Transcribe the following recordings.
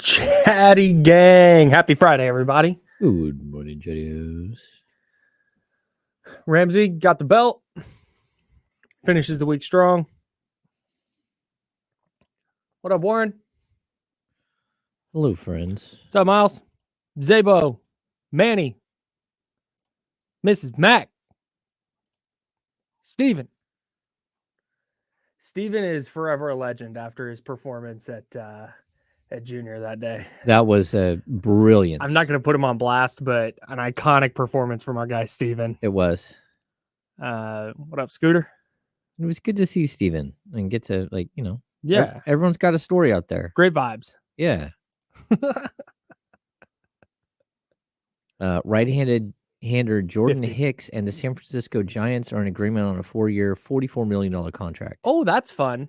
Chatty gang. Happy Friday, everybody. Good morning, Jettios. Ramsey got the belt. Finishes the week strong. What up, Warren? Hello, friends. What's up, Miles? Zabo. Manny. Mrs. Mac. Steven. Steven is forever a legend after his performance at Junior that day. That was a brilliant. I'm not going to put him on blast, but an iconic performance from our guy, Steven. It was. What up, Scooter? It was good to see Steven and get to, Yeah. Everyone's got a story out there. Great vibes. Yeah. Right-handed hander Jordan 50. Hicks and the San Francisco Giants are in agreement on a 4-year, $44 million contract. Oh, that's fun.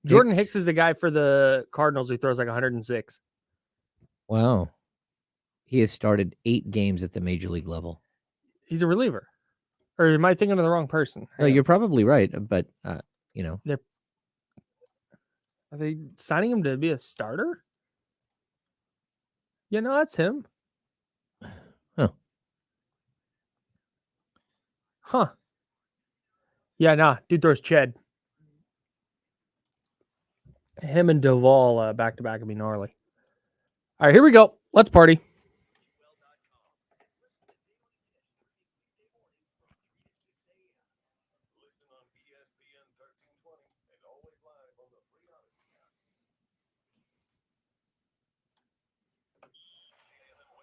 Jordan Hicks is the guy for the Cardinals who throws like 106. Wow. He has started 8 games at the major league level. He's a reliever. Or am I thinking of the wrong person? No, you're probably right, but, Are they signing him to be a starter? Yeah, no, that's him. Huh. Yeah, nah. Dude throws Ched. Him and Duvall back-to-back would be gnarly. All right, here we go. Let's party. Listen on ESPN 1320 and always live on the free Odyssey app.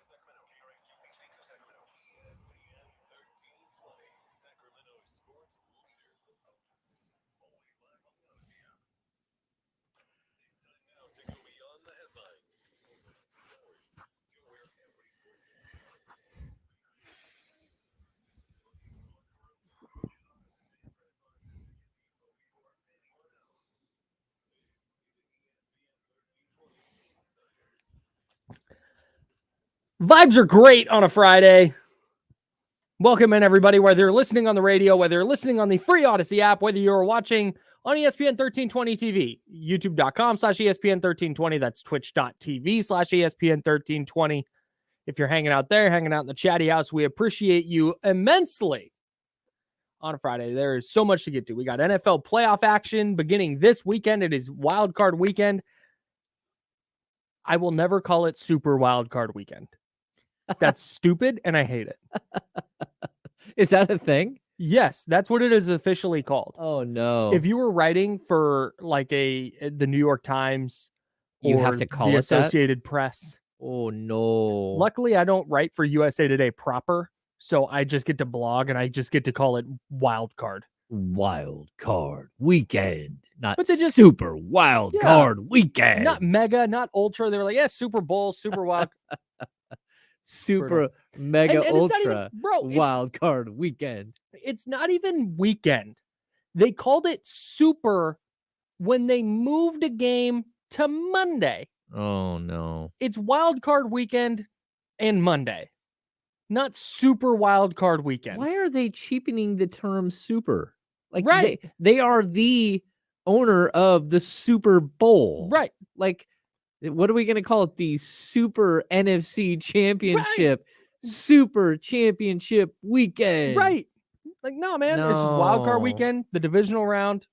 Sacramento, KRXQ HD2 Sacramento, ESPN 1320, Sacramento sports leader. Always live on the Odyssey app. It's time now to go beyond the headlines. For the next 2 hours, go where every sport is. Vibes are great on a Friday. Welcome in, everybody, whether you're listening on the radio, whether you're listening on the free Odyssey app, whether you're watching on ESPN 1320 TV, youtube.com/ESPN1320. That's twitch.tv/ESPN 1320. If you're hanging out there, hanging out in the chatty house, we appreciate you immensely. On a Friday, there is so much to get to. We got NFL playoff action beginning this weekend. It is wild card weekend. I will never call it super wild card weekend. That's stupid, and I hate it. Is that a thing? Yes, that's what it is officially called. Oh, no. If you were writing for like the New York Times, You have or to call the it that? Associated Press. Oh, no. Luckily, I don't write for USA Today proper, so I just get to blog and I just get to call it wild card. Wild card weekend, not But they just- super wild card weekend. Not mega, not ultra. They were like, yeah, Super Bowl, super wild. super mega And it's not ultra even, bro, wild card weekend. it's not even weekend. They called it super when they moved a game to Monday. Oh, no. It's wild card weekend and Monday, not super wild card weekend. Why are they cheapening the term super? Like, Right. they are the owner of the Super Bowl. Right. Like, what are we going to call it? The Super NFC Championship, Super Championship weekend. Right. Like, no, man. It's just wild card No. weekend, the divisional round,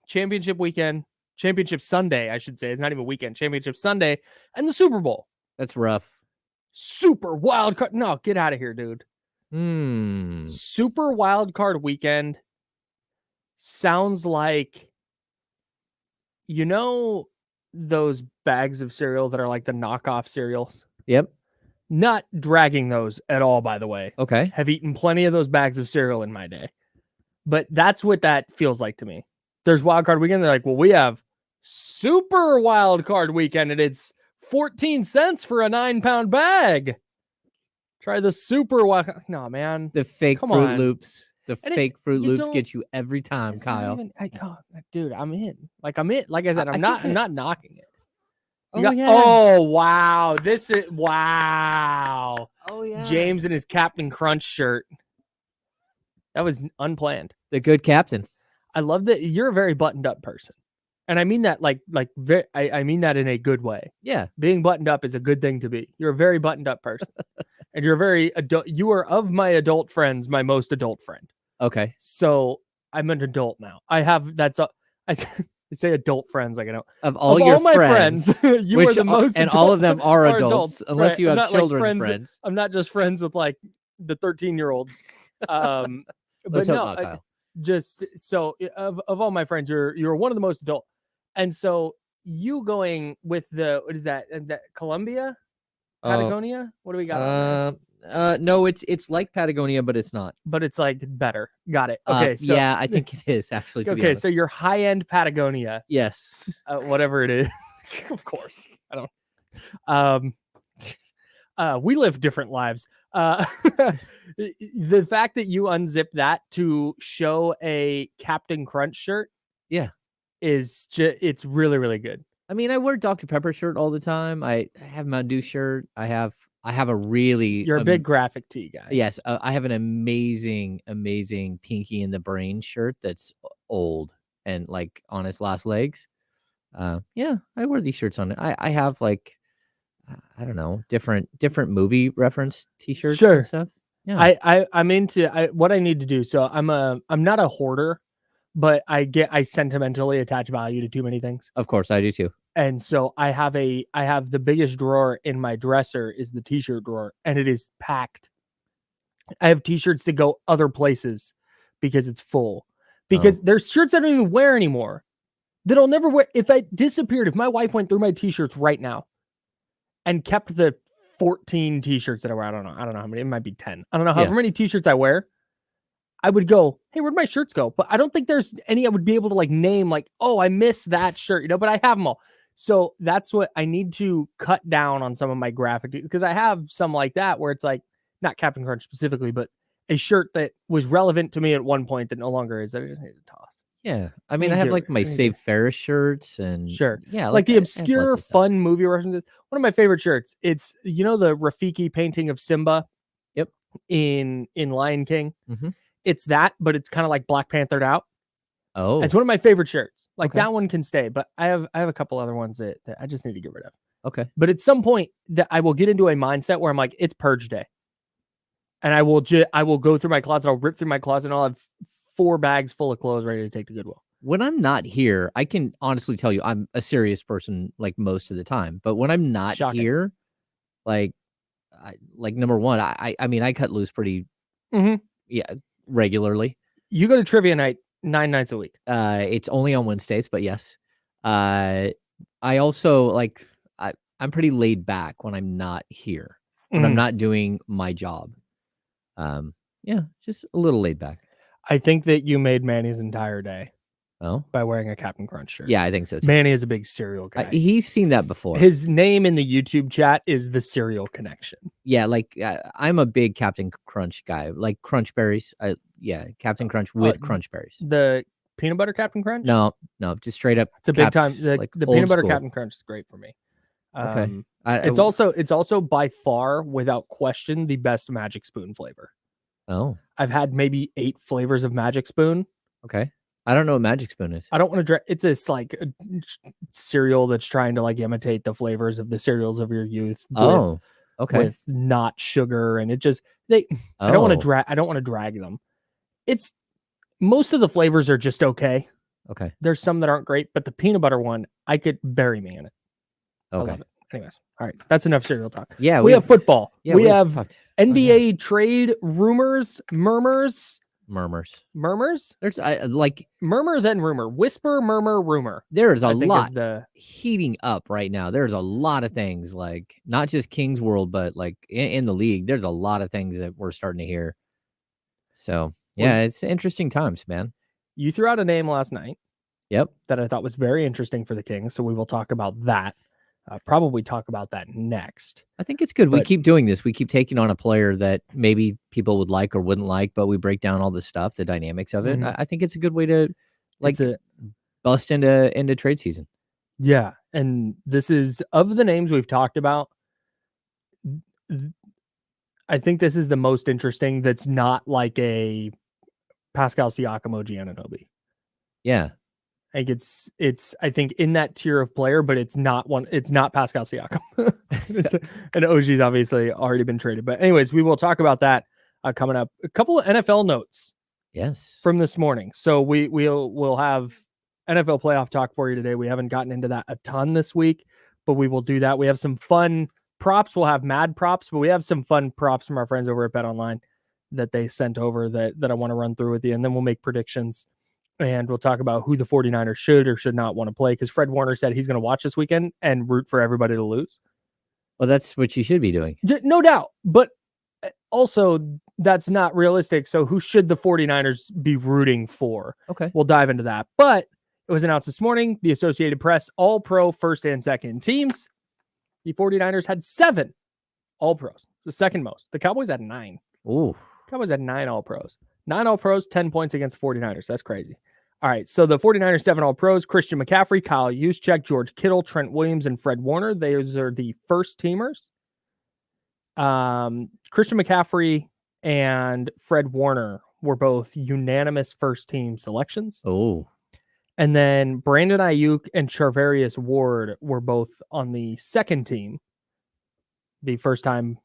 championship weekend, championship Sunday, I should say. It's not even weekend, championship Sunday, and the Super Bowl. That's rough. Super wild card. No, get out of here, dude. Hmm. Super wild card weekend sounds like, those bags of cereal that are like the knockoff cereals. Yep. Not dragging those at all, by the way. Okay. Have eaten plenty of those bags of cereal in my day. But that's what that feels like to me. There's wild card weekend. They're like, well, we have super wild card weekend, and it's 14 cents for a 9-pound bag. Try the super wild. No, man. The fake Come Fruit on. Loops. The And fake Fruit you Loops don't- get you every time, It's not Kyle. even- dude, I'm in. Like, I'm in. Like I said, I I'm not think knocking it. You Oh, got- yeah. oh, wow. This is wow. Oh, yeah. James in his Captain Crunch shirt. That was unplanned. The good captain. I love that you're a very buttoned up person. And I mean that I mean that in a good way. Yeah. Being buttoned up is a good thing to be. You're a very buttoned up person. And you're very adult. You are of my adult friends, my most adult friend. Okay. So I'm an adult now. I say adult friends like I don't. Of all Of your all my friends, you are which the most and adult, all of them are are adults, unless right. you I'm have not like children's friends. I'm not just friends with like the 13-year-olds. But Let's hope no, not, Kyle. just so of all my friends, you're one of the most adult. And so you going with the what is that? That Colombia, Patagonia? What do we got on there? No, it's like Patagonia, but it's not. But it's like better. Got it. Okay, so yeah, I think it is actually. To be okay, honest. so your high-end Patagonia, yes, whatever it is, of course. I don't. We live different lives. The fact that you unzip that to show a Captain Crunch shirt, yeah, is just it's really really good. I mean, I wear Dr. Pepper shirt all the time. I have Mountain Dew shirt. I have a really. You're a big graphic tee guy. Yes, I have an amazing Pinky in the Brain shirt that's old and like on its last legs. Yeah, I wear these shirts on it. I have like I don't know, different movie reference t-shirts Sure. and stuff. Yeah. I'm into what I need to do. So I'm not a hoarder, but I sentimentally attach value to too many things. Of course, I do too. And so I have the biggest drawer in my dresser is the t-shirt drawer, and it is packed. I have t-shirts that go other places because it's full. Because there's shirts I don't even wear anymore that I'll never wear. If I disappeared, if my wife went through my t-shirts right now and kept the 14 t-shirts that I wear, I don't know how many, it might be 10. I don't know however many t-shirts I wear. I would go, hey, where'd my shirts go? But I don't think there's any I would be able to like name like, oh, I miss that shirt, but I have them all. So that's what I need to cut down on some of my graphic, because I have some like that where it's like, not Captain Crunch specifically, but a shirt that was relevant to me at one point that no longer is, that I just need to toss. Yeah. I mean, I have like my Save Ferris shirts and sure. Yeah. Like the obscure fun movie references. One of my favorite shirts. It's, the Rafiki painting of Simba. Yep. In Lion King. Mm-hmm. It's that, but it's kind of like Black Panthered out. Oh. It's one of my favorite shirts. Like that one can stay, but I have a couple other ones that I just need to get rid of. Okay. But at some point that I will get into a mindset where I'm like, it's purge day. And I will go through my closet. I'll rip through my closet and I'll have 4 bags full of clothes ready to take to Goodwill. When I'm not here, I can honestly tell you I'm a serious person like most of the time. But when I'm not here, like number one, I mean, I cut loose pretty regularly. You go to trivia night 9 nights a week. It's only on Wednesdays, but yes. I also I'm pretty laid back when I'm not here, when I'm not doing my job. Yeah, just a little laid back. I think that you made Manny's entire day. Oh, by wearing a Captain Crunch shirt. Yeah, I think so too. Manny is a big cereal guy. He's seen that before. His name in the YouTube chat is the Cereal Connection. Yeah, like I'm a big Captain Crunch guy. Like Crunch Berries. Captain Crunch with Crunch Berries. The peanut butter Captain Crunch? No, just straight up. It's a big time. The peanut butter Captain Crunch is great for me. Okay. It's also by far, without question, the best Magic Spoon flavor. Oh. I've had maybe 8 flavors of Magic Spoon. Okay. I don't know what Magic Spoon is. I don't want to. It's this like a cereal that's trying to like imitate the flavors of the cereals of your youth. With not sugar, and it just I don't want to drag them. It's most of the flavors are just okay. Okay. There's some that aren't great, but the peanut butter one, I could bury me in it. Okay. I love it. Anyways, all right, that's enough cereal talk. Yeah, we have football. Yeah, we have NBA trade rumors, murmurs. There's like murmur, then rumor, whisper, murmur, rumor. There's a lot heating up right now. There's a lot of things, like not just King's World, but like in the league. There's a lot of things that we're starting to hear. So yeah, it's interesting times, man. You threw out a name last night. Yep, that I thought was very interesting for the Kings. So we will talk about that. Probably talk about that next. I think it's good. We keep doing this. We keep taking on a player that maybe people would like or wouldn't like, but we break down all the stuff, the dynamics of it. I think it's a good way to bust into trade season. Yeah. And this is, of the names we've talked about, I think this is the most interesting. That's not like a Pascal Siakam, OG Anunoby. Yeah. I think it's I think in that tier of player, but it's not Pascal Siakam. And OG's obviously already been traded. But anyways, we will talk about that coming up. A couple of NFL notes. Yes. From this morning. So we'll have NFL playoff talk for you today. We haven't gotten into that a ton this week, but we will do that. We have some fun props. We'll have MadProps, but we have some fun props from our friends over at BetOnline that they sent over that I want to run through with you. And then we'll make predictions and we'll talk about who the 49ers should or should not want to play. Because Fred Warner said he's going to watch this weekend and root for everybody to lose. Well, that's what you should be doing. No doubt. But also, that's not realistic. So who should the 49ers be rooting for? Okay. We'll dive into that. But it was announced this morning, the Associated Press All-Pro first and second teams. The 49ers had 7 All-Pros, the second most. The Cowboys had 9. Ooh. Cowboys had 9 All-Pros. 9 All-Pros, 10 points against the 49ers. That's crazy. All right, so the 49ers 7 All-Pros, Christian McCaffrey, Kyle Juszczyk, George Kittle, Trent Williams, and Fred Warner. Those are the first teamers. Christian McCaffrey and Fred Warner were both unanimous first team selections. Oh. And then Brandon Ayuk and Charvarius Ward were both on the second team. The first time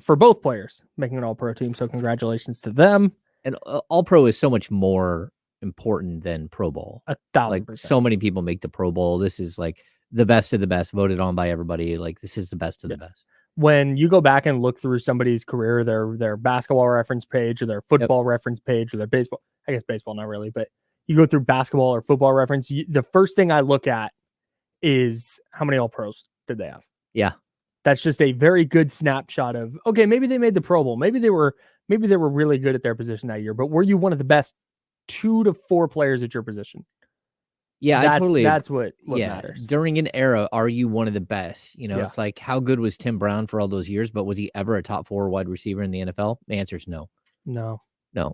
for both players making an all-pro team. So congratulations to them. And all-pro is so much more important than Pro Bowl. 1,000%. Like so many people make the Pro Bowl. This is like the best of the best, voted on by everybody. Like this is the best of the best. When you go back and look through somebody's career, their basketball reference page or their football reference page or their baseball, I guess baseball, not really, but you go through basketball or football reference, the first thing I look at is how many All-Pros did they have? Yeah. That's just a very good snapshot of, okay, maybe they made the Pro Bowl. Maybe they were really good at their position that year, but were you one of the best 2 to 4 players at your position? Yeah, that's what matters. During an era, are you one of the best? You know, it's like, how good was Tim Brown for all those years, but was he ever a top 4 wide receiver in the NFL? The answer is no. No.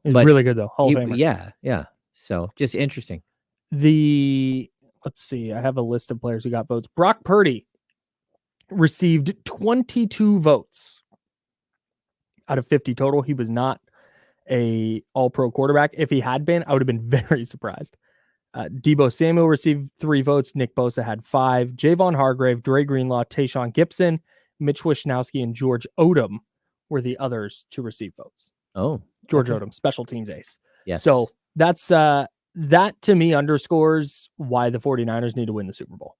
He's really good though. Hall of Famer. Yeah. So just interesting. Let's see. I have a list of players who got votes. Brock Purdy received 22 votes out of 50 total. He was not a all-pro quarterback. If he had been, I would have been very surprised. Deebo Samuel received 3 votes. Nick Bosa had 5. Javon Hargrave, Dre Greenlaw, Tayshaun Gibson, Mitch Wishnowsky, and George Odom were the others to receive votes. Oh, George Odom, special teams ace. Yes. So that's that to me underscores why the 49ers need to win the Super Bowl.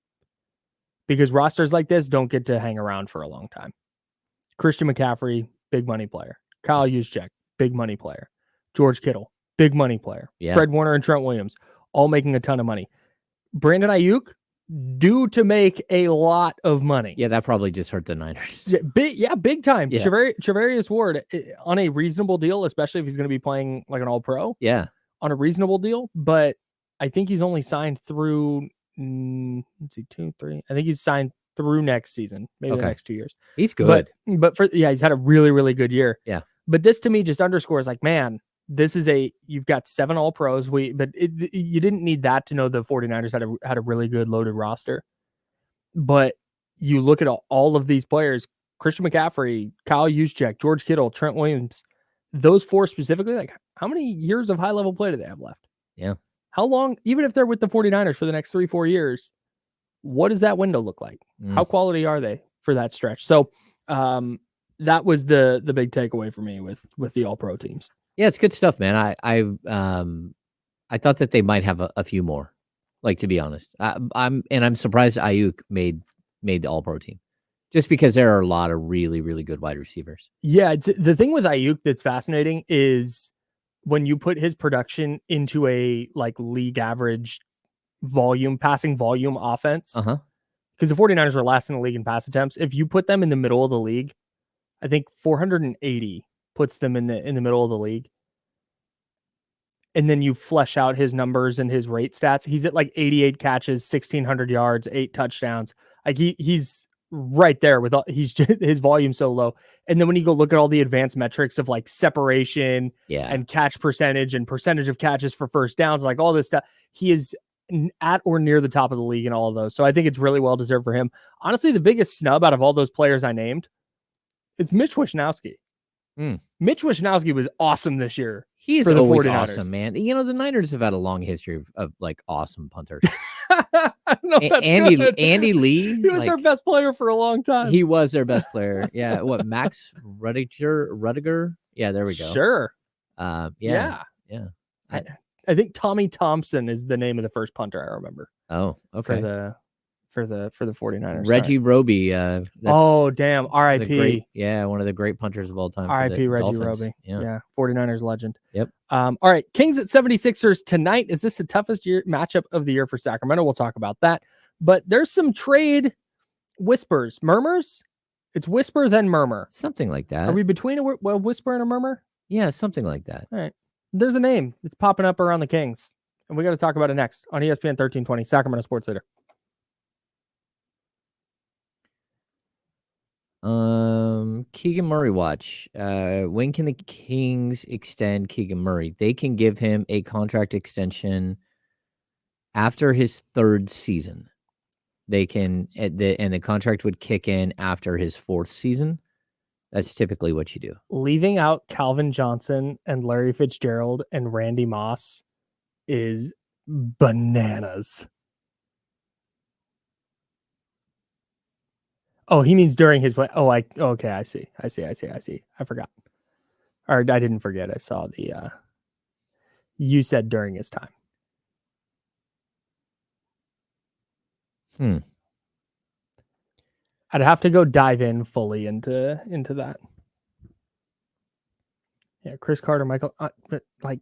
Because rosters like this don't get to hang around for a long time. Christian McCaffrey, big money player. Kyle Juszczyk, big money player. George Kittle, big money player. Yeah. Fred Warner and Trent Williams, all making a ton of money. Brandon Ayuk, due to make a lot of money. Yeah, that probably just hurt the Niners. Big time. Yeah. Charvarius Ward on a reasonable deal, especially if he's going to be playing like an all-pro. Yeah. On a reasonable deal, but I think he's only signed through, let's see, 2, 3. I think he's signed through next season, maybe the next 2 years. He's good. But he's had a really, really good year. Yeah. But this to me just underscores like, man, this is you've got 7 all-pros. But you didn't need that to know the 49ers had a really good loaded roster. But you look at all of these players, Christian McCaffrey, Kyle Juszczyk, George Kittle, Trent Williams, those 4 specifically, like how many years of high-level play do they have left? Yeah. How long, even if they're with the 49ers for the next 3-4 years, what does that window look like? How quality are they for that stretch? So that was the big takeaway for me with the all-pro teams. Yeah, it's good stuff, man. I thought that they might have a few more, like, to be honest. I'm surprised Ayuk made the all-pro team. Just because there are a lot of really, really good wide receivers. Yeah, the thing with Ayuk that's fascinating is when you put his production into a like league average passing volume offense. Because the 49ers are last in the league in pass attempts. If you put them in the middle of the league, I think 480 puts them in the middle of the league. And then you flesh out his numbers and his rate stats. He's at like 88 catches, 1,600 yards, 8 touchdowns. Like he's right there with his volume so low. And then when you go look at all the advanced metrics of like separation and catch percentage and percentage of catches for first downs, like all this stuff, he is at or near the top of the league in all of those. So I think it's really well deserved for him. Honestly, the biggest snub out of all those players I named, it's Mitch Wishnowsky. Mitch Wishnowsky was awesome this year. He is for the always 49ers. awesome, man. You know, the Niners have had a long history of like awesome punters. I don't know if that's good. Andy Lee, He was their like, best player for a long time. he was their best player. Yeah, what, Max Rudiger? Yeah, there we go. Sure. Yeah. I think Tommy Thompson is the name of the first punter I remember Oh, okay. for the 49ers. Reggie Roby. Oh, damn. one of the R.I.P. great- yeah, one of the great punters of all time. for the R.I.P. Reggie Dolphins. Roby. Yeah. Yeah. 49ers legend. Yep. All right. Kings at 76ers tonight. Is this the toughest matchup of the year for Sacramento? We'll talk about that. But there's some trade whispers, murmurs. It's whisper, then murmur. Something like that. Are we between a whisper and a murmur? Yeah, something like that. All right. There's a name that's popping up around the Kings, and we got to talk about it next on ESPN 1320, Sacramento Sports Leader. Keegan Murray watch. When can the Kings extend Keegan Murray? They can give him a contract extension after his 3rd season. They can, and the contract would kick in after his 4th season. That's typically what you do. Leaving out Calvin Johnson and Larry Fitzgerald and Randy Moss is bananas. Oh, he means during his play. Oh, okay. I see. I forgot. Or I didn't forget. I saw the, you said during his time. I'd have to go dive in fully into that. Yeah, Chris Carter, Michael, but like,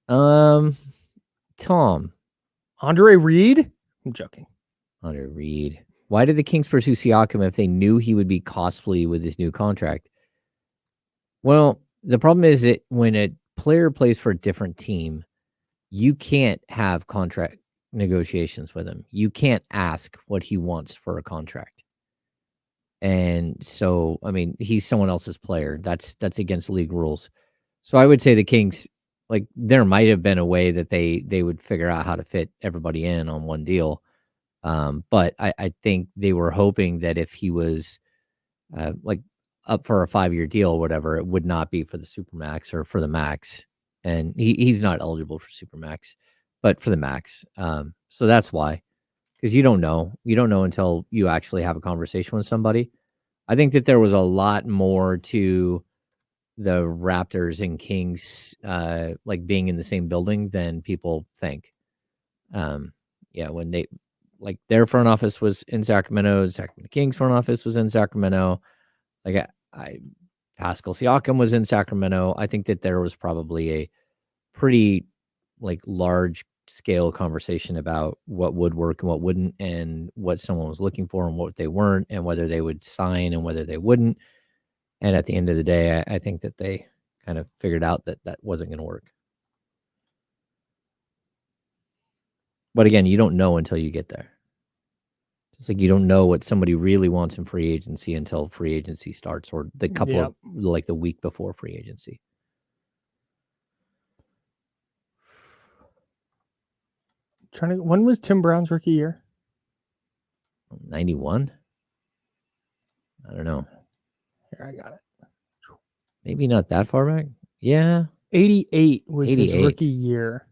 Tom, Andre Reed. I'm joking. Andre Reed. Why did the Kings pursue Siakam if they knew he would be costly with his new contract? Well, the problem is that when a player plays for a different team, you can't have contract negotiations with him. You can't ask what he wants for a contract. And so, I mean, he's someone else's player. That's against league rules. So I would say the Kings, like, there might have been a way that they would figure out how to fit everybody in on one deal. But I think they were hoping that if he was like up for a 5-year deal or whatever, it would not be for the Supermax or for the max. And he's not eligible for Supermax, but for the max. So that's why, because you don't know until you actually have a conversation with somebody. I think that there was a lot more to the Raptors and Kings like being in the same building than people think. When they, like, their front office was in Sacramento, the Sacramento Kings front office was in Sacramento. Like, Pascal Siakam was in Sacramento. I think that there was probably a pretty, like, large scale conversation about what would work and what wouldn't, and what someone was looking for and what they weren't, and whether they would sign and whether they wouldn't. And at the end of the day, I think that they kind of figured out that that wasn't going to work. But again, you don't know until you get there. It's like you don't know what somebody really wants in free agency until free agency starts, or the couple of, like, the week before free agency. When was Tim Brown's rookie year? 91? I don't know. Here, I got it. Maybe not that far back. Yeah. 88 was 88. his rookie year.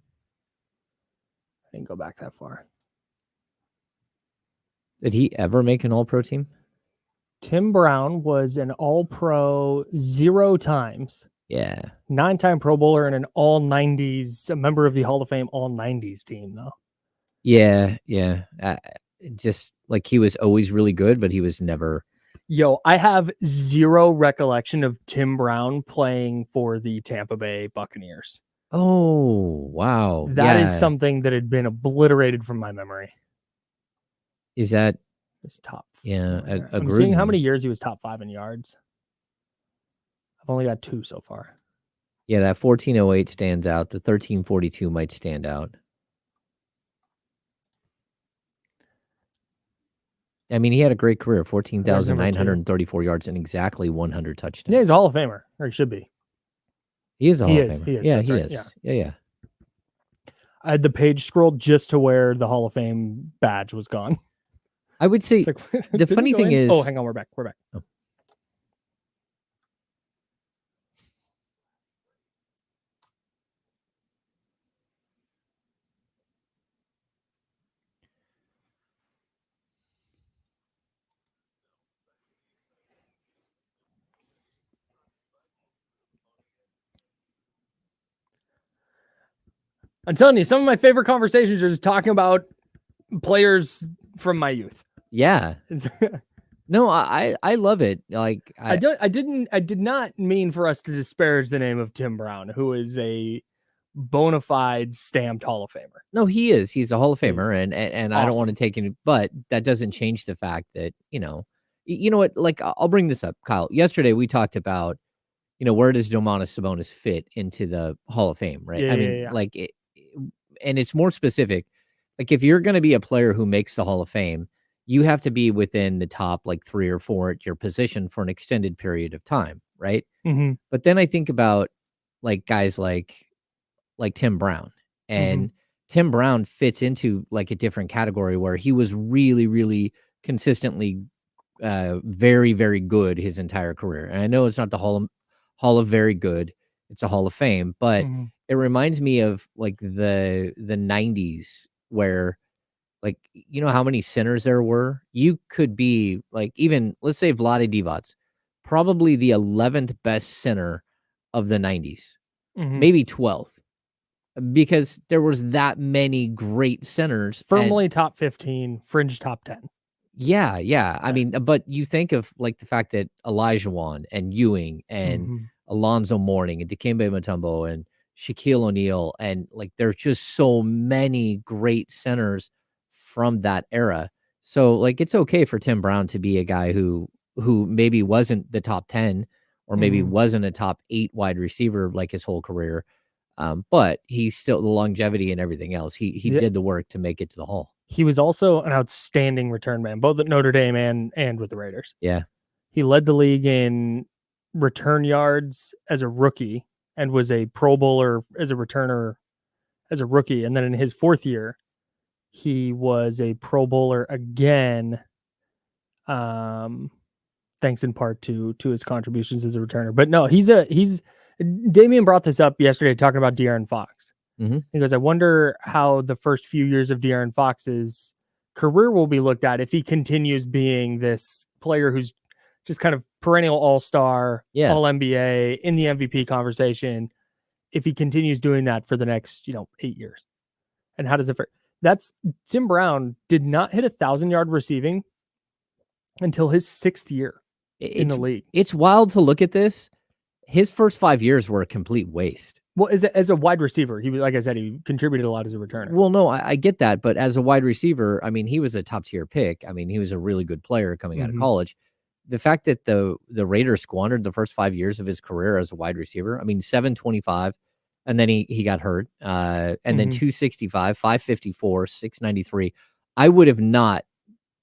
I didn't go back that far. Did he ever make an all-pro team? Tim Brown was an all-pro 0 times. Yeah. 9-time Pro Bowler and an all-90s, a member of the Hall of Fame all-90s team, though. Yeah. Just like he was always really good, but he was never. Yo, I have 0 recollection of Tim Brown playing for the Tampa Bay Buccaneers. Oh, wow. That is something that had been obliterated from my memory. Is that his top? Yeah, I'm seeing how many years he was top 5 in yards. I've only got 2 so far. Yeah, that 1408 stands out. The 1342 might stand out. I mean, he had a great career, 14,934 yards and exactly 100 touchdowns. Yeah, he's a Hall of Famer, or he should be. He is a Hall of Famer. He is. Yeah, he right. is. Yeah. I had the page scrolled just to where the Hall of Fame badge was gone. I would say Like, the funny thing is... Oh, hang on. We're back. Oh. I'm telling you, some of my favorite conversations are just talking about players from my youth. Yeah. No, I love it. Like I did not mean for us to disparage the name of Tim Brown, who is a bona fide stamped Hall of Famer. No, he is. He's a Hall of Famer, He's and I don't want to take any, but that doesn't change the fact that, you know what, like I'll bring this up, Kyle. Yesterday we talked about, where does Domantas Sabonis fit into the Hall of Fame, right? Yeah, I mean, yeah. like and it's more specific. Like if you're going to be a player who makes the Hall of Fame, you have to be within the top like 3 or 4 at your position for an extended period of time, right? Mm-hmm. But then I think about like guys like Tim Brown, and Tim Brown fits into like a different category where he was really, really consistently very, very good his entire career. And I know it's not the Hall of very good, it's a Hall of Fame, but it reminds me of like the 90s where, like, you know how many centers there were? You could be like, even let's say Vlade Divac, probably the 11th best center of the 90s, maybe 12th, because there was that many great centers. Firmly top 15, fringe top 10. Yeah. I mean, but you think of like the fact that Elijah Wan and Ewing and Alonzo Mourning and Dikembe Mutombo and Shaquille O'Neal, and like there's just so many great centers from that era. So like it's okay for Tim Brown to be a guy who maybe wasn't the top 10 or maybe wasn't a top 8 wide receiver like his whole career. But he's still the longevity and everything else. He did the work to make it to the Hall. He was also an outstanding return man, both at Notre Dame and with the Raiders. Yeah. He led the league in return yards as a rookie and was a Pro Bowler as a returner as a rookie. And then in his 4th year, he was a Pro Bowler again, thanks in part to his contributions as a returner. But no, he's Damian brought this up yesterday talking about De'Aaron Fox. He goes, I wonder how the first few years of De'Aaron Fox's career will be looked at if he continues being this player who's just kind of perennial all-star, all-NBA, in the MVP conversation, if he continues doing that for the next, 8 years. And how does it... That's Tim Brown did not hit 1,000-yard receiving until his 6th year in the league. It's wild to look at this. His first 5 years were a complete waste. Well, as a wide receiver, he was, like I said, he contributed a lot as a returner. Well, no, I get that, but as a wide receiver, I mean, he was a top tier pick. I mean, he was a really good player coming out of college. The fact that the Raiders squandered the first 5 years of his career as a wide receiver, I mean, 725, and then he got hurt, and then 265, 554, 693. I would have not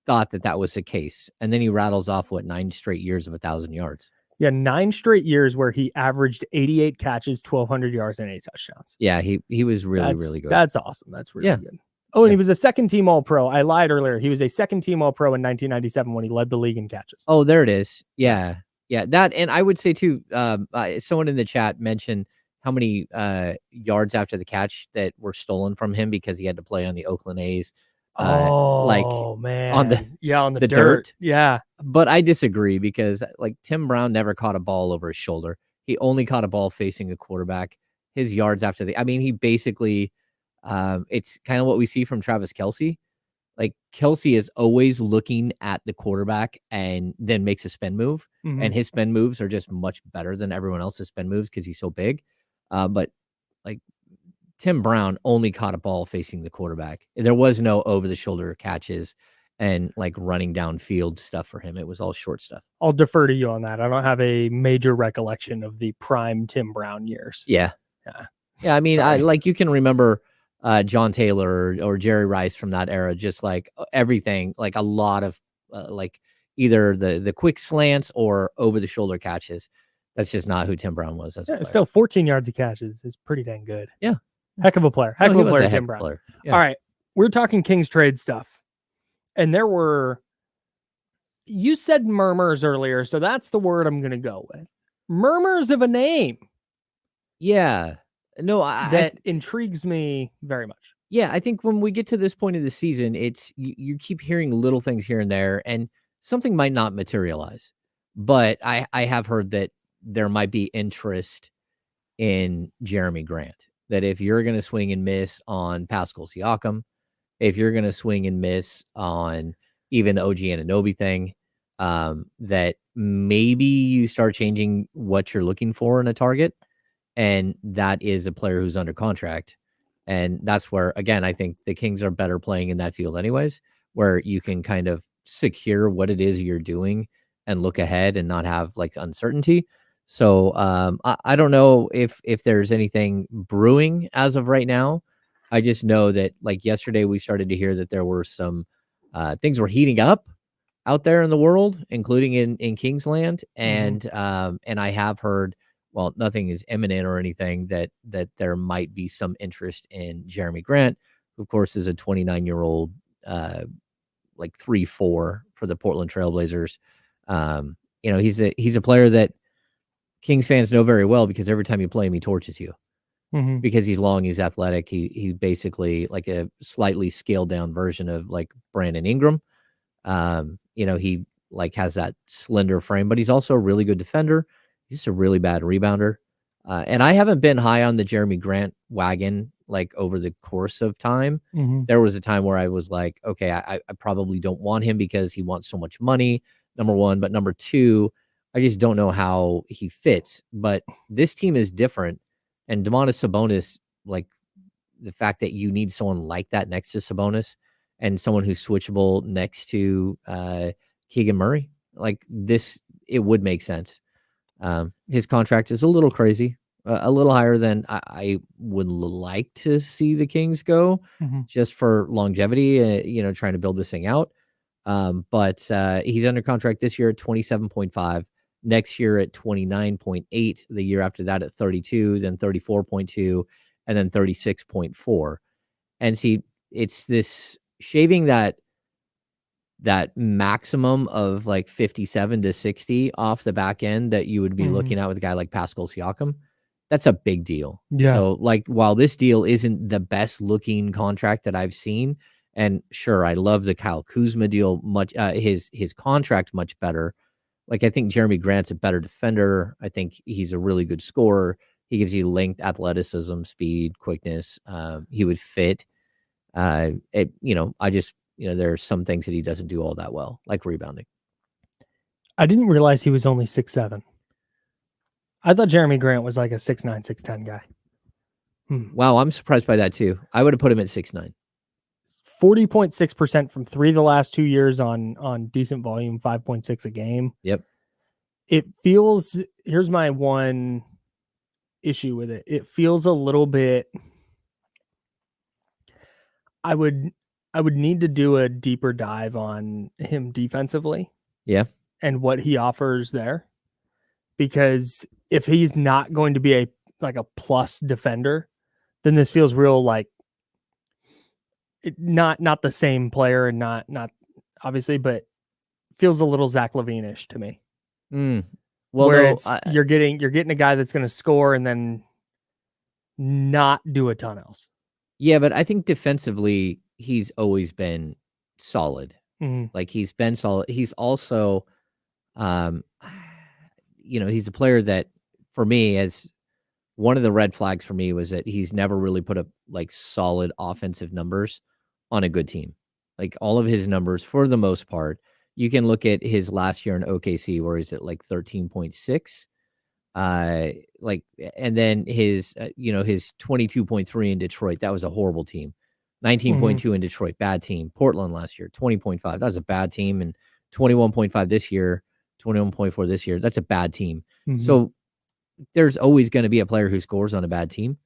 thought that was the case. And then he rattles off 9 straight years of 1,000 yards. Yeah, 9 straight years where he averaged 88 catches, 1,200 yards, and 8 touchdowns. Yeah, he was really good. That's awesome. That's really good. Oh, and he was a second-team All-Pro. I lied earlier. He was a second-team All-Pro in 1997 when he led the league in catches. Oh, there it is. Yeah. That, and I would say too, someone in the chat mentioned how many yards after the catch that were stolen from him because he had to play on the Oakland A's. Man, on the dirt. Yeah, but I disagree because like Tim Brown never caught a ball over his shoulder. He only caught a ball facing a quarterback. His yards after he basically, it's kind of what we see from Travis Kelce. Like Kelce is always looking at the quarterback and then makes a spin move, and his spin moves are just much better than everyone else's spin moves because he's so big. But like Tim Brown only caught a ball facing the quarterback. There was no over the shoulder catches and like running downfield stuff for him. It was all short stuff. I'll defer to you on that. I don't have a major recollection of the prime Tim Brown years. Yeah. I mean, you can remember John Taylor or Jerry Rice from that era, just like everything, like a lot of like either the quick slants or over the shoulder catches. That's just not who Tim Brown was. Still 14 yards of catches is pretty dang good. Yeah. Heck of a player. Heck of a player, Tim Brown. Yeah. All right. We're talking Kings trade stuff. And you said murmurs earlier, so that's the word I'm going to go with. Murmurs of a name. Yeah. No, that intrigues me very much. Yeah. I think when we get to this point of the season, it's you keep hearing little things here and there, and something might not materialize. But I have heard that there might be interest in Jerami Grant. that if you're going to swing and miss on Pascal Siakam, if you're going to swing and miss on even the OG Anunoby thing, that maybe you start changing what you're looking for in a target. And that is a player who's under contract. And that's where, again, I think the Kings are better playing in that field anyways, where you can kind of secure what it is you're doing and look ahead and not have like uncertainty. So I don't know if there's anything brewing as of right now. I just know that like yesterday we started to hear that there were some things were heating up out there in the world, including in Kingsland. And I have heard, well, nothing is imminent or anything, that there might be some interest in Jerami Grant, who of course is a 29-year-old, like 3-4 for the Portland Trailblazers. You know, he's a player that Kings fans know very well because every time you play him, he torches you. Because he's long, he's athletic. He's basically like a slightly scaled down version of like Brandon Ingram. You know, he like has that slender frame, but he's also a really good defender. He's just a really bad rebounder. And I haven't been high on the Jerami Grant wagon like over the course of time. There was a time where I was like, okay, I probably don't want him because he wants so much money, number one. But number two, I just don't know how he fits. But this team is different. And Domantas Sabonis, like the fact that you need someone like that next to Sabonis and someone who's switchable next to Keegan Murray, like this, it would make sense. His contract is a little crazy, a little higher than I would like to see the Kings go, just for longevity, you know, trying to build this thing out. But he's under contract this year at 27.5, next year at 29.8, the year after that at 32, then 34.2, and then 36.4. And see, it's this shaving that maximum of like 57 to 60 off the back end that you would be looking at with a guy like Pascal Siakam. That's a big deal. Yeah. So like, while this deal isn't the best looking contract that I've seen, and sure, I love the Kyle Kuzma deal much, his contract much better. Like, I think Jerami Grant's a better defender. I think he's a really good scorer. He gives you length, athleticism, speed, quickness. He would fit. You know, there are some things that he doesn't do all that well, like rebounding. I didn't realize he was only 6'7". I thought Jerami Grant was like a 6'9", 6'10" guy. Wow, I'm surprised by that too. I would have put him at 6'9". 40.6% from three the last 2 years on decent volume, 5.6 a game. Yep. It feels, here's my one issue with it. It feels a little bit, I would need to do a deeper dive on him defensively. Yeah. And what he offers there. Because if he's not going to be a plus defender, then this feels real like not the same player, and not obviously, but feels a little Zach LaVine-ish to me. Well, where you're getting a guy that's going to score and then not do a ton else. Yeah, but I think defensively he's always been solid. Like, he's been solid. He's also, you know, he's a player that, for me, as one of the red flags for me was that he's never really put up like solid offensive numbers on a good team. Like, all of his numbers, for the most part, you can look at his last year in OKC where he's at like 13.6. Like, and then his, his 22.3 in Detroit, that was a horrible team. 19.2 in Detroit, bad team. Portland last year, 20.5. That was a bad team. And 21.5 this year, 21.4 this year. That's a bad team. So there's always going to be a player who scores on a bad team.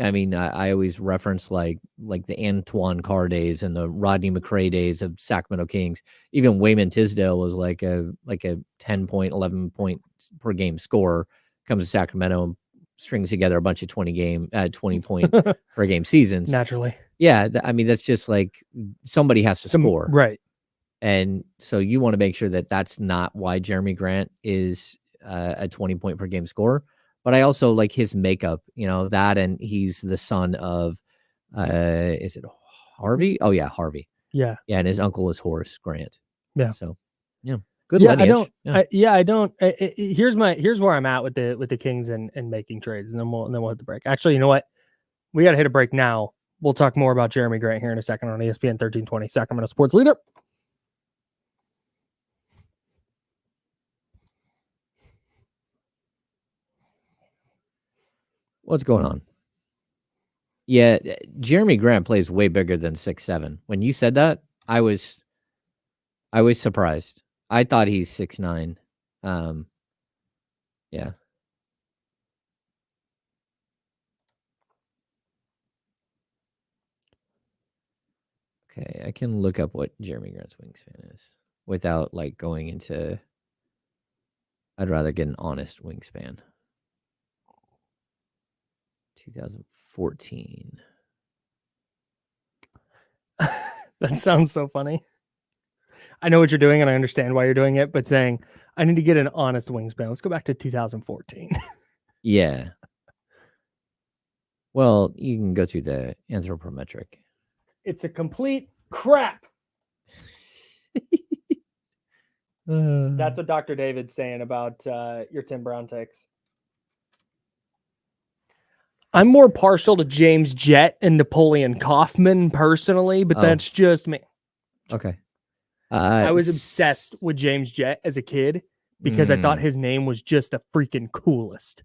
I mean, I always reference like the Antoine Carr days and the Rodney McRae days of Sacramento Kings. Even Wayman Tisdale was like a 10 point, 11 point per game scorer, comes to Sacramento and strings together a bunch of 20 point per game seasons. Naturally. Yeah. I mean, that's just like, somebody has to score. Right. And so you want to make sure that that's not why Jerami Grant is a 20 point per game scorer. But I also like his makeup, that, and he's the son of, is it Harvey? Oh yeah, Harvey. Yeah. Yeah, and his uncle is Horace Grant. Yeah. So, yeah, good yeah, lineage. I don't. Here's where I'm at with the Kings and making trades, and then we'll hit the break. Actually, you know what? We got to hit a break now. We'll talk more about Jerami Grant here in a second on ESPN 1320, Sacramento Sports Leader. What's going on? Yeah, Jerami Grant plays way bigger than 6'7". When you said that, I was surprised. I thought he's 6'9". Yeah. Okay, I can look up what Jerami Grant's wingspan is without like going into. I'd rather get an honest wingspan. 2014. That sounds so funny. I know what you're doing and I understand why you're doing it, but saying I need to get an honest wingspan. Let's go back to 2014. Yeah. Well, you can go through the anthropometric. It's a complete crap. That's what Dr. David's saying about your Tim Brown takes. I'm more partial to James Jett and Napoleon Kaufman personally, but that's just me. Okay. I was obsessed with James Jett as a kid because I thought his name was just the freaking coolest.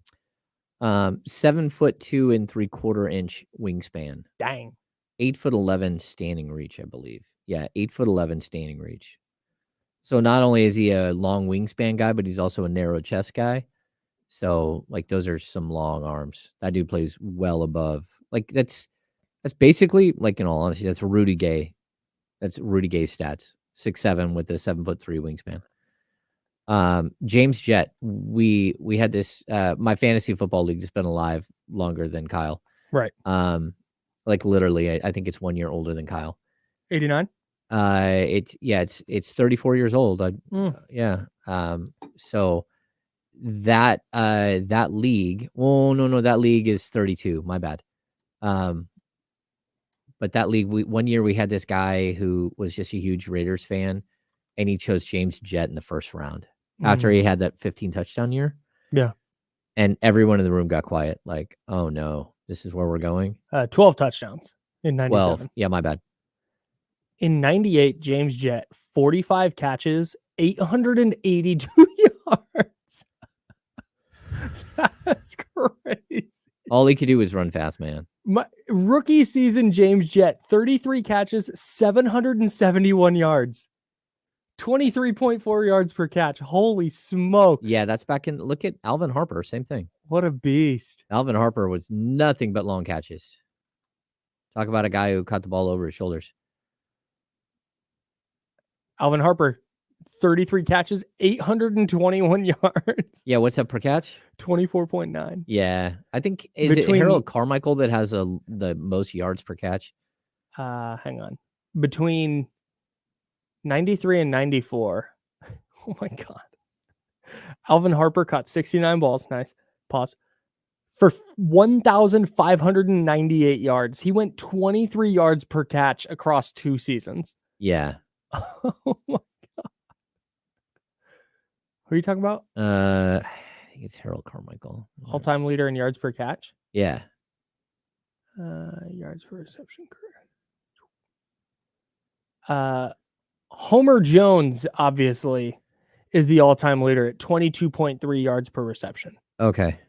7'2" 3/4" wingspan. Dang. 8'11" standing reach, I believe. Yeah, 8'11" standing reach. So not only is he a long wingspan guy, but he's also a narrow chest guy. So like those are some long arms. That dude plays well above. Like that's basically, like, in all honesty, that's Rudy Gay. That's Rudy Gay's stats. 6'7" with a 7'3" wingspan. James Jett, we had this my fantasy football league has been alive longer than Kyle. Right. Like literally, I think it's 1 year older than Kyle. 89? It's 34 years old. Yeah. So that league, that league is 32. My bad. But that league, 1 year we had this guy who was just a huge Raiders fan, and he chose James Jett in the first round after he had that 15 touchdown year. Yeah. And everyone in the room got quiet. Like, oh no, this is where we're going. 12 touchdowns in 97. 12. Yeah, my bad. In 98, James Jett, 45 catches, 882 yards. That's crazy. All he could do was run fast, man. My rookie season, James Jett, 33 catches, 771 yards. 23.4 yards per catch. Holy smokes. Yeah, that's back in. Look at Alvin Harper. Same thing. What a beast. Alvin Harper was nothing but long catches. Talk about a guy who caught the ball over his shoulders. Alvin Harper, 33 catches, 821 yards. Yeah, what's up per catch? 24.9. Yeah, I think is it Harold Carmichael that has the most yards per catch? Hang on. Between 93 and 94. Oh my God. Alvin Harper caught 69 balls. Nice. Pause. For 1,598 yards. He went 23 yards per catch across 2 seasons. Yeah. Oh my God. Who are you talking about? I think it's Harold Carmichael. All-time leader in yards per catch? Yeah. Yards per reception career. Homer Jones, obviously, is the all-time leader at 22.3 yards per reception. Okay.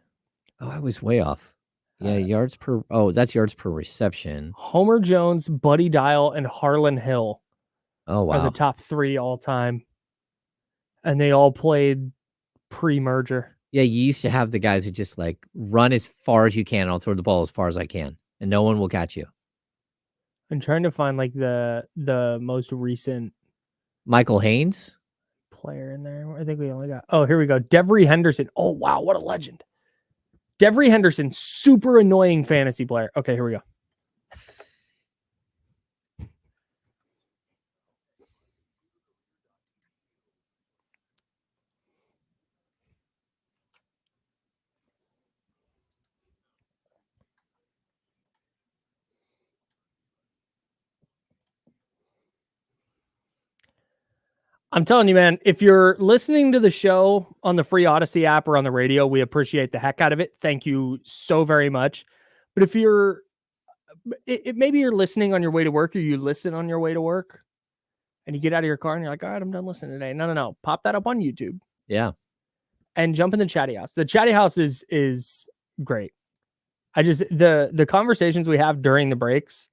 Oh, I was way off. Yeah, yards per. Oh, that's yards per reception. Homer Jones, Buddy Dial, and Harlan Hill are the top 3 all-time. And they all played pre-merger. Yeah, you used to have the guys who just like run as far as you can. I'll throw the ball as far as I can, and no one will catch you. I'm trying to find like the most recent Michael Haynes player in there. I think we only got. Oh, here we go. Devery Henderson. Oh wow, what a legend. Devery Henderson, super annoying fantasy player. Okay, here we go. I'm telling you, man, if you're listening to the show on the free Odyssey app or on the radio, we appreciate the heck out of it. Thank you so very much. But if you're maybe you're listening on your way to work, or you listen on your way to work, and you get out of your car and you're like, all right, I'm done listening today. No. Pop that up on YouTube. Yeah. And jump in the chatty house. The chatty house is great. I just the conversations we have during the breaks,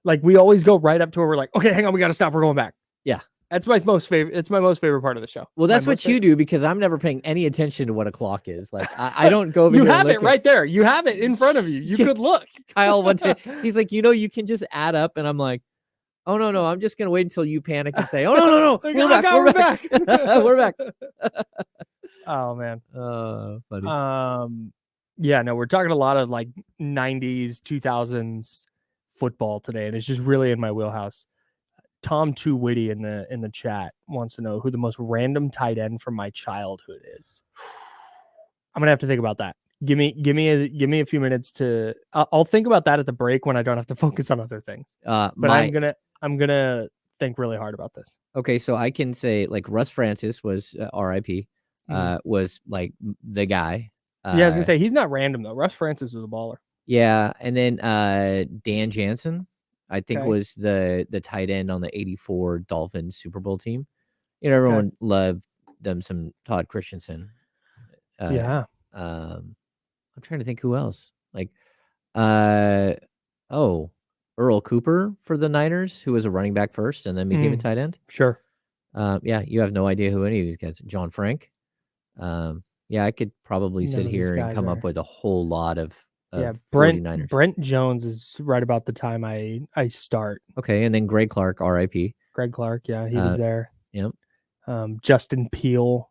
like we always go right up to where we're like, okay, hang on, we got to stop. We're going back. Yeah. That's my most favorite. It's my most favorite part of the show. Well, that's My what you do, because I'm never paying any attention to what a clock is. Like I don't go over You here have and it look right there. You have it in front of you. You could look. Kyle one day, he's like, you can just add up, and I'm like, oh no, I'm just gonna wait until you panic and say, oh no, we're back. We're back. Oh man. Funny. Yeah, no, we're talking a lot of like 90s, 2000s football today, and it's just really in my wheelhouse. Tom Too Witty in the chat wants to know who the most random tight end from my childhood is. I'm gonna have to think about that. Give me a few minutes to. I'll think about that at the break when I don't have to focus on other things. But I'm gonna think really hard about this. Okay, so I can say like Russ Francis was R.I.P. Was like the guy. Yeah, I was gonna say he's not random though. Russ Francis was a baller. Yeah, and then Dan Jansen, I think, Okay. was the tight end on the '84 Dolphins Super Bowl team. Everyone loved them some Todd Christensen. Yeah. I'm trying to think who else. Like, Earl Cooper for the Niners, who was a running back first and then became a tight end. Sure. Yeah, you have no idea who any of these guys. John Frank. Yeah, I could probably sit here and come up with a whole lot of Brent Jones is right about the time I start. Okay, and then Greg Clark, R.I.P. Greg Clark, yeah, he was there. Yep. Justin Peele.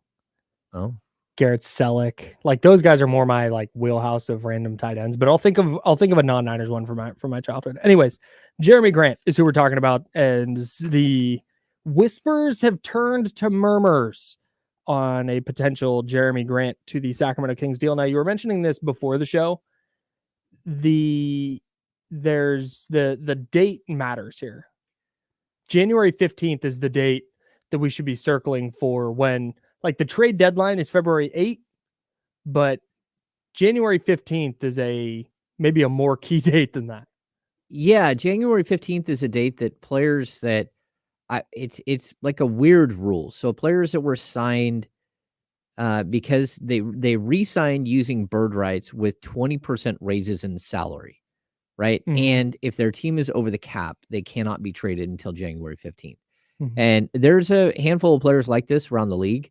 Oh. Garrett Selleck. Like those guys are more my like wheelhouse of random tight ends, but I'll think of a non-Niners one for my childhood. Anyways, Jerami Grant is who we're talking about, and the whispers have turned to murmurs on a potential Jerami Grant to the Sacramento Kings deal. Now, you were mentioning this before the show. There's the date matters here. January 15th is the date that we should be circling for when, like, the trade deadline is February 8th, but January 15th is maybe a more key date than that. Yeah, January 15th is a date that players that it's like a weird rule. So players that were signed because they re-signed using bird rights with 20% raises in salary, right? Mhm. And if their team is over the cap, they cannot be traded until January 15th. Mhm. And there's a handful of players like this around the league,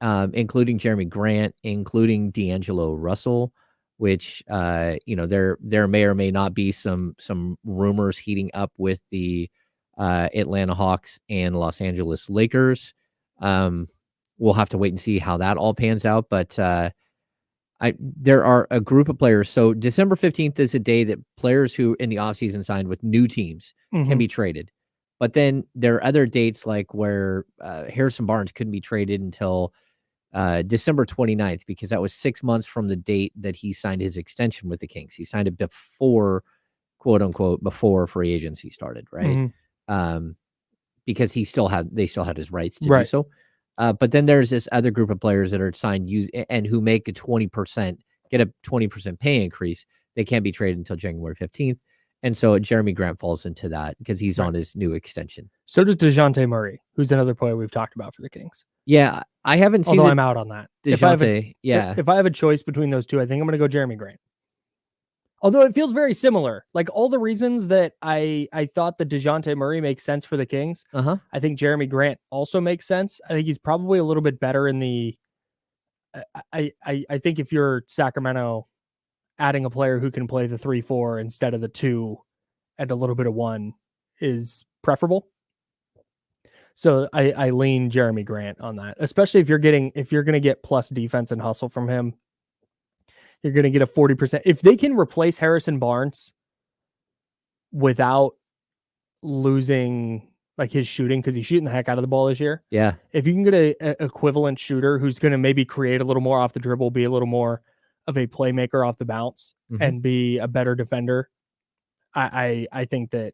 including Jerami Grant, including D'Angelo Russell, which there may or may not be some rumors heating up with the Atlanta Hawks and Los Angeles Lakers. We'll have to wait and see how that all pans out. But there are a group of players. So December 15th is a day that players who in the offseason signed with new teams can be traded. But then there are other dates like where Harrison Barnes couldn't be traded until December 29th, because that was 6 months from the date that he signed his extension with the Kings. He signed it before, quote unquote, before free agency started, right? Because they still had his rights to do so. But then there's this other group of players that are signed and who make get a 20% pay increase. They can't be traded until January 15th. And so Jerami Grant falls into that because he's on his new extension. So does DeJounte Murray, who's another player we've talked about for the Kings. Yeah, I haven't seen. Although I'm out on that. If I have a choice between those two, I think I'm going to go Jerami Grant. Although it feels very similar. Like all the reasons that I thought that DeJounte Murray makes sense for the Kings, I think Jerami Grant also makes sense. I think he's probably a little bit better in the. I think if you're Sacramento, adding a player who can play the 3-4 instead of the 2 and a little bit of 1 is preferable. So I lean Jerami Grant on that, especially if you're going to get plus defense and hustle from him. You're going to get a 40%. If they can replace Harrison Barnes without losing like his shooting, because he's shooting the heck out of the ball this year. Yeah. If you can get a equivalent shooter who's going to maybe create a little more off the dribble, be a little more of a playmaker off the bounce, and be a better defender, I think that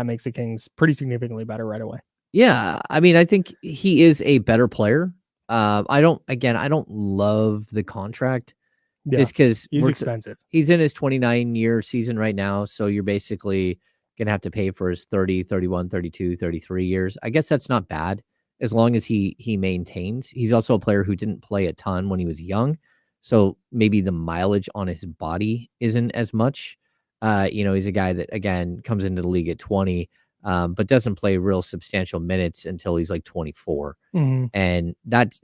makes the Kings pretty significantly better right away. Yeah, I mean, I think he is a better player. I don't love the contract. Yeah, just because he's expensive. he's in his 29-year season right now. So you're basically going to have to pay for his 30, 31, 32, 33 years. I guess that's not bad as long as he maintains. He's also a player who didn't play a ton when he was young. So maybe the mileage on his body isn't as much. He's a guy that, again, comes into the league at 20, but doesn't play real substantial minutes until he's like 24. Mhm. And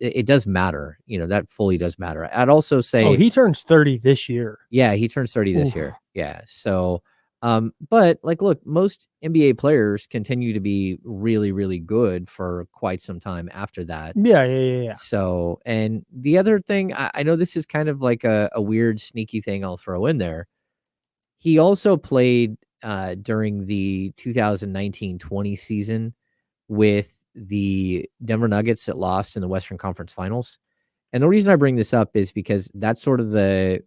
it does matter. That fully does matter. I'd also say, Oh, he turns 30 this year. yeah, he turns 30 this Oof. year. Yeah. So, but like, look, most NBA players continue to be really, really good for quite some time after that. Yeah. So, and the other thing, I know this is kind of like a weird, sneaky thing I'll throw in there. He also played during the 2019-20 season with the Denver Nuggets that lost in the Western Conference Finals. And the reason I bring this up is because that's sort of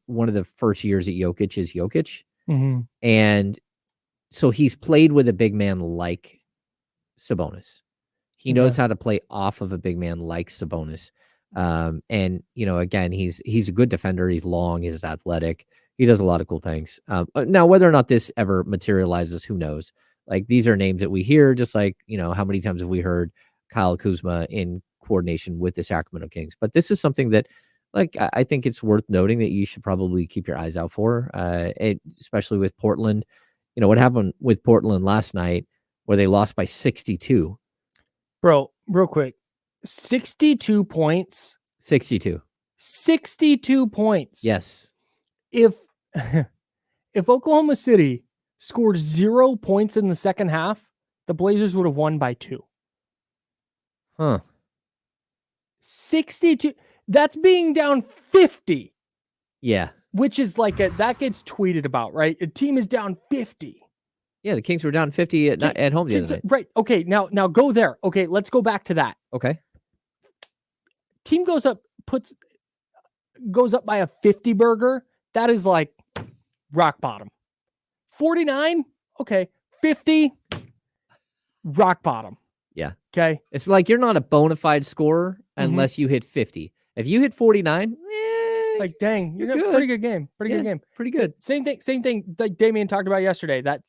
one of the first years at Jokic is Jokic. Mhm. And so he's played with a big man like Sabonis. He knows how to play off of a big man like Sabonis. And again, he's a good defender. He's long, he's athletic. He does a lot of cool things. Now, whether or not this ever materializes, who knows? Like, these are names that we hear, just like, how many times have we heard Kyle Kuzma in coordination with the Sacramento Kings? But this is something that, like, I think it's worth noting that you should probably keep your eyes out for, especially with Portland. What happened with Portland last night where they lost by 62. Bro, real quick. 62 points. 62. 62 points. Yes. If Oklahoma City scored 0 points in the second half, the Blazers would have won by 2. Huh. 62. That's being down 50. Yeah. Which is like that gets tweeted about, right? A team is down 50. Yeah, the Kings were down 50 at home the other night. Right. Okay, now go there. Okay, let's go back to that. Okay. Team goes up by a 50 burger. That is like rock bottom. 49, okay. 50, rock bottom. Yeah. Okay. It's like you're not a bona fide scorer unless you hit 50. If you hit 49, like, dang, you're good. pretty good game. Pretty good game. Pretty good. Same thing like Damian talked about yesterday. That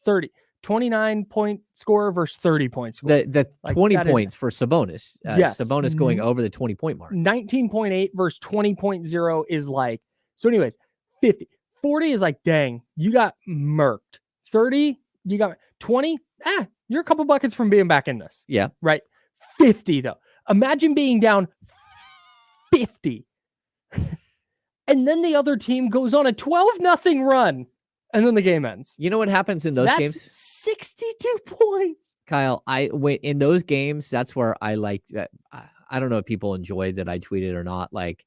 29-point scorer versus 30-point scorer. The like, 20 points for Sabonis. Yes. Sabonis going over the 20-point mark. 19.8 versus 20.0 is like, so anyways, 50. 40 is like, dang, you got murked. 30, you got 20. You're a couple buckets from being back in this. Yeah. Right. 50 though. Imagine being down 50. And then the other team goes on a 12-0 run. And then the game ends. You know what happens in those games? 62 points. Kyle, in those games, that's where I like, I don't know if people enjoy that I tweeted or not. Like,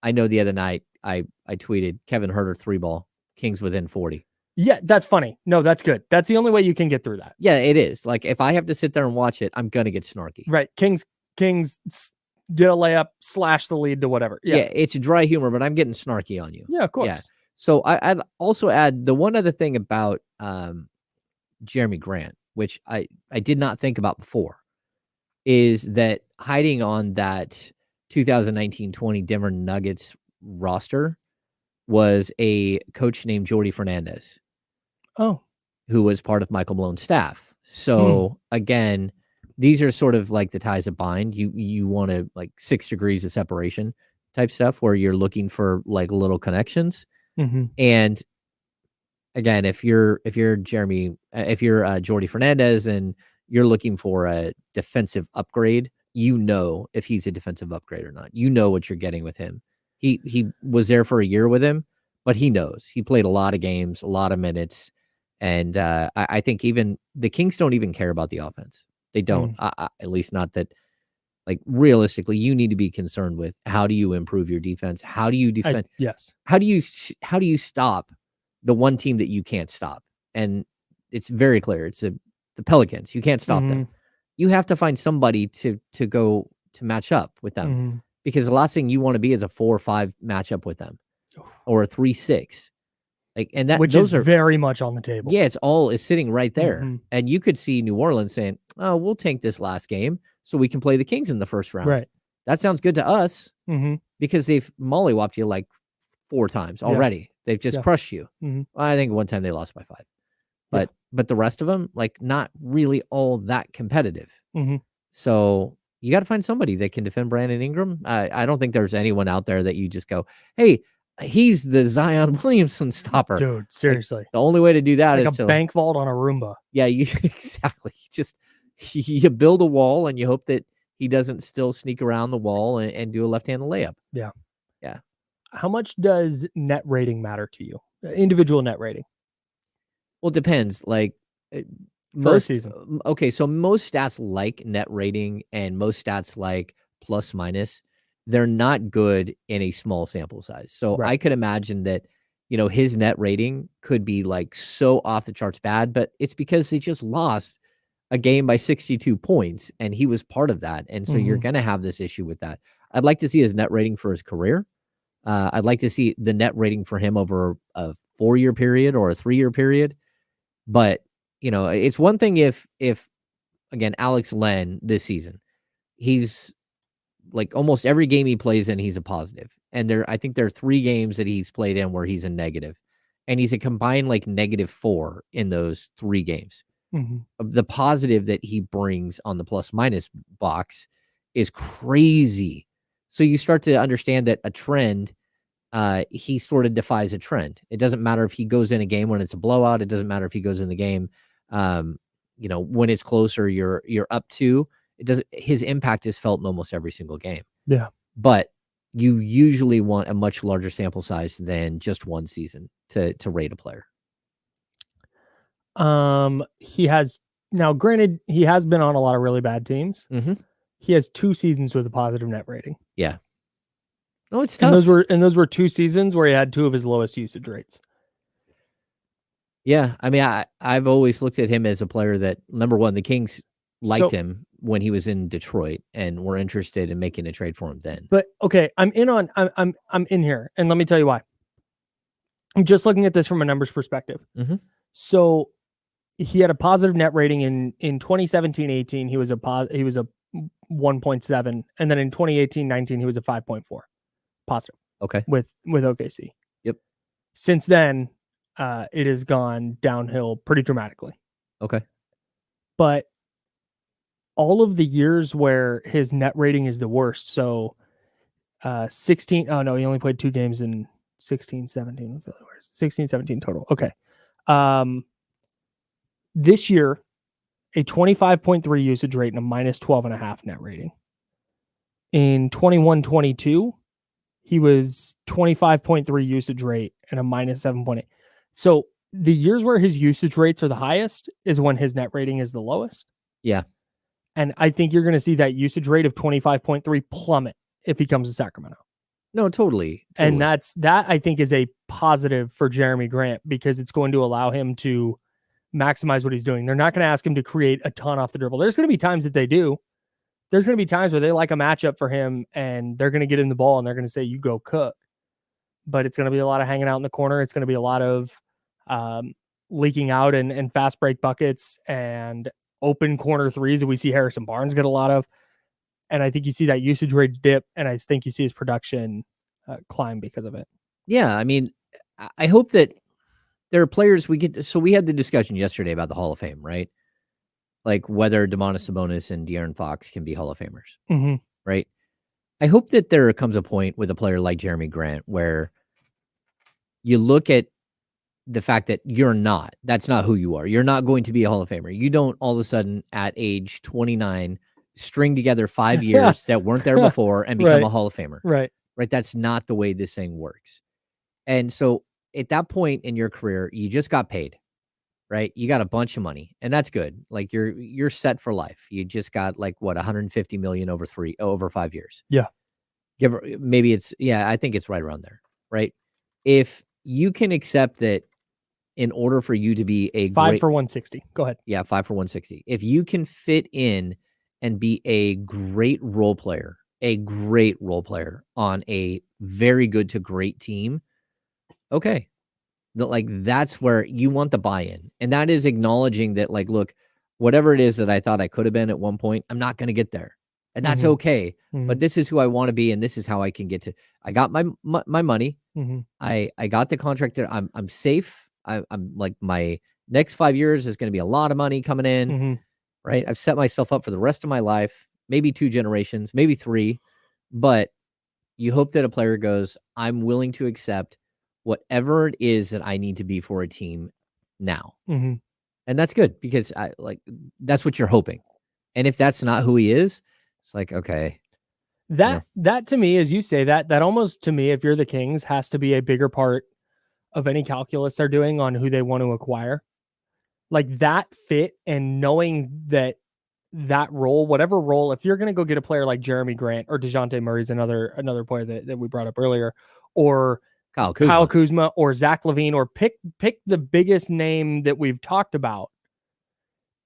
I know the other night I tweeted Kevin Huerter 3-ball, Kings within 40. Yeah, that's funny. No, that's good. That's the only way you can get through that. Yeah, it is. Like, if I have to sit there and watch it, I'm going to get snarky. Right. Kings get a layup, slash the lead to whatever. Yeah, it's dry humor, but I'm getting snarky on you. Yeah, of course. Yeah. So I'd also add the one other thing about Jerami Grant, which I did not think about before, is that hiding on that 2019-20 Denver Nuggets roster was a coach named Jordi Fernandez. Oh. Who was part of Michael Malone's staff. So again, these are sort of like the ties that bind. You want to, like, 6 degrees of separation type stuff where you're looking for like little connections. Mm-hmm. And again, if you're Jerami, if you're Jordi Fernandez and you're looking for a defensive upgrade, if he's a defensive upgrade or not. What you're getting with him. He was there for a year with him, but he knows. He played a lot of games, a lot of minutes. And I think even the Kings don't even care about the offense. They don't, at least not that. Like, realistically, you need to be concerned with how do you improve your defense? How do you defend? Yes. How do you stop the one team that you can't stop? And it's very clear. It's the Pelicans. You can't stop them. You have to find somebody to go to match up with them, because the last thing you want to be is a 4-5 matchup with them, or a 3-6. Like, and which is very much on the table. Yeah, it's sitting right there. And you could see New Orleans saying, "Oh, we'll tank this last game so we can play the Kings in the first round." Right. That sounds good to us, because they've mollywopped you like 4 times already. They've just crushed you. Mhm. Well, I think one time they lost by 5. But the rest of them, like, not really all that competitive. Mhm. So you got to find somebody that can defend Brandon Ingram. I don't think there's anyone out there that you just go, hey, he's the Zion Williamson stopper. Dude, seriously. The only way to do that Like is a to bank vault on a Roomba. Yeah, you exactly. Just you build a wall and you hope that he doesn't still sneak around the wall and do a left-handed layup. Yeah. Yeah. How much does net rating matter to you? Individual net rating Well, it depends. Like for a most season. okay, so most stats like net rating and most stats like plus minus, they're not good in a small sample size. So Right. I could imagine that, his net rating could be like so off the charts bad, but it's because they just lost a game by 62 points and he was part of that. And so you're Mhm. going to have this issue with that. I'd like to see his net rating for his career. I'd like to see the net rating for him over a 4-year period or a 3-year period. But, it's one thing if again, Alex Len this season, he's like almost every game he plays in, he's a positive. And I think there are 3 games that he's played in where he's a negative. And he's a combined like -4 in those 3 games. Mhm. The positive that he brings on the plus minus box is crazy. So you start to understand that a trend, he sort of defies a trend. It doesn't matter if he goes in a game when it's a blowout. It doesn't matter if he goes in the game, when it's closer, you're up 2. It doesn't. His impact is felt in almost every single game. Yeah. But you usually want a much larger sample size than just one season to rate a player. He has now, granted, he has been on a lot of really bad teams. Mm-hmm. He has 2 seasons with a positive net rating. Yeah. Oh, it's tough. And those were 2 seasons where he had 2 of his lowest usage rates. Yeah. I mean, I've always looked at him as a player that, number one, the Kings liked him when he was in Detroit and were interested in making a trade for him then. But okay, I'm in here, and let me tell you why. I'm just looking at this from a numbers perspective. Mm-hmm. So he had a positive net rating in 2017-18. He was a 1.7, and then in 2018-19 he was a 5.4 positive. Okay. With OKC. Yep. Since then, it has gone downhill pretty dramatically. Okay. But all of the years where his net rating is the worst, so 16, oh no, he only played 2 games in 16-17. 16-17 total. Okay. This year, a 25.3 usage rate and a -12.5 net rating. In 21-22, he was 25.3 usage rate and a -7.8. So the years where his usage rates are the highest is when his net rating is the lowest. Yeah. And I think you're going to see that usage rate of 25.3 plummet if he comes to Sacramento. No, totally. And that I think is a positive for Jerami Grant because it's going to allow him to maximize what he's doing. They're not going to ask him to create a ton off the dribble. There's going to be times that they do. There's going to be times where they like a matchup for him and they're going to get him the ball and they're going to say, you go cook. But it's going to be a lot of hanging out in the corner. It's going to be a lot of leaking out and fast break buckets and open corner threes that we see Harrison Barnes get a lot of. And I think you see that usage rate dip, and I think you see his production climb because of it. Yeah, I mean, I hope that there are players we get. So we had the discussion yesterday about the Hall of Fame, right? Like whether Domantas Sabonis and De'Aaron Fox can be Hall of Famers, Mm-hmm. right? I hope that there comes a point with a player like Jerami Grant where you look at the fact that that's not who you are. You're not going to be a Hall of Famer. You don't all of a sudden at age 29 string together 5 years that weren't there before and become a Hall of Famer. Right. That's not the way this thing works. And so at that point in your career, you just got paid, right? You got a bunch of money and that's good. Like you're set for life. You just got like what, 150 million over 5 years. Yeah. Maybe I think it's right around there, right? If you can accept that in order for you to be a 5 for 160. Go ahead. Yeah, 5 for 160. If you can fit in and be a great role player on a very good to great team, okay. That's where you want the buy-in. And that is acknowledging that, like, look, whatever it is that I thought I could have been at one point, I'm not going to get there. And that's okay. Mm-hmm. But this is who I want to be, and this is how I can get to. I got my money. Mhm. I got the contract there. I'm safe. I'm like, my next 5 years is going to be a lot of money coming in, Mhm. right? I've set myself up for the rest of my life, maybe 2 generations, maybe 3. But you hope that a player goes, I'm willing to accept whatever it is that I need to be for a team now. Mhm. And that's good, because that's what you're hoping. And if that's not who he is, it's like, okay, That to me, as you say that almost, to me, if you're the Kings, has to be a bigger part of any calculus they're doing on who they want to acquire. Like that fit, and knowing that role, whatever role, if you're going to go get a player like Jerami Grant, or DeJounte Murray's another player that we brought up earlier, or Kyle Kuzma or Zach LaVine, or pick the biggest name that we've talked about,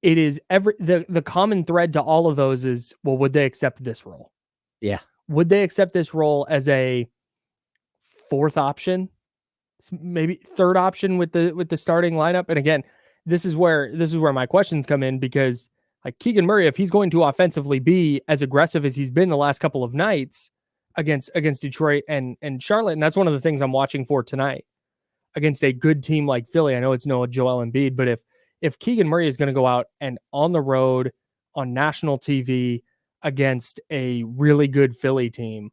it is the common thread to all of those is, well, would they accept this role? Yeah. Would they accept this role as a fourth option, maybe third option with the starting lineup? And again, this is where my questions come in, because like Keegan Murray, if he's going to offensively be as aggressive as he's been the last couple of nights against Detroit and Charlotte, and that's one of the things I'm watching for tonight against a good team like Philly. I know it's no Joel Embiid, but if Keegan Murray is going to go out and on the road on national TV against a really good Philly team,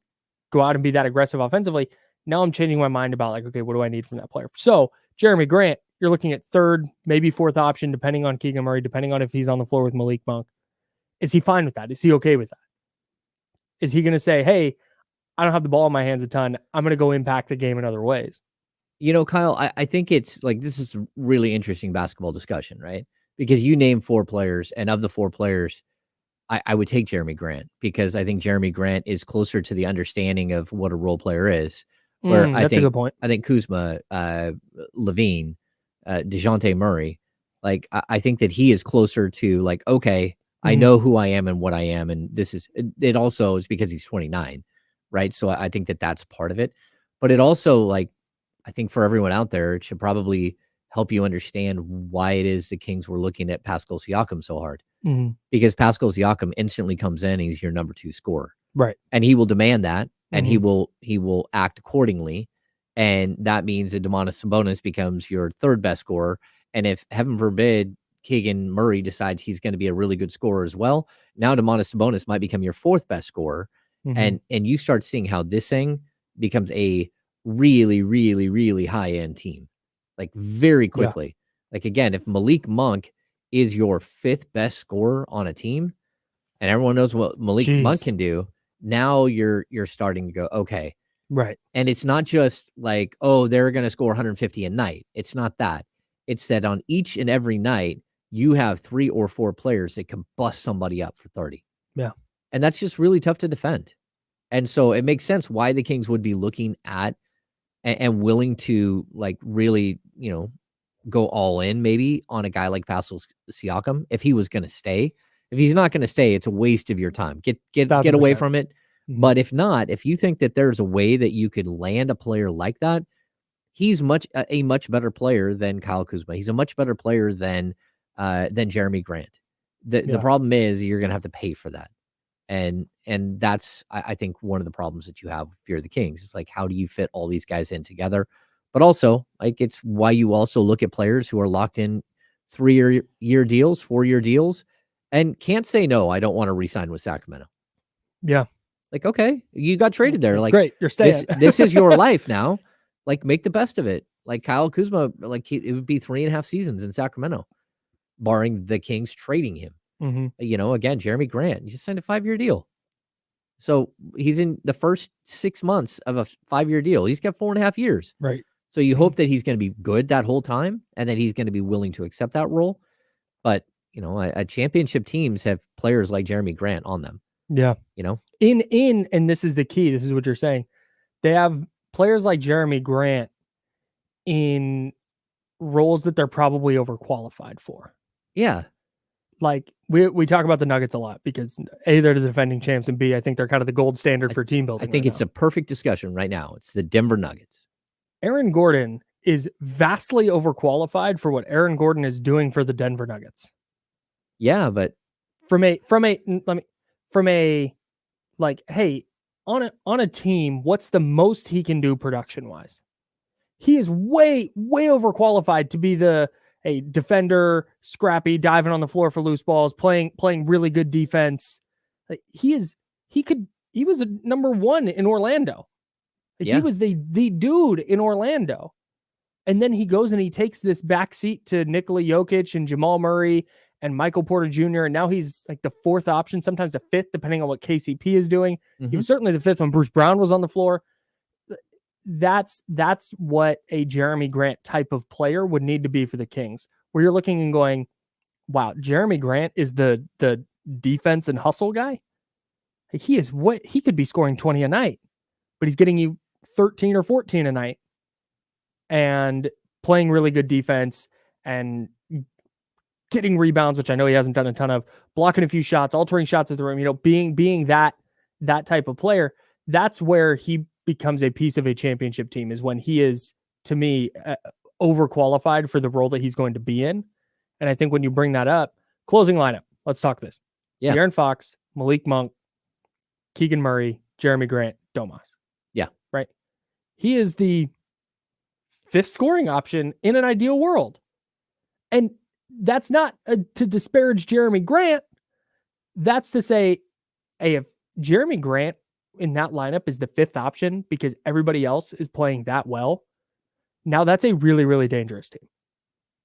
go out and be that aggressive offensively, now I'm changing my mind about like, okay, what do I need from that player? So Jerami Grant, you're looking at third, maybe fourth option, depending on Keegan Murray, depending on if he's on the floor with Malik Monk. Is he fine with that? Is he okay with that? Is he going to say, hey, I don't have the ball in my hands a ton, I'm going to go impact the game in other ways? Kyle, I think it's like, this is a really interesting basketball discussion, right? Because you name 4 players, and of the 4 players, I would take Jerami Grant, because I think Jerami Grant is closer to the understanding of what a role player is. Where That's a good point. I think Kuzma, LaVine, DeJounte Murray, like I think that he is closer to like, okay, I know who I am and what I am, and this is it. Also is because he's 29, right? So I think that that's part of it. But it also, like, I think for everyone out there, it should probably help you understand why it is the Kings were looking at Pascal Siakam so hard. Because Pascal Siakam instantly comes in, he's your number 2 scorer. Right. And he will demand that, and he will act accordingly. And that means that Domantas Sabonis becomes your 3rd best scorer. And if, heaven forbid, Keegan Murray decides he's going to be a really good scorer as well, now Domantas Sabonis might become your 4th best scorer. And you start seeing how this thing becomes a really, really, really high-end team, like very quickly. Yeah. Like, again, if Malik Monk is your 5th best scorer on a team, and everyone knows what Malik Monk can do, now you're starting to go, okay. Right. And it's not just like, oh, they're going to score 150 a night. It's not that. It's that on each and every night, you have 3 or 4 players that can bust somebody up for 30. Yeah. And that's just really tough to defend. And so it makes sense why the Kings would be looking at and willing to, like, really, go all in maybe on a guy like Pascal Siakam if he was going to stay. If he's not going to stay, it's a waste of your time. Get away from it. But if not, if you think that there's a way that you could land a player like that, he's a much better player than Kyle Kuzma. He's a much better player than Jerami Grant. The problem is you're going to have to pay for that. And that's, I think, one of the problems that you have if you're the Kings. It's like, how do you fit all these guys in together? But also, like, it's why you also look at players who are locked in 3-year deals, 4-year deals, and can't say, no, I don't want to re-sign with Sacramento. Yeah. Like, okay, you got traded there. Like, great, you're staying. This is your life now. Like, make the best of it. Like Kyle Kuzma, like, it would be 3.5 seasons in Sacramento, barring the Kings trading him. Again, Jerami Grant, you just signed a 5-year deal. So he's in the first 6 months of a 5-year deal. He's got 4.5 years. Right. So you hope that he's going to be good that whole time, and that he's going to be willing to accept that role. But, a championship teams have players like Jerami Grant on them. Yeah. And this is the key. This is what you're saying. They have players like Jerami Grant in roles that they're probably overqualified for. Yeah. Like, we talk about the Nuggets a lot because A, they're the defending champs, and B, I think they're kind of the gold standard for team building. I think it's a perfect discussion right now. It's the Denver Nuggets. Aaron Gordon is vastly overqualified for what Aaron Gordon is doing for the Denver Nuggets. Yeah, but from a like, hey, on a team, what's the most he can do production wise? He is way overqualified to be a defender, scrappy, diving on the floor for loose balls, playing really good defense. He was a number 1 in Orlando. Yeah. He was the dude in Orlando. And then he goes and he takes this back seat to Nikola Jokic and Jamal Murray and Michael Porter Jr. And now he's like the 4th option, sometimes the 5th, depending on what KCP is doing. He was certainly the 5th when Bruce Brown was on the floor. That's what a Jerami Grant type of player would need to be for the Kings, where you're looking and going, wow, Jerami Grant is the defense and hustle guy. He is what he could be scoring 20 a night, but he's getting you 13 or 14 a night and playing really good defense and getting rebounds, which I know he hasn't done a ton of, blocking a few shots, altering shots at the rim, being that type of player. That's where he becomes a piece of a championship team, is when he is, to me, overqualified for the role that he's going to be in. And I think when you bring that up, closing lineup, let's talk this. Yeah. De'Aaron Fox, Malik Monk, Keegan Murray, Jerami Grant, Domas. Yeah. Right. He is the 5th scoring option in an ideal world. And that's not to disparage Jerami Grant. That's to say, hey, if Jerami Grant in that lineup is the 5th option because everybody else is playing that well, now that's a really, really dangerous team.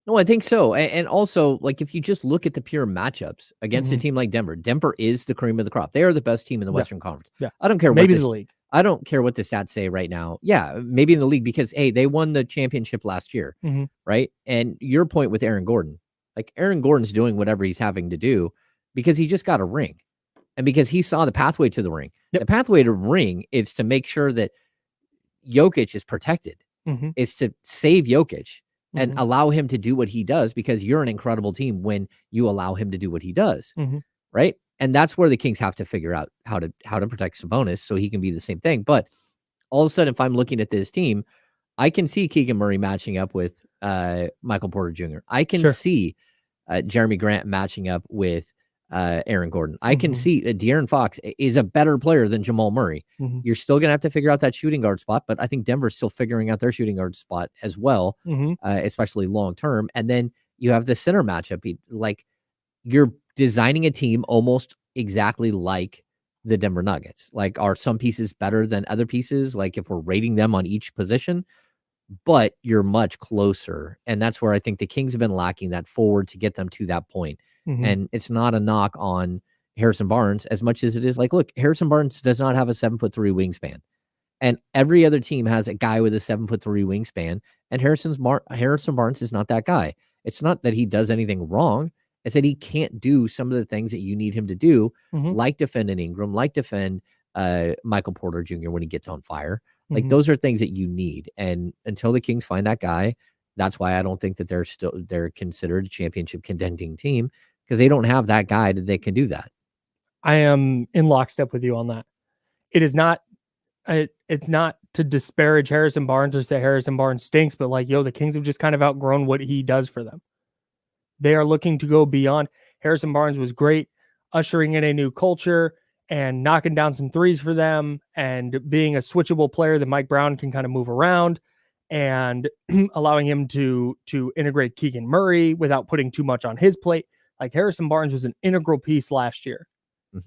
No, I think so. And also, like, if you just look at the pure matchups against a team like Denver is the cream of the crop. They are the best team in the Western Conference. Yeah. I don't care maybe what the league. I don't care what the stats say right now. Yeah, maybe in the league, because, hey, they won the championship last year, right? And your point with Aaron Gordon, like, Aaron Gordon's doing whatever he's having to do because he just got a ring and because he saw the pathway to the ring. Yep. The pathway to ring is to make sure that Jokic is protected. It's to save Jokic and allow him to do what he does, because you're an incredible team when you allow him to do what he does, right? And that's where the Kings have to figure out how to protect Sabonis so he can be the same thing. But all of a sudden, if I'm looking at this team, I can see Keegan Murray matching up with Michael Porter Jr. I can see Jerami Grant matching up with Aaron Gordon. I can see De'Aaron Fox is a better player than Jamal Murray. You're still going to have to figure out that shooting guard spot, but I think Denver's still figuring out their shooting guard spot as well, especially long term. And then you have the center matchup. Like, you're designing a team almost exactly like the Denver Nuggets. Like, are some pieces better than other pieces? Like, if we're rating them on each position, but you're much closer. And that's where I think the Kings have been lacking that forward to get them to that point. And it's not a knock on Harrison Barnes as much as it is like, look, Harrison Barnes does not have a 7'3" wingspan. And every other team has a guy with a 7'3" wingspan. And Harrison Barnes is not that guy. It's not that he does anything wrong. It's that he can't do some of the things that you need him to do, like defend an Ingram, like defend Michael Porter Jr. when he gets on fire. Like, those are things that you need. And until the Kings find that guy, that's why I don't think that they're considered a championship contending team, because they don't have that guy that can do that. I am in lockstep with you on that. It is not, it's not to disparage Harrison Barnes or say Harrison Barnes stinks, but like, the Kings have just kind of outgrown what he does for them. They are looking to go beyond. Harrison Barnes was great, ushering in a new culture and knocking down some threes for them and being a switchable player that Mike Brown can kind of move around and allowing him to integrate Keegan Murray without putting too much on his plate. Like, Harrison Barnes was an integral piece last year.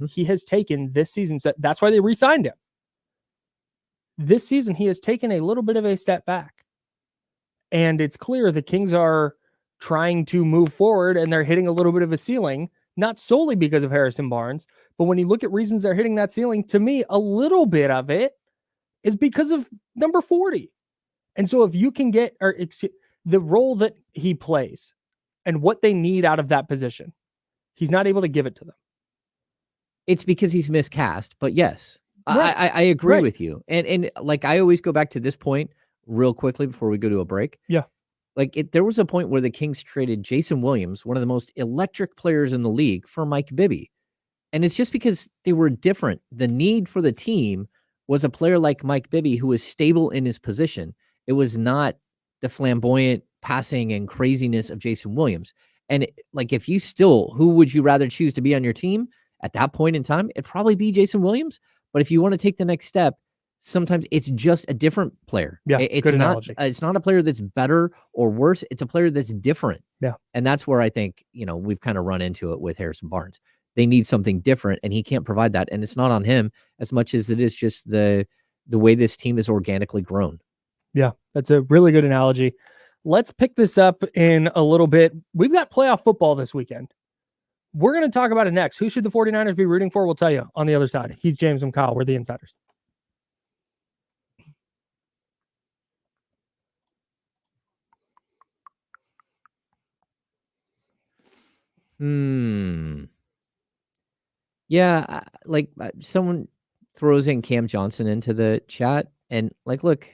He has taken this season. That's why they re-signed him. This season, he has taken a little bit of a step back. And it's clear the Kings are trying to move forward and they're hitting a little bit of a ceiling, not solely because of Harrison Barnes, but when you look at reasons they're hitting that ceiling, to me, a little bit of it is because of number 40. And so if you can get the role that he plays and what they need out of that position, he's not able to give it to them. It's because he's miscast, but yes, right. I agree with you. And like, I always go back to this point real quickly before we go to a break. Yeah. Like, there was a point where the Kings traded Jason Williams, one of the most electric players in the league, for Mike Bibby. And it's just because they were different. The need for the team was a player like Mike Bibby who was stable in his position. It was not the flamboyant passing and craziness of Jason Williams. And like, who would you rather choose to be on your team at that point in time? It'd probably be Jason Williams. But if you want to take the next step, sometimes it's just a different player. Yeah, It's good not. analogy. It's not a player that's better or worse. It's a player that's different. Yeah. And that's where I think we've kind of run into it with Harrison Barnes. They need something different, and he can't provide that. And it's not on him as much as it is just the way this team is organically grown. Yeah, that's a really good analogy. Let's pick this up in a little bit. We've got playoff football this weekend. We're going to talk about it next. Who should the 49ers be rooting for? We'll tell you on the other side. He's James and Kyle. We're the Insiders. Yeah, someone throws in Cam Johnson into the chat, and look,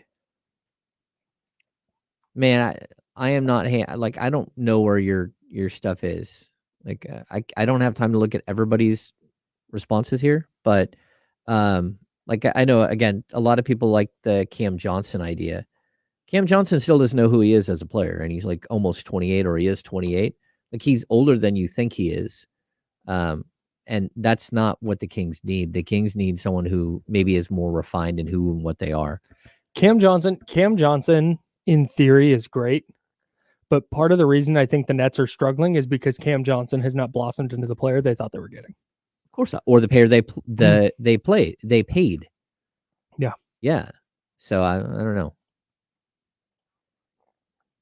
man, I am not I don't know where your stuff is. I don't have time to look at everybody's responses here, but I know, again, a lot of people like the Cam Johnson idea. Cam Johnson still doesn't know who he is as a player, and he's almost 28, or he is 28. He's older than you think he is. And that's not what the Kings need. The Kings need someone who maybe is more refined in who and what they are. Cam Johnson, in theory, is great. But part of the reason I think the Nets are struggling is because Cam Johnson has not blossomed into the player they thought they were getting. Of course not. Or the player they paid. Yeah. Yeah. So I don't know.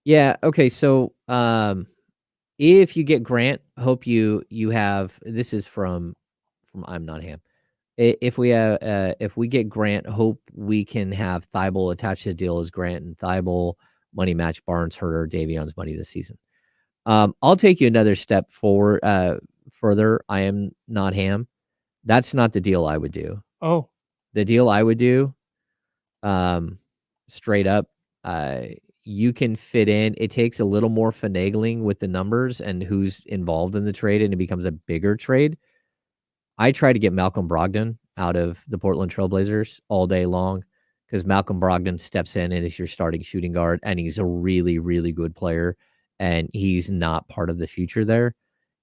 Yeah. Okay. So if you get Grant, hope you have. This is from I'm Not Ham. If we get Grant, hope we can have Thibault attached to the deal as Grant and Thibault money match Barnes, Herter, Davion's money this season. I'll take you another step forward. Further, I Am Not Ham. That's not the deal I would do. Oh, the deal I would do, straight up, you can fit in. It takes a little more finagling with the numbers and who's involved in the trade, and it becomes a bigger trade. I try to get Malcolm Brogdon out of the Portland Trailblazers all day long, because Malcolm Brogdon steps in and is your starting shooting guard, and he's a really, really good player, and he's not part of the future there.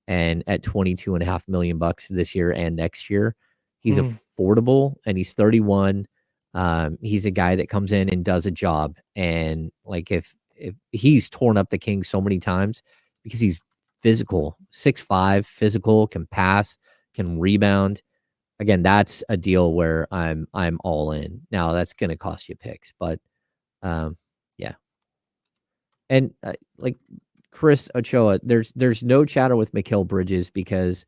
And at $22.5 million this year and next year, he's affordable, and he's 31. He's a guy that comes in and does a job. And if he's torn up the Kings so many times because he's physical, 6'5", physical, can pass, can rebound. Again, that's a deal where I'm all in. Now that's going to cost you picks, but yeah. And Chris Ochoa, there's no chatter with Mikal Bridges, because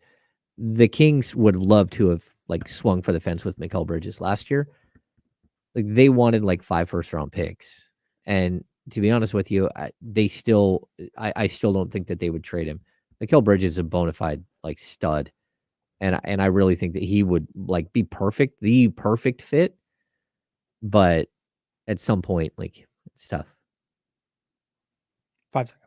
the Kings would love to have swung for the fence with Mikal Bridges last year. They wanted 5 first-round picks, and to be honest with you, I still don't think that they would trade him. Mikal Bridges is a bona fide stud, and I really think that he would be the perfect fit. But at some point, it's tough. 5 seconds.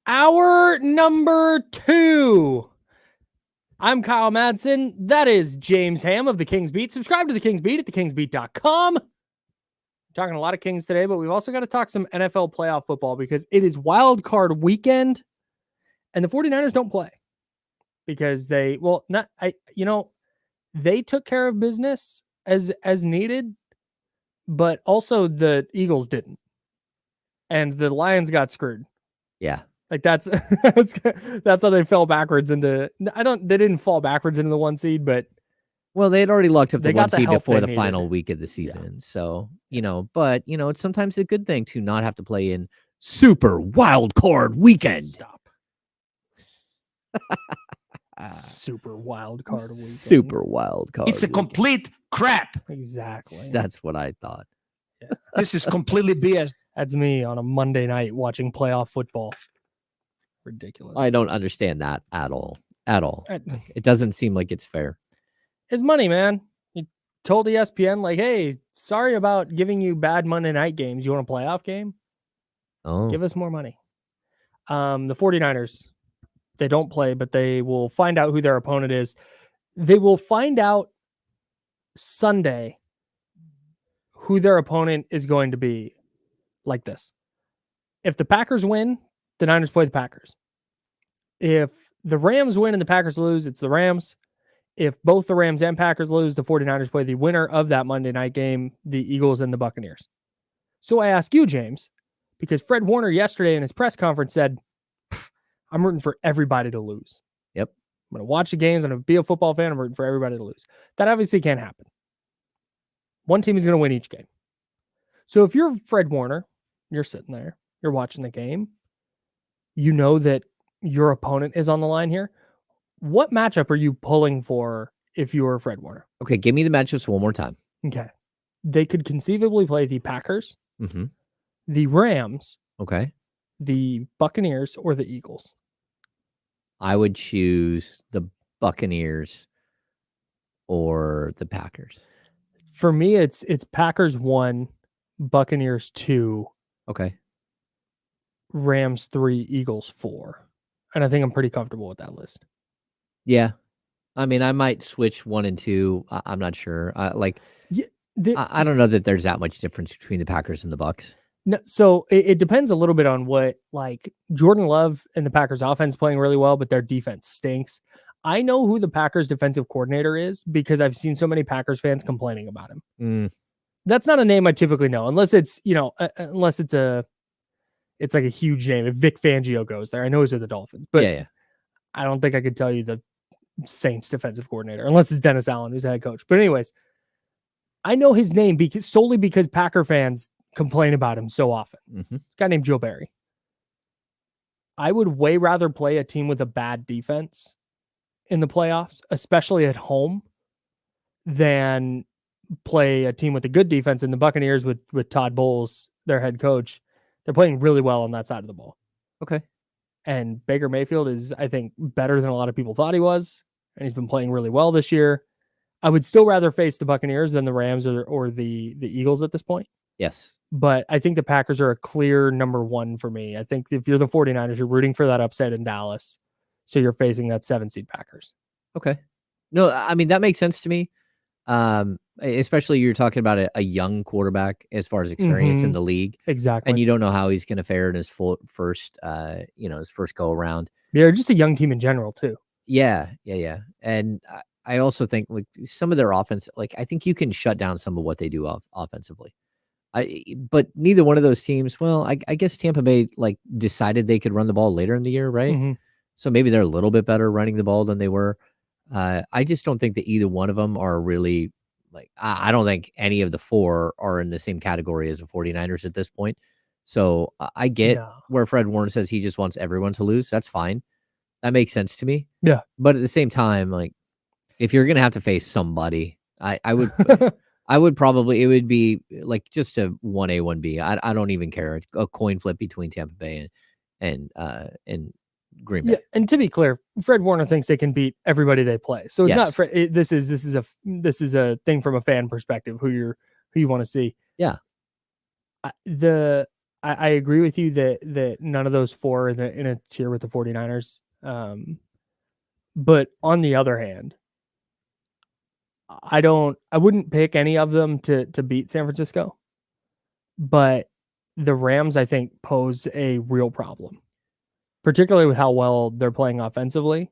Hour number 2. I'm Kyle Madson. That is James Ham of the Kings Beat. Subscribe to the Kings Beat at thekingsbeat.com. Talking a lot of Kings today, but we've also got to talk some NFL playoff football, because it is wild card weekend, and the 49ers don't play because they took care of business as needed, but also the Eagles didn't, and the Lions got screwed. Yeah. That's how they fell backwards into. They didn't fall backwards into the 1 seed, but they had already locked up the 1 seed before the needed. final week of the season. Yeah. So, but it's sometimes a good thing to not have to play in super wild card weekend. Stop. Super wild card weekend. Super wild card. It's a complete crap. Exactly. That's what I thought. Yeah. This is completely BS. That's me on a Monday night watching playoff football. Ridiculous. I don't understand that at all. It doesn't seem like it's fair. It's money, man. You told ESPN, like, hey, sorry about giving you bad Monday night games. You want a playoff game? Oh, Give us more money. The 49ers, they don't play, but they will find out who their opponent is. They will find out Sunday who their opponent is going to be like this. If the Packers win, the Niners play the Packers. If the Rams win and the Packers lose, it's the Rams. If both the Rams and Packers lose, the 49ers play the winner of that Monday night game, the Eagles and the Buccaneers. So I ask you, James, because Fred Warner yesterday in his press conference said, I'm rooting for everybody to lose. Yep. I'm going to watch the games. I'm going to be a football fan. I'm rooting for everybody to lose. That obviously can't happen. One team is going to win each game. So if you're Fred Warner, you're sitting there, you're watching the game, you know that your opponent is on the line here. What matchup are you pulling for if you were Fred Warner? okay. Give me the matchups one more time. Okay. They could conceivably play the Packers, Mm-hmm. the Rams, Okay. the Buccaneers, or the Eagles. I would choose the Buccaneers or the Packers. For me, it's Packers 1, Buccaneers 2, Okay. Rams 3, Eagles 4. And I think I'm pretty comfortable with that list. Yeah. I mean, I might switch 1 and 2. I'm not sure. I don't know that there's that much difference between the Packers and the Bucks. No, so it depends a little bit on what, like, Jordan Love and the Packers offense playing really well, but their defense stinks. I know who the Packers defensive coordinator is because I've seen so many Packers fans complaining about him. Mm. That's not a name I typically know, unless it's, unless it's like a huge name. If Vic Fangio goes there, I know he's with the Dolphins, but Yeah. I don't think I could tell you the Saints defensive coordinator, unless it's Dennis Allen, who's the head coach. But anyways, I know his name solely because Packer fans complain about him so often. Mm-hmm. A guy named Joe Barry. I would way rather play a team with a bad defense in the playoffs, especially at home, than play a team with a good defense. In the Buccaneers with Todd Bowles, their head coach, they're playing really well on that side of the ball. Okay. And Baker Mayfield is, I think, better than a lot of people thought he was, and he's been playing really well this year. I would still rather face the Buccaneers than the Rams or the Eagles at this point. Yes. But I think the Packers are a clear number 1 for me. I think if you're the 49ers, you're rooting for that upset in Dallas. So you're facing that 7-seed Packers. Okay. No, I mean, that makes sense to me. Especially you're talking about a young quarterback as far as experience in the league. Exactly. And you don't know how he's going to fare in his first go around. They're just a young team in general too. Yeah. And I also think like some of their offense, like I think you can shut down some of what they do offensively. But neither one of those teams, well, I guess Tampa Bay like decided they could run the ball later in the year, right? Mm-hmm. So maybe they're a little bit better running the ball than they were. I just don't think that either one of them are really like, I don't think any of the 4 are in the same category as the 49ers at this point. So I get where Fred Warner says he just wants everyone to lose. That's fine. That makes sense to me. Yeah. But at the same time, like if you're going to have to face somebody, I would, I would probably, it would be like just a 1A, 1B. I don't even care. A coin flip between Tampa Bay and Green Bay. Yeah, and to be clear, Fred Warner thinks they can beat everybody they play. So it's not this is a thing from a fan perspective who you want to see. Yeah. I agree with you that none of those 4 are in a tier with the 49ers. But on the other hand, I wouldn't pick any of them to beat San Francisco. But the Rams, I think, pose a real problem, particularly with how well they're playing offensively.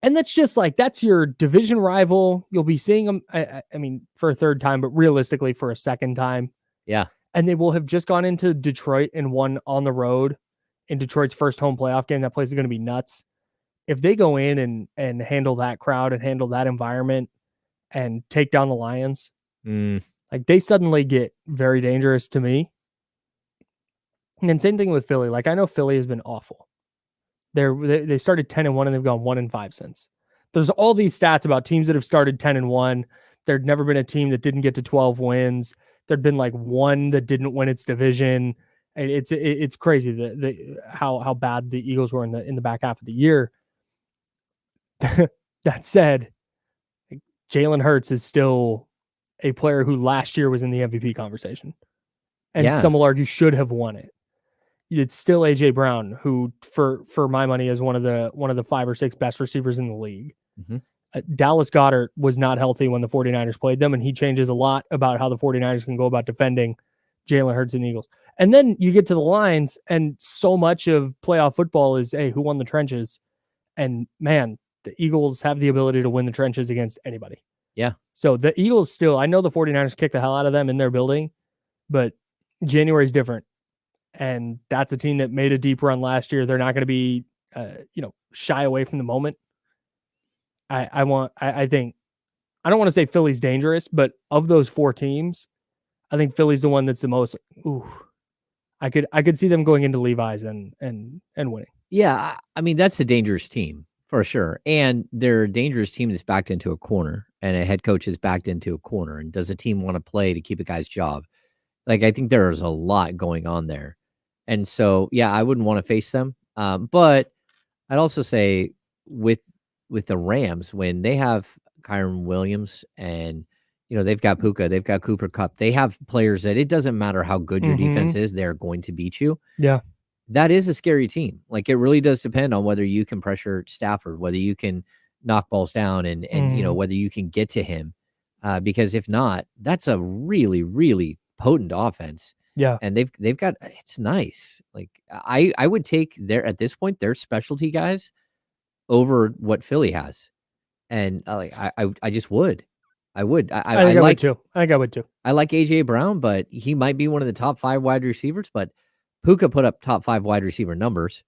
And that's just like, that's your division rival. You'll be seeing them, I mean, for a third time, but realistically for a second time. Yeah. And they will have just gone into Detroit and won on the road in Detroit's first home playoff game. That place is going to be nuts. If they go in and handle that crowd and handle that environment and take down the Lions, like they suddenly get very dangerous to me. And then same thing with Philly. Like I know Philly has been awful. They started 10-1 and they've gone 1-5 since. There's all these stats about teams that have started 10-1. There'd never been a team that didn't get to 12 wins. There'd been like one that didn't win its division. And it's crazy how bad the Eagles were in the back half of the year. That said, Jalen Hurts is still a player who last year was in the MVP conversation, and Yeah. some will argue should have won it. It's still AJ Brown, who for my money is one of the 5 or 6 best receivers in the league. Mhm. Dallas Goedert was not healthy when the 49ers played them, and he changes a lot about how the 49ers can go about defending Jalen Hurts and the Eagles. And then you get to the Lions, and so much of playoff football is, hey, who won the trenches? And man, the Eagles have the ability to win the trenches against anybody. Yeah. So the Eagles still, I know the 49ers kicked the hell out of them in their building, but January is different. And that's a team that made a deep run last year. They're not going to be, shy away from the moment. I think, I don't want to say Philly's dangerous, but of those 4 teams, I think Philly's the one that's the most, I could see them going into Levi's and winning. Yeah, I mean, that's a dangerous team for sure. And they're a dangerous team that's backed into a corner, and a head coach is backed into a corner. And does a team want to play to keep a guy's job? Like, I think there's a lot going on there. And so, yeah, I wouldn't want to face them. But I'd also say with the Rams, when they have Kyron Williams and, they've got Puka, they've got Cooper Kupp, they have players that it doesn't matter how good your defense is, they're going to beat you. Yeah. That is a scary team. Like, it really does depend on whether you can pressure Stafford, whether you can knock balls down and whether you can get to him. Because if not, that's a really, really potent offense. Yeah. And they've got, it's nice. Like, I would take at this point, their specialty guys over what Philly has. And I just would. I would. I think I would too. I think I would too. I like AJ Brown, but he might be one of the top 5 wide receivers. But Puka put up top 5 wide receiver numbers,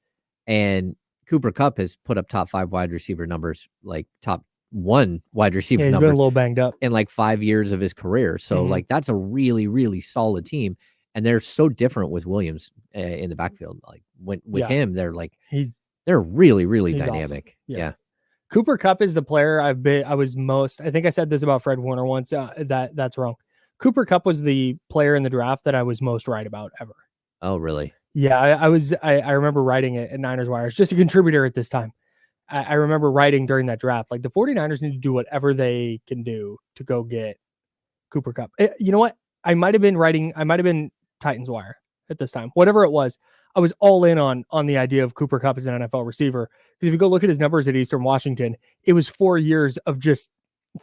and Cooper Kupp has put up top 5 wide receiver numbers, like top 1 wide receiver He's number been a little banged up in like 5 years of his career. So like, that's a really, really solid team. And they're so different with Williams in the backfield. Like, with him, they're like, they're really, really dynamic. Awesome. Yeah. Cooper Kupp is the player I think I said this about Fred Warner once. That's wrong. Cooper Kupp was the player in the draft that I was most right about ever. Oh, really? Yeah, I remember writing it at Niners Wire. It's just a contributor at this time. I remember writing during that draft, like, the 49ers need to do whatever they can do to go get Cooper Kupp. You know what? I might have been Titans Wire at this time. Whatever it was, I was all in on the idea of Cooper Kupp as an NFL receiver. Because if you go look at his numbers at Eastern Washington, it was 4 years of just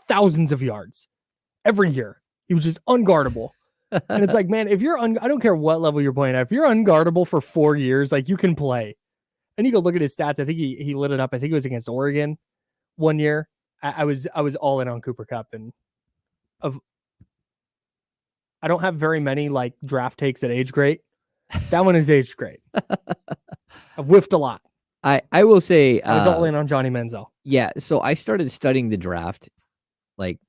thousands of yards every year. He was just unguardable. And it's like, man, if you're I don't care what level you're playing at, if you're unguardable for 4 years, like, you can play. And you go look at his stats. I think he lit it up. I think it was against Oregon one year. I was all in on Cooper Kupp, and I don't have very many like draft takes that age great. That one is aged great. I've whiffed a lot. I will say I was all in on Johnny Manziel. Yeah, so I started studying the draft, like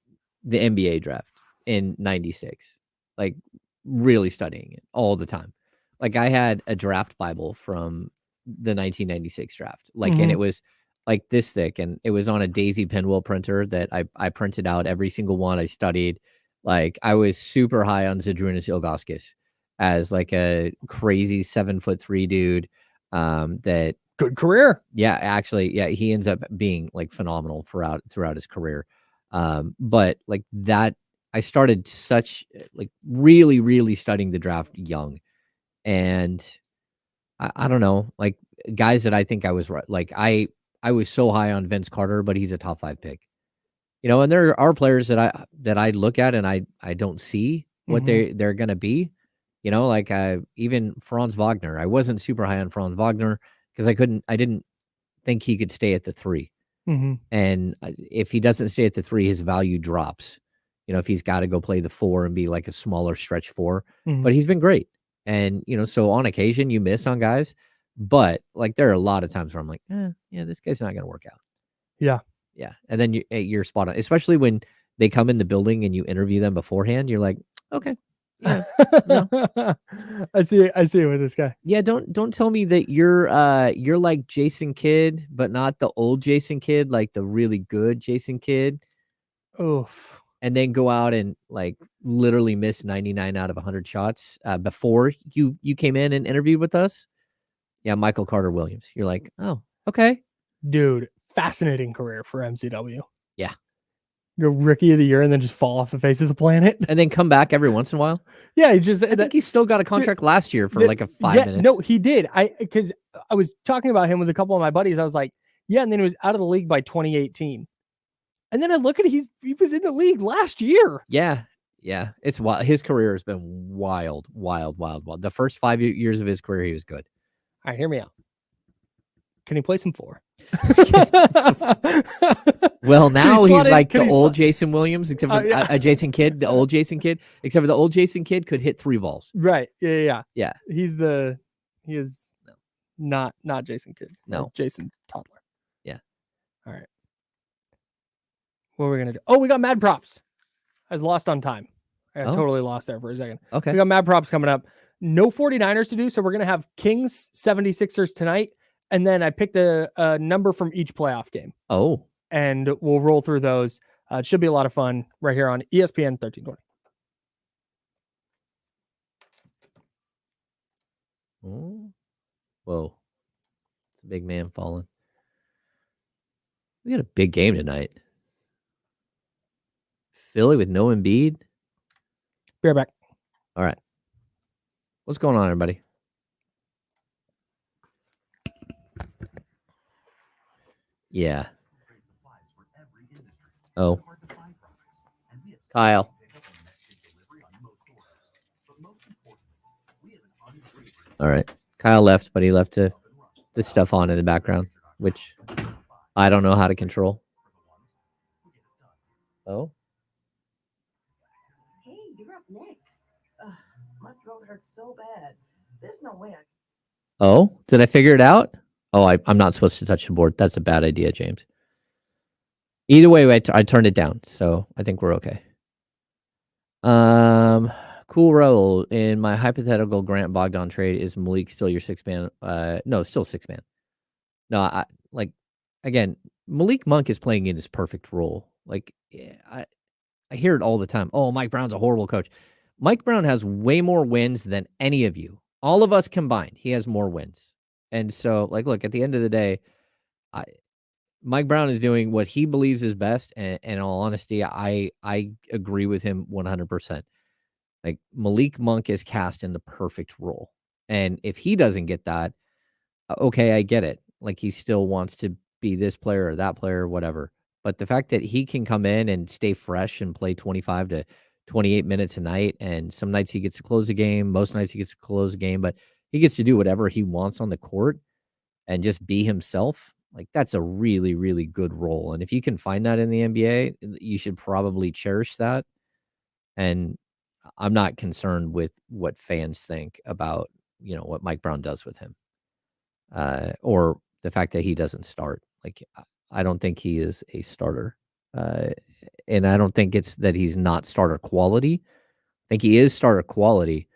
the NBA draft in '96, like really studying it all the time. Like, I had a draft Bible from the 1996 draft, like, and it was like this thick, and it was on a Daisy Pinwheel printer that I printed out every single one. I studied. Like, I was super high on Zydrunas Ilgauskas as like a crazy 7'3" dude. That good career. Yeah, actually, yeah, he ends up being like phenomenal throughout his career. But like that, I started like really, really studying the draft young, and I don't know, like, guys that I think I was right. Like, I was so high on Vince Carter, but he's a top 5 pick. And there are players that I look at and I don't see what they're gonna be. Like, even Franz Wagner. I wasn't super high on Franz Wagner because I didn't think he could stay at the 3. And if he doesn't stay at the 3, his value drops. If he's got to go play the 4 and be like a smaller stretch 4. But he's been great. And so on occasion you miss on guys, but like, there are a lot of times where I'm like, yeah, this guy's not gonna work out. Yeah. And then you're spot on, especially when they come in the building and you interview them beforehand. You're like, okay, yeah, I see with this guy. Yeah, don't tell me that you're like Jason Kidd, but not the old Jason Kidd, like the really good Jason Kidd. Oof. And then go out and like literally miss 99 out of 100 shots before you came in and interviewed with us. Yeah, Michael Carter Williams. You're like, oh, okay, dude. Fascinating career for MCW. Yeah. Go rookie of the year and then just fall off the face of the planet. and then come back every once in a while. Yeah, he just I think he still got a contract last year for like a 5 minutes. No, he did. Because I was talking about him with a couple of my buddies. I was like, yeah, and then he was out of the league by 2018. And then I look at it, he was in the league last year. Yeah. It's wild. His career has been wild. The first 5 years of his career, he was good. All right, hear me out. Can he play some floor? Well, now he's like the old slot- Jason Williams, except for yeah. a Jason Kidd, the old Jason Kidd, except for the old Jason Kidd could hit 3 balls. Right. Yeah. Yeah. He is not Jason Kidd. No. Jason Toddler. Yeah. All right. What are we gonna do? Oh, we got MadProps. I was lost on time. I got totally lost there for a second. Okay. We got MadProps coming up. No 49ers to do, so we're gonna have Kings 76ers tonight. And then I picked a number from each playoff game. Oh. And we'll roll through those. It should be a lot of fun right here on ESPN 1320. Oh. Whoa. It's a big man falling. We got a big game tonight. Philly with no Embiid. Be right back. All right. What's going on, everybody? Yeah. Oh. Kyle. All right. Kyle left, but he left the stuff on in the background, which I don't know how to control. Oh. Hey, you're up next. Ugh, my throat hurts so bad. There's no way I. Oh, did I figure it out? Oh, I'm not supposed to touch the board. That's a bad idea, James. Either way, I turned it down, so I think we're okay. Cool roll. In my hypothetical Grant Bogdan trade, is Malik still your 6-man? No, still 6-man. No, again, Malik Monk is playing in his perfect role. Like, I hear it all the time. Oh, Mike Brown's a horrible coach. Mike Brown has way more wins than any of you. All of us combined, he has more wins. And so, look, at the end of the day, Mike Brown is doing what he believes is best. And in all honesty, I agree with him 100%. Like, Malik Monk is cast in the perfect role. And if he doesn't get that, okay, I get it. Like, he still wants to be this player or that player or whatever. But the fact that he can come in and stay fresh and play 25 to 28 minutes a night, and some nights he gets to close the game, most nights he gets to close the game, but he gets to do whatever he wants on the court and just be himself. Like, that's a really, really good role. And if you can find that in the NBA, you should probably cherish that. And I'm not concerned with what fans think about, what Mike Brown does with him, or the fact that he doesn't start. Like, I don't think he is a starter. And I don't think it's that he's not starter quality. I think he is starter quality,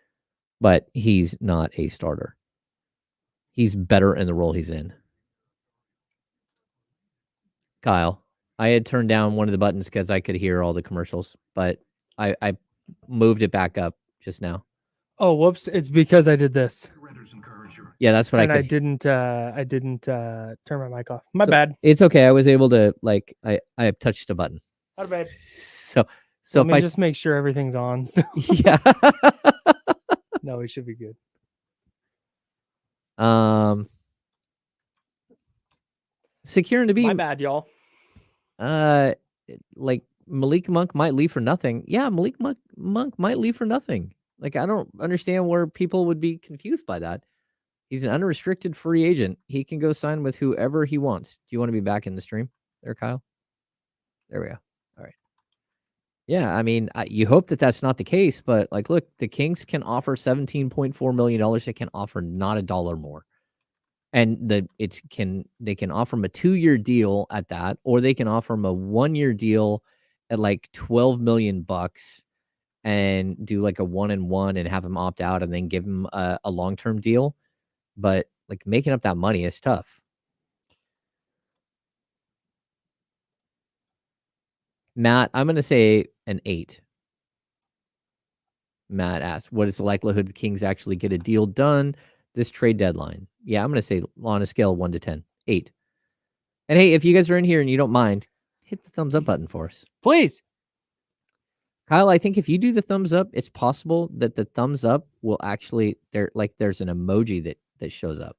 but he's not a starter. He's better in the role he's in. Kyle, I had turned down one of the buttons because I could hear all the commercials, but I moved it back up just now. Oh, whoops. It's because I did this. Yeah, that's what And I I could. didn't turn my mic off. My bad. It's okay. I was able to, I touched a button. Not bad. So Let if me I just make sure everything's on still. yeah. No, we should be good. Securing to be My bad, y'all. like Malik Monk might leave for nothing. Yeah, Malik Monk might leave for nothing. Like, I don't understand where people would be confused by that. He's an unrestricted free agent. He can go sign with whoever he wants. Do you want to be back in the stream there, Kyle? There we go. All right. Yeah, I mean, you hope that that's not the case, but look, the Kings can offer $17.4 million. They can offer not a dollar more. And they can offer him a 2-year deal at that, or they can offer him a 1-year deal at $12 million and do a 1-and-1 and have him opt out and then give him a long-term deal. But making up that money is tough. Matt, I'm going to say an 8. Matt asked, what is the likelihood the Kings actually get a deal done this trade deadline? Yeah, I'm going to say on a scale of 1 to 10, 8. And hey, if you guys are in here and you don't mind, hit the thumbs up button for us. Please. Kyle, I think if you do the thumbs up, it's possible that the thumbs up will actually there's an emoji that shows up.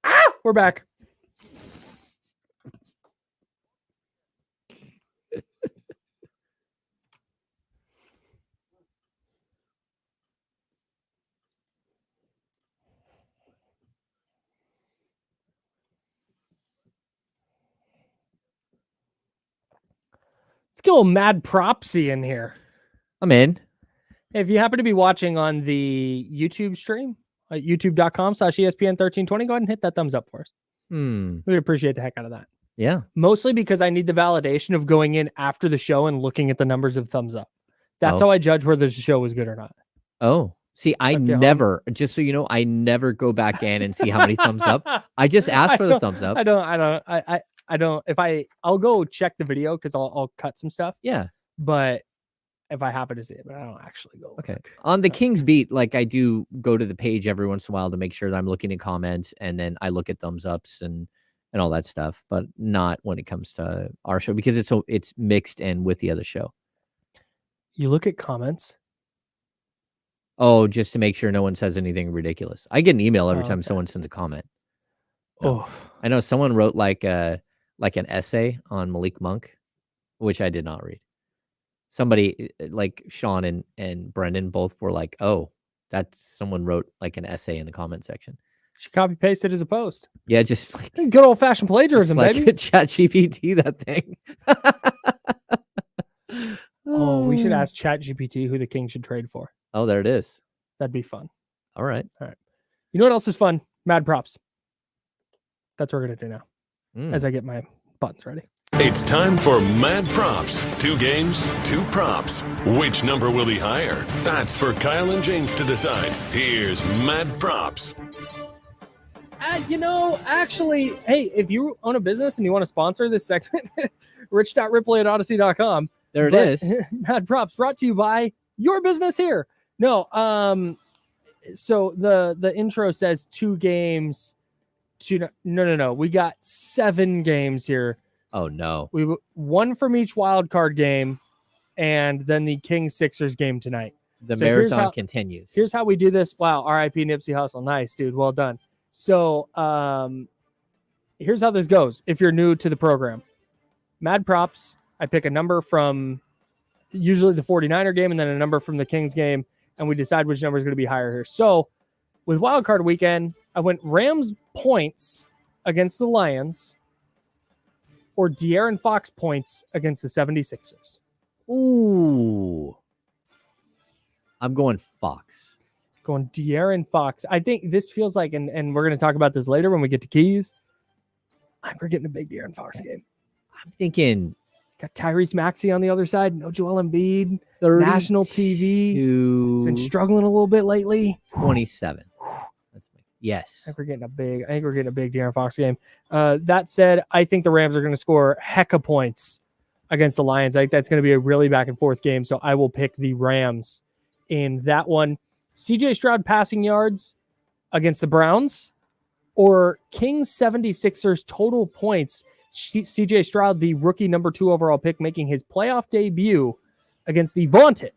Ah, we're back. Let's get a little MadPropsy in here. I'm in. If you happen to be watching on the YouTube stream, youtube.com/ESPN1320, go ahead and hit that thumbs up for us. We'd appreciate the heck out of that. Yeah. Mostly because I need the validation of going in after the show and looking at the numbers of thumbs up. That's Oh. how I judge whether the show was good or not. Oh, see, I Okay, never, just so you know, I never go back in and see how many thumbs up. I just ask for the thumbs up. I don't. I'll go check the video because I'll cut some stuff. Yeah. But if I happen to see it, but I don't actually go. Okay. look. On the Kings beat, like I do go to the page every once in a while to make sure that I'm looking at comments, and then I look at thumbs ups and all that stuff, but not when it comes to our show because it's mixed in with the other show. You look at comments. Oh, just to make sure no one says anything ridiculous. I get an email every Oh, time okay. someone sends a comment. No. Oh, I know someone wrote like an essay on Malik Monk, which I did not read. Somebody like Sean and Brendan both were like, "Oh, that's someone wrote like an essay in the comment section." she copy pasted as a post. Yeah, just like Good old fashioned plagiarism, like baby. Chat GPT that thing. Oh, we should ask ChatGPT who the King should trade for. Oh, there it is. That'd be fun. All right. You know what else is fun? MadProps. That's what we're gonna do now. Mm. As I get my buttons ready. It's time for MadProps. 2 games, 2 props. Which number will he hire? That's for Kyle and James to decide. Here's MadProps. Actually, hey, if you own a business and you want to sponsor this segment, rich.ripley@odyssey.com. There it is. MadProps brought to you by your business here. No, so the intro says 2 games. No. We got 7 games here. Oh no. We 1 from each wild card game, and then the Kings Sixers game tonight. The So here's marathon how- continues. Here's how we do this. Wow, RIP Nipsey Hussle. Nice, dude. Well done. So here's how this goes. If you're new to the program, MadProps, I pick a number from usually the 49er game and then a number from the Kings game, and we decide which number is going to be higher here. So with wild card weekend, I went Rams points against the Lions or De'Aaron Fox points against the 76ers. Ooh. I'm going Fox. Going De'Aaron Fox. I think this feels like, and we're going to talk about this later when we get to keys. We're getting a big De'Aaron Fox game. I'm thinking Got Tyrese Maxey on the other side. No Joel Embiid. National TV. He's been struggling a little bit lately. 27. Yes. I think we're getting a big De'Aaron Fox game. That said, I think the Rams are going to score hecka points against the Lions. I think that's going to be a really back and forth game. So I will pick the Rams in that one. CJ Stroud passing yards against the Browns or Kings 76ers total points. CJ Stroud, the rookie number 2 overall pick, making his playoff debut against the vaunted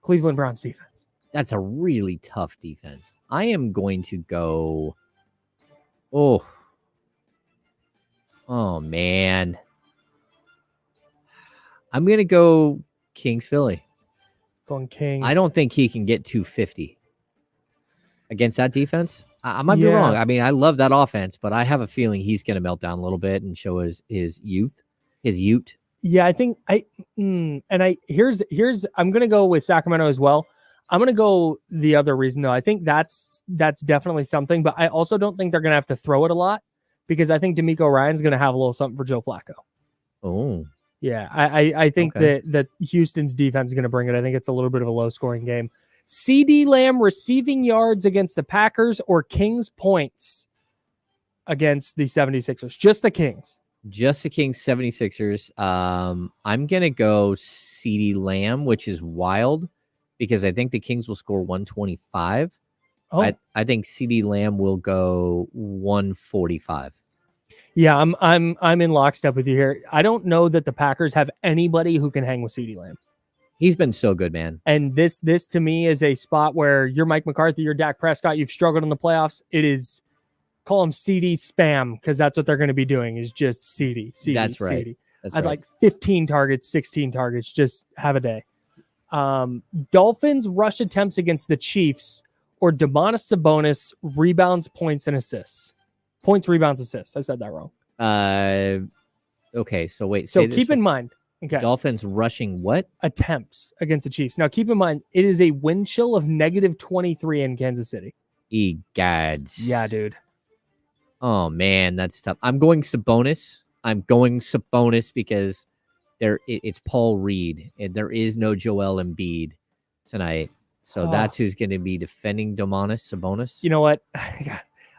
Cleveland Browns defense. That's a really tough defense. I am going to go. Oh man. I'm going to go Kings Philly. Going Kings. I don't think he can get 250 against that defense. I might be Yeah. wrong. I mean, I love that offense, but I have a feeling he's going to melt down a little bit and show his youth, his ute. Yeah, I think here's I'm gonna go with Sacramento as well. I'm gonna go the other reason though. I think that's definitely something, but I also don't think they're gonna have to throw it a lot because I think D'Amico Ryan's gonna have a little something for Joe Flacco. Oh, Yeah, I think Okay. that Houston's defense is gonna bring it. I think it's a little bit of a low scoring game. CD Lamb receiving yards against the Packers or Kings points against the 76ers. Just the Kings. just the Kings 76ers. I'm going to go CeeDee Lamb, which is wild because I think the Kings will score 125. Oh, I think CeeDee Lamb will go 145. Yeah, I'm in lockstep with you here. I don't know that the Packers have anybody who can hang with CeeDee Lamb. He's been so good, man. And this to me is a spot where you're Mike McCarthy, you're Dak Prescott, you've struggled in the playoffs. It is, call him CD spam, because that's what they're going to be doing, is just CD. That's right. CD. That's I'd right. like 15 targets, 16 targets, just have a day. Dolphins rush attempts against the Chiefs, or Domantas Sabonis rebounds, points, and assists. Points, rebounds, assists. I said that wrong. Okay, so wait. So say this keep in one. mind, okay, Dolphins rushing what? attempts against the Chiefs. Now keep in mind, it is a wind chill of -23 in Kansas City. Egads. Yeah, dude. Oh man, that's tough. I'm going Sabonis. Because it's Paul Reed, and there is no Joel Embiid tonight. So Oh. that's who's going to be defending Domantas Sabonis. You know what?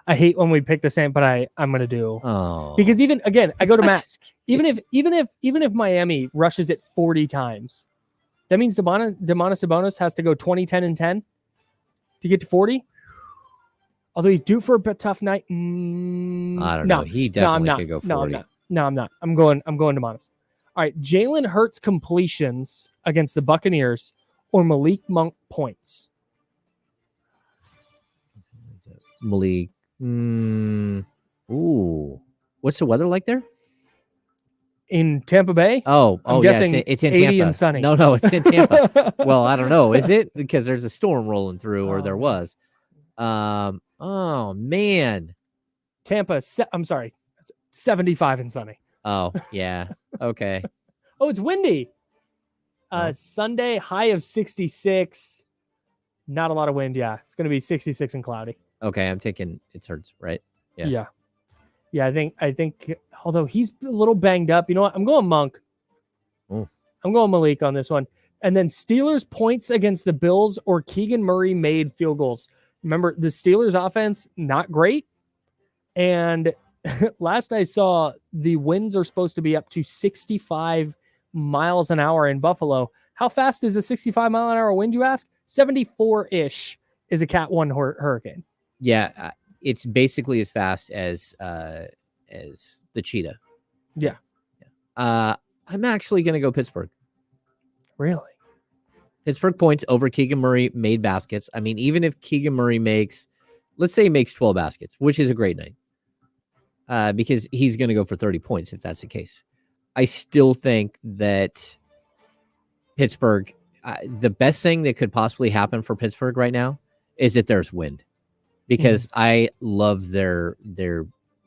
I hate when we pick the same, but I'm gonna do, Oh, because even again, I go to Matt. Even if Miami rushes it 40 times, that means Domantas Sabonis has to go 20, 10, and 10 to get to 40. Although he's due for a tough night. I don't know. He definitely could go 40. No, I'm not. No, I'm not. I'm going Domantas. All right, Jalen Hurts completions against the Buccaneers, or Malik Monk points. Malik. Ooh. What's the weather like there? In Tampa Bay? I'm I'm yeah, guessing it's in 80 Tampa. and sunny. No, it's in Tampa. Well, I don't know. Is it? Because there's a storm rolling through, or there Oh. was. Oh man. Tampa, I'm sorry, 75 and sunny. Oh yeah. Okay. Oh, it's windy. Oh. Sunday, high of 66. Not a lot of wind. Yeah, it's going to be 66 and cloudy. Okay. I'm taking it's Hurts, right? Yeah. Yeah. I think. Although he's a little banged up, you know what? I'm going Monk. Ooh. I'm going Malik on this one. And then Steelers points against the Bills, or Keegan Murray made field goals. Remember, the Steelers offense, not great. And last I saw, the winds are supposed to be up to 65 miles an hour in Buffalo. How fast is a 65-mile-an-hour wind, you ask? 74-ish is a Cat 1 hurricane. Yeah. It's basically as fast as the cheetah. Yeah. I'm actually gonna go Pittsburgh. Really? Pittsburgh points over Keegan Murray made baskets. I mean, even if Keegan Murray let's say he makes 12 baskets, which is a great night, because he's going to go for 30 points if that's the case. I still think that Pittsburgh, the best thing that could possibly happen for Pittsburgh right now is that there's wind, because I love their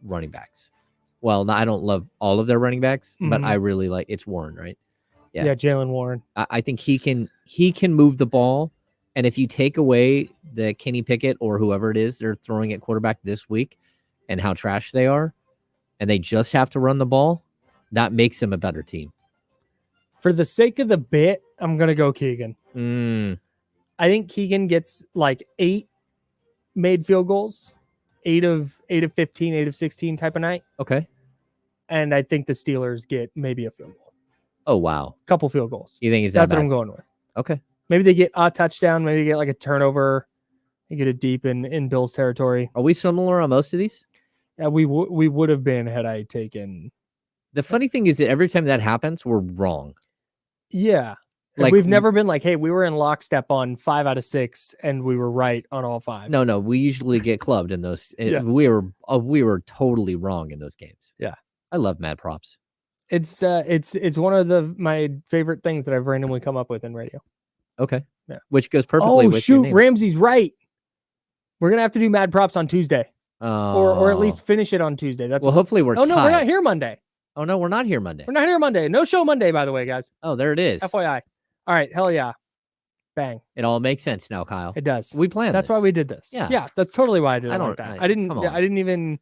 running backs. Well, I don't love all of their running backs, but I really like, it's Warren, right? Yeah, Jalen Warren. I think he can move the ball, and if you take away the Kenny Pickett or whoever it is they're throwing at quarterback this week, and how trash they are, and they just have to run the ball, that makes them a better team. For the sake of the bit, I'm gonna go Keegan. I think Keegan gets like 8 made field goals, 8 of 15, 8 of 16 type of night, Okay. and I think the Steelers get maybe a field goal, Oh wow. couple field goals. You think he's that That's what bad? I'm going with. Okay. Maybe they get a touchdown. Maybe they get like a turnover. They get it deep in Bills territory. Are we similar on most of these? Yeah, we would have been had I taken. The funny thing is that every time that happens, we're wrong. Yeah, Like, we've never been like, hey, we were in lockstep on 5 out of 6, and we were right on all 5. No, we usually get clubbed in those. Yeah. We were totally wrong in those games. Yeah. I love MadProps. It's one of my favorite things that I've randomly come up with in radio. Okay. Yeah. Which goes perfectly Oh with your shoot, name. Ramsey's right. We're gonna have to do Mad Props on Tuesday, or at Oh. least finish it on Tuesday. That's Well, hopefully we're oh no, we're not tied. here Monday. Oh no, we're not here Monday. We're not here Monday. No show Monday, by the way, guys. Oh, there it is. FYI. All right, hell yeah, bang. It all makes sense now, Kyle. It does. We planned. That's why this. we did this. Yeah. Yeah, that's totally why I did it I like don't- that. I- I didn't. come on. I didn't even.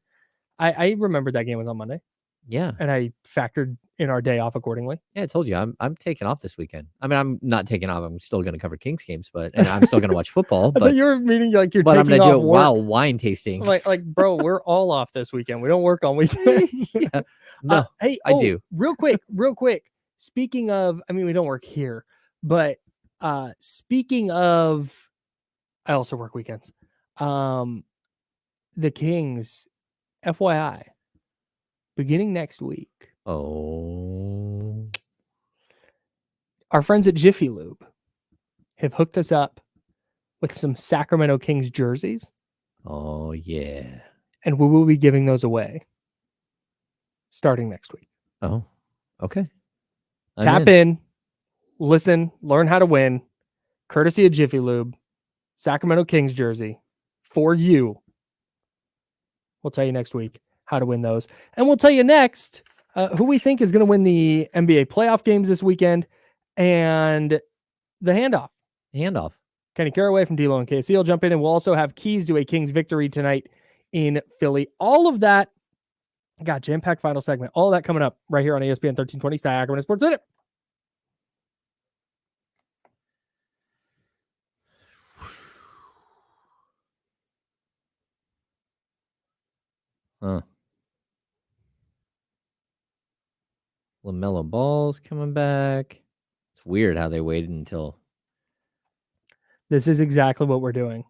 I remembered that game was on Monday, Yeah. and I factored in our day off accordingly. Yeah, I told you I'm taking off this weekend. I mean, I'm not taking off. I'm still going to cover Kings games, and I'm still going to watch football. I thought But you were meaning like you're I'm taking going to off do it work. while wine tasting. Like, bro, we're all off this weekend. We don't work on weekends. Yeah. No, Hey, I do. Real quick. Speaking of, I mean, we don't work here, but speaking of, I also work weekends. The Kings, FYI, beginning next week, Oh. our friends at Jiffy Lube have hooked us up with some Sacramento Kings jerseys, Oh, yeah. and we will be giving those away starting next week. Oh, okay. I'm Tap in, listen, learn how to win, courtesy of Jiffy Lube, Sacramento Kings jersey for you. We'll tell you next week how to win those. And we'll tell you next who we think is going to win the NBA playoff games this weekend and the handoff. Handoff. Kenny Caraway from D-Lo and KC will jump in, and we'll also have keys to a Kings victory tonight in Philly. All of that, got jam-packed final segment. All of that coming up right here on ESPN 1320 Sacramento Sports Center. Huh. LaMelo Ball's coming back. It's weird how they waited until. This is exactly what we're doing.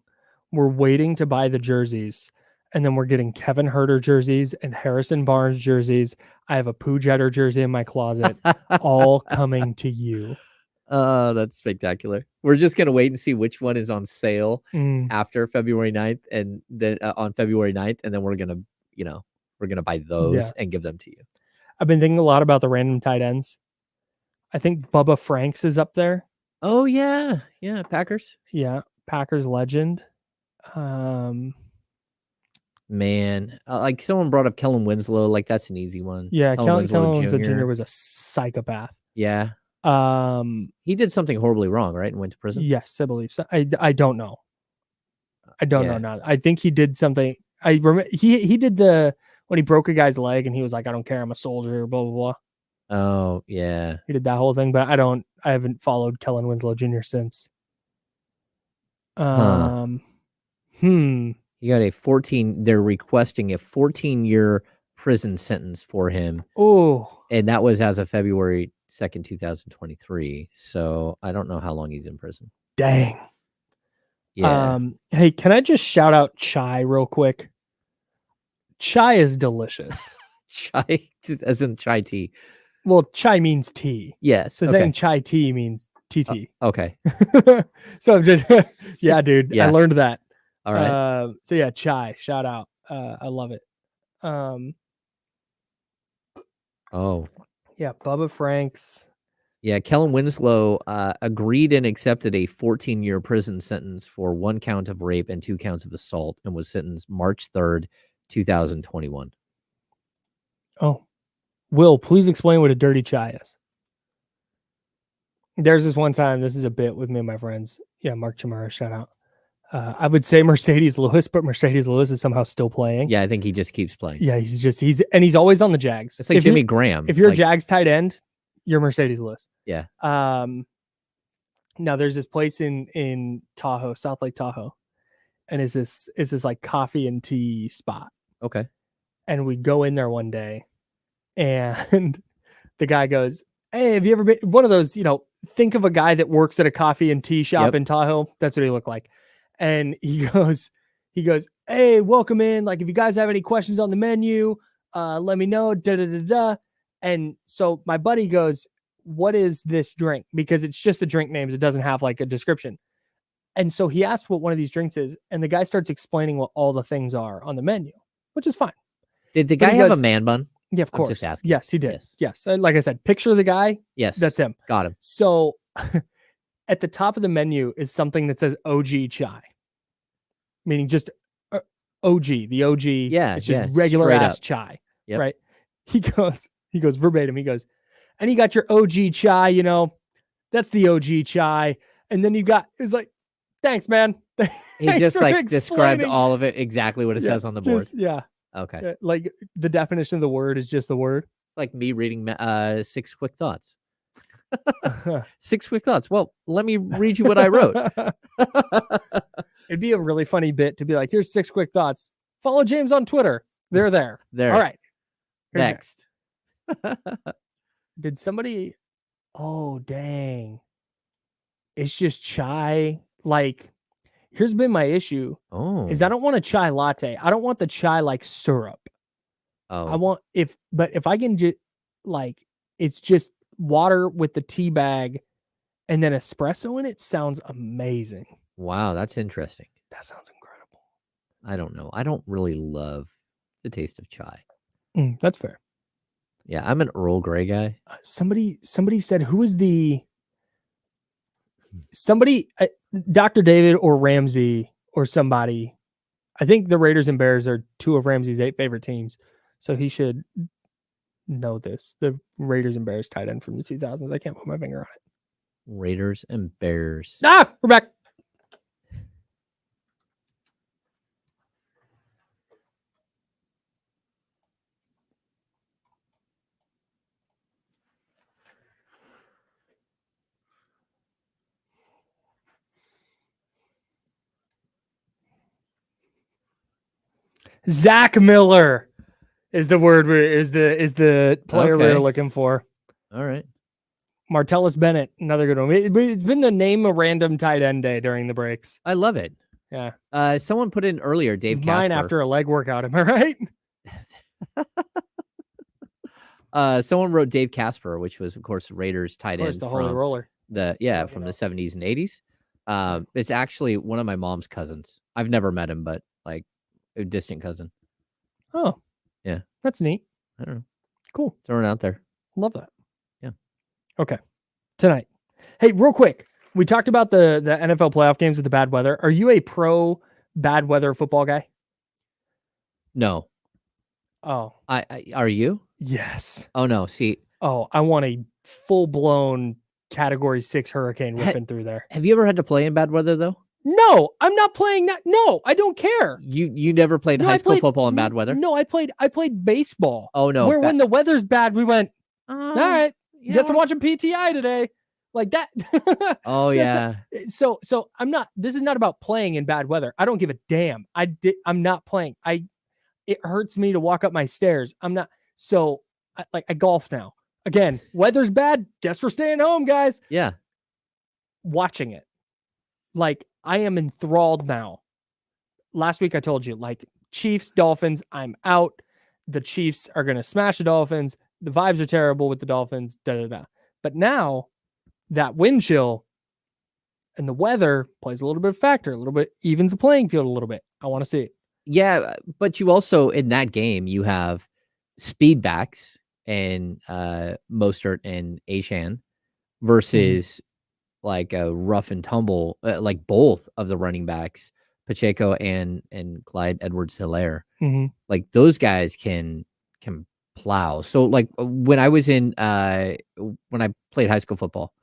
We're waiting to buy the jerseys, and then we're getting Kevin Huerter jerseys and Harrison Barnes jerseys. I have a Pooh Jetter jersey in my closet, all coming to you. Oh, that's spectacular. We're just going to wait and see which one is on sale after February 9th and then on February 9th. And then we're going to buy those and give them to you. I've been thinking a lot about the random tight ends. I think Bubba Franks is up there. Oh, yeah. Yeah. Packers. Yeah. Packers legend. Man, like someone brought up Kellen Winslow. Like that's an easy one. Yeah. Kellen Winslow Jr. Jr. was a psychopath. Yeah. He did something horribly wrong, right? And went to prison. Yes, I believe so. I don't know. I don't know now. I think he did something. I remember he did when he broke a guy's leg and he was like, I don't care, I'm a soldier, blah, blah, blah. Oh, yeah. He did that whole thing, but I haven't followed Kellen Winslow Jr. since. He got they're requesting a 14-year prison sentence for him. Oh. And that was as of February 2nd, 2023. So I don't know how long he's in prison. Dang. Yeah. Hey, can I just shout out chai real quick? Chai is delicious. Chai, as in chai tea. Well, chai means tea. Yes. So saying chai tea means TT. Okay. So I'm just, yeah, dude, Yeah. I learned that. All right. So yeah, chai, shout out. I love it. Oh. Yeah, Bubba Franks. Yeah, Kellen Winslow agreed and accepted a 14-year prison sentence for 1 count of rape and 2 counts of assault and was sentenced March 3rd, 2021. Oh. Will, please explain what a dirty chai is. There's this one time, this is a bit with me and my friends. Yeah, Mark Chamara, shout out. I would say Mercedes Lewis, but Mercedes Lewis is somehow still playing. Yeah, I think he just keeps playing. Yeah, he's always on the Jags. It's like Jimmy Graham. If you're a Jags tight end, you're Mercedes Lewis. Yeah. Now there's this place in Tahoe, South Lake Tahoe, and is this like coffee and tea spot. Okay. And we go in there one day, and the guy goes, "Hey, have you ever been one of those? Think of a guy that works at a coffee and tea shop in Tahoe. That's what he looked like." And he goes, "Hey, welcome in. Like, if you guys have any questions on the menu, let me know." Da da da da. And so my buddy goes, "What is this drink?" Because it's just the drink names. It doesn't have like a description. And so he asked what one of these drinks is, and the guy starts explaining what all the things are on the menu, which is fine. Did the guy have a man bun? Yeah, of course. I'm just asking. Yes, he did. Yes. Like I said, picture the guy. Yes. That's him. Got him. So at the top of the menu is something that says OG chai, meaning just OG, the OG. Yeah. It's just regular ass chai. Yep. Right. He goes verbatim. He goes, "And you got your OG chai, that's the OG chai." And then it's like, "Thanks, man." He just like described all of it exactly what it says on the board. Yeah. Okay. Like the definition of the word is just the word. It's like me reading 6 quick thoughts. 6 quick thoughts. Well, let me read you what I wrote. It'd be a really funny bit to be like, "Here's 6 quick thoughts. Follow James on Twitter." They're there. There. All right. Next. Did somebody? Oh, dang. It's just chai. Like, here's been my issue. Oh. Is I don't want a chai latte. I don't want the chai like syrup. Oh, want if I can just like it's just water with the tea bag and then espresso in it sounds amazing. wow, that's interesting. That sounds incredible. I don't know. I don't really love the taste of chai. That's fair. Yeah, I'm an Earl Grey guy. Somebody said who is Dr. David or Ramsey or somebody. I think the Raiders and Bears are two of Ramsey's 8 favorite teams. So he should know this. The Raiders and Bears tight end from the 2000s. I can't put my finger on it. Raiders and Bears. We're back. Zach Miller is the word is the player Okay. we're looking for. All right. Martellus Bennett, another good one. It's been the name of random tight end day during the breaks. I love it. Yeah. Someone put in earlier, Dave Mine Casper. after a leg workout. Am I right? Someone wrote Dave Casper, which was, of course, Raiders tight Of course, end the Holy from Roller. from the 70s and 80s. It's actually one of my mom's cousins. I've never met him, but like a distant cousin. Oh, yeah, that's neat. I don't know. Cool. Throwing it out there. Love that. Yeah. Okay. Tonight. Hey, real quick. We talked about the NFL playoff games with the bad weather. Are you a pro bad weather football guy? No. Oh. I are you? Yes. Oh no. See. Oh, I want a full blown Category 6 hurricane whipping through there. Have you ever had to play in bad weather though? No, I'm not playing that. No, I don't care. You never played high school football in bad weather? No, I played baseball. Oh no. Where when the weather's bad, we went, all right, guess I'm yeah. watching PTI today. Like that. Oh yeah. So I'm not, this is not about playing in bad weather. I don't give a damn. I'm not playing. It hurts me to walk up my stairs. I'm not. So I golf now. Again, weather's bad. Guess we're staying home, guys. Yeah. Watching it. Like I am enthralled now. Last week I told you, like Chiefs, Dolphins, I'm out. The Chiefs are going to smash the Dolphins. The vibes are terrible with the Dolphins. But now that wind chill and the weather plays a little bit of factor, a little bit evens the playing field a little bit. I want to see it. Yeah, but you also in that game you have speed backs and Mostert and Ashan versus like a rough and tumble, like both of the running backs, Pacheco and Clyde Edwards-Helaire. Like those guys can plow. So like when I was in when I played high school football,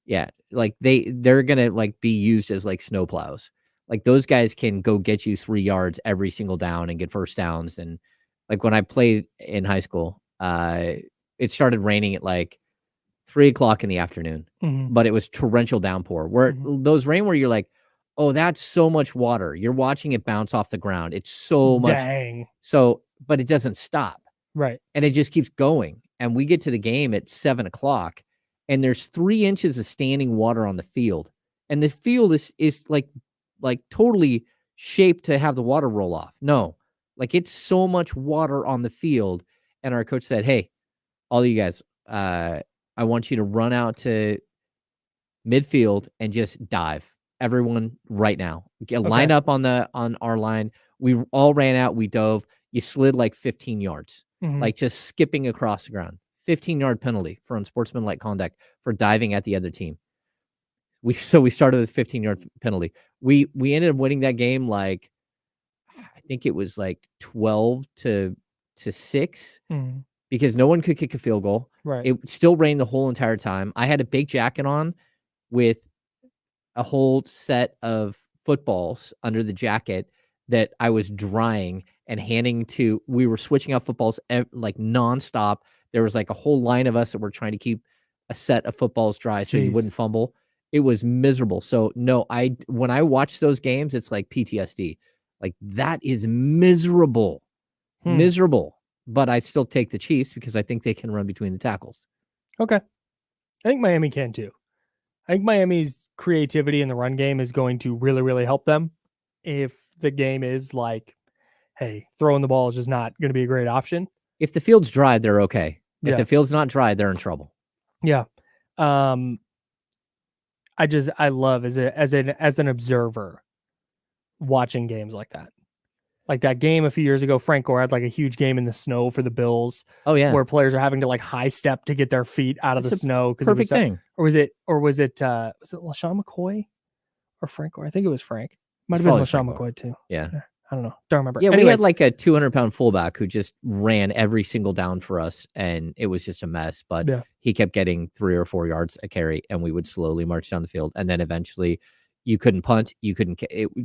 yeah, like they're gonna like be used as like snow plows. Like those guys can go get you 3 yards every single down and get first downs. And like when I played in high school, it started raining at like 3:00 in the afternoon, but it was torrential downpour where those rain where you're like, oh, that's so much water. You're watching it bounce off the ground. It's so much. Dang. So, but it doesn't stop. Right. And it just keeps going. And we get to the game at 7:00 and there's 3 inches of standing water on the field. And the field is like totally shaped to have the water roll off. No, like it's so much water on the field. And our coach said, hey, all you guys, I want you to run out to midfield and just dive. Everyone right now. Line up on our line. We all ran out. We dove. You slid like 15 yards, like just skipping across the ground. 15-yard penalty for unsportsmanlike conduct for diving at the other team. We started with a 15-yard penalty. We ended up winning that game like I think it was like 12-6 because no one could kick a field goal. Right. It still rained the whole entire time. I had a big jacket on with a whole set of footballs under the jacket that I was drying and handing to. We were switching out footballs like nonstop. There was like a whole line of us that were trying to keep a set of footballs dry so you wouldn't fumble. It was miserable. So no, when I watch those games, it's like PTSD. Like that is miserable, miserable. But I still take the Chiefs because I think they can run between the tackles. Okay. I think Miami can too. I think Miami's creativity in the run game is going to really, really help them. If the game is like, hey, throwing the ball is just not going to be a great option. If the field's dry, they're okay. If Yeah. the field's not dry, they're in trouble. Yeah. I love as an observer watching games like that. Like that game a few years ago, Frank Gore had like a huge game in the snow for the Bills Oh yeah, where players are having to like high step to get their feet out of That's the snow because perfect thing. or was it LaShawn McCoy or Frank Gore? I think it was Frank. Might It's have been probably LaShawn Frank McCoy too. Yeah. I don't know. Don't remember. Yeah, we Anyways, had like a 200-pound fullback who just ran every single down for us, and it was just a mess. But Yeah. he kept getting 3 or 4 yards a carry, and we would slowly march down the field. And then eventually, you couldn't punt, you couldn't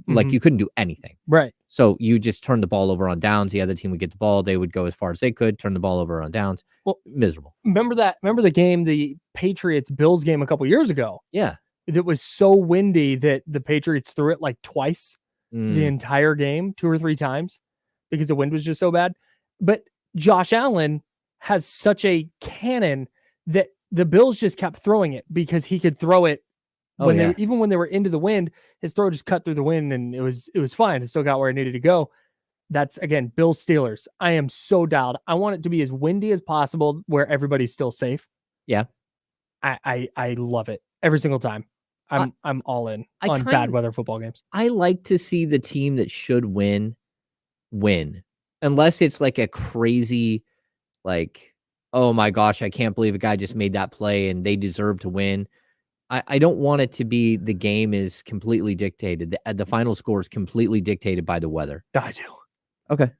like you couldn't do anything. right. So you just turned the ball over on downs. The other team would get the ball; they would go as far as they could, turn the ball over on downs. Well, miserable. Remember the game, the Patriots Bills game a couple years ago? Yeah. It was so windy that the Patriots threw it like twice the Mm, entire game, 2 or 3 times, because the wind was just so bad. But Josh Allen has such a cannon that the Bills just kept throwing it because he could throw it Oh, when yeah. even when they were into the wind, his throw just cut through the wind and it was fine. It still got where it needed to go. That's again, Bills Steelers. I am so dialed. I want it to be as windy as possible where everybody's still safe. Yeah. I love it every single time. I'm all in I on bad kind- weather football games. I like to see the team that should win, unless it's like a crazy, like, oh my gosh, I can't believe a guy just made that play and they deserve to win. I don't want it to be the game is completely dictated. The final score is completely dictated by the weather. I do. Okay.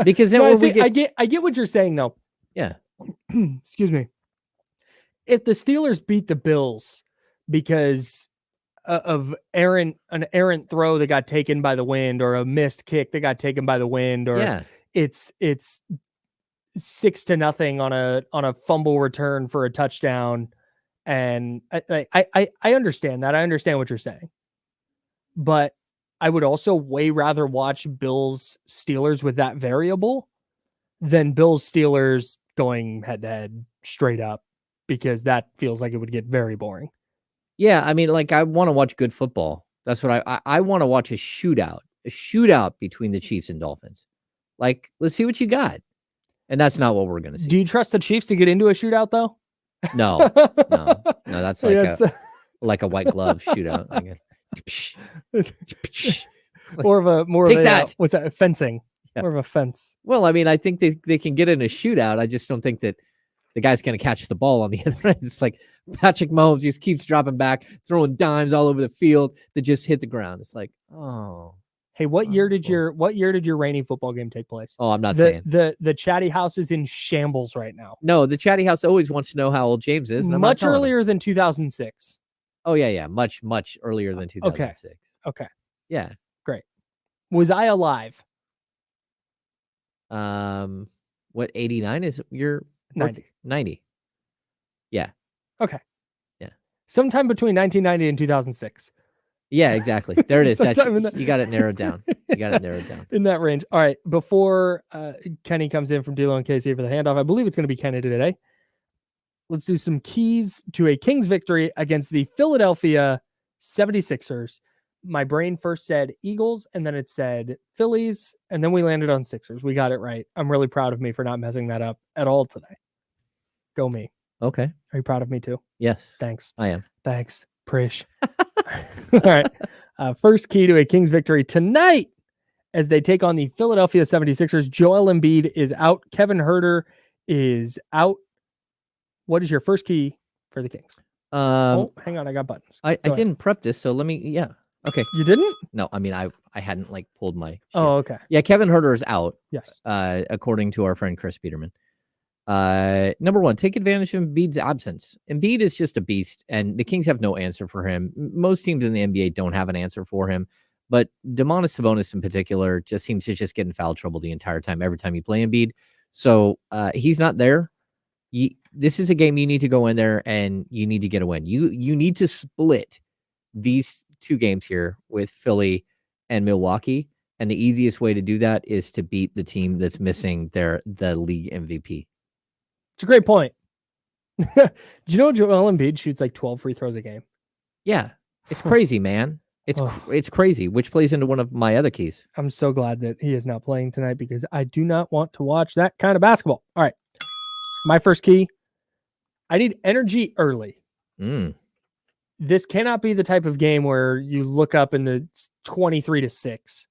Because then No, when see, we get, I get what you're saying though. yeah, Excuse me. If the Steelers beat the Bills because of an errant throw that got taken by the wind, or a missed kick that got taken by the wind, or yeah, it's 6-0 on a fumble return for a touchdown, and I understand that. I understand what you're saying, but I would also way rather watch Bills Steelers with that variable than Bills Steelers going head to head straight up, because that feels like it would get very boring. yeah. I mean, like, I want to watch good football. That's what I want to watch, a shootout between the Chiefs and Dolphins. Like, let's see what you got. And that's not what we're going to see. Do you trust the Chiefs to get into a shootout though? No, no, that's like Yeah, like a white glove shootout. more of a Take that. what's that, fencing? Yeah. More of a fence. Well, I mean, I think they can get in a shootout. I just don't think that the guy's going to catch the ball on the other end. It's like Patrick Mahomes just keeps dropping back, throwing dimes all over the field that just hit the ground. It's like, oh, Hey, what year did Possible. your rainy football game take place? oh, I'm not The saying. the chatty house is in shambles right now. No, the chatty house always wants to know how old James is. And I'm not Much telling him. earlier than 2006. Oh, yeah. Much earlier than 2006. Okay. Yeah. Was I alive? What, 89 is your 90. 90. Sometime between 1990 and 2006. Yeah, exactly. There it is. That's, Sometime in the- you got it narrowed down. You got it narrowed down. In that range. All right. Before Kenny comes in from D'Lo and KC for the handoff, I believe it's going to be Kenny today. Let's do some keys to a Kings victory against the Philadelphia 76ers. My brain first said Eagles, and then it said Phillies, and then we landed on Sixers. We got it right. I'm really proud of me for not messing that up at all today. Go me. Okay. Are you proud of me too? Yes, Thanks. I am. Thanks, Prish. All right. First key to a Kings victory tonight as they take on the Philadelphia 76ers. Joel Embiid is out. Kevin Huerter is out. What is your first key for the Kings? Oh, hang on. I got buttons. I Go ahead. didn't prep this, so let me. Yeah. Okay. You didn't? No, I mean, I hadn't like pulled my. Shit. Oh, okay. Yeah. Kevin Huerter is out. Yes. According to our friend Chris Peterman. Number one, take advantage of Embiid's absence. Embiid is just a beast, and the Kings have no answer for him. Most teams in the NBA don't have an answer for him, but Domantas Sabonis in particular just seems to just get in foul trouble the entire time, every time you play Embiid. So he's not there. This is a game you need to go in there and you need to get a win. You need to split these two games here with Philly and Milwaukee, and the easiest way to do that is to beat the team that's missing the league MVP. It's a great point. Do you know Joel Embiid shoots like 12 free throws a game? Yeah, it's crazy, man. It's crazy, which plays into one of my other keys. I'm so glad that he is not playing tonight because I do not want to watch that kind of basketball. All right. My first key, I need energy early. This cannot be the type of game where you look up and it's 23-6.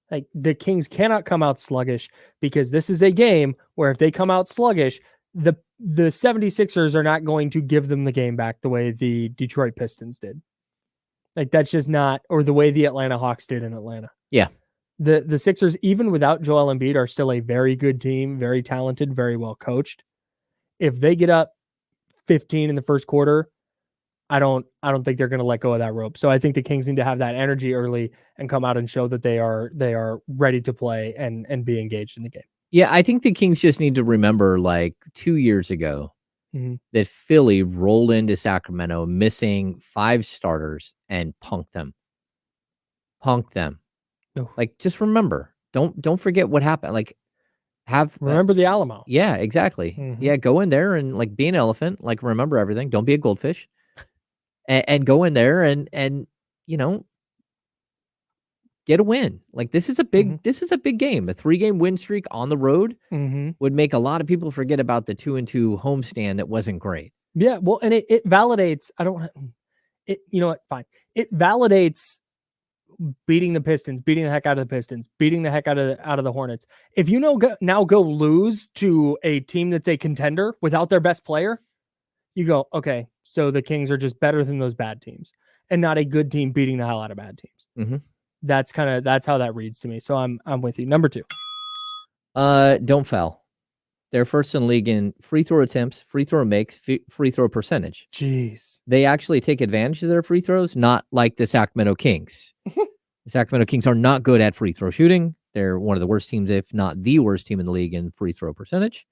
Like the Kings cannot come out sluggish because this is a game where if they come out sluggish, the 76ers are not going to give them the game back the way the Detroit Pistons did. Like that's just not, or the way the Atlanta Hawks did in Atlanta. Yeah. The Sixers, even without Joel Embiid, are still a very good team, very talented, very well coached. If they get up 15 in the first quarter, I don't think they're going to let go of that rope. So I think the Kings need to have that energy early and come out and show that they are ready to play and be engaged in the game. Yeah, I think the Kings just need to remember, like 2 years ago, that Philly rolled into Sacramento missing 5 starters and punked them. Oh. Like, just remember. Don't forget what happened. Like, remember the Alamo. Yeah, exactly. Yeah, go in there and like be an elephant. Like, remember everything. Don't be a goldfish. And go in there and get a win. Like this is a big game. A 3-game win streak on the road would make a lot of people forget about the 2-2 homestand that wasn't great. Yeah, well, and it validates. You know what? Fine. It validates beating the Pistons, beating the heck out of the Pistons, beating the heck out of the Hornets. If you now go lose to a team that's a contender without their best player, you go, okay, so the Kings are just better than those bad teams and not a good team beating the hell out of bad teams. That's how that reads to me. So I'm with you. Number 2. Don't foul. They're first in league in free throw attempts, free throw makes, free throw percentage. Jeez. They actually take advantage of their free throws, not like the Sacramento Kings. The Sacramento Kings are not good at free throw shooting. They're one of the worst teams, if not the worst team in the league in free throw percentage.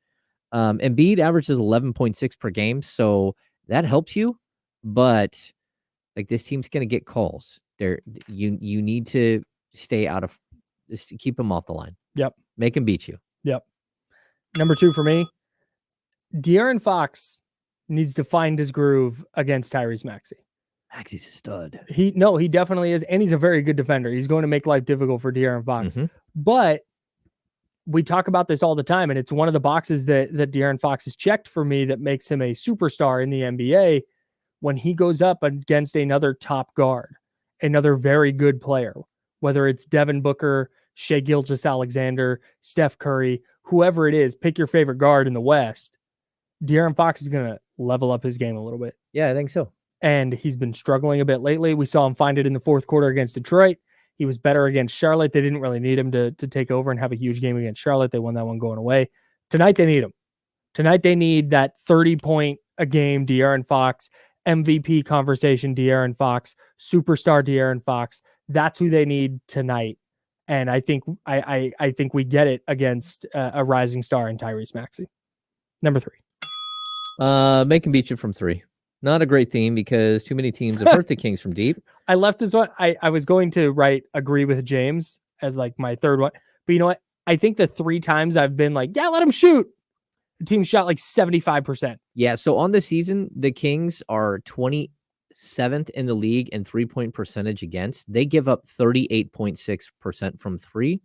Embiid averages 11.6 per game, so that helps you. But like this team's gonna get calls. You need to stay out of this, keep them off the line. Yep. Make them beat you. Yep. Number 2 for me, De'Aaron Fox needs to find his groove against Tyrese Maxey. Maxey's a stud. He definitely is, and he's a very good defender. He's going to make life difficult for De'Aaron Fox. But we talk about this all the time, and it's one of the boxes that De'Aaron Fox has checked for me that makes him a superstar in the NBA when he goes up against another top guard, another very good player, whether it's Devin Booker, Shai Gilgeous-Alexander, Steph Curry, whoever it is, pick your favorite guard in the West. De'Aaron Fox is going to level up his game a little bit. Yeah, I think so. And he's been struggling a bit lately. We saw him find it in the fourth quarter against Detroit. He was better against Charlotte. They didn't really need him to take over and have a huge game against Charlotte. They won that one going away. Tonight, they need him. Tonight, they need that 30-point a game De'Aaron Fox, MVP conversation De'Aaron Fox, superstar De'Aaron Fox. That's who they need tonight. And I think I think we get it against a rising star in Tyrese Maxey. Number 3. Make him beat you from 3. Not a great theme because too many teams have hurt the Kings from deep. I left this one. I was going to agree with James as like my third one. But you know what? I think the 3 times I've been like, yeah, let him shoot. The team shot like 75%. Yeah. So on the season, the Kings are 27th in the league in 3-point percentage against. They give up 38.6% from 3.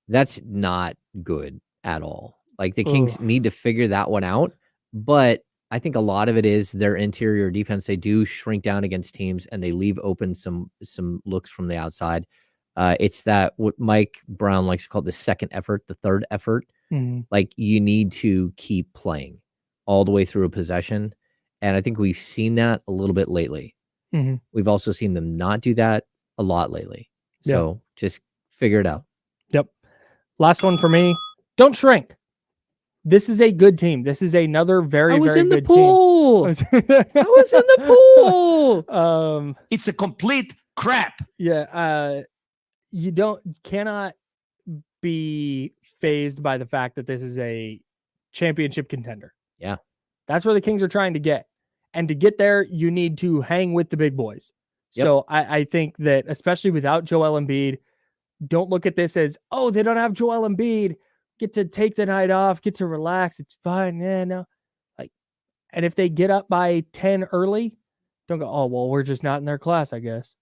That's not good at all. Like the Kings need to figure that one out. But I think a lot of it is their interior defense. They do shrink down against teams and they leave open some looks from the outside. It's that what Mike Brown likes to call the second effort, the third effort. Like you need to keep playing all the way through a possession. And I think we've seen that a little bit lately. We've also seen them not do that a lot lately. So just figure it out. Yep. Last one for me. Don't shrink. This is a good team. This is another very, very good team. I was in the pool. It's a complete crap. Yeah. You cannot be fazed by the fact that this is a championship contender. Yeah. That's where the Kings are trying to get. And to get there, you need to hang with the big boys. So I think that especially without Joel Embiid, don't look at this as, oh, they don't have Joel Embiid. Get to take the night off, get to relax. It's fine. Yeah, no. And if they get up by 10 early, don't go, oh, well, we're just not in their class, I guess.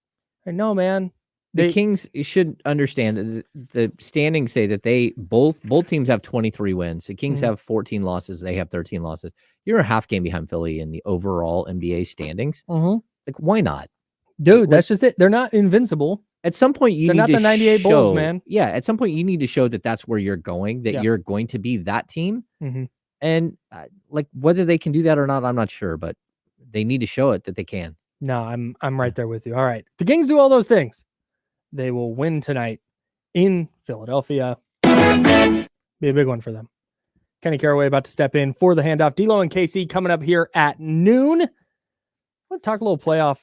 I know, man. The Kings should understand the standings say that both teams have 23 wins. The Kings Mhm. have 14 losses. They have 13 losses. You're a half game behind Philly in the overall NBA standings. Mhm. Like, why not? Dude, Like, that's just it. They're not invincible. at some point, you They're need not to the 98 Bulls, show- man. Yeah, at some point, you need to show that that's where you're going, that Yeah. you're going to be that team. Mhm. And like, whether they can do that or not, I'm not sure, but they need to show it that they can. No, I'm right there with you. All right. The Kings do all those things. They will win tonight in Philadelphia. Be a big one for them. Kenny Caraway about to step in for the handoff. D'Lo and KC coming up here at noon. I want to talk a little playoff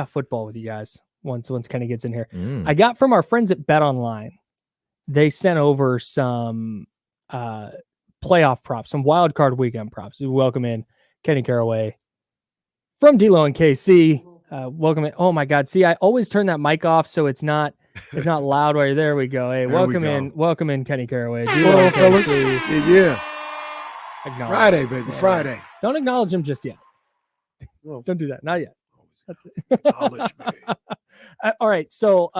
football with you guys once Kenny gets in here. I got from our friends at Bet Online. They sent over some playoff props, some wild card weekend props. We welcome in Kenny Caraway from D'Lo and KC. Welcome in. Oh my God. See, I always turn that mic off so it's not loud while you're there. We go. Hey, welcome in Kenny Caraway. Hello, fellas. Yeah. Acknowledge Friday, him. baby. Yeah. Friday. Don't acknowledge him just yet. Well, Don't do that. Not yet. That's it. acknowledge me. All right. So,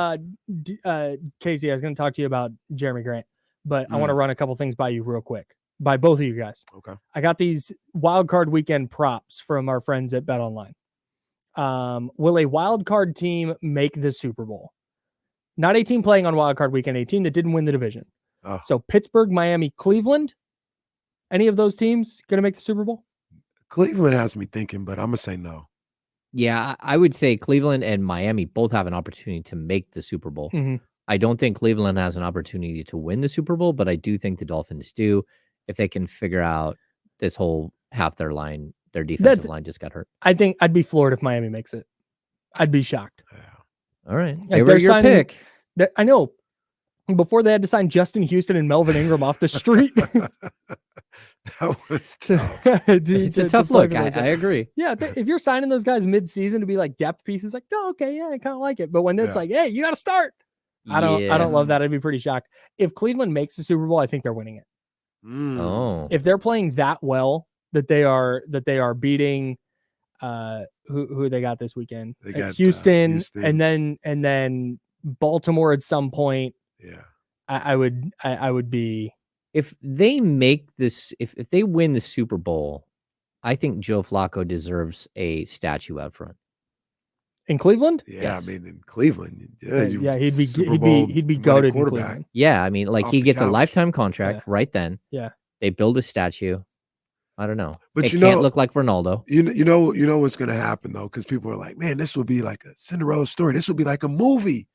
Casey, I was going to talk to you about Jerami Grant, but I want to run a couple things by you real quick, by both of you guys. Okay. I got these wild card weekend props from our friends at Bet Online. Will a wild card team make the Super Bowl? Not a team playing on wild card weekend, a team that didn't win the division. Oh. So Pittsburgh, Miami, Cleveland. Any of those teams going to make the Super Bowl? Cleveland has me thinking, but I'm going to say no. Yeah, I would say Cleveland and Miami both have an opportunity to make the Super Bowl. Mhm. I don't think Cleveland has an opportunity to win the Super Bowl, but I do think the Dolphins do if they can figure out this whole half their defensive line just got hurt. I think I'd be floored if Miami makes it. I'd be shocked. Yeah. All right. Like, They were they're your signing- pick. I know. Before they had to sign Justin Houston and Melvin Ingram off the street. That was tough. It's a tough look. I agree. Yeah, if you're signing those guys mid-season to be like depth pieces, like, oh, okay, yeah, I kind of like it. But when it's like, hey, you got to start, I don't love that. I'd be pretty shocked if Cleveland makes the Super Bowl. I think they're winning it. Oh, If they're playing that well, that they are beating, who they got this weekend? They got Houston, Houston. and then Baltimore at some point. Yeah. I would be. if they make this, if they win the Super Bowl, I think Joe Flacco deserves a statue out front. In Cleveland? Yeah, Yes. I mean in Cleveland. Yeah, he'd be Super Bowl winning goated in quarterback. Cleveland. Yeah, I mean, like Off he the gets a couch. lifetime contract right then. Yeah. They build a statue. I don't know. But it you can't know- look like Ronaldo. You know what's gonna happen though, because people are like, man, this would be like a Cinderella story. This would be like a movie.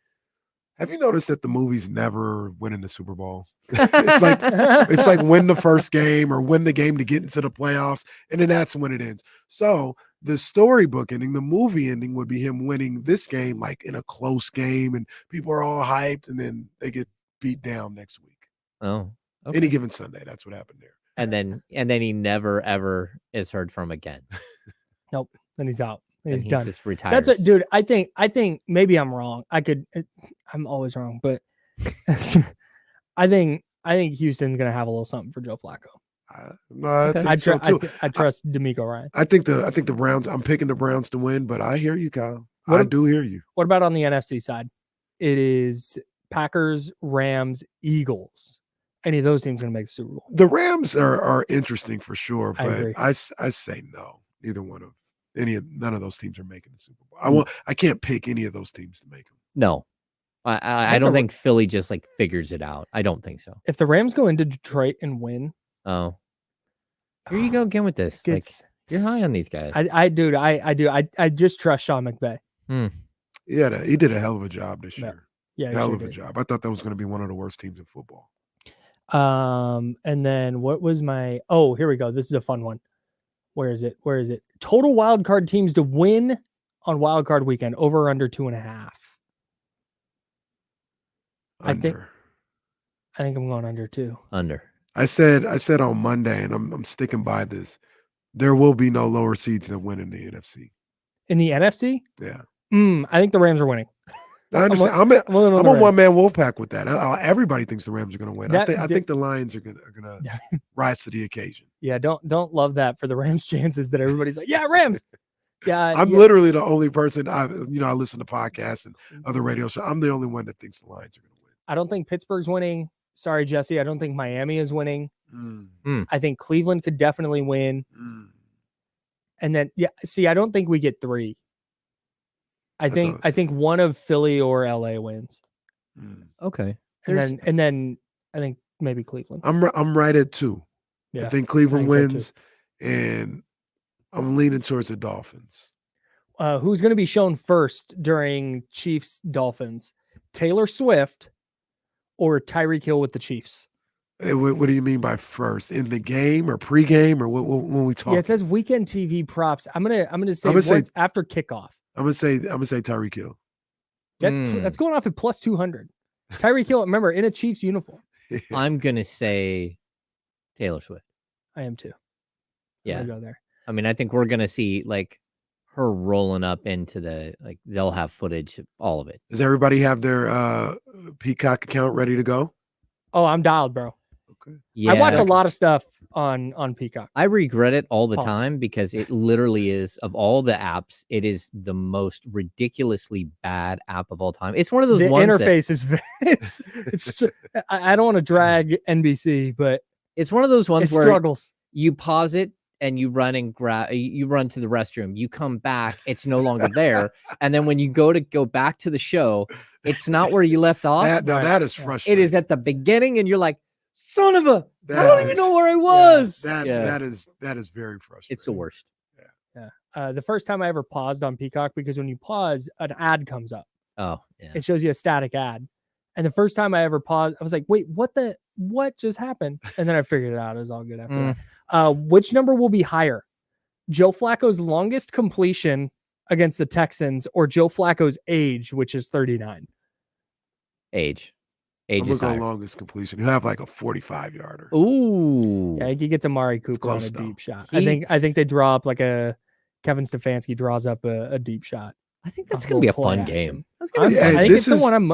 Have you noticed that the movies never win in the Super Bowl? it's like win the first game or win the game to get into the playoffs, and then that's when it ends. So the storybook ending, the movie ending would be him winning this game like in a close game, and people are all hyped, and then they get beat down next week. Oh, okay. Any given Sunday, that's what happened there. and then he never ever is heard from again. Then he's out. And He's he done. just retires. That's it, dude. I think maybe I'm wrong. I'm always wrong, but I think Houston's gonna have a little something for Joe Flacco. No, I Okay. think so too. I trust D'Amico Ryan. I think the Browns. I'm picking the Browns to win, but I hear you, Kyle. What I ab- do hear you. What about on the NFC side? It is Packers, Rams, Eagles. Any of those teams gonna make the Super Bowl? The Rams are interesting for sure, I agree. but I say no. None of those teams are making the Super Bowl. I can't pick any of those teams to make them. No, I think don't the- think Philly just like figures it out. I don't think so. If the Rams go into Detroit and win, Oh, here you go again with this. Like, it's you're high on these guys. I do. I just trust Sean McVay. Yeah, he did a hell of a job this Yeah. year. Yeah, he Hell sure of a did. job. I thought that was going to be one of the worst teams in football. And then what was my? Oh, here we go. This is a fun one. Where is it? Total wild card teams to win on wild card weekend, over or under 2.5. I think- Under. I think I'm going under 2. Under. I said on Monday, and I'm sticking by this. There will be no lower seeds that win in the NFC. In the NFC, Yeah, I think the Rams are winning. I understand. I'm I'm on a the Rams. one man Wolfpack with that. Everybody thinks the Rams are going to win. That- I think the Lions are going to rise to the occasion. Yeah, don't love that for the Rams' chances that everybody's like, yeah, Rams. I'm literally the only person I listen to podcasts and other radio shows. I'm the only one that thinks the Lions are going to win. I don't think Pittsburgh's winning. Sorry, Jesse. I don't think Miami is winning. Mm. I think Cleveland could definitely win. Mm. And then, I don't think we get 3. I think one of Philly or LA wins. Mm. Okay. And then I think maybe Cleveland. I'm right at 2. Yeah, I think Cleveland I think so wins, and I'm leaning towards the Dolphins. Who's going to be shown first during Chiefs Dolphins? Taylor Swift or Tyreek Hill with the Chiefs? Hey, what do you mean by first? In the game or pregame or what when we talk? Yeah, it says weekend TV props. I'm gonna say what's after kickoff. I'm gonna say Tyreek Hill. That's going off at plus 200. Tyreek Hill, remember, in a Chiefs uniform. I'm gonna say Taylor Swift. I am too. Yeah, go there. I mean, I think we're gonna see like her rolling up into they'll have footage of all of it. Does everybody have their Peacock account ready to go? Oh, I'm dialed, bro. Okay. Yeah, I watch a lot of stuff on Peacock. I regret it all the Pause. time because it literally is, of all the apps, it is the most ridiculously bad app of all time. It's one of those The ones interface is it's I don't want to drag NBC, but it's one of those ones it where struggles. you pause it and you run and you run to the restroom. You come back, it's no longer there. And then when you go back to the show, it's not where you left off. That is frustrating. It is at the beginning, and you're like, son of a, That I don't is- even know where I was. That is very frustrating. It's the worst. The first time I ever paused on Peacock, because when you pause, an ad comes up. Oh, yeah. It shows you a static ad. And the first time I ever paused, I was like, wait, what just happened? And then I figured it out. It was all good after that. Which number will be higher? Joe Flacco's longest completion against the Texans or Joe Flacco's age, which is 39? Age I'm is gonna higher. go longest completion. He'll have like a 45-yarder. Ooh. Yeah, he gets Amari Cooper on a close, though. deep shot. He- I think they draw up like a Kevin Stefanski draws up a deep shot. I think that's A going to be a little play fun action. game. That's gonna be Yeah, fun. I think this it's the is- one I'm.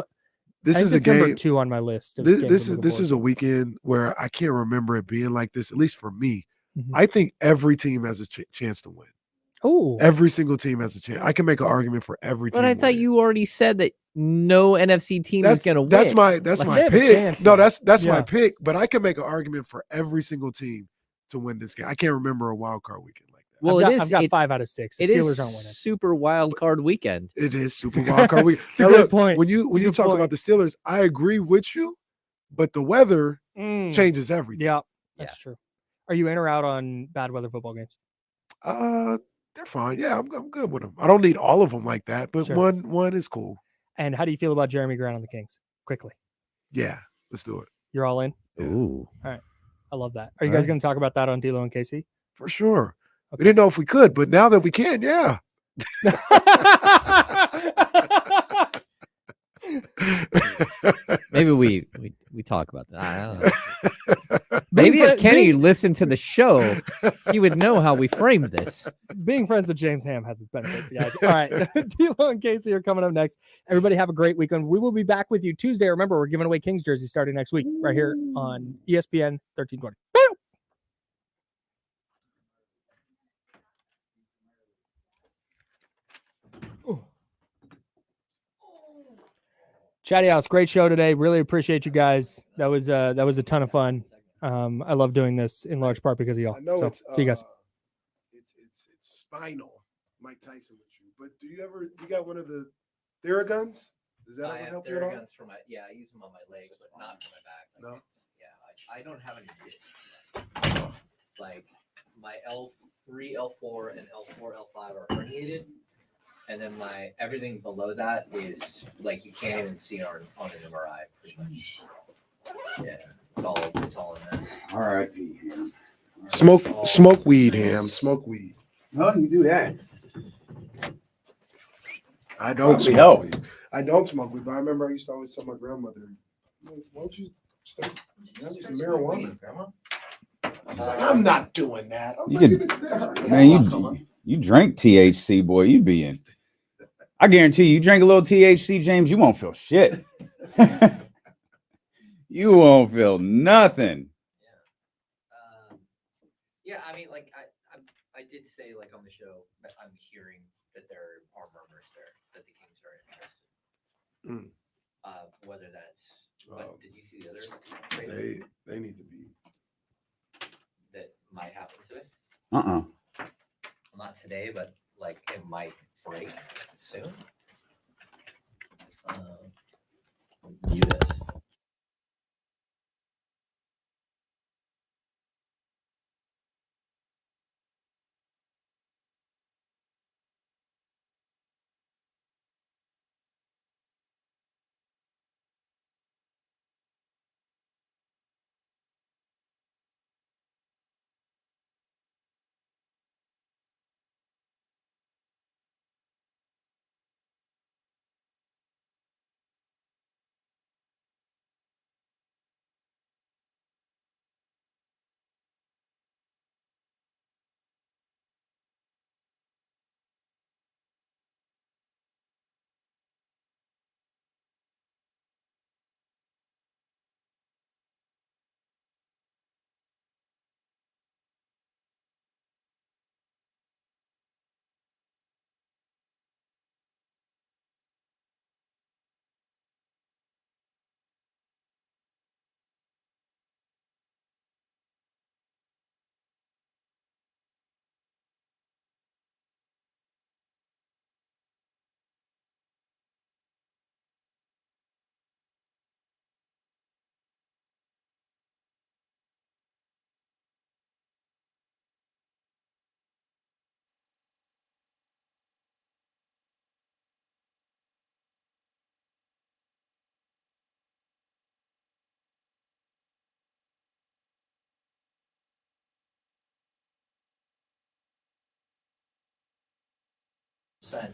This I think is a it's number game. 2 on my list. Of This games I'm looking is forward a weekend where I can't remember it being like this. At least for me, Mhm. I think every team has a chance to win. to. Oh, Every single team has a chance. I can make an argument for every team. But I thought winning. you already said that no NFC team is going to win. That's my Like, my they have a pick. chance, No, though. that's my Yeah. pick. But I can make an argument for every single team to win this game. I can't remember a wild card weekend like that. Well, I've got 5 out of 6. The it Steelers is aren't winning. super wild card weekend. It is super wild card week. It's a Now, good look, point. When you good talk point. about the Steelers, I agree with you, but the weather Mm, changes everything. yeah, that's true. Are you in or out on bad weather football games? They're fine. Yeah, I'm good with them. I don't need all of them like that, but Sure. one is cool. And how do you feel about Jerami Grant on the Kings? Quickly, Yeah, let's do it you're all in. Yeah. Ooh. I love that. Are you All guys right. going to talk about that on D'Lo and Casey? for sure. Okay. We didn't know if we could, but now that we can, yeah. Maybe we talk about that. I don't know. Maybe Being if fri- Kenny being- listened to the show, he would know how we framed this. Being friends with James Ham has its benefits, guys. All right. D'Lo and Casey are coming up next. Everybody have a great weekend. We will be back with you Tuesday. Remember, we're giving away Kings jerseys starting next week right here on ESPN 1320. Chatty House, great show today. Really appreciate you guys. That was a ton of fun. I love doing this in large part because of y'all. I know So, it's see you guys. It's spinal, Mike Tyson with you. But you got one of the Theraguns? Does that ever help you at all? for my I use them on my legs, but not for my back. No? I don't have any discs. Like my L3, L4, and L4, L5 are herniated, and then my everything below that is like you can't even see on an MRI. Pretty much. Yeah, it's all in this. R.I.P. Ham. Smoke weed, Ham. Smoke weed. No, you do that. I don't Probably smoke help. weed. I don't smoke weed, but I remember I used to always tell my grandmother, why don't you start having some marijuana? She's like, I'm not doing that. I'm You like, could- "It- that hurt." Man, you drink THC, boy. You be in. I guarantee you drink a little THC, James, you won't feel shit. You won't feel nothing. Yeah, I mean, like I did say like on the show I'm hearing that there are murmurs there that the Kings are interested. Mm. Whether that's, Oh. but did you see the other trade They need to be. that might happen today? Uh-uh. Not today, but like it might break soon. View this.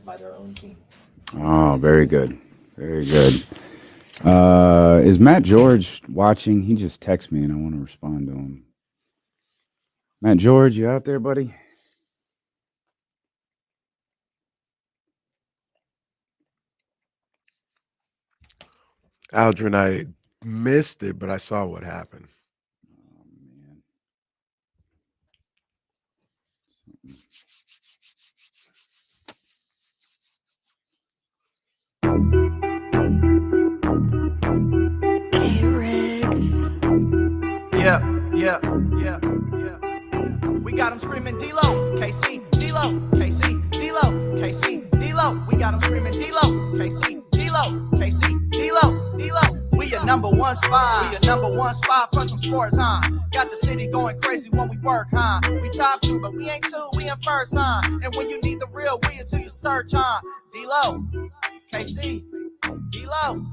By their own team. Oh, very good. Very good. Is Matt George watching? He just texted me and I want to respond to him. Matt George, you out there, buddy? Aldrin, I missed it, but I saw what happened. Oh, man. Hey, Riggs. Yeah. We got them screaming D-Lo, KC, D-Lo, KC, D-Lo, KC, D-Lo. We got them screaming D-Lo, KC, D-Lo, KC, D-Lo, D-Lo. We your number one spot. We your number one spot for some sports, huh? Got the city going crazy when we work, huh? We top two, but we ain't two, we in first, huh? And when you need the real, we is who you search, huh? D-Lo, KC, D-Lo,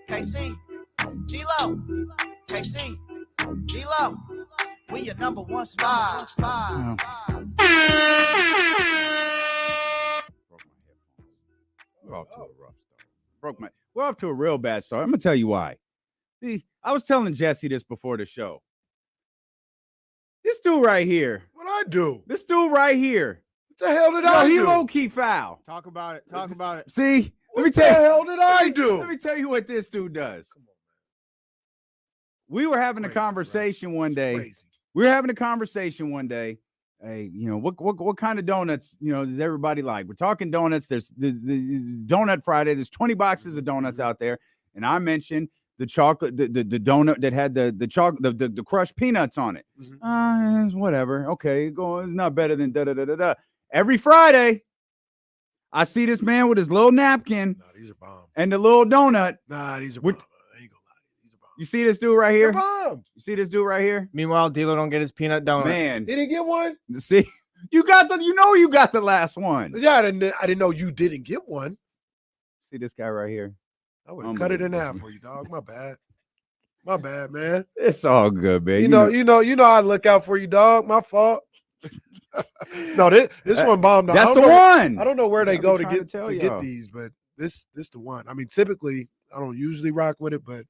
KC, D-Lo, KC, D-Lo. We your number one spot. We're off to a rough start. We're off to a real bad start. I'm gonna tell you why. See, I was telling Jesse this before the show. This dude right here. What I do? This dude right here. What the hell did Yo, I he do? low key foul. Talk about it. Talk about it. See, What let me the tell you. hell did I do? Let me tell you what this dude does. We were having a conversation one day. Crazy. We were having a conversation one day. Hey, you know, what kind of donuts, you know, does everybody like? We're talking donuts. There's the Donut Friday. There's 20 boxes of donuts out there. And I mentioned the chocolate, the donut that had the crushed peanuts on it. Whatever. Okay, it's not better than da-da-da-da-da. Every Friday, I see this man with his little napkin Nah, these are bomb. and the little donut. Nah, these are With- bomb. I ain't gonna lie. These are bomb. You see this dude right They're here? bomb. You see this dude right here? Meanwhile, D'Lo don't get his peanut donut. Man, He didn't get one? see, you got the last one. Yeah, I didn't know you didn't get one. See this guy right here? I would have cut it in half Unbelievable. for you, dog. My bad. My bad, man. It's all good, man. You know, I look out for you, dog. My fault. No, this one bombed. That's the one. I don't know where they I've go been to trying to get tell y'all. these, but this the one. I mean, typically I don't usually rock with it, but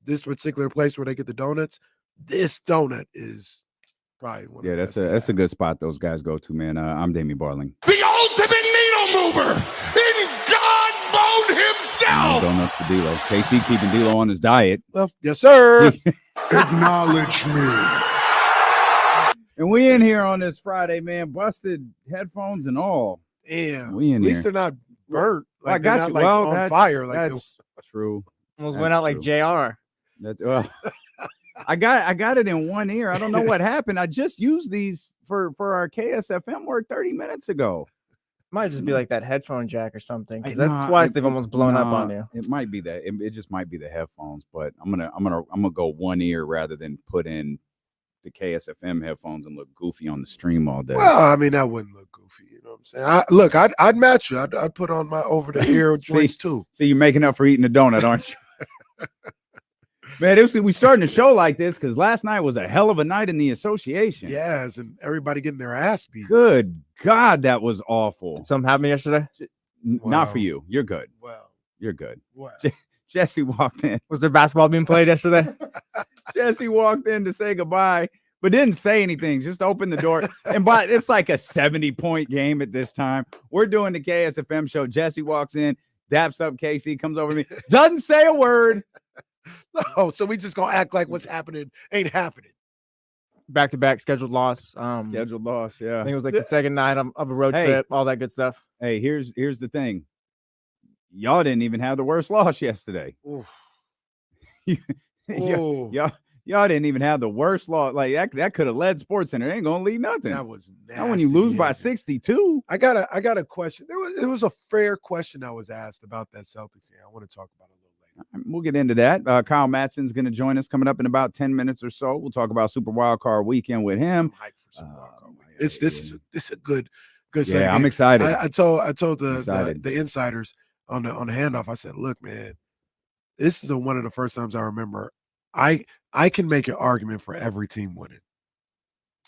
this particular place where they get the donuts, this donut is probably one. Yeah, of the that's best a they good spot those guys go to, man. I'm Damien Barling. The ultimate needle mover in God mode himself. Donuts for D'Lo. KC keeping D'Lo on his diet. have. Well, yes, sir. Acknowledge me. And we in here on this Friday, man. Busted headphones and all. Yeah. We in At least here. they're not burnt. Well, I Like, they're got not, you. like, Well, on fire. Like, that's true. Almost That's went out like true. JR. That's well. I got it in one ear. I don't know what happened. I just used these for our KSFM work 30 minutes ago. Might just be like that headphone jack or something, because Nah, that's twice it- they've almost blown up on nah, you. It might be that. It just might be the headphones, but I'm gonna go one ear rather than put in the KSFM headphones and look goofy on the stream all day. well, I mean, that wouldn't look goofy. You know what I'm saying? I'd match you. I'd put on my over the ear joints too. See, you're making up for eating a donut, aren't you? Man, we starting a show like this because last night was a hell of a night in the association. Yes, and everybody getting their ass beat. Good God, that was awful. Did something happen yesterday? Not for Wow. you. You're good. Well, You're good. what? Jesse walked in. Was there basketball being played yesterday? Jesse walked in to say goodbye, but didn't say anything. Just opened the door. But it's like a 70-point game at this time. We're doing the KSFM show. Jesse walks in, daps up Casey, comes over to me, doesn't say a word. No, so we just gonna act like what's happening ain't happening. Back-to-back scheduled loss. Scheduled loss. Yeah. I think it was like the second night of a road Hey. trip, all that good stuff. Hey, here's the thing. Y'all didn't even have the worst loss yesterday. Oof. Y'all Ooh, didn't even have the worst loss. Like that could have led SportsCenter. It ain't gonna lead nothing. that was nasty. Not when you lose by yeah. 62. I got a question. It was a fair question I was asked about that Celtics game. I want to talk about it a little later. We'll get into that. Kyle Matson's going to join us coming up in about 10 minutes or so. We'll talk about Super Wildcard Weekend with him. I'm hyped for some wild card weekend. This is a good slate Yeah, of I'm games. excited. I told excited. the insiders on the handoff. I said, look, man, this is one of the first times I remember I can make an argument for every team winning.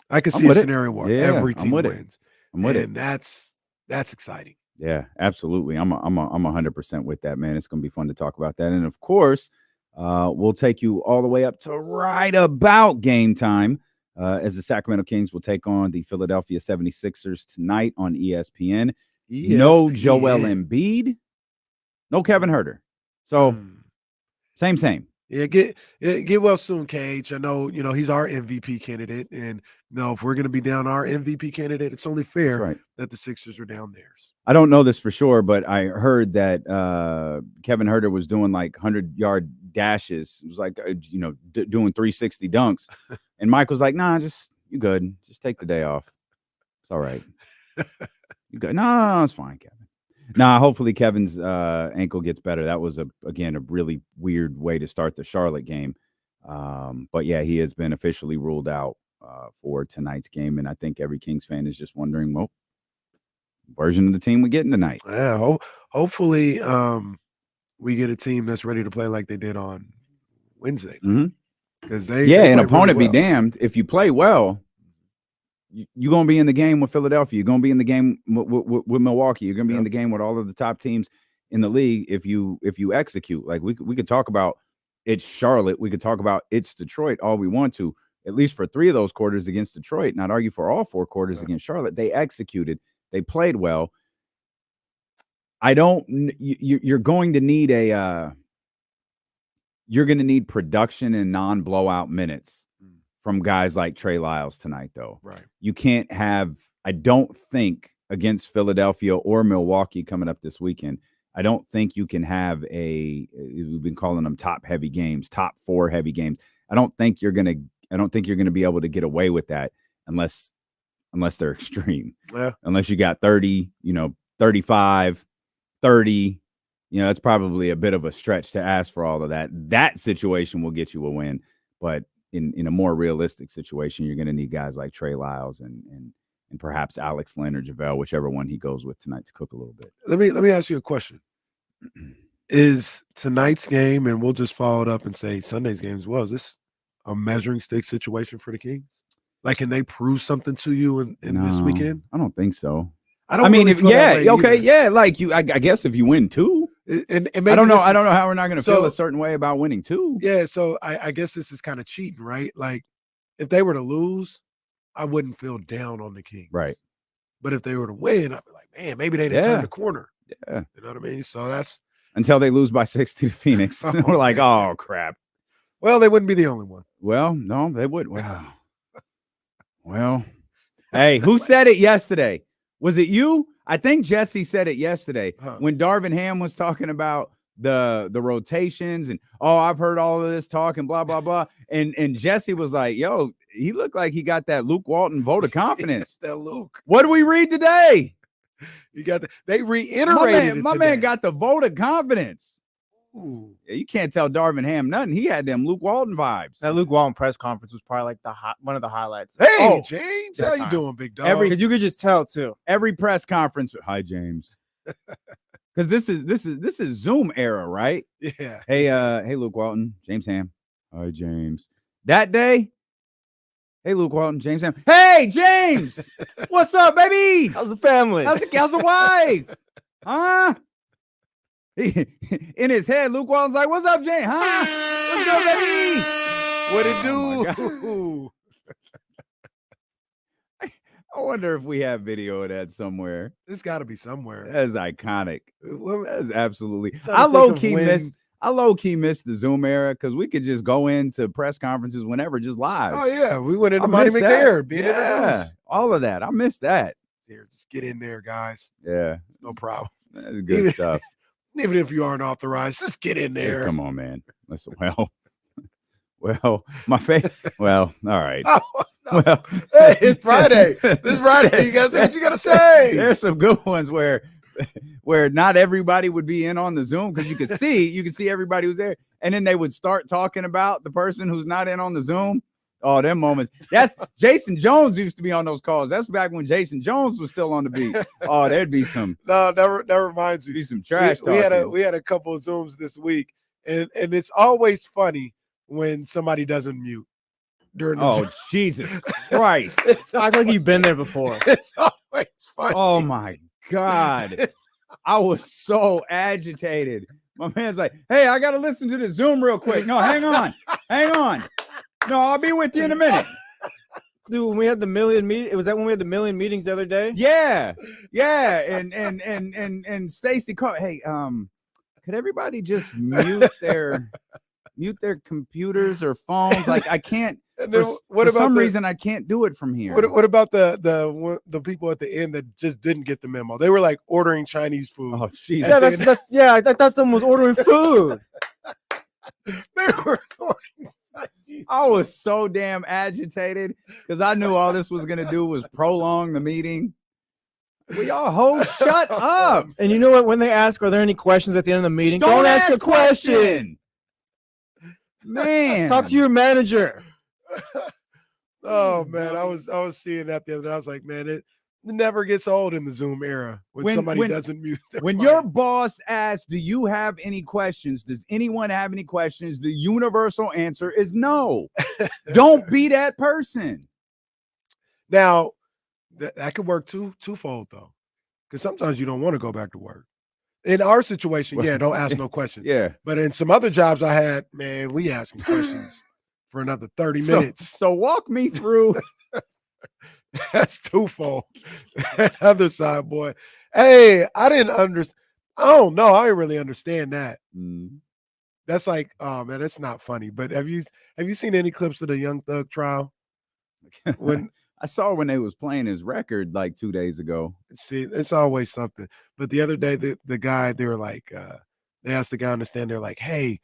I can I'm see a with it. scenario where Yeah, every I'm team with it. wins. I'm with it. And that's exciting. Yeah, absolutely. I'm 100% with that, man. It's going to be fun to talk about that. And of course, we'll take you all the way up to right about game time as the Sacramento Kings will take on the Philadelphia 76ers tonight on ESPN. No Joel Embiid, no Kevin Huerter. So same. Yeah, get well soon, KH. I know, he's our MVP candidate. And if we're going to be down our MVP candidate, it's only fair That's right. that the Sixers are down theirs. I don't know this for sure, but I heard that Kevin Huerter was doing like 100-yard dashes. It was like, doing 360 dunks. And Mike was like, nah, you good. Just take the day off. It's all right. You good. No, it's fine, Kevin. Nah, hopefully Kevin's ankle gets better. That was, again, a really weird way to start the Charlotte game. But, yeah, he has been officially ruled out for tonight's game. And I think every Kings fan is just wondering, well, version of the team we getting tonight. Yeah, hopefully we get a team that's ready to play like they did on Wednesday. Mhm. Because An played opponent really be damned. If you play well, you're going to be in the game with Philadelphia. You're going to be in the game with Milwaukee. You're going to be in the game with all of the top teams in the league if you execute. Like we could talk about it's Charlotte. We could talk about it's Detroit all we want to, at least for 3 of those quarters against Detroit. Not argue for all 4 quarters against Charlotte. They executed. They played well. You're going to need you're going to need production and non-blowout minutes from guys like Trey Lyles tonight, though. Right. You can't have, I don't think, against Philadelphia or Milwaukee coming up this weekend, I don't think you can have we've been calling them top heavy games, top 4 heavy games. I don't think you're going to be able to get away with that unless they're extreme. Yeah. Unless you got 30, 35, 30, that's probably a bit of a stretch to ask for all of that. That situation will get you a win, but in a more realistic situation, you're going to need guys like Trey Lyles and perhaps Alex Len or JaVale, whichever one he goes with tonight to cook a little bit. Let me ask you a question. Is tonight's game, and we'll just follow it up and say Sunday's game as well, is this a measuring stick situation for the Kings? Like, can they prove something to you in this weekend? I don't think so. I mean, like you. I guess if you win 2, and maybe I don't know how we're not going to feel a certain way about winning 2. Yeah, so I guess this is kind of cheating, right? Like, if they were to lose, I wouldn't feel down on the Kings, right? But if they were to win, I'd be like, man, maybe they didn't turn the corner. Yeah, you know what I mean. So that's until they lose by 60 to Phoenix. We're like, oh crap. Well, they wouldn't be the only one. Well, no, they would. Well, hey, who said it yesterday? Was it you? I think Jesse said it yesterday Huh. when Darvin Ham was talking about the rotations and I've heard all of this talk and blah blah blah. And Jesse was like, yo, he looked like he got that Luke Walton vote of confidence. That Luke. What do we read today? You got they reiterated My it man today. got the vote of confidence. Ooh. Yeah, you can't tell Darvin Ham nothing. He had them Luke Walton vibes. That Luke Walton press conference was probably like one of the highlights. Hey, James, how that you time. doing, big dog? Because you could just tell too. Every press conference. Hi, James. Because this is Zoom era, right? Yeah. Hey, Luke Walton, James Ham. Hi, James. That day, hey, Luke Walton, James Ham. Hey, James, what's up, baby? How's the family? How's the wife? Huh? In his head, Luke Walton's like, "What's up, James? Huh? What's good, baby? What it Oh, my do? I wonder if we have video of that somewhere. It's got to be somewhere. That's iconic. That's absolutely. Trying to I think low of key when- miss. I low key miss the Zoom era because we could just go into press conferences whenever, just live. Oh yeah, we went into I Monty miss that. McNair, being Yeah, introduced. all of that. I miss that. Here, just get in there, guys. Yeah, No problem. that's good Even- stuff. Even if you aren't authorized, just get in Yeah, there. come on, man. Listen, well, my face. Well, all right. Oh, no. Well, Hey, it's Friday. This Friday. You guys say what you gotta say. There's some good ones where not everybody would be in on the Zoom because you could see everybody who's there, and then they would start talking about the person who's not in on the Zoom. Oh, them moments. That's Jason Jones used to be on those calls. That's back when Jason Jones was still on the beat. Oh, there'd be some No, that reminds me. some trash we had talking. we had a couple of Zooms this week, and it's always funny when somebody doesn't mute during the Oh, Zoom. Jesus Christ. I feel like you've been there before. It's always funny. Oh my God. I was so agitated. My man's like, hey, I gotta listen to the Zoom real quick. No, hang on. No, I'll be with you in a minute. Dude, when we had the million meet, was that when we had the million meetings the other day? Yeah. And Stacy called. Hey, could everybody just mute their computers or phones? Like I can't. And then For some reason I can't do it from here. What about the people at the end that just didn't get the memo? They were like ordering Chinese food. Oh, jeez. Yeah, I thought someone was ordering food. They were ordering Chinese. I was so damn agitated because I knew all this was gonna do was prolong the meeting. Well, y'all hoes, shut up. And you know what? When they ask, are there any questions at the end of the meeting? Don't ask a question. Man. Talk to your manager. Oh man, I was seeing that the other day. I was like, man, it never gets old in the Zoom era when somebody doesn't mute their When mic. your boss asks, do you have any questions? Does anyone have any questions? The universal answer is no. Don't be that person. Now that could work twofold though, because sometimes you don't want to go back to work. In our situation, yeah, don't ask no questions. Yeah. But in some other jobs I had, man, we asking questions for another 30 minutes. So walk me through. That's twofold. That other side, boy. Hey, I didn't understand. I don't know. I didn't really understand that. That's like, oh man, that's not funny. But have you seen any clips of the Young Thug trial? When I saw when they was playing his record like 2 days ago. see, it's always something. But the other day, the guy, they were like, they asked the guy on the stand, they're like, hey,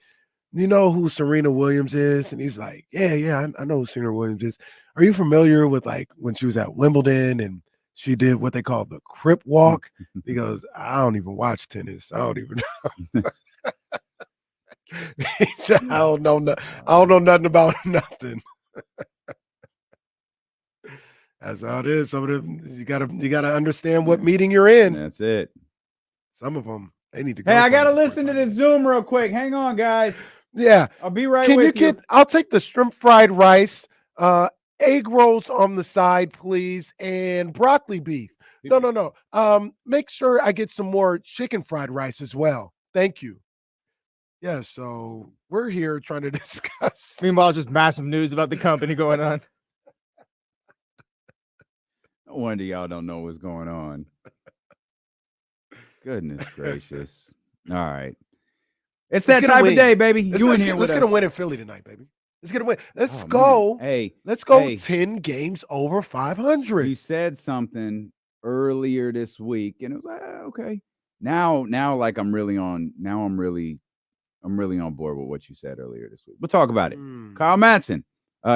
you know who Serena Williams is? And he's like, yeah, I know who Serena Williams is. Are you familiar with like when she was at Wimbledon and she did what they call the Crip Walk? He goes, I don't even watch tennis. I don't even know. He said, I don't know nothing about nothing. That's how it is. Some of them you gotta understand what meeting you're in. That's it. Some of them they need to go. Hey, I gotta somewhere. listen to this Zoom real quick. Hang on, guys. Yeah. I'll be right Can you with you. get I'll take the shrimp fried rice, egg rolls on the side, please, and broccoli beef. No. Make sure I get some more chicken fried rice as well. Thank you. Yeah, so we're here trying to discuss. Meanwhile, just massive news about the company going on. No wonder y'all don't know what's going on. Goodness gracious. All right. It's that Let's get a type of win. day, baby. Let's You in here with get a us. win in Philly tonight, baby. Let's get a win. Let's Oh, go. man. Hey, Let's go hey. 10 games over 500. You said something earlier this week, and it was like, okay. Now, like I'm really on board with what you said earlier this week. We'll talk about it. Kyle Madson,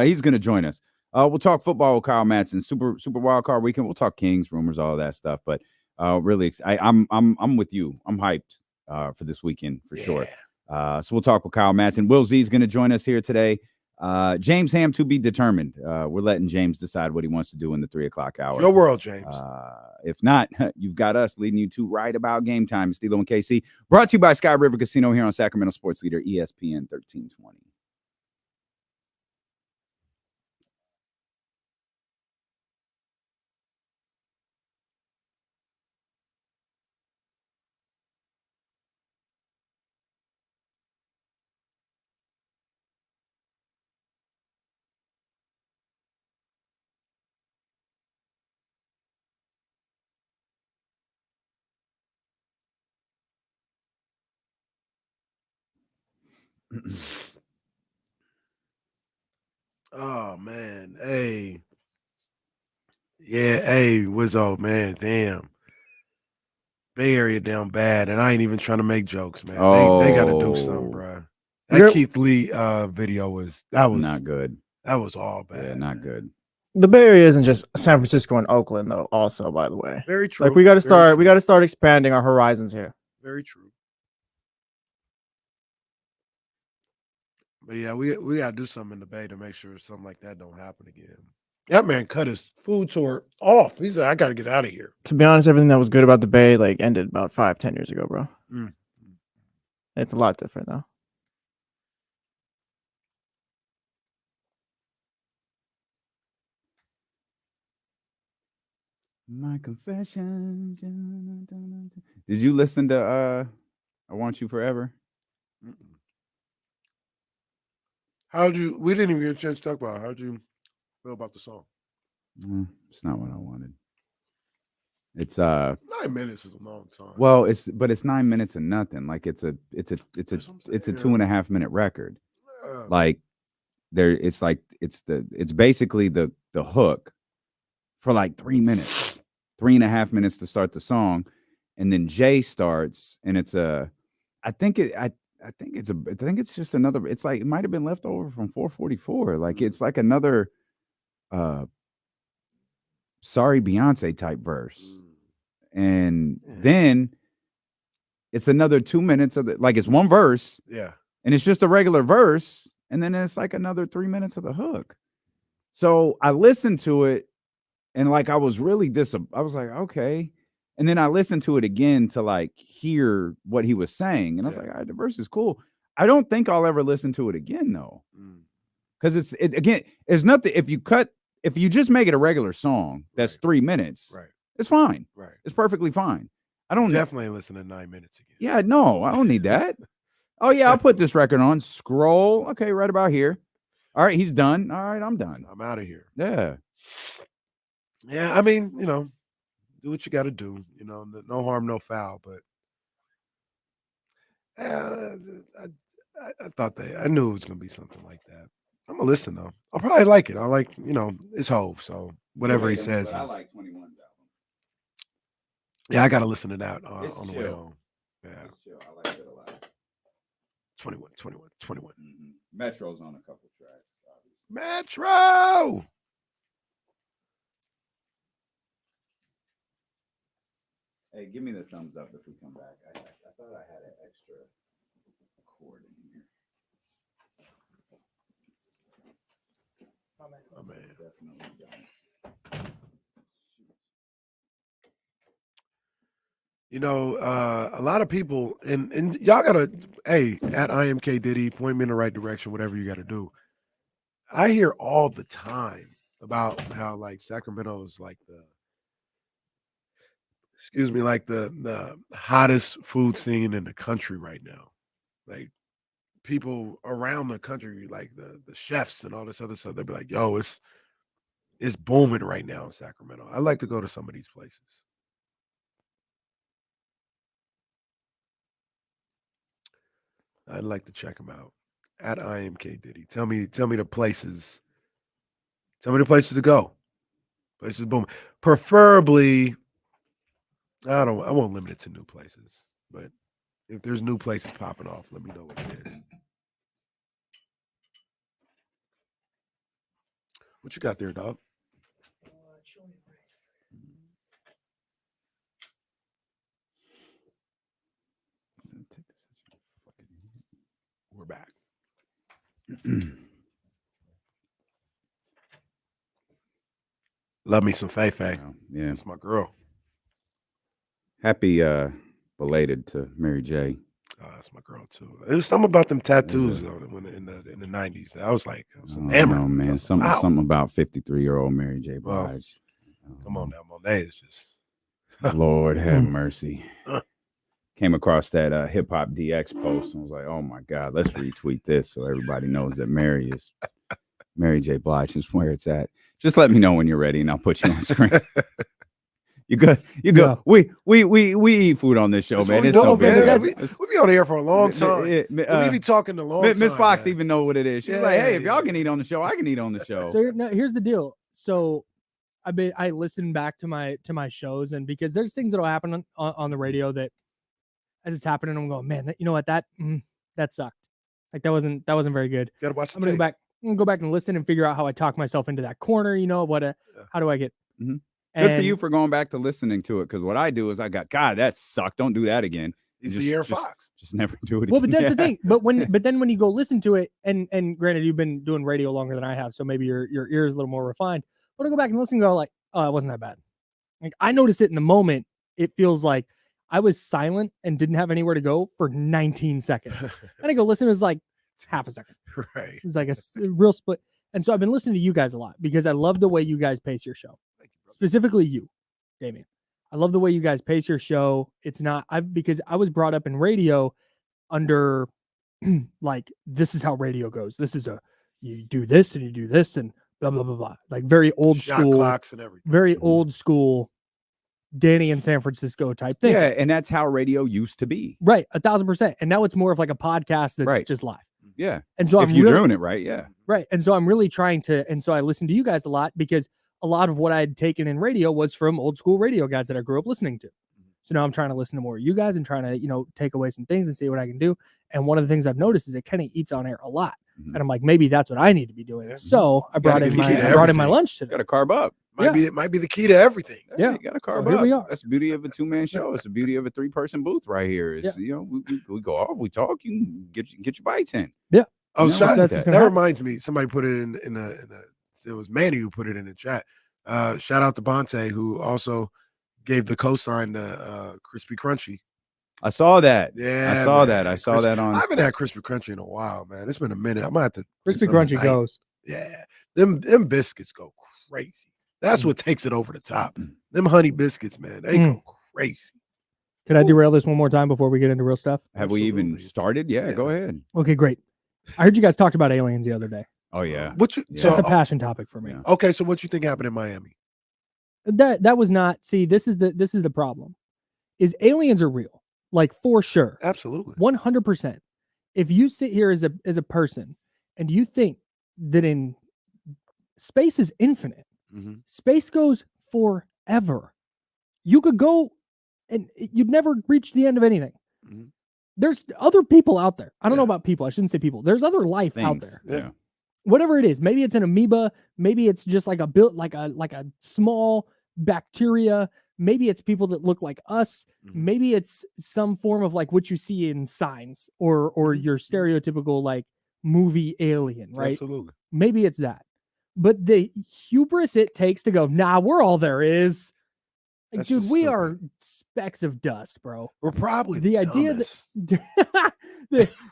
he's going to join us. We'll talk football with Kyle Madson. Super wild card weekend. We'll talk Kings, rumors, all that stuff. But really, I'm with you. I'm hyped for this weekend for sure. So we'll talk with Kyle Madson. Will Z is going to join us here today. James Ham to be determined. We're letting James decide what he wants to do in the 3 o'clock hour. Your world, James. If not, you've got us leading you to right about game time. Stilo and KC, brought to you by Sky River Casino here on Sacramento Sports Leader ESPN 1320. Oh man, hey, yeah, hey, Wizzo, man, damn, Bay Area down bad, and I ain't even trying to make jokes, man. They got to do something, bro. That Keith Lee video was not good. That was all bad. Yeah, not good. The Bay Area isn't just San Francisco and Oakland, though. Also, by the way, Very true. Like we got to start expanding our horizons here. Very true. But yeah, we got to do something in the Bay to make sure something like that don't happen again. That man cut his food tour off. He said, "I got to get out of here." To be honest, everything that was good about the Bay like ended about 5-10 years ago, bro. It's a lot different now. My confession. Did you listen to I Want You Forever? We didn't even get a chance to talk about it. How'd you feel about the song? It's not what I wanted. It's 9 minutes is a long time. Well, it's 9 minutes and nothing. Like it's a 2.5 minute record. Like it's basically the hook for like 3 minutes, 3.5 minutes to start the song, and then Jay starts, and it's I think it's just another. It's like it might have been left over from 444. Like it's like another sorry Beyonce type verse, and then it's another 2 minutes of like it's one verse, and it's just a regular verse, and then it's like another 3 minutes of the hook. So I listened to it, and like I was really I was like, okay. And then I listened to it again to like hear what he was saying. And I was like, all right, the verse is cool. I don't think I'll ever listen to it again though. Because it's nothing. If you just make it a regular song, that's 3 minutes. Right. It's fine. Right. It's perfectly fine. I don't definitely listen to 9 minutes again. Yeah, no, I don't need that. Oh yeah, I'll put this record on. Scroll. Okay, right about here. All right, he's done. All right, I'm done. I'm out of here. Yeah. Yeah, I mean, do what you got to do. No harm, no foul. But I thought I knew it was going to be something like that. I'm going to listen, though. I'll probably like it. I like, it's Hove. So whatever he says. I like 21's album. Yeah, I got to listen to that on the way home. Yeah. It's chill. I like it a lot. 21. Metro's on a couple tracks, obviously. Metro! Hey, give me the thumbs up if we come back. I thought I had an extra cord in here. Oh, man. Definitely don't. A lot of people, and y'all gotta, hey, at IMK Diddy, point me in the right direction, whatever you gotta do. I hear all the time about how like Sacramento is like the hottest food scene in the country right now. Like people around the country, like the chefs and all this other stuff, they'll be like, yo, it's booming right now in Sacramento. I'd like to go to some of these places. I'd like to check them out at IMK Diddy. Tell me the places. Tell me the places to go. Places boom. Preferably I won't limit it to new places, but if there's new places popping off, let me know what it is. What you got there, dog? We're back. Love me some Faye Faye. Yeah. That's my girl. Happy belated to Mary J. That's my girl too. There's something about them tattoos when in the 90s. I was enamored. No, man. Something about 53-year-old Mary J. Blige. Come on now, Monet is just Lord have mercy. Came across that Hip Hop DX post and was like, oh my God, let's retweet this so everybody knows that Mary J. Blige is where it's at. Just let me know when you're ready and I'll put you on screen. You good? You good? Yeah. We eat food on this show, man. It's no big. We be on the air for a long time. We be talking a long time. Miss Fox even know what it is. She's like, hey, if y'all can eat on the show, I can eat on the show. So now, here's the deal. So I listen back to my shows, and because there's things that'll happen on the radio that as it's happening, I'm going, man, you know what, that sucked. Like that wasn't very good. You gotta watch the I'm gonna go back and listen and figure out how I talk myself into that corner. You know what? How do I get? Mm-hmm. Good for you for going back to listening to it, because what I do is God, that sucked. Don't do that again. He's the Air Fox. Just never do it. Well, but that's the thing. But then when you go listen to it, and granted, you've been doing radio longer than I have, so maybe your ear is a little more refined. But I go back and listen and go like, oh, it wasn't that bad. Like I notice it in the moment. It feels like I was silent and didn't have anywhere to go for 19 seconds. And I go listen, it was like half a second. Right. It's like a real split. And so I've been listening to you guys a lot because I love the way you guys pace your show. Specifically you, Damien. I love the way you guys pace your show. It's not because I was brought up in radio under like this is how radio goes. This is you do this and you do this and blah blah blah blah. Like very old Shot school clocks and everything. Very old school Danny in San Francisco type thing. Yeah, and that's how radio used to be. Right, 1,000%. And now it's more of like a podcast that's just live. Yeah. And so if you're doing it right, yeah. Right. And so I'm really trying to, and so I listen to you guys a lot because a lot of what I'd taken in radio was from old school radio guys that I grew up listening to. So now I'm trying to listen to more of you guys and trying to, take away some things and see what I can do. And one of the things I've noticed is it kind of eats on air a lot. Mm-hmm. And I'm like, maybe that's what I need to be doing. Yeah. So I brought in my lunch today. Got to carb up. It might be the key to everything. Yeah. You got to carb up. Here we are. That's the beauty of a 2-man show. It's the beauty of a 3-person booth right here. Is we go off, we talk, you can get your bites in. Yeah. Oh, that reminds me. Somebody put it in a it was Manny who put it in the chat. Shout out to Bonte, who also gave the cosign to Crispy Crunchy. I saw that. Yeah, I saw that. I saw that on. I haven't had Crispy Crunchy in a while, man. It's been a minute. I might have to. Crispy Crunchy goes. Yeah, them biscuits go crazy. That's what takes it over the top. Them honey biscuits, man, they go crazy. Can I derail this one more time before we get into real stuff? Have we even started? Yeah, go ahead. Okay, great. I heard you guys talked about aliens the other day. Oh yeah. So that's a passion topic for me. Yeah. Okay, so what you think happened in Miami? That was not. See, this is the problem. Is aliens are real, like for sure, absolutely, 100%. If you sit here as a person and you think that in space is infinite, space goes forever. You could go and you'd never reach the end of anything. There's other people out there. I don't know about people. I shouldn't say people. There's other life out there. Yeah. Whatever it is, maybe it's an amoeba, maybe it's just like a small bacteria, maybe it's people that look like us, maybe it's some form of like what you see in Signs or your stereotypical like movie alien, right? Absolutely. Maybe it's that. But the hubris it takes to go, nah, we're all there is. Like, dude, we are specks of dust, bro. We're probably the idea that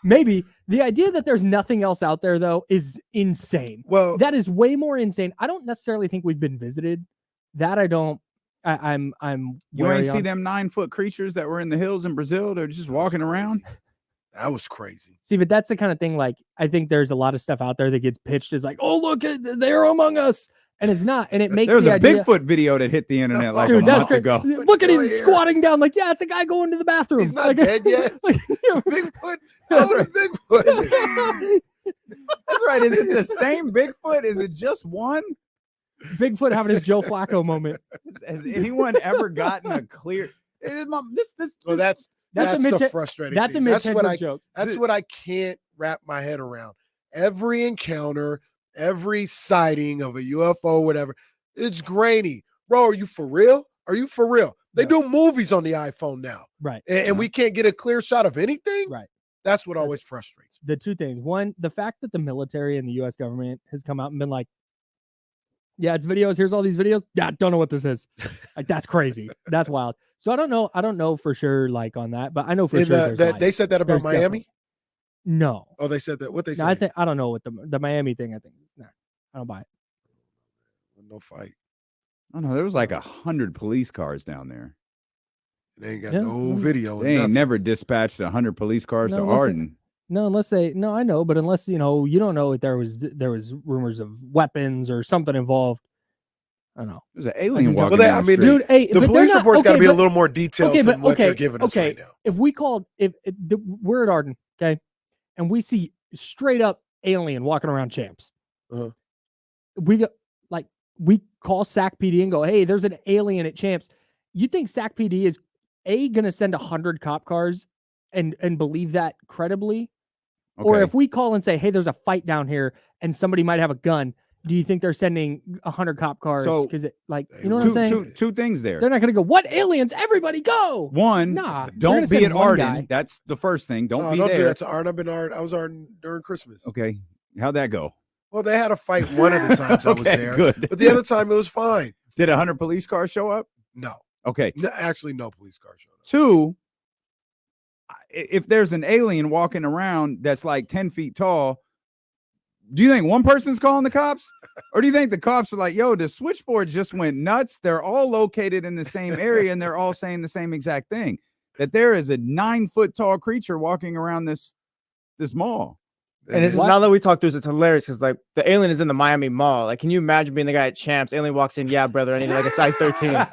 maybe the idea that there's nothing else out there though is insane. Well, that is way more insane. I don't necessarily think we've been visited. That I don't. I'm. You ain't see them 9-foot creatures that were in the hills in Brazil? They're just walking around. That was crazy. See, but that's the kind of thing. Like, I think there's a lot of stuff out there that gets pitched as like, oh, look, they're among us. And it's not, and it makes there was the a idea, Bigfoot video that hit the internet like dude, a month ago. Look at him squatting down, like, yeah, it's a guy going to the bathroom. He's not like, dead yet. Like, Bigfoot. That's right. Bigfoot. That's right. Is it the same Bigfoot? Is it just one? Bigfoot having his Joe Flacco moment. Has anyone ever gotten a clear? Well, that's That's a the Mitch- frustrating. That's a thing. Mitch That's what Hedberg I. joke. That's what I can't wrap my head around. Every encounter, every sighting of a UFO, whatever, it's grainy. Bro, are you for real? Are you for real? They Yeah. do movies on the iPhone now, Right. and we can't get a clear shot of anything. Right. That's what always frustrates me. The two things. One, the fact that the military and the U.S. government has come out and been like, yeah, it's videos. Here's all these videos. Yeah, don't know what this is. Like, that's crazy. That's wild. So I don't know. I don't know for sure, like on that, but I know for And, sure there's that life. they said that about There's Miami. definitely- No. Oh, they said that. What they No, said? I don't know what the Miami thing. I think. Nah, I don't buy it. No fight. Oh no, there was like 100 police cars down there. They ain't got Yeah, no video. They ain't nothing. never dispatched 100 police cars No, to unless they- Arden. No, unless they. No, I know, but unless you don't know if there was rumors of weapons or something involved. I don't know. There's an alien just don't- walking Well, down the street. Dude, hey, The but they're police not- report's got to okay, be a but- little more detailed okay, than but what they're okay, giving us okay. right now. If we called, we're at Arden, okay, and we see straight up alien walking around Champs, Uh-huh. we call SAC PD and go, hey, there's an alien at Champs. You think SAC PD is gonna send 100 cop cars and believe that credibly? Or Okay. if we call and say, hey, there's a fight down here and somebody might have a gun, do you think they're sending 100 cop cars? So, Because you know what I'm saying? two things there. They're not gonna go, what aliens? Everybody go. One, Nah, they're gonna don't be send at one Arden. guy. That's the first thing. Don't No, be don't do there. that to Arden. I've been Arden. I was Arden during Christmas. Okay. How'd that go? Well, they had a fight one of the times I was Okay, there. good. But the other time it was fine. Did 100 police cars show up? No. Okay. No, actually, no police car showed up. Two, if there's an alien walking around that's like 10 feet tall, do you think one person's calling the cops? Or do you think the cops are like, yo, the switchboard just went nuts? They're all located in the same area and they're all saying the same exact thing, that there is a 9-foot tall creature walking around this mall. And this is now that we talk through this, it's hilarious because like the alien is in the Miami Mall. Like, can you imagine being the guy at Champs? Alien walks in, yeah, brother, I need like a size 13. A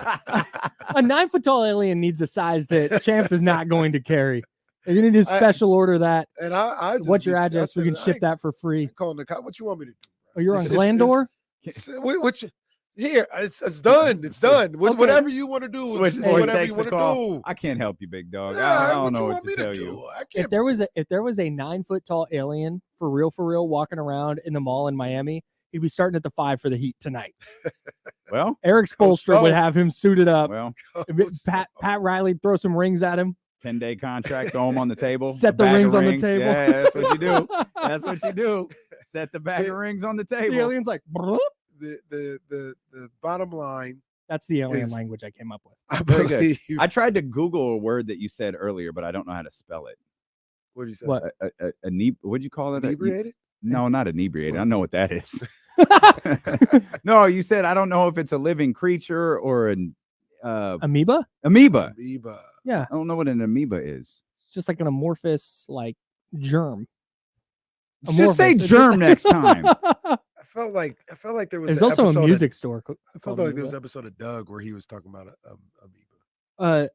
9-foot tall alien needs a size that Champs is not going to carry. You're gonna need to special order that. And I just What's your I address? We said, can I ship ain't that for free. calling the cop. What you want me to do? Oh, you're on It's- Glandor? Which here it's done. It's done. Okay. Whatever you want to do. Switchboard Whatever takes you the want to call. do. I can't help you, big dog. Yeah, I don't what know you what want to me tell do? you. I If can't. there was a 9-foot tall alien for real walking around in the mall in Miami, he'd be starting at the 5 for the Heat tonight. Well, Eric Spoelstra would Snow. have him suited up. well, Pat Riley throw some rings at him. 10-day contract, throw them on the table. Set a the bag of rings on the table. Yeah, that's what you do. That's what you do. Set the bag of rings on the The table. alien's like, "Bloop." The bottom line. That's the alien Is- language I came up with. I Very good. believe. I tried to Google a word that you said earlier, but I don't know how to spell it. What did you say? What? What'd you call it? Inebriated? No, not inebriated. I know what that is. No, you said I don't know if it's a living creature or an Amoeba? amoeba. Amoeba. Yeah. I don't know what an amoeba is. It's just like an amorphous like germ. Just say Amorphous. germ next time. I felt like there was. There's an also a episode of- music store. I felt like there was an episode of Doug where he was talking about Uh, amoeba.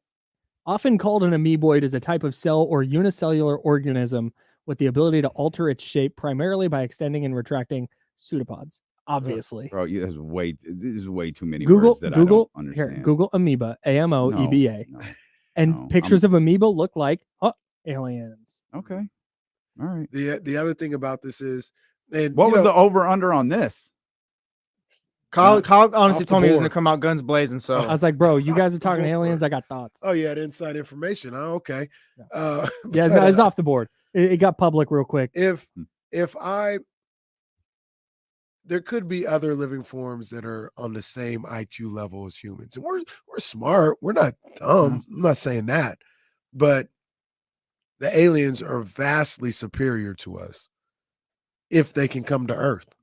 often called an amoeboid, is a type of cell or unicellular organism with the ability to alter its shape primarily by extending and retracting pseudopods. Obviously, Bro, this is way too many Google words that I don't here understand. Google amoeba, AMOEBA, No, and no, pictures of amoeba look like aliens. Okay. All right. The other thing about this is, and What you was know, the over under on this? Kyle honestly Off the told me he was gonna board. come out guns blazing. So I was like, bro, you guys are talking aliens. I got thoughts. Oh, you had inside information. Oh, okay. Yeah, it's, but, it's off the board. It got public real quick. If there could be other living forms that are on the same IQ level as humans, and we're smart. We're not dumb. I'm not saying that, but the aliens are vastly superior to us if they can come to Earth,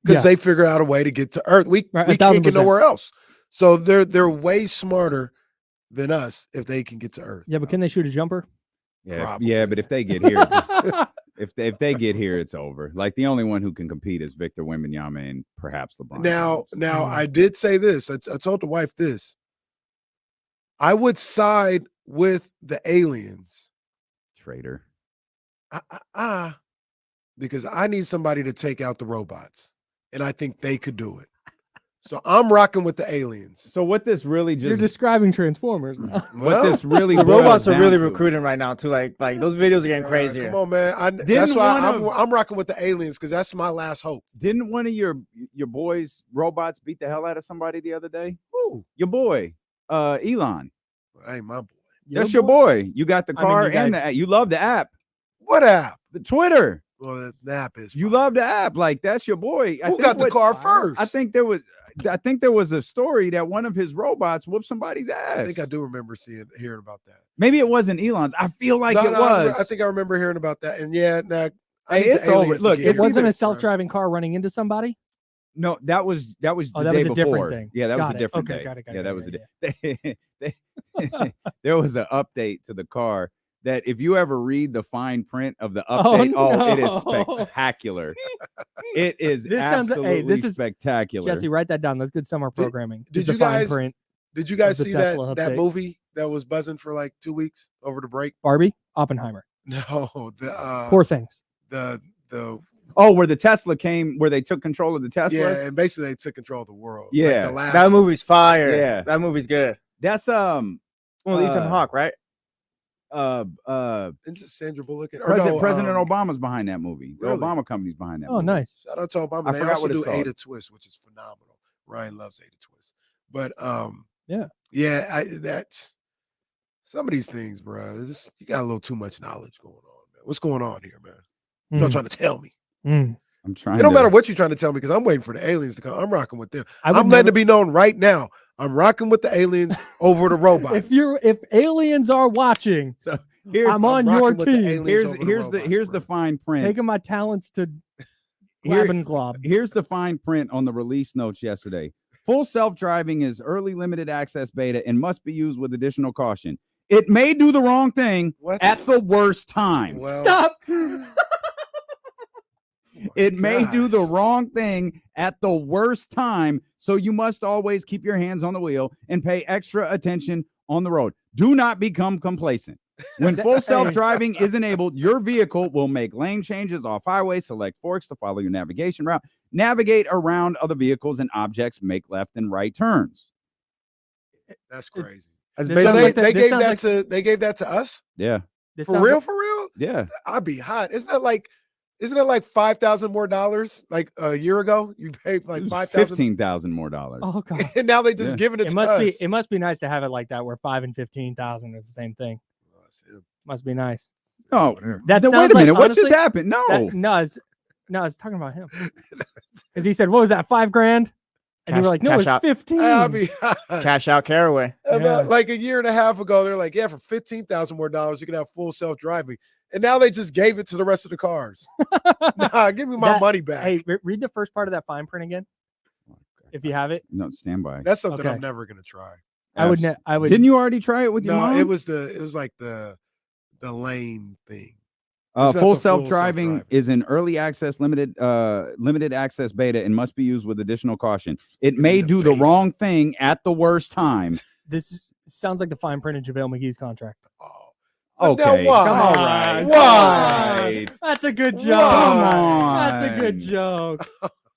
because they figure out a way to get to Earth. We can't get 1000%. nowhere else. So they're way smarter than us if they can get to Earth. Yeah, but can they shoot a jumper? Yeah, yeah, but if they get here, if they get here, it's over. Like the only one who can compete is Victor Wembanyama and perhaps LeBron. Now, James. I did say this. I told the wife this. I would side with the aliens. Traitor. Because I need somebody to take out the robots, and I think they could do it. So I'm rocking with the aliens. So what this really You're just describing Transformers. what this really The boils robots are down really to- recruiting right now too. Like those videos are getting crazier. Come on, man. That's Didn't why one I'm rocking with the aliens because that's my last hope. Didn't one of your boys robots beat the hell out of somebody the other day? Ooh, Your boy, Elon. that ain't my boy. That's your boy. You got the I mean, car you and guys- the you love the app, What app? the Twitter. Well, the app is. You fine. love the app, like that's your boy. Who got the car first? I think there was a story that one of his robots whooped somebody's ass. I think I do remember hearing about that. Maybe it wasn't Elon's. I feel like No, it no, was. I think I remember hearing about that. And yeah, nah, I Hey, need the it's over. aliens to Look, get It it's here. wasn't either- a self-driving car running into somebody. No, that was Oh, the that day was a different before. thing. Yeah, that was Got a it. different Okay, day. got it, Yeah, that got was it, a day. There was an update to the car that if you ever read the fine print of the Oh, update, it is no. spectacular. It is This sounds- hey, absolutely this is- spectacular. Jesse, write that down. That's good summer programming. did Just the you fine guys- print? Did you guys the see Tesla that update. movie that was buzzing for like 2 weeks over the break? Barbie, Oppenheimer. No, the Poor things. the Oh, where the Tesla came, where they took control of the Teslas. yeah, and basically they took control of the world. Like, Yeah. the last, That movie's fire. Yeah. That movie's good. That's Well, Ethan Hawke, right? and just Sandra Bullock. Or President no, Obama's behind that movie. The Really? Obama company's behind that. Oh, movie. nice. Shout out to Obama. I They forgot also what it's do called. Ada Twist, which is phenomenal. Ryan loves Ada Twist. But Yeah. that's some of these things, bro. You got a little too much knowledge going on, man. What's going on here, man? What y'all Mm, trying to tell me? mm. I'm trying. It don't to- matter what you're trying to tell me because I'm waiting for the aliens to come. I'm rocking with them. I would I'm letting never- it be known right now. I'm rocking with the aliens over the robots. If aliens are watching, Here- I'm on rocking your with the team. aliens Here's over the here's the robots, here's bro. the fine print. Taking my talents to Here- Glab and Glob. Here's the fine print on the release notes yesterday. Full self-driving is early limited access beta and must be used with additional caution. It may do the wrong thing What? at the worst time. Well, Stop. It may do the gosh. wrong thing at the worst time, so you must always keep your hands on the wheel and pay extra attention on the road. Do not become complacent. When full self-driving is enabled, your vehicle will make lane changes off highway, select forks to follow your navigation route, navigate around other vehicles and objects, make left and right turns. That's crazy. That's This So sounds basically like they gave that to us Yeah. This for sounds real, like- for real. Yeah. I'd be hot. Isn't it like $5,000 more like a year ago? You paid like 5,000, $15,000 more dollars. Oh god. and now they just Yeah. giving it It to must us. be. It must be nice to have it like that, where 5 and 15,000 is the same thing. Must be nice. Oh, Whatever. That Then sounds wait a minute. like, what just honestly, happened? No. No, I was talking about him because he said, "What was that? $5,000?" And you were Cash- like, "No, it was cash out. 15." I'll be hot. cash out Caraway. About, Yeah. like a year and a half ago, they're like, yeah, for $15,000 more you can have full self-driving. And now they just gave it to the rest of the cars. Nah, give me my That- money back. Hey, read the first part of that fine print again, if you have it. No, stand by. That's something Okay. I'm never gonna try. I would. I would. Didn't you already try it with your No, mom? it was like the lane thing. It's not Full the full self-driving self-driving. is an early access limited access beta and must be used with additional caution. It may the do the beta. wrong thing at the worst time. Sounds like the fine print in JaVale McGee's contract. Oh, now Okay. why? All Come right. on, Why? come on. That's a good joke. Come Why? on. That's a good joke.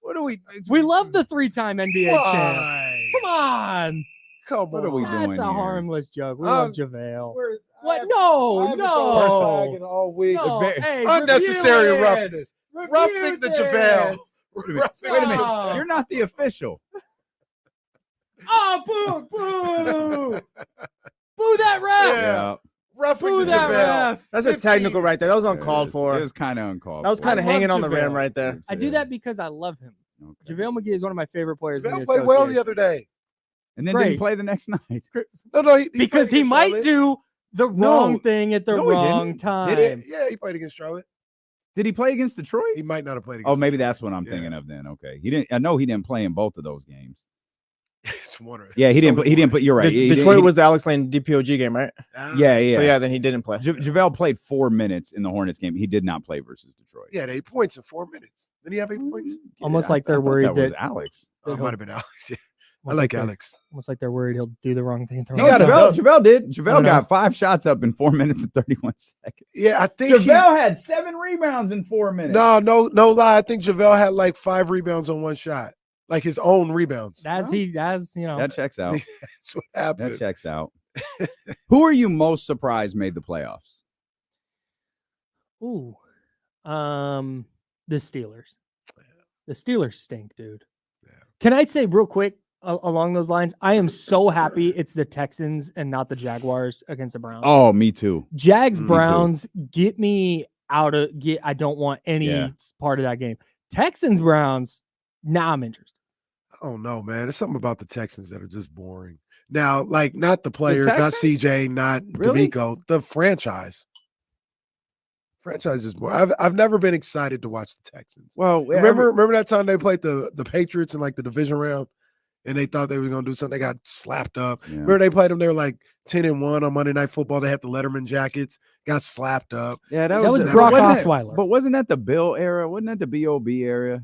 What are we? We love the 3-time NBA champ. Why? Come on. Come What on. are we That's doing a here? harmless joke. We love Um, JaVale. Where- What? I haven't- No, I haven't no. thrown flagging all week. No. very- Hey, Unnecessary review roughness. this. Review Roughing the JaVale. this. Roughing Wait a the minute. No. You're not the official. Oh, boo, boo. Boo that ref. Yeah. Roughing Boo the that JaVale. ref. That's a 15. technical right there. That was uncalled It for. was kind of uncalled That was for. kind of love hanging on the rim JaVale. right there. I do that because I love him. Okay. JaVale McGee is one of my favorite players in JaVale the played well the association. other day. And then Great. didn't play the next night. No, Because he played against might Charlotte. do the No. wrong thing at the No, he wrong didn't. time. Did Yeah, he played against Charlotte. Did he play against Detroit? He might not have played against Oh, maybe Detroit. that's what I'm Yeah. thinking of then. Okay. He didn't. I know he didn't play in both of those games. It's one of- Yeah, he it's didn't. only He didn't one. put. You're right. He Detroit didn't- was the Alex Lane DPOG game, right? Ah, Yeah, yeah. So yeah, then he didn't play. JaVale played 4 minutes in the Hornets game. He did not play versus Detroit. He had 8 points in 4 minutes. Did he have 8 points? Almost I- like they're I thought worried that was that- Alex. Oh, it he'll- might have been Alex. Yeah. I Almost like they're- Alex. Almost like they're worried he'll do the wrong thing at the He wrong got a time. dunk. JaVale did. I JaVale don't know. got 5 shots up in 4 minutes and 31 seconds. Yeah, I think JaVale had 7 rebounds in 4 minutes. no lie. I think JaVale had like 5 rebounds on one shot. like his own rebounds. As you know, That checks out. That's what happened. That checks out. Who are you most surprised made the playoffs? ooh, the Steelers. The Steelers stink, dude. Yeah. Can I say real quick along those lines? I am so happy it's the Texans and not the Jaguars against the Browns. Oh, me too. Jags Me too. Browns, get me out of I don't want any part of that game. Texans Browns, now I'm interested. Oh no, man. There's something about the Texans that are just boring. Now, like not the players, not Texans? CJ, not Really? D'Amico, the franchise. Franchise is boring. I've never been excited to watch the Texans. Well, Remember that time they played the Patriots in like the division round and they thought they were gonna do something, they got slapped up. Yeah. Remember they played them, they were like 10-1 on Monday Night Football. They had the Letterman jackets, got slapped up. Yeah, That was never- Brock wasn't Osweiler. But wasn't that the Bill era? Wasn't that the BOB era?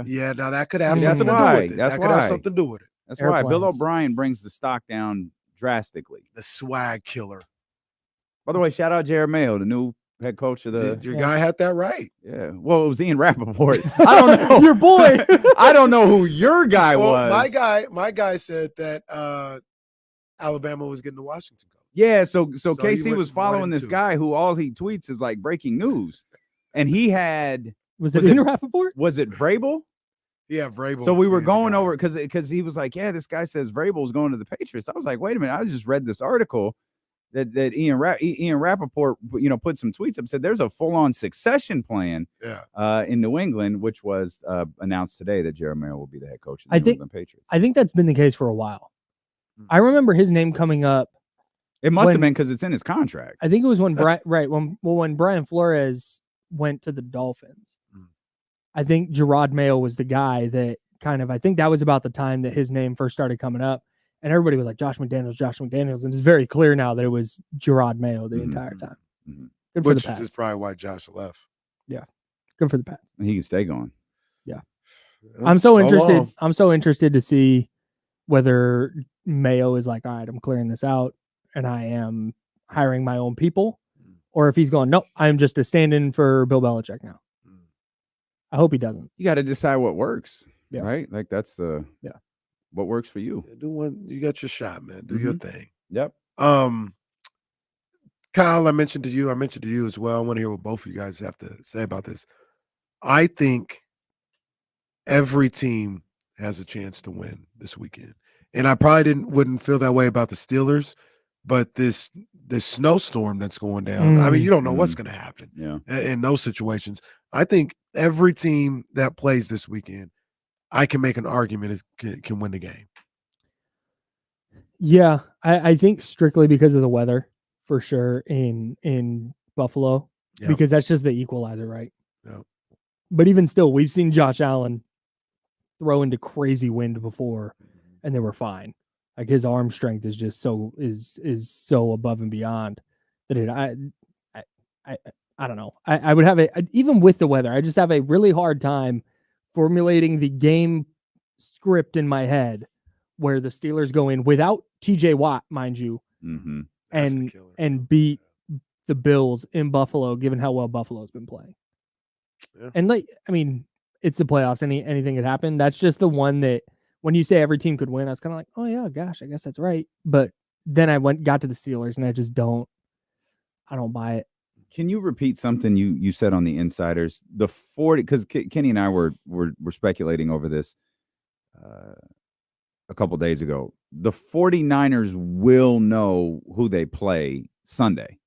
Yeah, now that could have That's something to why. do with it. That's that could have why. something to do with it. That's why Bill Airplanes. O'Brien brings the stock down drastically. The swag killer. By the way, shout out Jerami, the new head coach of the. Your guy had that right. Yeah, well, it was Ian Rappaport. I don't know Your boy. I don't know who your guy Well, was. my guy said that Alabama was getting to Washington. Yeah, so he KC went was 1 following and this 2. guy who all he tweets is like breaking news, and he had Was Was it it- in Rappaport? was it Vrabel? Yeah, Vrabel. So we were being the going guy. over because he was like, yeah, this guy says Vrabel's going to the Patriots. I was like, wait a minute, I just read this article that Ian Rappaport put some tweets up, said there's a full-on succession plan in New England, which was announced today that Jerami will be the head coach of the New England Patriots. I think that's been the case for a while. Hmm. I remember his name coming up. It must when- have been because it's in his contract. I think it was when when Brian Flores went to the Dolphins. Mm. I think Gerard Mayo was the guy that I think that was about the time that his name first started coming up. And everybody was like, Josh McDaniels. And it's very clear now that it was Gerard Mayo the entire time. Mhm. Good for Which the Pats. is probably why Josh left. Good for the Pats. He can stay going. I'm so interested. long. I'm so interested to see whether Mayo is like, all right, I'm clearing this out and I am hiring my own people, or if he's going, nope, I'm just a stand-in for Bill Belichick now. I hope he doesn't. You got to decide what works, Yeah. right? Like that's what works for you. Do one. You got your shot, man. Do your thing. Yep. Kyle, I mentioned to you as well. I want to hear what both of you guys have to say about this. I think every team has a chance to win this weekend. And I probably wouldn't feel that way about the Steelers, but this snowstorm that's going down, I mean, you don't know what's going to happen in those situations. I think every team that plays this weekend, I can make an argument can win the game. Yeah, I think strictly because of the weather, for sure, in Buffalo, Yep. because that's just the equalizer, right? Yep. But even still, we've seen Josh Allen throw into crazy wind before, and they were fine. Like his arm strength is just so above and beyond that I don't know. I would have even with the weather, I just have a really hard time formulating the game script in my head where the Steelers go in without TJ Watt, mind you, Mm-hmm. and beat the Bills in Buffalo, given how well Buffalo's been playing. Yeah. And I mean, it's the playoffs. Anything could happen. That's just the one that when you say every team could win, I was kind of like, oh yeah, gosh, I guess that's right. But then I got to the Steelers, and I don't buy it. Can you repeat something you said on the Insiders? The 40, because Kenny and I were speculating over this a couple days ago. The 49ers will know who they play Sunday.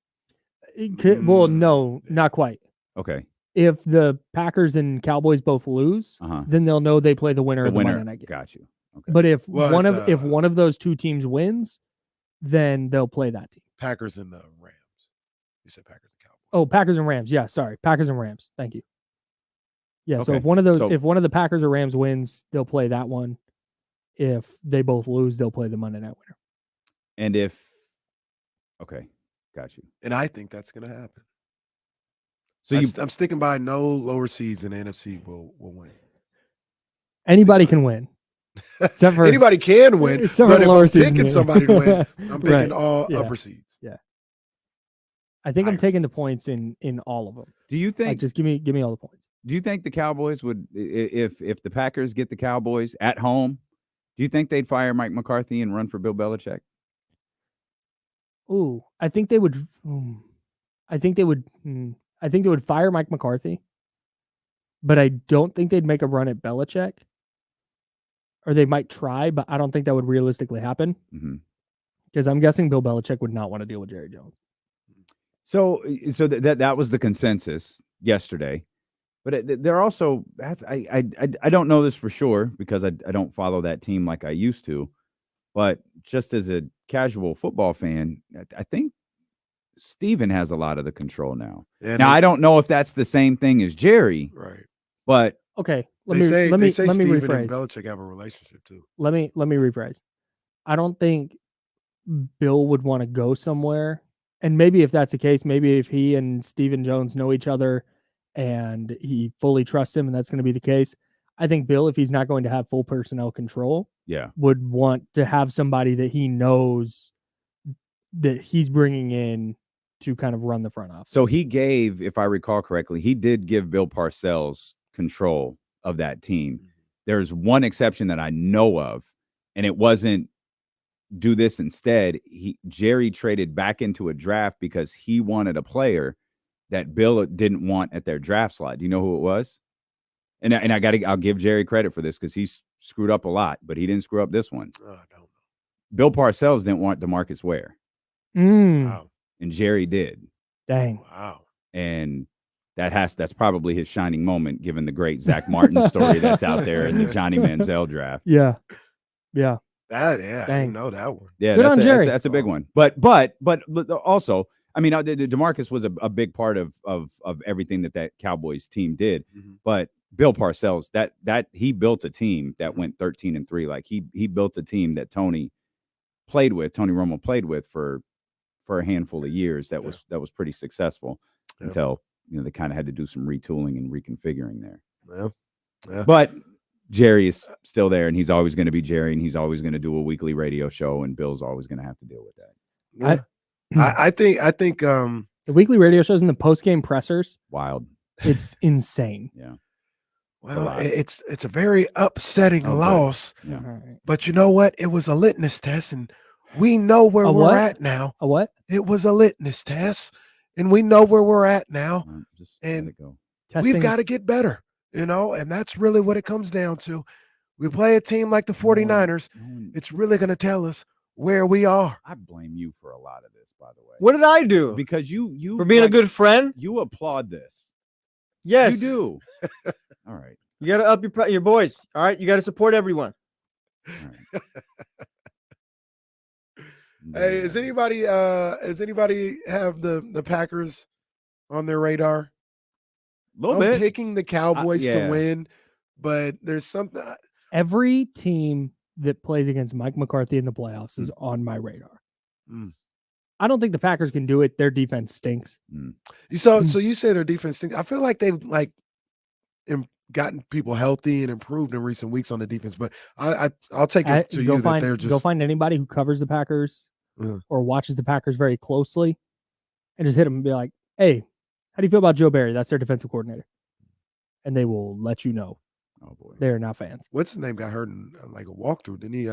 Well, no, not quite. Okay. If the Packers and Cowboys both lose, then they'll know they play the winner The of the winner. Monday night game. Got you. Okay. But if What, if one of those two teams wins, then they'll play that team. Packers and the Rams. You said Packers and Cowboys. Oh, Packers and Rams. Yeah, sorry. Packers and Rams. Thank you. Yeah, so Okay. if one of those So- if one of the Packers or Rams wins, they'll play that one. If they both lose, they'll play the Monday night winner. And if okay, got you. And I think that's going to happen. So I'm sticking by no lower seeds in the NFC will win. Anybody can win. Except for Anybody can win, except but for if lower I'm seeds picking win. somebody to win, I'm picking Right. all Yeah. upper seeds. Yeah. I think I'm taking the points in all of them. Do you Like, think just give me all the points. Do you think the Cowboys would, if the Packers get the Cowboys at home, do you think they'd fire Mike McCarthy and run for Bill Belichick? Ooh, I think they would. I think they would. I think they would fire Mike McCarthy, but I don't think they'd make a run at Belichick. Or they might try, but I don't think that would realistically happen. Because I'm guessing Bill Belichick would not want to deal with Jerry Jones. So that was the consensus yesterday. But they're also, I don't know this for sure because I don't follow that team like I used to. But just as a casual football fan, I think Steven has a lot of the control now. Yeah, now, I don't know if that's the same thing as Jerry. Right. But okay, They say Steven Steven and rephrase. Belichick have a relationship too. Let me rephrase. I don't think Bill would want to go somewhere. And maybe if that's the case, maybe if he and Stephen Jones know each other and he fully trusts him and that's going to be the case, I think Bill, if he's not going to have full personnel control, would want to have somebody that he knows that he's bringing in to kind of run the front office. So he gave, if I recall correctly, he did give Bill Parcells control of that team. There's one exception that I know of, and it wasn't do this instead. Jerry traded back into a draft because he wanted a player that Bill didn't want at their draft slot. Do you know who it was? And I'll give Jerry credit for this because he's screwed up a lot, but he didn't screw up this one. Oh, I don't know. Bill Parcells didn't want DeMarcus Ware. Wow. And Jerry did. Dang. Wow. And that's probably his shining moment, given the great Zach Martin story that's out there in the Johnny Manziel draft. Yeah. I didn't know that one. Yeah, Good on Jerry. That's a big one. But also, I mean, DeMarcus was a big part of everything that Cowboys team did. But Bill Parcells, that he built a team that went 13-3. Like he built a team that Tony Romo played with for a handful of years. That was pretty successful until they kind of had to do some retooling and reconfiguring there. Yeah. But Jerry is still there, and he's always going to be Jerry, and he's always going to do a weekly radio show, and Bill's always going to have to deal with that. Yeah. I think the weekly radio shows and the post-game pressers, wild. It's insane. Yeah. Well, it's a very upsetting loss. Yeah. But you know what? It was a litmus test, and we know where we're at now. A what? It was a litmus test, and we know where we're at now. Just and let it go. We've got to get better, and that's really what it comes down to. We play a team like the 49ers. It's really going to tell us where we are. I blame you for a lot of this, by the way. What did I do? Because you for being a good friend? You applaud this. Yes. You do. All right. You got to up your boys. All right. You got to support everyone. All right. Hey, does anybody have the Packers on their radar? I'm bit. Picking the Cowboys yeah. to win, but there's something. Every team that plays against Mike McCarthy in the playoffs is on my radar. I don't think the Packers can do it. Their defense stinks. So you say their defense stinks. I feel like they've gotten people healthy and improved in recent weeks on the defense, but I'll take it to you that they're just go find anybody who covers the Packers or watches the Packers very closely and just hit them and be like, "Hey, how do you feel about Joe Barry? That's their defensive coordinator," and they will let you know. Oh boy, they're not fans. What's his name? Got hurt in like a walkthrough, didn't he?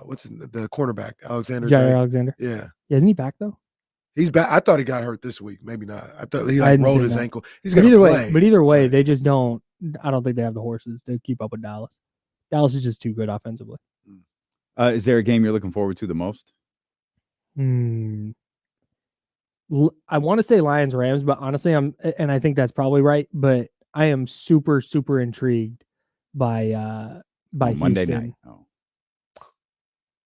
What's the cornerback? Jair Alexander. Yeah, isn't he back though? He's back. I thought he got hurt this week. Maybe not. I thought he rolled his ankle. He's gonna play. But either way, they just don't. I don't think they have the horses to keep up with Dallas. Dallas is just too good offensively. Is there a game you're looking forward to the most? I want to say Lions Rams, but honestly, I think that's probably right. But I am super, super intrigued by Monday Houston. night. Oh, I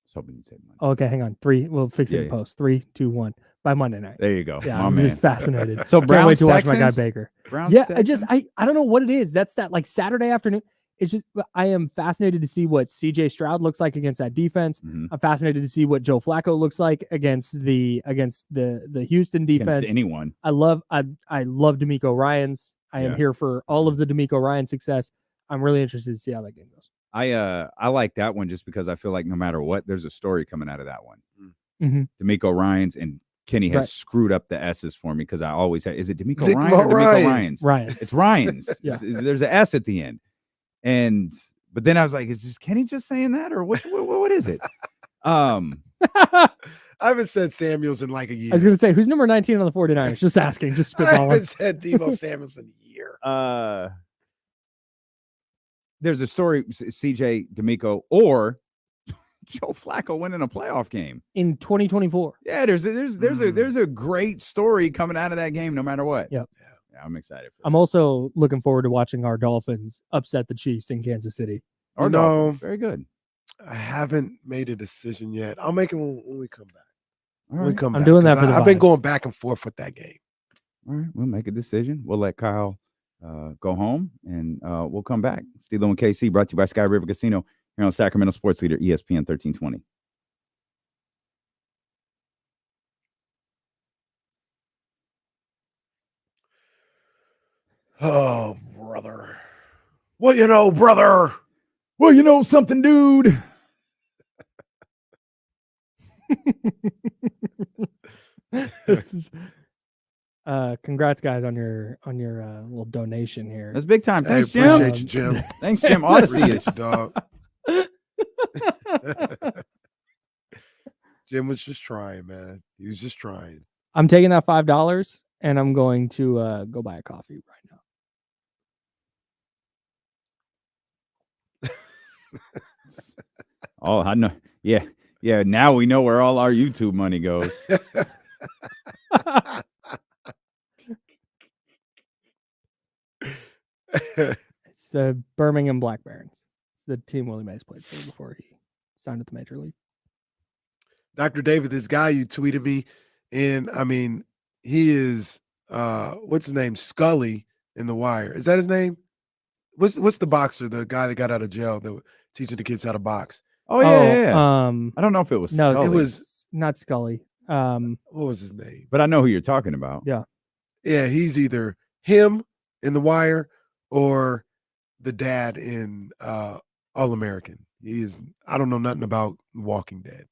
was hoping you'd say Monday. Okay, hang on. 3. We'll fix it in post. 3, 2, 1. By Monday night. There you go. Yeah, I'm just fascinated. So I can't wait to watch my guy Texans? Baker. Browns, yeah, Texans? I don't know what it is. That's that like Saturday afternoon. It's just I am fascinated to see what CJ Stroud looks like against that defense. I'm fascinated to see what Joe Flacco looks like against the Houston defense. Against anyone. I love DeMeco Ryans. I am here for all of the DeMeco Ryan success. I'm really interested to see how that game goes. I like that one just because I feel like no matter what, there's a story coming out of that one. Mm-hmm. DeMeco Ryans, and Kenny has Right. screwed up the S's for me because I always have. Is it D'Amico D'Amico Ryan or D'Amico Ryan. Ryans? Ryan. It's Ryan's. Yeah. There's an S at the end. But then I was like, is Kenny just saying that or what is it? I haven't said Samuels in like a year. I was going to say, who's number 19 on the 49ers? Just asking, just I haven't spitballing. said Deebo Samuels in a year. There's a story, CJ D'Amico or Joe Flacco winning a playoff game In 2024. Yeah, there's a great story coming out of that game, no matter what. Yep. Yeah, I'm excited. I'm also looking forward to watching our Dolphins upset the Chiefs in Kansas City. Our Dolphins, very good. I haven't made a decision yet. I'll make it when we come back. All When we right. come I'm back, doing that 'cause for the I've been vibes. going back and forth with that game. All right, we'll make a decision. We'll let Kyle go home, and we'll come back. Steelo and KC, brought to you by Sky River Casino here on Sacramento Sports Leader ESPN 1320. Oh, brother. Well, you know, brother. Well, you know something, dude. This is, congrats, guys, on your little donation here. That's big time. Hey, Thanks, Jim. appreciate you, Jim. Thanks, Jim. Odyssey Appreciate is you, dog. Jim was just trying, man. He was just trying. I'm taking that $5 and I'm going to go buy a coffee right now. Oh, I know. Yeah. Now we know where all our YouTube money goes. It's the Birmingham Black Barons. It's the team Willie Mays played for before he signed with the major league. Dr. David, this guy you tweeted me, and I mean, he is what's his name? Scully in The Wire. Is that his name? What's the boxer, the guy that got out of jail that was teaching the kids how to box? Oh, yeah. I don't know if it was no, Scully. It was not Scully. what was his name? But I know who you're talking about. Yeah. Yeah, he's either him in The Wire or the dad in All American. He is. I don't know nothing about Walking Dead.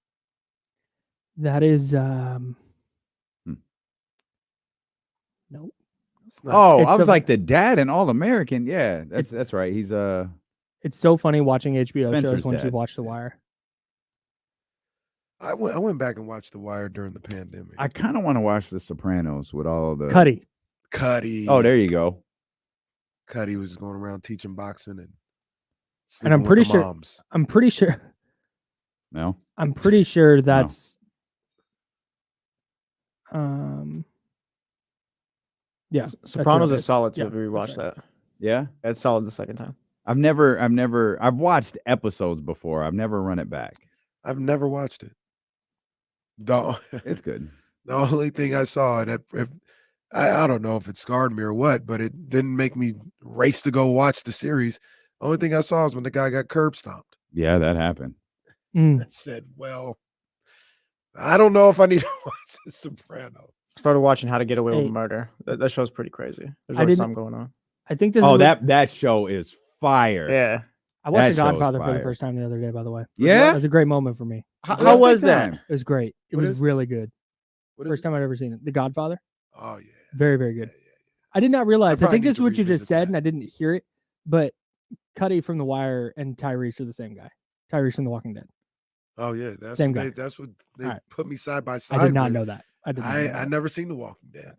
That is nope. It's not- Oh, It's I was a- like the dad in All American. Yeah, that's right. He's It's so funny watching HBO Spencer's shows once dad. you've watched The Wire. I went back and watched The Wire during the pandemic. I kind of want to watch The Sopranos with all the Cuddy. Cuddy. Oh, there you go. Cuddy was going around teaching boxing and And I'm sleeping with pretty the sure moms. I'm pretty sure No. I'm pretty sure that's yeah. Sopranos that's is solid too. Yeah, if we rewatch that's that. Yeah. It's solid the second time. I've watched episodes before. I've never run it back. I've never watched it. The, It's good. the only thing I saw, and I don't know if it scarred me or what, but it didn't make me race to go watch the series. The only thing I saw was when the guy got curb stomped. Yeah, that happened. I said, well, I don't know if I need to watch The Sopranos. Started watching How to Get Away Hey. with Murder. That show's pretty crazy. There's I always didn't- something going on. I think this Oh, is what- that show is fire. Yeah. I watched that The show is Godfather for the fire. first time the other day, by the way. Yeah? It was a great moment for me. How was that? It was great. It What was is- really good. What is First it? time I'd ever seen it. The Godfather. Oh, yeah. Very, very good. Yeah, yeah, I did not realize. I probably think need this is to what you just revisit said, that. and I didn't hear it. But Cuddy from The Wire and Tyrese are the same guy. Tyrese from The Walking Dead. Oh, yeah. That's Same what guy. that's what they Alright. put me side by side I did not with. know that. I did not. know I that. never seen The Walking Dead.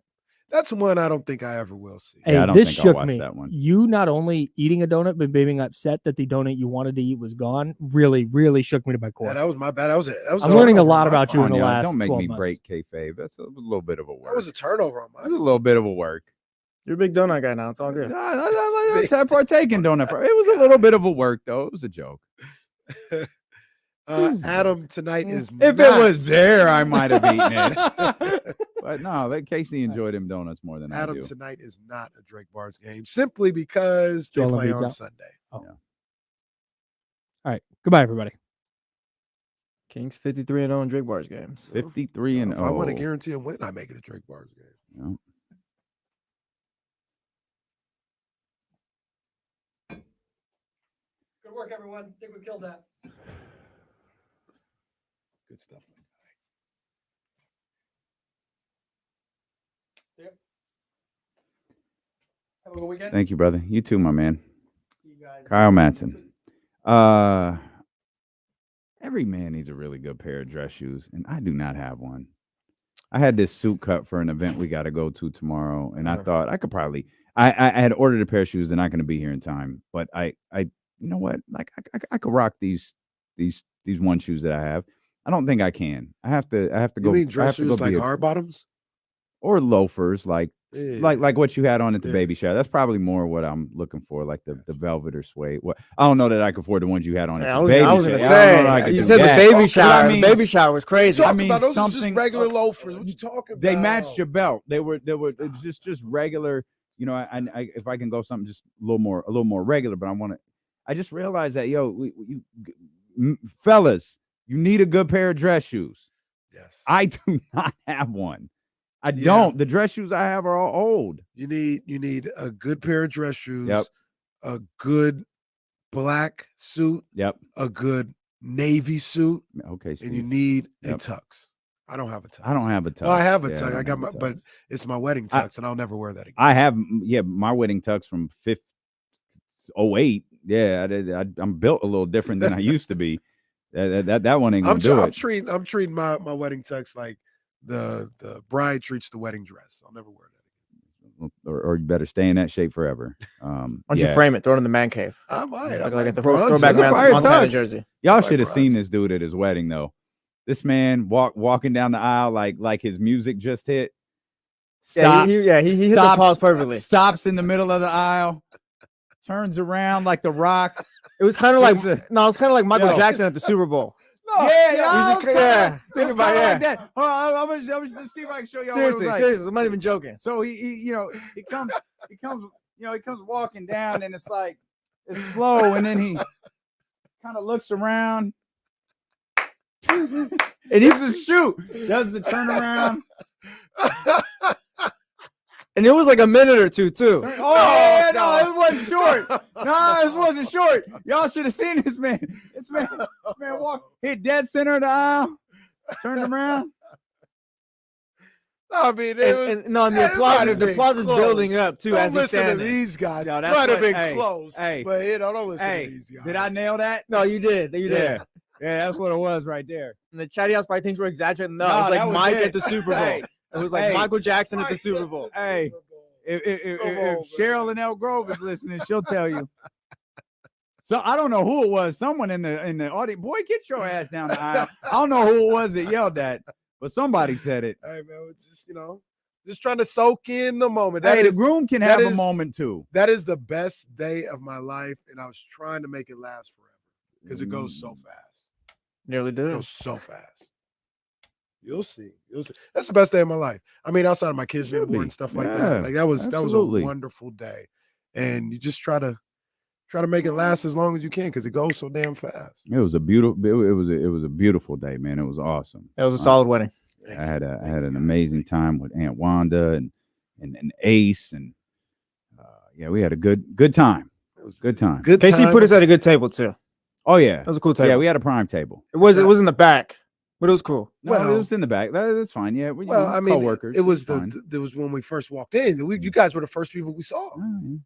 That's one I don't think I ever will see. Hey, Yeah, I don't this think I'll shook watch me. that one. You not only eating a donut, but being upset that the donut you wanted to eat was gone. Really, really shook me to my core. Yeah, that was my bad. That was it. I'm learning a lot about you Come in on, the y'all, last don't make 12 me months. break kayfabe. That's a little bit of a work. That was a turnover on my That's a little bit of a work. You're a big donut guy now. It's all good. I partake in donut. It was a little bit of a work, though. It was a joke. Adam tonight is If not- it was there, I might have eaten it. But no, that Casey enjoyed them donuts more than I Adam do. tonight is not a Drake Bars game simply because they Joel play Embiid's on out. Sunday. Oh. Yeah. All right. Goodbye, everybody. Kings 53-0 in Drake Bars games. 53 and If I want to 0. guarantee a win, I make it a Drake Bars game. Yeah. Good work, everyone. I think we killed that. Good stuff. Have a good weekend. Thank you, brother. You too, my man. See you guys. Kyle Madson. Every man needs a really good pair of dress shoes, and I do not have one. I had this suit cut for an event we got to go to tomorrow, and I thought I could probably. I had ordered a pair of shoes. They're not going to be here in time, but I you know what? Like I could rock these one shoes that I have. I don't think I can. I have to go. You mean dress shoes like be hard bottoms or loafers, like what you had on at the Yeah. baby shower. That's probably more what I'm looking for, like the velvet or suede. What I don't know that I can afford the ones you had on at Yeah, the I was, baby I was shower. gonna I don't know that I say could you do said that. the baby shower. I mean, the baby shower was crazy. I talking mean, about? Those are something just regular loafers. What you talking about? they matched your belt. They were it's just regular. You know, I if I can go something just a little more regular, but I just realized that fellas, you need a good pair of dress shoes. Yes. I do not have one. I Yeah. don't. The dress shoes I have are all old. You need a good pair of dress shoes. Yep. A good black suit. Yep. A good navy suit. Okay. Steve. And you need a Yep. tux. I don't have a tux. I don't have a tux. Well, I have a Yeah, tux. don't I got have a my, but tux. it's my wedding tux, and I'll never wear that again. I have, my wedding tux from 08. Yeah, I'm built a little different than I used to be. That one ain't gonna do I'm it. treating my wedding tux like the bride treats the wedding dress. I'll never wear that again. Or you better stay in that shape forever. Why don't you frame it? Throw it in the man cave. I might. Like at the bronze throwback it. Montana jersey. Y'all Like should have seen bronze. this dude at his wedding though. This man walking down the aisle like his music just hit. Yeah, he hit the stops- pause perfectly. Stops in the middle of the aisle, turns around like The Rock. It was kind of like It was it's kind of like Michael Yo. Jackson at the Super Bowl. Yeah, He's just- think about like it. that. I'm gonna see if I can show y'all. Seriously, what it was like. seriously, I'm not even joking. So he comes walking down, and it's like it's slow, and then he kind of looks around, and he's a shoot, does the turnaround. And it was like a minute or two too. Oh no, it wasn't short. No, it wasn't short. Y'all should have seen this man. This man hit dead center of the aisle, turned around. I mean, And the applause is building up too Don't as he's listen to standing. these guys. Yo, that's Might have what- been close, hey, but don't listen to these guys. Did I nail that? No, you did. You did. Yeah, that's what it was right there. And the chatty house probably thinks we're exaggerating. No, No, it was that like was Mike it. at the Super Bowl. Hey, It was like hey. Michael Jackson at the Super Bowl. Hey, if Come on, Cheryl in Elk Grove is listening, she'll tell you. So I don't know who it was. Someone in the audience. Boy, get your ass down the aisle. I don't know who it was that yelled that, but somebody said it. Hey man, just trying to soak in the moment. Hey, the groom can that have a is- moment too. That is the best day of my life, and I was trying to make it last forever because it goes so fast. Nearly It did. goes so fast. You'll see. That's the best day of my life. I mean, outside of my kids being Should born be. and stuff like Yeah, that. Like that was absolutely. a wonderful day, and you just try to make it last as long as you can because it goes so damn fast. It was a beautiful. It was a beautiful day, man. It was awesome. It was a solid wedding. I had an amazing time with Aunt Wanda and Ace, and we had a good time. It was Good time. Good. KC time. put us at a good table too. Oh yeah, That was a cool table. yeah. We had a prime table. It was in the back, but it was cool. No, Well- it was in the back. That's fine. Yeah. Well, I mean, coworkers. it was fine. it was when we first walked in. You guys were the first people we saw. Oh, yeah.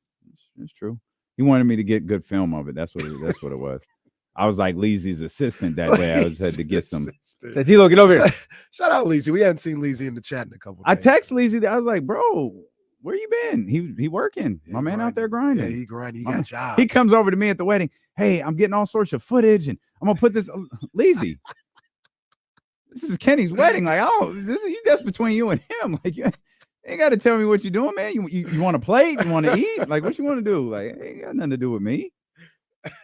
It's true. He wanted me to get good film of it. That's what it was. I was like Leezy's assistant that day. I had to get some. Said, D-Lo, get over here. Shout out Leezy. We hadn't seen Leezy in the chat in a couple. I days. text Leezy. I was like, bro, where you been? He working. Yeah, My man out there grinding. Yeah, he grinding. He My man- got jobs. He comes over to me at the wedding. Hey, I'm getting all sorts of footage, and I'm gonna put this. Leezy, this is Kenny's wedding. Like, that's between you and him. Like, you ain't got to tell me what you're doing, man. You want to play? You want to eat? Like, what you want to do? Like, it ain't got nothing to do with me.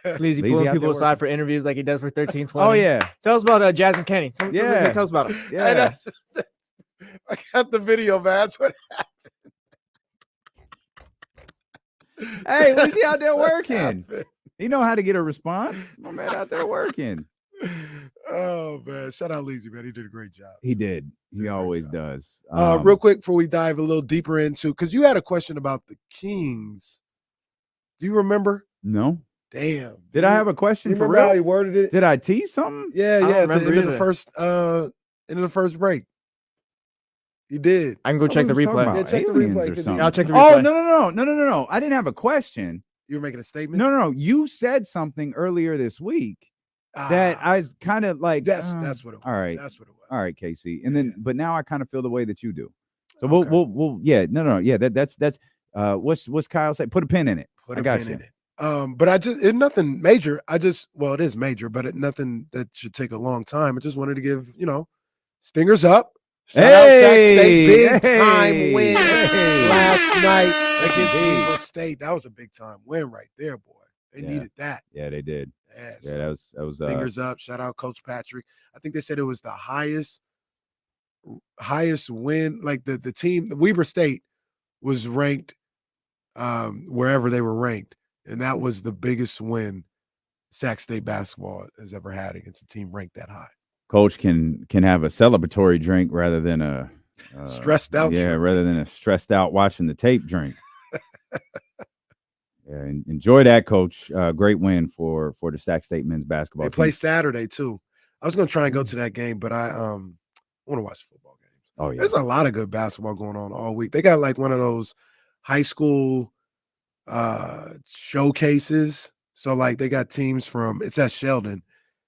Lazy Lazy pulling out people there aside working. for interviews like he does for 1320. Oh yeah, Tell us about Jazz and Kenny. Tell us about him. yeah. that's- I got the video, man. That's what Hey, Leezy out there working. He know how to get a response. My man out there working. Oh man, shout out Leezy, man. He did a great job. He did. He always does. Real quick before we dive a little deeper into, because you had a question about the Kings. Do you remember? No. Damn. Did I have a question You for remember how he real? worded it? Did I tease something? Yeah, don't yeah. remember Into either. the first break. He did. I can go check the we was talking replay. about Yeah, check the aliens replay, or 'cause he- something. I'll check the Oh, replay. no. I didn't have a question. You were making a statement. No. You said something earlier this week that I was kind of like. That's what it was. All right. That's what it was. All right, Casey. And Yeah, then, yeah. but now I kind of feel the way that you do. So Okay. we'll yeah, no. Yeah, that's what's Kyle say? Put a pin in it. Put I a got pin you. in it. But it's nothing major. Well, it is major, but nothing that should take a long time. I just wanted to give, stingers up. Shout out Sac State, big time win last night against Weber State. That was a big time win right there, boy. They needed that. Yeah, they did. Yes. Yeah, that was Fingers up. Shout out Coach Patrick. I think they said it was the highest win. Like the team, the Weber State was ranked wherever they were ranked, and that was the biggest win Sac State basketball has ever had against a team ranked that high. Coach can have a celebratory drink rather than a stressed out. Yeah, drink. rather than a stressed out watching the tape drink. Yeah, enjoy that, Coach. Great win for the Sac State men's basketball They team. play Saturday too. I was going to try and go to that game, but I want to watch football games. Oh yeah, There's a lot of good basketball going on all week. They got like one of those high school showcases. So like they got teams from it's at Sheldon.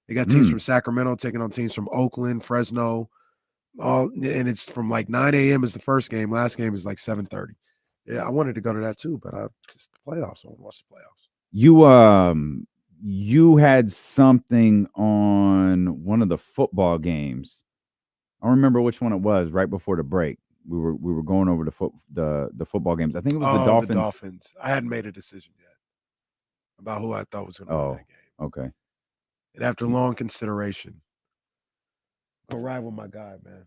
They got teams from Sacramento taking on teams from Oakland, Fresno, and it's from like 9 a.m. is the first game. Last game is like 7:30. Yeah, I wanted to go to that too, but just the playoffs. I want to watch the playoffs. You had something on one of the football games. I don't remember which one it was. Right before the break, we were going over the football games. I think it was the Dolphins. The Dolphins. I hadn't made a decision yet about who I thought was going to win that game. Okay. And after long consideration, go ride with my guy, man.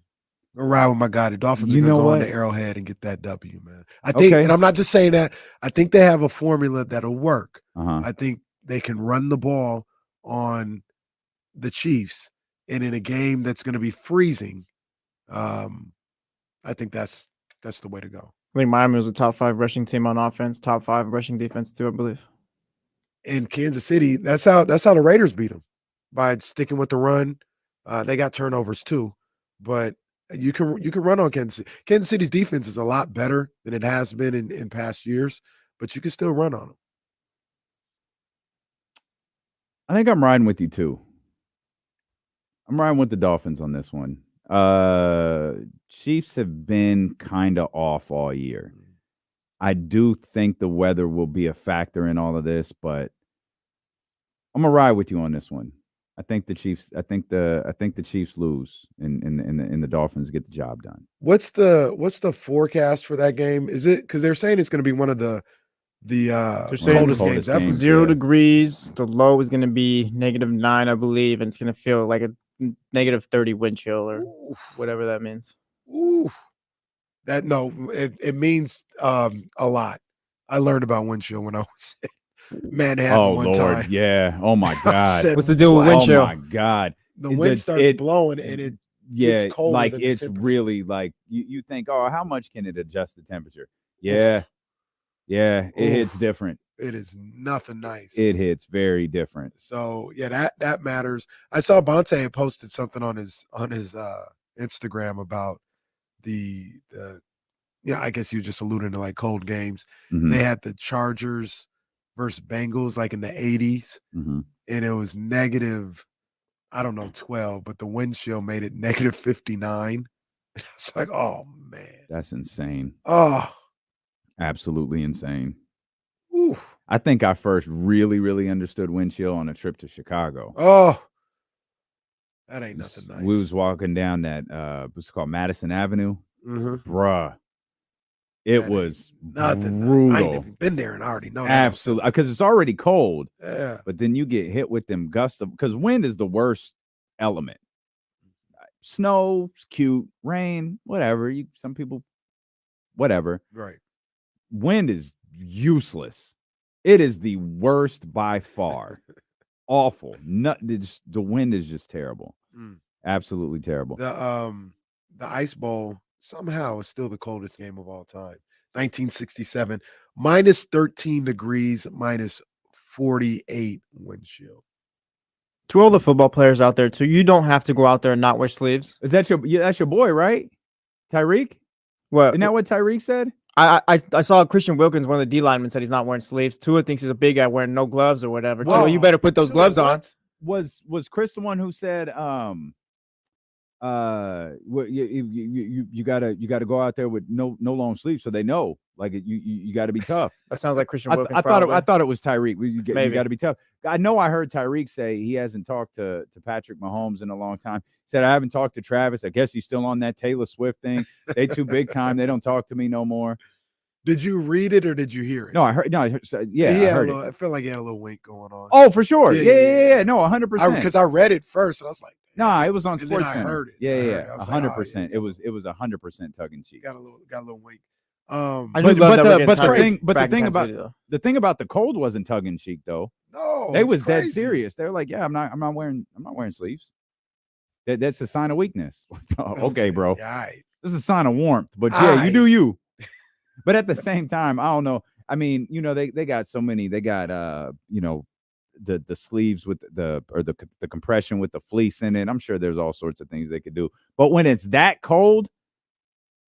Go ride with my guy. The Dolphins are going to go on the Arrowhead and get that W, man. I think, and I'm not just saying that. I think they have a formula that'll work. I think they can run the ball on the Chiefs, and in a game that's going to be freezing, I think that's the way to go. I think Miami was a top 5 rushing team on offense, top 5 rushing defense too, I believe. In Kansas City, that's how the Raiders beat them, by sticking with the run. They got turnovers too, but you can run on Kansas City. Kansas City's defense is a lot better than it has been in past years, but you can still run on them. I think I'm riding with you too. I'm riding with the Dolphins on this one. Chiefs have been kind of off all year. I do think the weather will be a factor in all of this, but I'm gonna ride with you on this one. I think the Chiefs. I think the Chiefs lose, and the Dolphins get the job done. What's the forecast for that game? Is it because they're saying it's going to be one of the coldest games ever? 0 degrees. The low is going to be -9, I believe, and it's going to feel like a -30 wind chill or whatever that means. Ooh, it means a lot. I learned about wind chill when I was in Manhattan one time. Yeah. Oh my God. What's the deal with wind chill? Oh my God. The wind starts blowing and it gets colder like than the it's temperature. really like you think, oh, how much can it adjust the temperature? Yeah. Yeah, it hits different. It is nothing nice. It hits very different. So yeah, that matters. I saw Bonte had posted something on his Instagram about the I guess you just alluding to like cold games. Mhm. They had the Chargers versus Bengals like in the 80s, Mhm. and it was negative, I don't know, 12, but the wind chill made it negative 59. It's like, oh man, That's insane. oh, Absolutely insane. ooh, I think I first really understood wind chill on a trip to Chicago. oh, that ain't nothing nice. We was walking down that what's it called, Madison Avenue. Mhm. Bruh. It That was nothing. brutal. I ain't even been there and I already know that. Absolutely, because it's already cold. Yeah. But then you get hit with them gusts of, because wind is the worst element. Snow, cute, rain, whatever. Some people, whatever. Right. Wind is useless. It is the worst by far. Awful. The wind is just terrible. Mm. Absolutely terrible. The Ice Bowl somehow is still the coldest game of all time. 1967, minus 13 degrees, minus 48 wind chill. To all the football players out there too, you don't have to go out there and not wear sleeves. Is that that's your boy, right? Tyreek? What? Isn't that what Tyreek said? I saw Christian Wilkins, one of the D linemen, said he's not wearing sleeves. Tua thinks he's a big guy wearing no gloves or whatever. Whoa. Tua, you better put those gloves on. Was Chris the one who said you gotta go out there with no long sleeves so they know, like, you got to be tough. That sounds like Christian Wilkins. I thought it was Tyreek. You got to be tough. I know I heard Tyreek say he hasn't talked to Patrick Mahomes in a long time. He said, I haven't talked to Travis. I guess he's still on that Taylor Swift thing. They too big time. They don't talk to me no more. Did you read it or did you hear it? No, I heard. No, I heard it. I feel like he had a little wink going on. Oh, for sure. Yeah. Yeah. No, 100%. Because I read it first and I was like, no, it was on and then Sports I Center. heard it. Yeah, I was like, 100%. It was 100% tongue in cheek. got a little wink. I do love that we're getting Tyreek the thing about the cold wasn't tongue in cheek though. No, They was crazy. dead serious. They were like, yeah, I'm not wearing sleeves. That's a sign of weakness. Okay, bro. Yeah, all right. This is a sign of warmth. But yeah, you do you. But at the same time, I don't know. I mean, they got so many. They got the sleeves with the compression with the fleece in it. I'm sure there's all sorts of things they could do. But when it's that cold,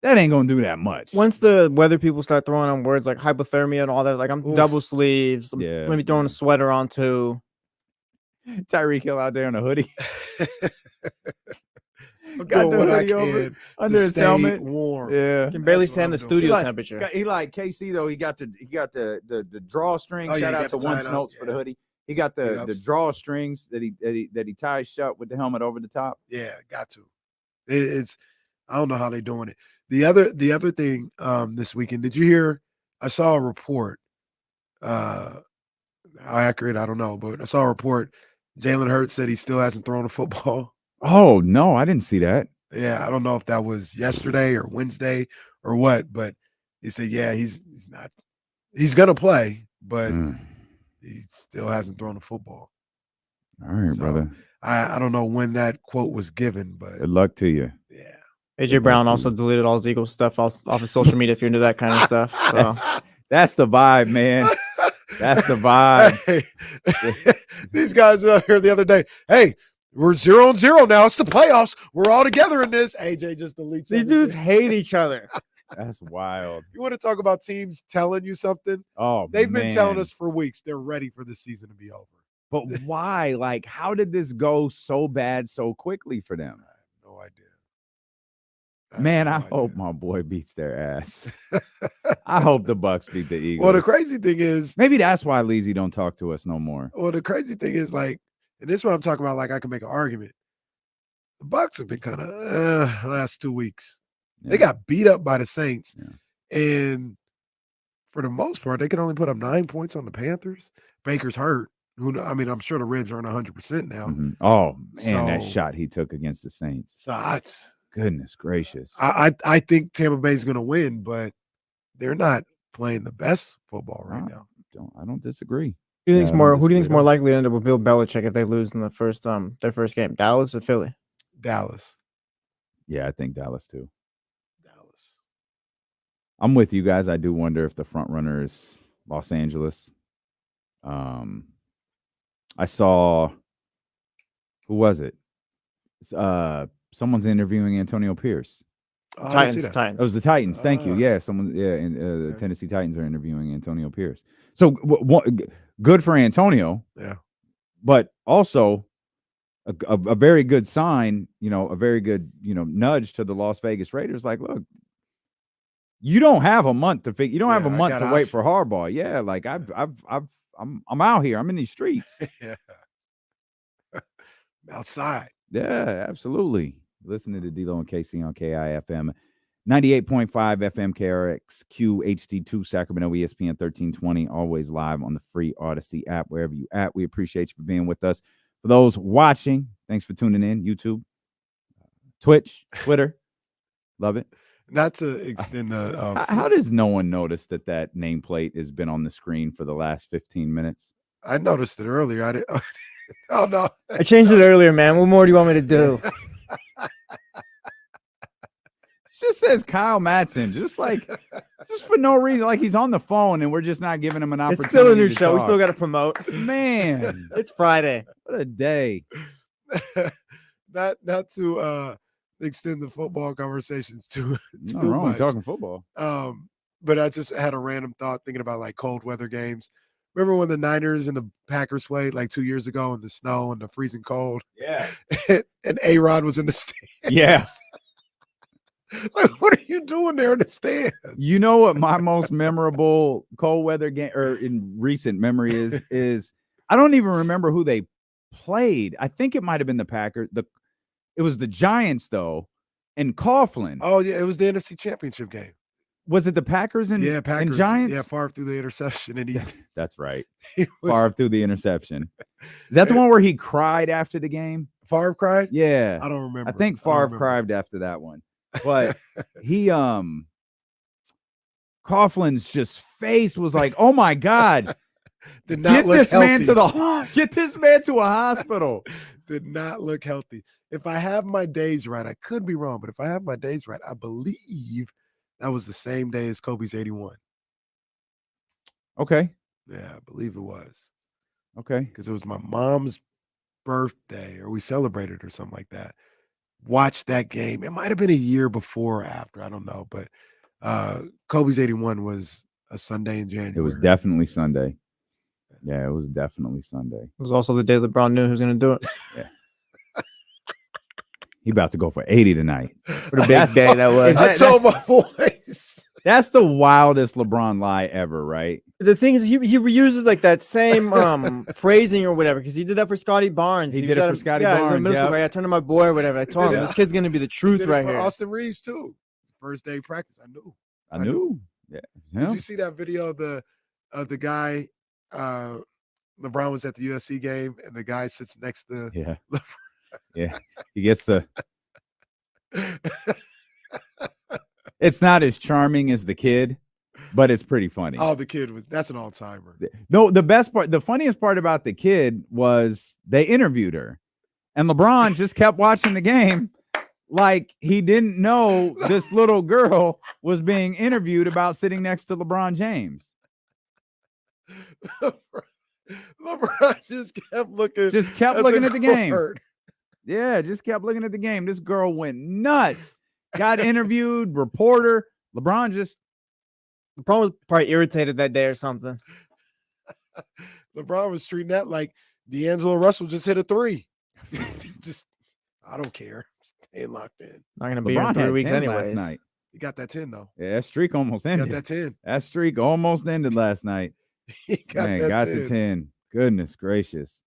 that ain't gonna do that much. Once the weather people start throwing on words like hypothermia and all that, like I'm double sleeves. I'm Yeah. maybe throwing a sweater on too. Tyreek Hill out there in a hoodie. Got the hoodie over under his helmet. Warm. Yeah. Can barely That's what stand I'm the doing. studio temperature. He like KC though. He got the drawstring. Oh, yeah, Shout he out got to the One tie-up, Notes for the yeah. hoodie. He got the Big ups. drawstrings that he ties shut with the helmet over the top. Yeah, got to. It's I don't know how they're doing it. The other thing this weekend, did you hear? I saw a report. How accurate, I don't know, but I saw a report. Jalen Hurts said he still hasn't thrown a football. Oh no, I didn't see that. Yeah, I don't know if that was yesterday or Wednesday or what, but he said, yeah, he's not. He's gonna play, but he still hasn't thrown a football. All right, So, brother. I don't know when that quote was given, but Good luck to you. yeah. AJ Brown also deleted all his Eagles stuff off his social media if you're into that kind of stuff. So. That's the vibe, man. That's the vibe. Hey, these guys out here the other day. Hey, we're 0-0 now. It's the playoffs. We're all together in this. AJ just deletes These everything. dudes hate each other. That's wild. You want to talk about teams telling you something? Oh, They've been telling man. us for weeks they're ready for the season to be over. But why? Like, how did this go so bad so quickly for them? I have no idea. have Man, no I idea. hope my boy beats their ass. I hope the Bucks beat the Eagles. Well, the crazy thing is, Maybe that's why Leezy don't talk to us no more. the crazy thing is, like, and this is what I'm talking about. Like, I can make an argument. The Bucks have been kind of last 2 weeks. They Yeah. got beat up by the Saints, Yeah. and for the most part, they could only put up 9 points on the Panthers. Baker's hurt. I'm sure the ribs aren't 100% now. Mhm. Oh man, that So- shot he took against the Saints. So Goodness gracious. I think Tampa Bay's going to win, but they're not playing the best football right now. I don't disagree. Who do you think's Yeah, I more? don't Who do you think's disagree more at all. likely to end up with Bill Belichick if they lose in the first their first game? Dallas or Philly? Dallas. Yeah, I think Dallas too. Dallas. I'm with you guys. I do wonder if the front runner is Los Angeles. I saw, who was it? Someone's interviewing Antonio Pierce. Oh, I didn't see Titans. that. Titans. It was the Titans. Thank you. Ah. Yeah, and the Okay. Tennessee Titans are interviewing Antonio Pierce. So good for Antonio. Yeah. But also a very good sign, a very good, nudge to the Las Vegas Raiders. Like, look, you don't have a month to figure. You don't have Yeah, a I month got to wait for Harbaugh. Yeah, like I'm out here. I'm in these streets. Yeah. Outside. Yeah, absolutely. Listening to D-Lo and KC on KIFM, 98.5 FM KRXQ HD2 Sacramento, ESPN 1320, always live on the free Odyssey app, wherever you at. We appreciate you for being with us. For those watching, thanks for tuning in. YouTube, Twitch, Twitter. Love it. Not to extend the How does no one notice that nameplate has been on the screen for the last 15 minutes? I noticed it earlier. I didn't. Oh no. I changed it earlier, man. What more do you want me to do? It just says Kyle Madson, just for no reason, like he's on the phone and we're just not giving him an opportunity. It's still a new to show. We talk. still got to promote. Man, It's Friday. what a day. not to extend the football conversations too Nothing wrong with much. talking football. But I just had a random thought thinking about like cold weather games. Remember when the Niners and the Packers played like 2 years ago in the snow and the freezing cold? Yeah. And A-Rod was in the stands. Yes. Like, what are you doing there in the stands? You know what my most memorable cold weather game or in recent memory is I don't even remember who they played. I think it might have been the Packers. It was the Giants though, and Coughlin. Oh yeah, it was the NFC Championship game. Was it the Packers and Packers and Giants? Yeah, Favre threw the interception and he That's right. he was, Favre threw the interception. Is that the one where he cried after the game? Favre cried? Yeah. I don't remember. I think Favre cried after that one. But he Coughlin's just face was like, "Oh my God. Did not Get look this man healthy. get this man to a hospital." Did not look healthy. If I have my days right, I could be wrong, but if I have my days right, I believe that was the same day as Kobe's 81. Okay. Yeah, I believe it was. Okay. Because it was my mom's birthday, or we celebrated or something like that. Watched that game. It might have been a year before or after. I don't know. But Kobe's 81 was a Sunday in January. It was definitely Sunday. Yeah, it was definitely Sunday. It was also the day LeBron knew he was going to do it. Yeah. He about to go for 80 tonight. What a big day that was. I told my boys. That's the wildest LeBron lie ever, right? The thing is, he reuses like that same phrasing or whatever, because he did that for Scotty Barnes. He was did it at for a- Scotty yeah, he was in Barnes, middle school, yep. like, I turned to my boy or whatever. I told him, Yeah. this kid's going to be the truth Did it right for here. Austin Reeves too. First day practice. I knew. I knew. Yeah. Did you see that video of the guy? LeBron was at the USC game, and the guy sits next to. Yeah. Yeah. He gets the. It's not as charming as the kid, but it's pretty funny. Oh, the kid that's an all-timer. No, the funniest part about the kid was they interviewed her, and LeBron just kept watching the game like he didn't know this little girl was being interviewed about sitting next to LeBron James. LeBron just kept looking. At the game. court. Yeah, just kept looking at the game. This girl went nuts. Got interviewed, reporter. LeBron just. LeBron was probably irritated that day or something. LeBron was treating that like D'Angelo Russell just hit a 3. Just, I don't care. Staying locked in. Not going to be here in LeBron 3 had weeks 10 anyways. last night. He got that 10 though. Yeah, that streak almost He ended. got that 10. That streak almost ended last night. He got Man, that got 10. to 10. Goodness gracious.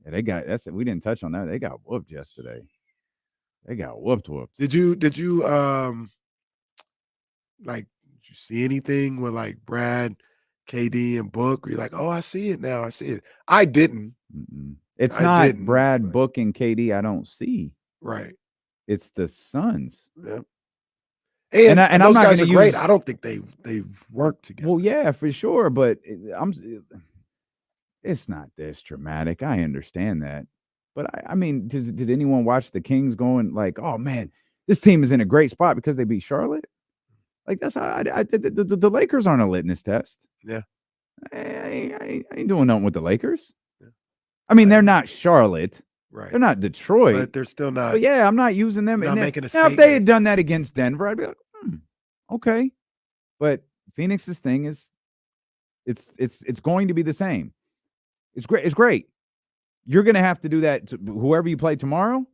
Yeah, they got that's we didn't touch on that. They got whooped yesterday. They got whooped. Did you like did you see anything with like Brad, KD, and Book? Where you're like, oh, I see it now. I see it. I didn't. It's I not didn't, Brad, but- Book, and KD. I don't see. Right. It's the Suns. Yep. And I'm those not guys are gonna great. use- I don't think they work together. Well, yeah, for sure, but it's not this dramatic. I understand that, but I mean, did anyone watch the Kings going like, oh man, this team is in a great spot because they beat Charlotte? Like that's how the Lakers aren't a litmus test. Yeah. I ain't doing nothing with the Lakers. Yeah. I mean, they're not Charlotte. Right. They're not Detroit. But they're still not. But yeah, I'm not using them. not And then- making a now, if they statement. had done that against Denver, I'd be like, okay. But Phoenix's thing is, it's going to be the same. It's great. It's great. You're going to have to do that to whoever you play tomorrow.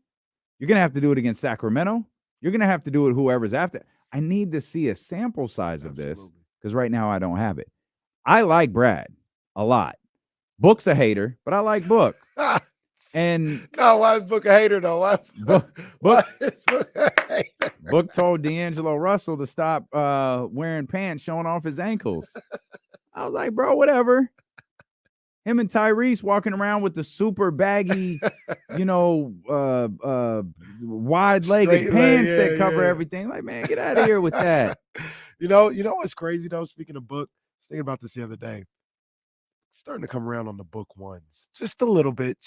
You're going to have to do it against Sacramento. You're going to have to do it whoever's after. I need to see a sample size of this because right now I don't have it. I like Brad a lot. Book's a hater, but I like Book. And no, why is Book a hater though? Why is Book a hater? Book told D'Angelo Russell to stop wearing pants showing off his ankles. I was like, bro, whatever. Him and Tyrese walking around with the super baggy, wide-legged Straight pants leg, that yeah, cover yeah. everything. Like, man, get out of here with that. You know what's crazy though? Speaking of Book, I was thinking about this the other day. Starting to come around on the Book ones. Just a little bit.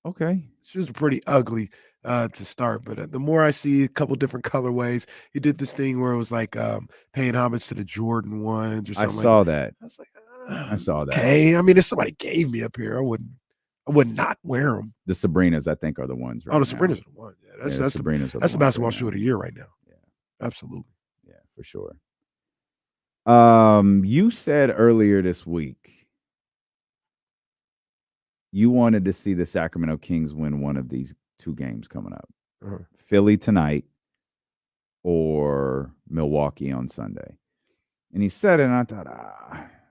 Okay. She was pretty ugly to start, but the more I see a couple different colorways, he did this thing where it was like paying homage to the Jordan ones or I something. saw that. I was like, I saw that. okay. I mean, if somebody gave me a pair, I wouldn't I would not wear them. The Sabrinas, I think, are the ones. Right Oh, the now. Sabrinas are the one. Yeah, that's the that's the Sabrinas are that's the ones basketball right shoe now. of the year right now. Yeah. Absolutely. Yeah, for sure. You said earlier this week you wanted to see the Sacramento Kings win one of these two games coming up. Uh-huh. Philly tonight or Milwaukee on Sunday. And he said it, and I thought,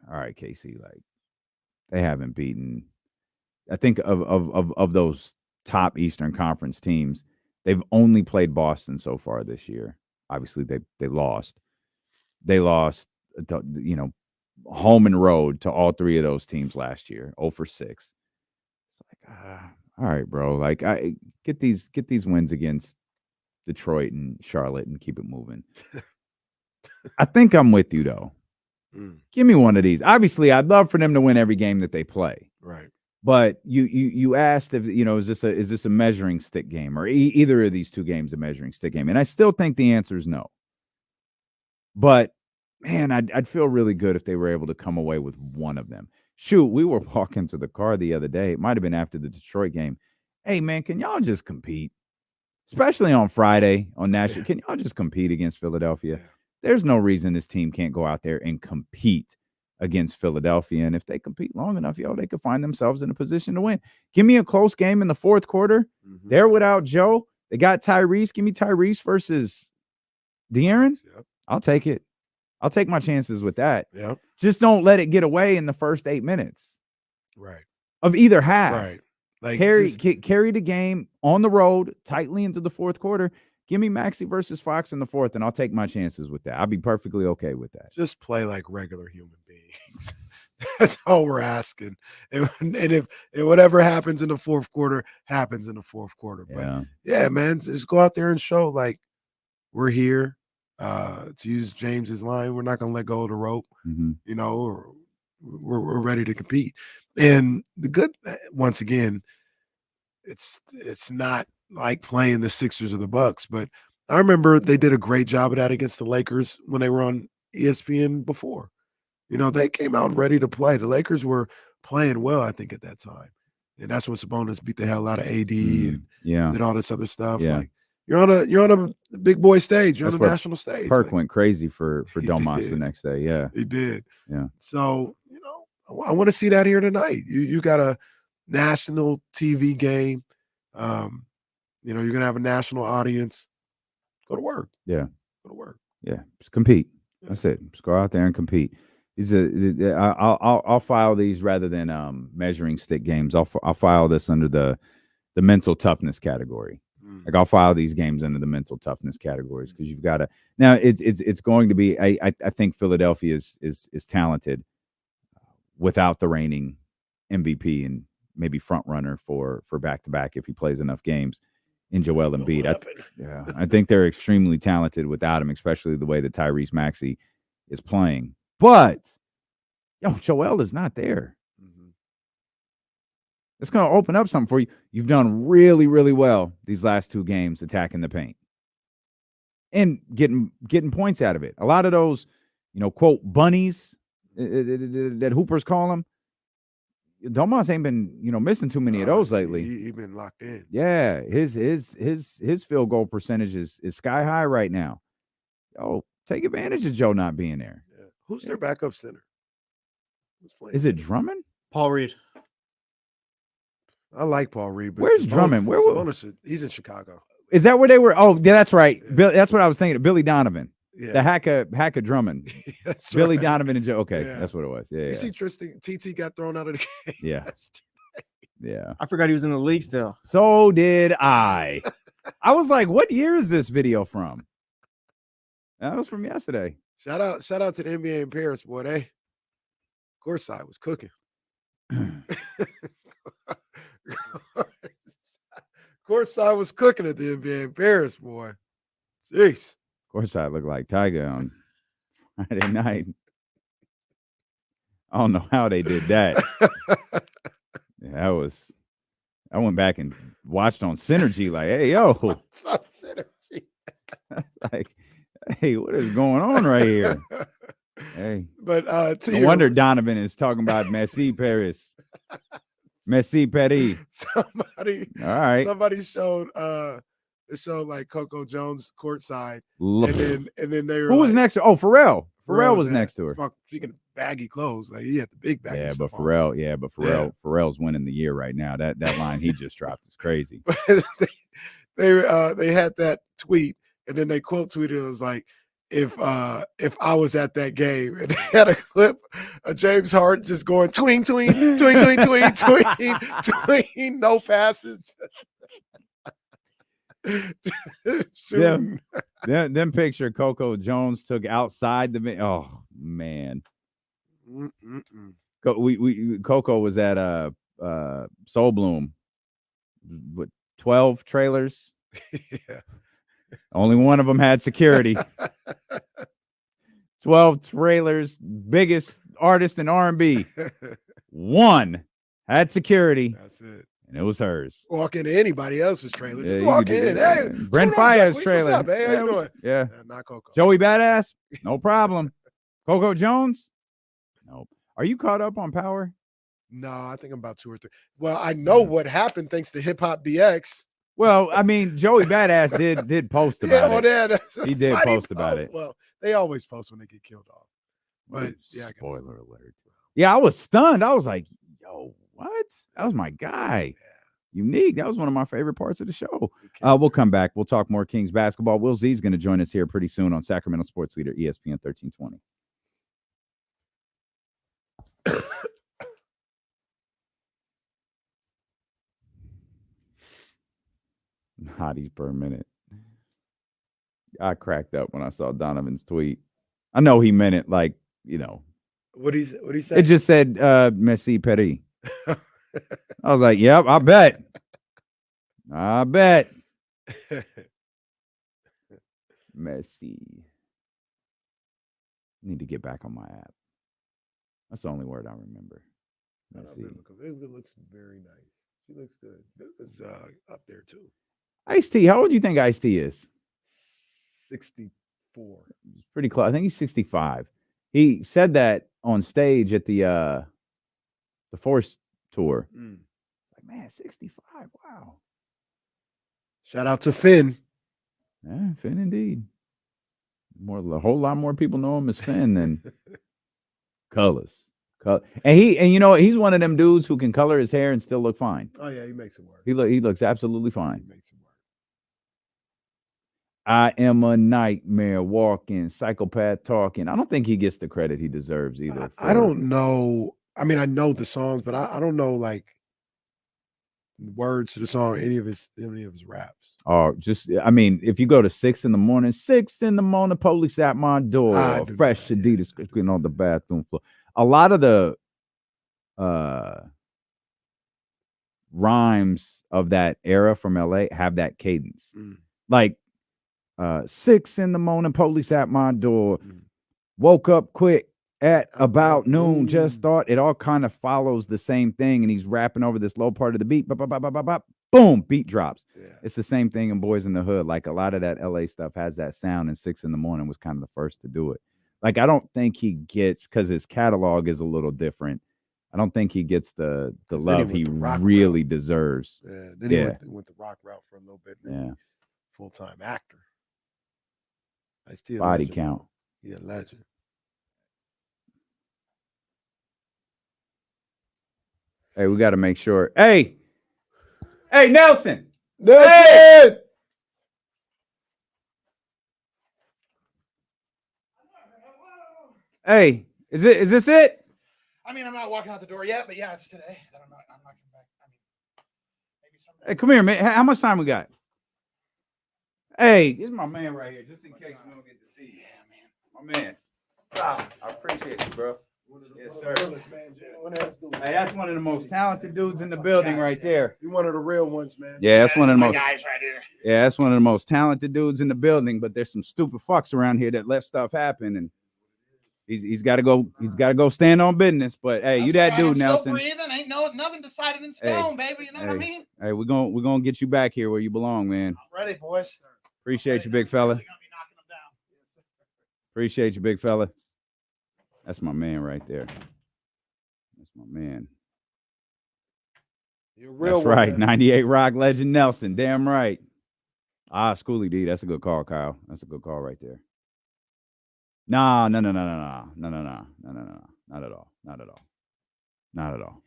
all right, Casey, like they haven't beaten. I think of those top Eastern Conference teams, they've only played Boston so far this year. Obviously, they lost. They lost, home and road to all three of those teams last year, 0 for 6. It's like, all right, bro. Like, I get these wins against Detroit and Charlotte and keep it moving. I think I'm with you though. Give me one of these. Obviously, I'd love for them to win every game that they play. Right. But you asked if is this a measuring stick game or either of these two games a measuring stick game? And I still think the answer is no. But man, I'd feel really good if they were able to come away with one of them. Shoot, we were walking to the car the other day. It might have been after the Detroit game. Hey man, can y'all just compete? Especially on Friday on national. Yeah. Can y'all just compete against Philadelphia? Yeah. There's no reason this team can't go out there and compete against Philadelphia. And if they compete long enough, they could find themselves in a position to win. Give me a close game in the fourth quarter. Mm-hmm. They're without Joe. They got Tyrese. Give me Tyrese versus De'Aaron. Yep. I'll take it. I'll take my chances with that. Yep. Just don't let it get away in the first 8 minutes. Right. Of either half. Right. Like carry the game on the road tightly into the fourth quarter. Give me Maxey versus Fox in the fourth, and I'll take my chances with that. I'll be perfectly okay with that. Just play like regular human beings. That's all we're asking. And if whatever happens in the fourth quarter, happens in the fourth quarter. Yeah. But yeah, man, just go out there and show like we're here. To use James's line, we're not going to let go of the rope. Mm-hmm. Or we're ready to compete. And the good, once again, it's not like playing the Sixers or the Bucks, but I remember they did a great job of that against the Lakers when they were on ESPN before. They came out ready to play. The Lakers were playing well, I think, at that time. And that's when Sabonis beat the hell out of AD and did all this other stuff. Yeah. Like you're on a big boy stage. You're on the national stage. Perk went crazy for Domas the next day. Yeah. He did. Yeah. So, I want to see that here tonight. You got a national TV game. You're going to have a national audience. Go to work. Yeah. Go to work. Yeah. Just compete. Yeah. That's it. Just go out there and compete. I'll file these rather than measuring stick games. I'll file this under the mental toughness category. Like I'll file these games under the mental toughness categories because you've got to. Now it's going to be. I think Philadelphia is talented without the reigning MVP and maybe front runner for back-to-back if he plays enough games in Joel Embiid. I think they're extremely talented without him, especially the way that Tyrese Maxey is playing. But Joel is not there. Mm-hmm. It's going to open up something for you. You've done really, really well these last two games attacking the paint and getting points out of it. A lot of those, quote, bunnies that Hoopers call them. Domas ain't been, missing too many of those lately. He's been locked in. Yeah, his field goal percentage is sky high right now. Take advantage of Joe not being there. Yeah. Who's their backup center? Is it Drummond? Paul Reed. I like Paul Reed. But where's Drummond? He's in Chicago. Is that where they were? Oh, yeah, that's right. Yeah. That's what I was thinking. Billy Donovan. Yeah. The hacker Drummond. That's Billy right. Donovan and Joe. Okay, that's what it was. Yeah. You see Tristan TT got thrown out of the game. Yeah. Yeah. I forgot he was in the league still. So did I. I was like, what year is this video from? That was from yesterday. Shout out to the NBA in Paris, boy. Courtside was cooking. Courtside was cooking at the NBA in Paris, boy. Jeez. Courtside looked like Tiger on Friday night. I don't know how they did that. I went back and watched on Synergy like, hey, yo. Synergy. Like, hey, what is going on right here? Hey. But no wonder Donovan is talking about Messi Paris. Messi Petty. Somebody, All right. somebody showed it showed like Coco Jones courtside, Look. and then they were Who was like, next to? Oh, Pharrell. Pharrell was at- next to her. Speaking of baggy clothes, like he had the big baggy Yeah, but stuff on. Pharrell's winning the year right now. That line he just dropped is crazy. they had that tweet, and then they quote tweeted it was like, if I was at that game, and they had a clip of James Harden just going twing twing twing twing twing twing twing, no passes. Shooting. Them picture Coco Jones took outside the. Oh man, Coco was at Soul Bloom with 12 trailers. Yeah. Only one of them had security. 12 trailers, biggest artist in R&B. One had security. That's it. And it was hers. Walk into anybody else's trailer. Yeah, Just you walk could do in. that. Hey, Brent Faiyaz's trailer. What's up, man? How you doing? Yeah. Not Coco. Joey Badass? No problem. Coco Jones? Nope. Are you caught up on Power? No, I think I'm about 2 or 3. Well, I know what happened thanks to Hip Hop DX. Well, I mean, Joey Badass did post about it. He did post about it. Well, they always post when they get killed off. But yeah, spoiler alert. Yeah, I was stunned. I was like, yo, what? That was my guy. Unique. That was one of my favorite parts of the show. We'll come back. We'll talk more Kings basketball. Will Z's going to join us here pretty soon on Sacramento Sports Leader, ESPN 1320. Hotties per minute. I cracked up when I saw Donovan's tweet. I know he meant it like, you know. What he say? It just said Messi Petty. I was like, yep, I bet. Messi. Need to get back on my app. That's the only word I remember. Messi. It looks very nice. She looks good. It was up there too. Ice-T, how old do you think Ice-T is? 64. It's pretty close. I think he's 65. He said that on stage at the Force tour. Like, man, 65. Wow. Shout out to Finn. Yeah, Finn indeed. A whole lot more people know him as Finn than Colors. And you know, he's one of them dudes who can color his hair and still look fine. Oh yeah, he makes it work. He looks absolutely fine. He makes it work. I am a nightmare walking, psychopath talking. I don't think he gets the credit he deserves either. I don't know. I mean, I know the songs, but I don't know like words to the song, any of his raps. Oh, I mean, if you go to 6 a.m, 6 a.m, police at my door, fresh Adidas squeaking on the bathroom floor. A lot of the rhymes of that era from LA have that cadence. Like 6 a.m, police at my door, woke up quick at about noon, just thought. It all kind of follows the same thing, and he's rapping over this low part of the beat. Boom, beat drops. Yeah. It's the same thing in Boys in the Hood. Like a lot of that LA stuff has that sound, and 6 a.m was kind of the first to do it. Like, I don't think he gets, because his catalog is a little different, I don't think he gets the love he really deserves. Yeah, then he went the rock route for a little bit. Yeah. Full-time actor. Body count. Yeah, legend. Hey, we got to make sure. Hey, Nelson. Hey! Hey, is this it? I mean, I'm not walking out the door yet, but yeah, it's today. I'm not coming back. I mean, maybe someday. Hey, come here, man. How much time we got? Hey, this is my man right here, just in case we don't get to see you. Yeah, man. My man. Stop. I appreciate you, bro. Yes, sir. Hey, that's one of the most talented dudes in the building right there. You're one of the real ones, man. Yeah, that's one of the most guys right here. Yeah, that's one of the most talented dudes in the building, but there's some stupid fucks around here that let stuff happen, and he's got to go stand on business. But hey, you that dude, Nelson. Still breathing. Ain't nothing decided in stone, baby. You know what I mean? Hey, we're gonna get you back here where you belong, man. I'm ready, boys. Appreciate you, big fella. Appreciate you, big fella. That's my man right there. That's my man. You're a real That's one, right. man. 98 Rock legend Nelson. Damn right. Schoolie D. That's a good call, Kyle. That's a good call right there. No. Not at all. Not at all. Not at all.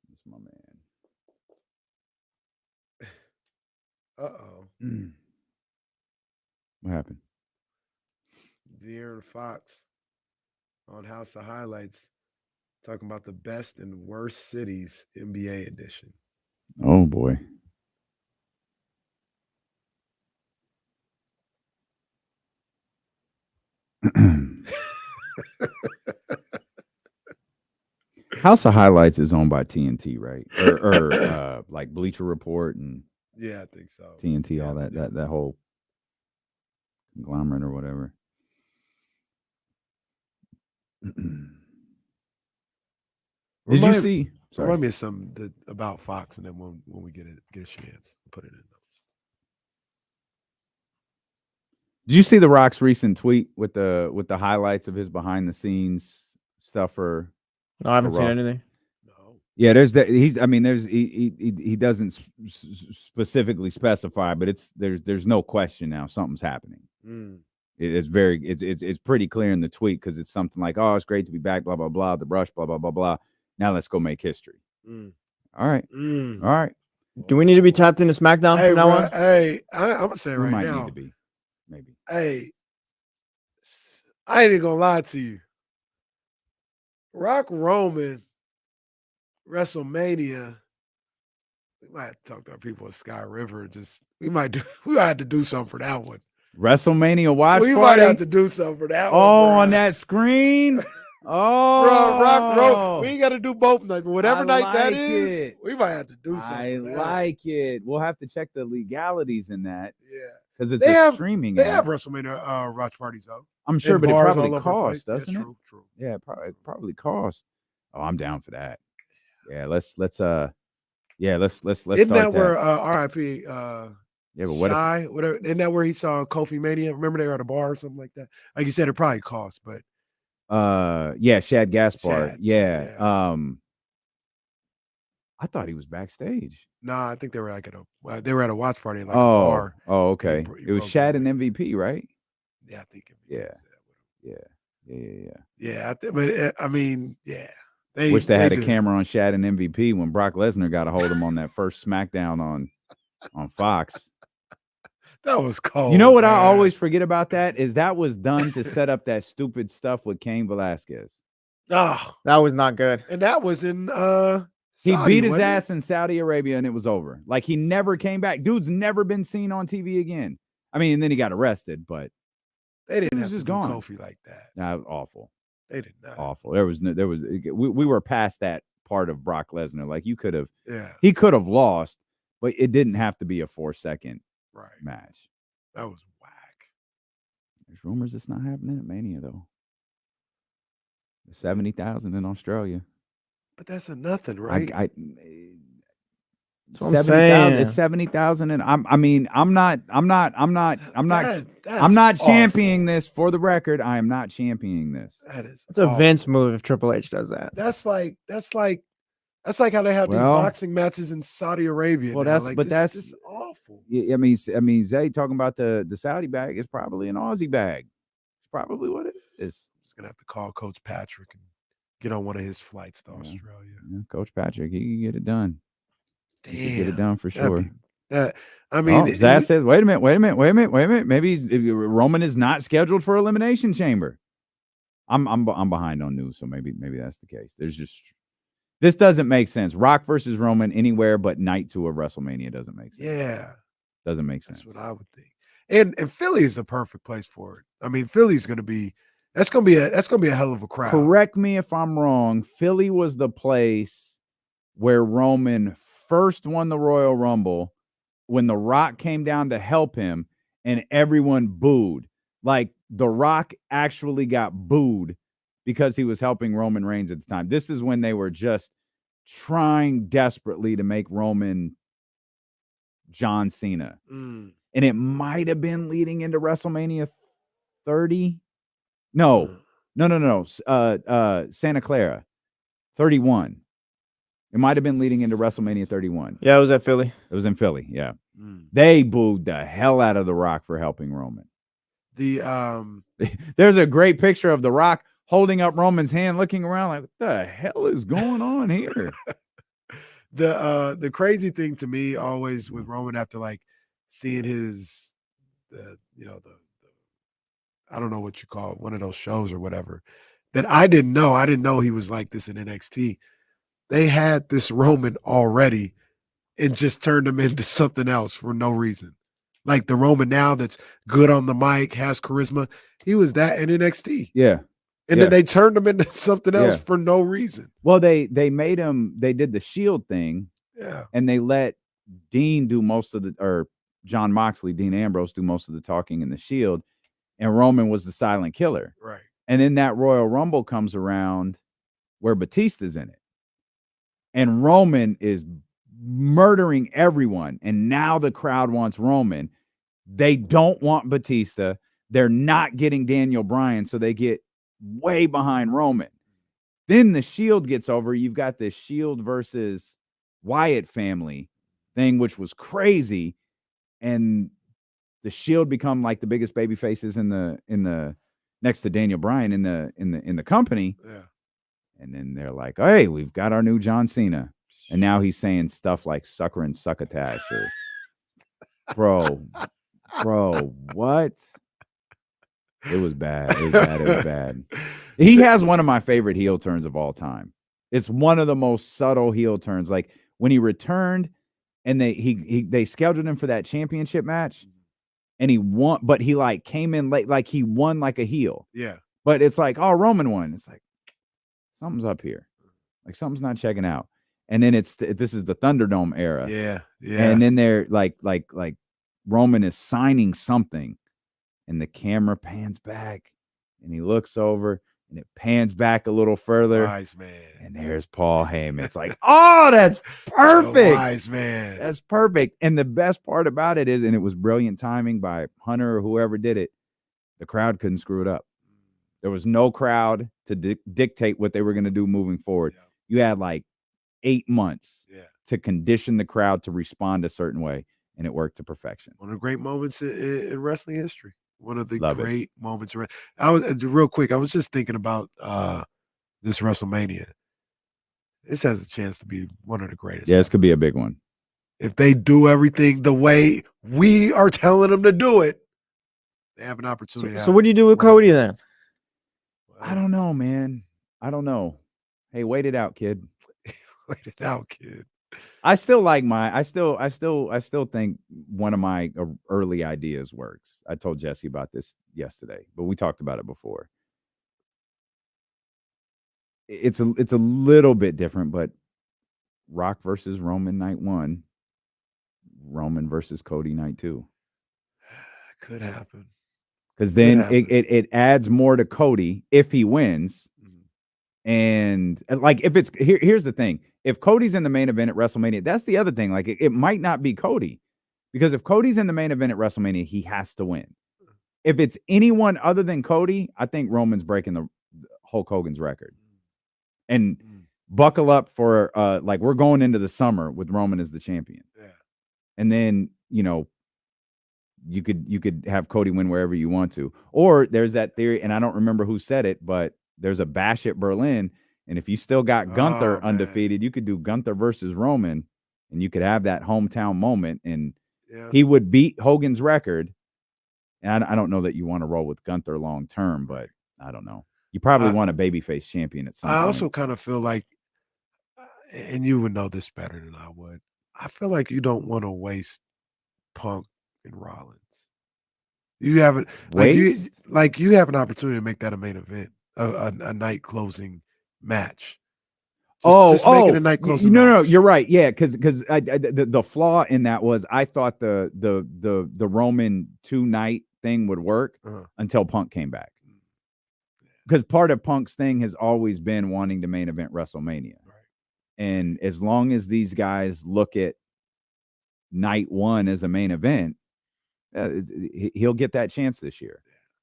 That's my man. Uh-oh. What happened? De'Aaron Fox on House of Highlights talking about the best and worst cities NBA edition. Oh boy. House of Highlights is owned by TNT, right? Or like Bleacher Report and Yeah, I think so. TNT, Yeah, all that whole conglomerate or whatever. Did you see? Remind me of something about Fox, and then when we get a chance, put it in. Did you see The Rock's recent tweet with the highlights of his behind the scenes stuff for? No, I haven't seen anything. Yeah, there's that. He doesn't specifically specify, but there's no question now something's happening. It's pretty clear in the tweet because it's something like, oh, it's great to be back, blah blah blah, the brush, blah blah blah blah. Now let's go make history. All right, all right. Do we need to be tapped into SmackDown from now on? Hey, I'm gonna say We right might now. need to be, maybe. Hey, I ain't gonna lie to you. Rock Roman WrestleMania. We might have to talk to our people at Sky River. We might have to do something for that one. WrestleMania watch We party. might have to do something for that one. Oh, bro. on that screen. Oh, Bro, Rock Roman. We ain't got to do both nights, but whatever I night that like is, it. we might have to do something. I for that. like it. We'll have to check the legalities in that. Yeah, because it's streaming. They app. have WrestleMania watch parties though. I'm sure, And but it bars probably all over the place. costs, doesn't it? True. Yeah, it probably costs. Oh, I'm down for that. Yeah, let's Isn't start that where R.I.P. Yeah, but what Shy, whatever? Isn't that where he saw Kofi Mania? Remember they were at a bar or something like that? Like you said, it probably costs, but yeah, Shad Gaspard. Shad, Yeah. yeah. I thought he was backstage. Nah, I think they were like at a watch party, like a bar. Oh, okay. He It was broke Shad and MVP, right? Yeah, I think. Yeah. But I mean, yeah. Wish they had a do. camera on Shad and MVP when Brock Lesnar got a hold of him on that first SmackDown on Fox. That was cold. You know what I man. always forget about that is that was done to set up that stupid stuff with Cain Velasquez. Oh, That was not good. and that was in He Saudi, beat his wasn't it? ass in Saudi Arabia and it was over. Like he never came back. Dude's never been seen on TV again. I mean, and then he got arrested, but They didn't was have to just do gone. Kofi like that. Awful. They did not. Awful. We were past that part of Brock Lesnar. Like he could have Yeah, lost, but it didn't have to be a 4-second right. match. That was whack. There's rumors it's not happening at Mania though. 70,000 in Australia. But that's a nothing, right? That's what I'm saying. It's 70,000, and I'm not That's championing this for the record. I am not championing this. That is. It's a awful. Vince move if Triple H does that. That's like how they have these Well- boxing matches in Saudi Arabia. Well, now. that's- Like, but this that's- is awful. I mean, Zay talking about the Saudi bag is probably an Aussie bag. It's probably what it is. Just gonna have to call Coach Patrick and get on one of his flights to Yeah. Australia. Yeah, Coach Patrick, he can get it done. He can get it Damn, done for that'd sure. be- I mean, Zaz says, wait a minute. Maybe Roman is not scheduled for Elimination Chamber. I'm behind on news, so maybe that's the case. This doesn't make sense. Rock versus Roman anywhere but night 2 of WrestleMania doesn't make sense. yeah, Doesn't make sense. that's what I would think. And Philly is the perfect place for it. I mean, Philly's gonna be a hell of a crowd. Correct me if I'm wrong. Philly was the place where Roman first won the Royal Rumble when The Rock came down to help him and everyone booed. Like The Rock actually got booed because he was helping Roman Reigns at the time. This is when they were just trying desperately to make Roman John Cena. Mm. And it might have been leading into WrestleMania 30. No, No. Santa Clara, 31. It might have been leading into WrestleMania 31. Yeah, it was at Philly. It was in Philly. Yeah, Mm. they booed the hell out of The Rock for helping Roman. The There's a great picture of The Rock holding up Roman's hand, looking around like, what the hell is going on here? the crazy thing to me always with Roman after like seeing his the I don't know what you call it, one of those shows or whatever, that I didn't know he was like this in NXT. They had this Roman already and just turned him into something else for no reason. Like the Roman now that's good on the mic, has charisma. He was that in NXT. Yeah. And then they turned him into something else for no reason. Well, they made him, they did the Shield thing. Yeah. And they let Dean do most of or John Moxley, Dean Ambrose do most of the talking in the Shield. And Roman was the silent killer. Right. And then that Royal Rumble comes around where Batista's in it. And Roman is murdering everyone. And now the crowd wants Roman. They don't want Batista. They're not getting Daniel Bryan. So they get way behind Roman. Then the Shield gets over. You've got this Shield versus Wyatt family thing, which was crazy. And the Shield become like the biggest baby faces in the next to Daniel Bryan in the company. Yeah. And then they're like, hey, we've got our new John Cena. And now he's saying stuff like sucker and succotash or bro, what? It was bad. It was bad. He has one of my favorite heel turns of all time. It's one of the most subtle heel turns. Like when he returned and they scheduled him for that championship match and he won, but he like came in late, like he won like a heel. Yeah. But it's like, oh, Roman won. It's like, something's up here. Like something's not checking out. And then this is the Thunderdome era. Yeah. And then they're like Roman is signing something and the camera pans back and he looks over and it pans back a little further. Wise man. And there's Paul Heyman. It's like, oh, that's perfect. The wise man. That's perfect. And the best part about it is, and it was brilliant timing by Hunter or whoever did it, the crowd couldn't screw it up. There was no crowd to dictate what they were going to do moving forward. Yeah. You had like 8 months to condition the crowd to respond a certain way, and it worked to perfection. One of the great moments in wrestling history. One of the Love moments. I was real quick. I was just thinking about this WrestleMania. This has a chance to be one of the greatest. Yeah, this could be a big one. If they do everything the way we are telling them to do it, they have an opportunity. So what do you do with Cody then? I don't know, man. I don't know. Hey, wait it out, kid. Wait it out, kid. I still like I still think one of my early ideas works. I told Jesse about this yesterday, but we talked about it before. It's a little bit different, but Rock versus Roman night 1, Roman versus Cody night 2. Could happen. Because then it adds more to Cody if he wins. And like if it's here's the thing. If Cody's in the main event at WrestleMania, that's the other thing. Like it might not be Cody. Because if Cody's in the main event at WrestleMania, he has to win. If it's anyone other than Cody, I think Roman's breaking the Hulk Hogan's record. And buckle up for like we're going into the summer with Roman as the champion. Yeah. And then, you could have Cody win wherever you want to. Or there's that theory, and I don't remember who said it, but there's a Bash at Berlin. And if you still got Gunther undefeated, you could do Gunther versus Roman, and you could have that hometown moment, and he would beat Hogan's record. And I don't know that you want to roll with Gunther long term, but I don't know. You probably want a babyface champion at some point. I also kind of feel like, and you would know this better than I would, I feel like you don't want to waste Punk and Rollins. You haven't you have an opportunity to make that a main event, a night closing match. Just make it a night closing match. No, you're right. Yeah, because the flaw in that was I thought the Roman 2-night thing would work until Punk came back. Because part of Punk's thing has always been wanting to main event WrestleMania. Right. And as long as these guys look at night 1 as a main event, he'll get that chance this year.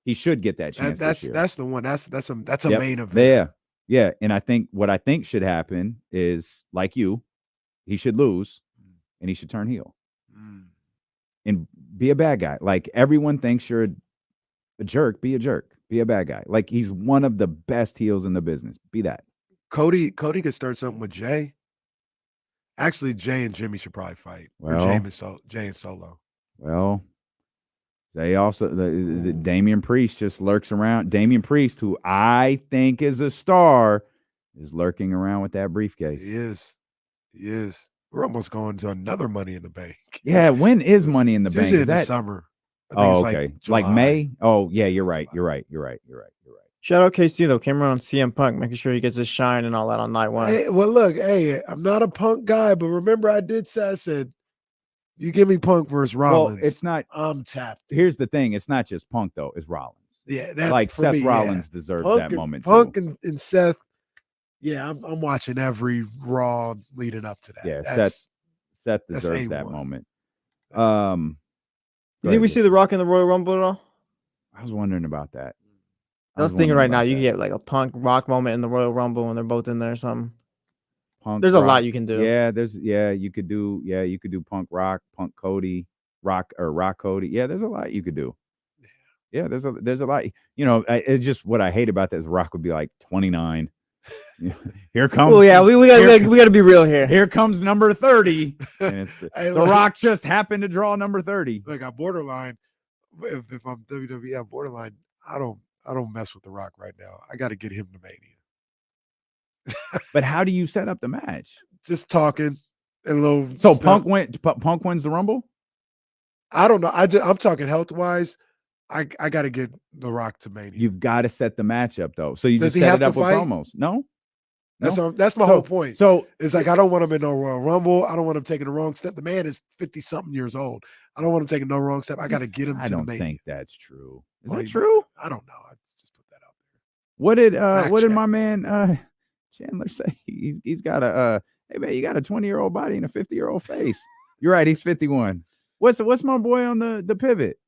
He should get that chance this year. That's the one. That's a Yep. main event. Yeah. And I think what I think should happen is, like you, he should lose and he should turn heel and be a bad guy. Like, everyone thinks you're a jerk. Be a jerk. Be a bad guy. Like, he's one of the best heels in the business. Be that. Cody could start something with Jay. Actually, Jay and Jimmy should probably fight. Or Jay and Solo. Well, they also the Damian Priest just lurks around. Damian Priest, who I think is a star, is lurking around with that briefcase. He is. We're almost going to another Money in the Bank. Yeah, when is Money in the Bank? Usually Is in the that summer? I Oh, think okay. it's Like July. May? Oh, yeah, you're right. Shout out KC though, came around on CM Punk, making sure he gets his shine and all that on night one. Hey, well, look, I'm not a Punk guy, but remember I said, you give me Punk versus Rollins. Well, it's not. I'm tapped. Here's the thing: it's not just Punk though; it's Rollins. Yeah, that, like for Seth me, Rollins deserves Punk that moment. Punk too. and Seth. Yeah, I'm watching every Raw leading up to that. Yeah, That's Seth deserves A1. that moment. You go think ahead, we see The Rock in the Royal Rumble at all? I was wondering about that. I was thinking wondering right now about you that. can get like a Punk Rock moment in the Royal Rumble when they're both in there or something. Punk There's a Rock. lot you can do. You could do Punk Rock, Punk Cody, Rock Cody. Yeah, there's a lot you could do. Yeah, there's a lot. You know, it's just what I hate about that is Rock would be like 29. Here comes. Oh yeah, we gotta be real here. Here comes number 30. And it's Hey, the look. Rock just happened to draw number 30. Like I borderline. If I'm WWE, I'm borderline. I don't mess with The Rock right now. I got to get him to Mania. But how do you set up the match? Just talking and a little. So stuff. Punk wins the Rumble? I don't know. I'm talking health wise. I got to get The Rock to Mania. You've got to set the match up though. So you Does just he set have it up to with fight? promos. No. That's my whole point. So it's like I don't want him in no Royal Rumble. I don't want him taking the wrong step. The man is 50-something years old. I don't want him taking no wrong step. I got to get him to I don't the Mania. think that's true. Is Well, that true? I don't know. I just put that out there. What did check. my man Chandler say? He's got a hey man, you got a 20-year-old body and a 50-year-old face. You're right, he's 51. What's my boy on the pivot?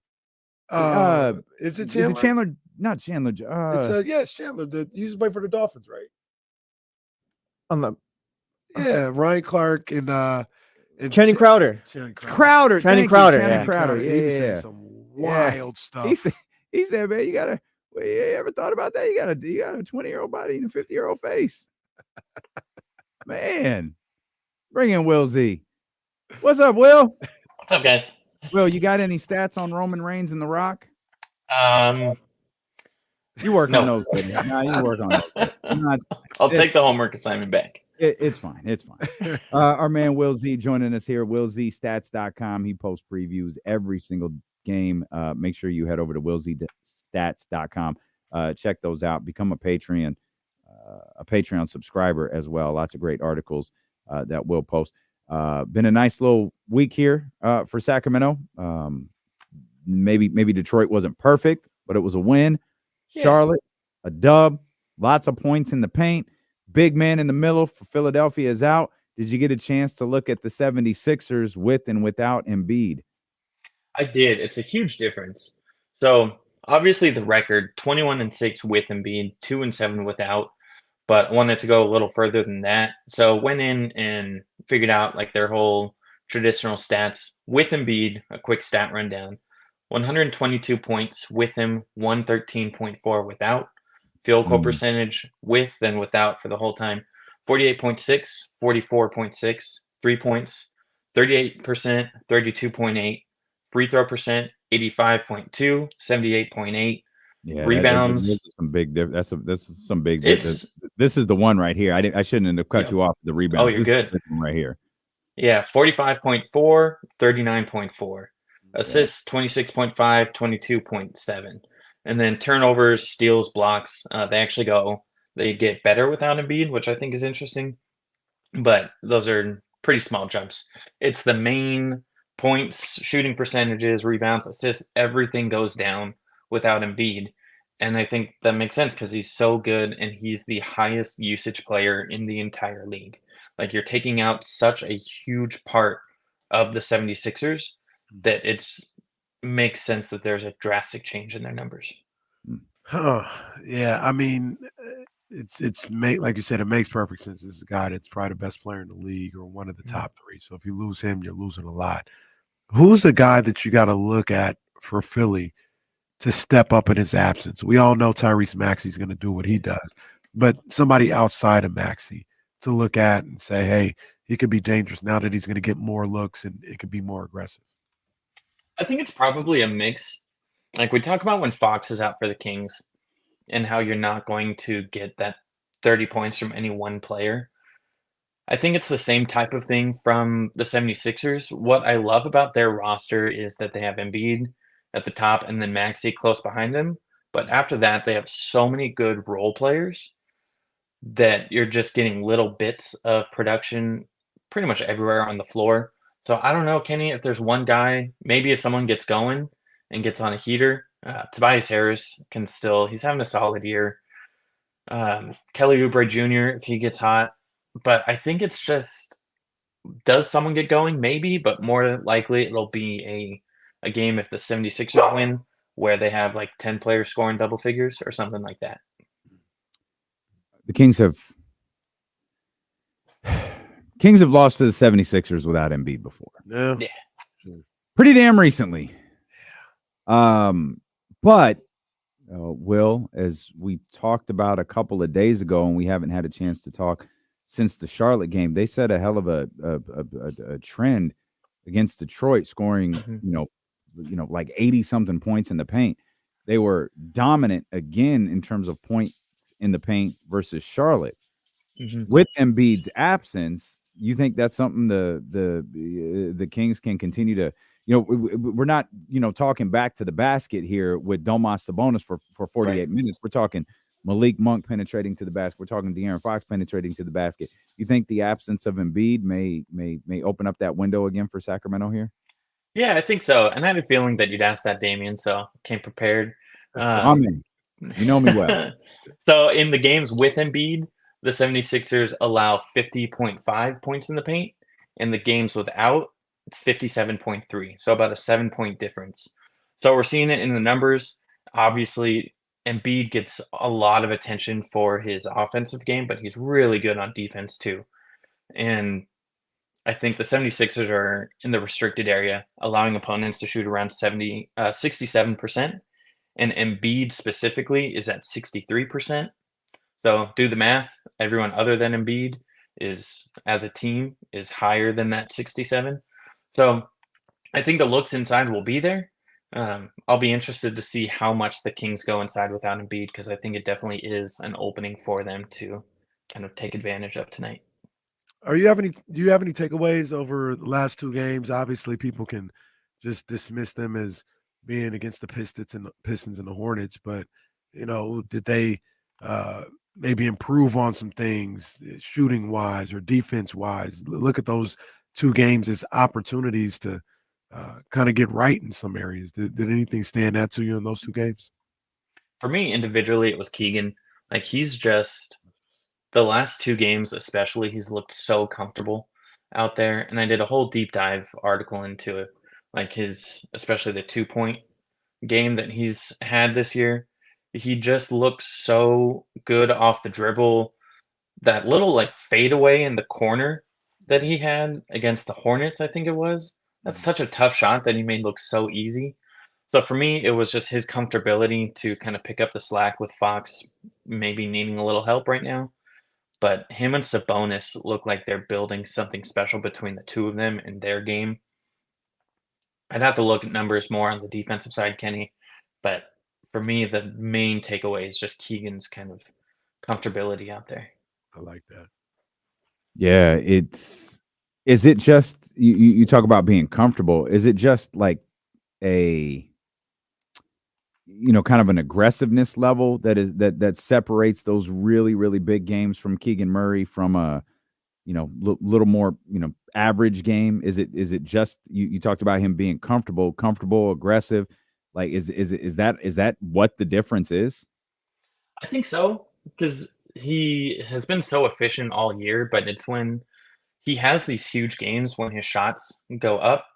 Is it Is Chandler? it Chandler? Not Chandler. It's Chandler. You used to play for the Dolphins, right? On the Yeah, Ryan Clark and Channing Crowder. Channing Crowder. Channing thank you, Crowder, Channing yeah. Crowder. He was saying Yeah. some wild stuff. He said, man, you ever thought about that? You got a 20-year-old body and a 50-year-old face. Man, bring in Will Z. What's up, Will? What's up, guys? Will, you got any stats on Roman Reigns and The Rock? You work on those later. No, you work on those later. I'll take the homework assignment back. It's fine. It's fine. Our man Will Z joining us here. WillZstats.com. He posts previews every single game. Make sure you head over to WillZstats.com. Check those out. Become a Patreon subscriber as well. Lots of great articles that Will post. Been a nice little week here for Sacramento. Maybe Detroit wasn't perfect, but it was a win. Yeah. Charlotte, a dub. Lots of points in the paint. Big man in the middle for Philadelphia is out. Did you get a chance to look at the 76ers with and without Embiid? I did. It's a huge difference. So obviously the record 21-6 with Embiid, 2-7 without. But I wanted to go a little further than that. So went in and figured out like their whole traditional stats with Embiid. A quick stat rundown: 122 points with him, 113.4 without. Field goal percentage with and without for the whole time: 48.6, 44.6, 3 points, 38%, 32.8, free throw percent, 85.2, 78.8. Yeah, Rebounds. This is some big. This is some big. This is the one right here. I shouldn't have cut you off the rebounds. Oh, you're good. This one right here. Yeah, 45.4, 39.4. Assists 26.5, 22.7. And then turnovers, steals, blocks, they get better without Embiid, which I think is interesting. But those are pretty small jumps. It's the main points, shooting percentages, rebounds, assists, everything goes down without Embiid. And I think that makes sense because he's so good and he's the highest usage player in the entire league. Like, you're taking out such a huge part of the 76ers that it's makes sense that there's a drastic change in their numbers. Huh. Yeah. I mean, like you said, it makes perfect sense. This is a guy that's probably the best player in the league or one of the top three. So if you lose him, you're losing a lot. Who's the guy that you got to look at for Philly to step up in his absence? We all know Tyrese Maxey's going to do what he does, but somebody outside of Maxey to look at and say, hey, he could be dangerous now that he's going to get more looks and it could be more aggressive. I think it's probably a mix. Like we talk about when Fox is out for the Kings and how you're not going to get that 30 points from any one player. I think it's the same type of thing from the 76ers. What I love about their roster is that they have Embiid at the top and then Maxey close behind him. But after that, they have so many good role players that you're just getting little bits of production pretty much everywhere on the floor. So I don't know, Kenny, if there's one guy, maybe if someone gets going and gets on a heater, Tobias Harris can still, he's having a solid year. Kelly Oubre Jr., if he gets hot. But I think it's just, does someone get going? Maybe, but more likely it'll be a game if the 76ers win where they have like 10 players scoring double figures or something like that. The Kings have lost to the 76ers without Embiid before. Yeah. Pretty damn recently. But Will, as we talked about a couple of days ago, and we haven't had a chance to talk since the Charlotte game, they set a hell of a trend against Detroit, scoring like 80 something points in the paint. They were dominant again in terms of points in the paint versus Charlotte. With Embiid's absence, you think that's something the Kings can continue to, we're not, talking back to the basket here with Domas Sabonis for 48 minutes. We're talking Malik Monk penetrating to the basket. We're talking De'Aaron Fox penetrating to the basket. You think the absence of Embiid may open up that window again for Sacramento here? Yeah, I think so. And I had a feeling that you'd ask that, Damian, so came prepared. You know me well. So in the games with Embiid, the 76ers allow 50.5 points in the paint. In the games without, it's 57.3. So about a 7-point difference. So we're seeing it in the numbers. Obviously, Embiid gets a lot of attention for his offensive game, but he's really good on defense too. And I think the 76ers are in the restricted area, allowing opponents to shoot around 67%. And Embiid specifically is at 63%. So do the math. Everyone other than Embiid is, as a team, is higher than that 67. So I think the looks inside will be there. I'll be interested to see how much the Kings go inside without Embiid, because I think it definitely is an opening for them to kind of take advantage of tonight. Do you have any takeaways over the last two games? Obviously, people can just dismiss them as being against the Pistons and the Hornets, but did they maybe improve on some things shooting wise or defense wise? Look at those two games as opportunities to kind of get right in some areas. Did anything stand out to you in those two games? For me individually, it was Keegan. Like, he's just, the last two games especially, he's looked so comfortable out there. And I did a whole deep dive article into it, like especially the 2-point game that he's had this year. He just looks so good off the dribble. That little like fadeaway in the corner that he had against the Hornets, I think it was. That's such a tough shot that he made look so easy. So for me, it was just his comfortability to kind of pick up the slack with Fox maybe needing a little help right now. But him and Sabonis look like they're building something special between the two of them in their game. I'd have to look at numbers more on the defensive side, Kenny. But for me, the main takeaway is just Keegan's kind of comfortability out there. I like that. Yeah, is it just you talk about being comfortable? Is it just like a kind of an aggressiveness level that separates those really, really big games from Keegan Murray from a little more average game? Is it just you talked about him being comfortable, aggressive? Like is that what the difference is? I think so, because he has been so efficient all year, but it's when he has these huge games when his shots go up,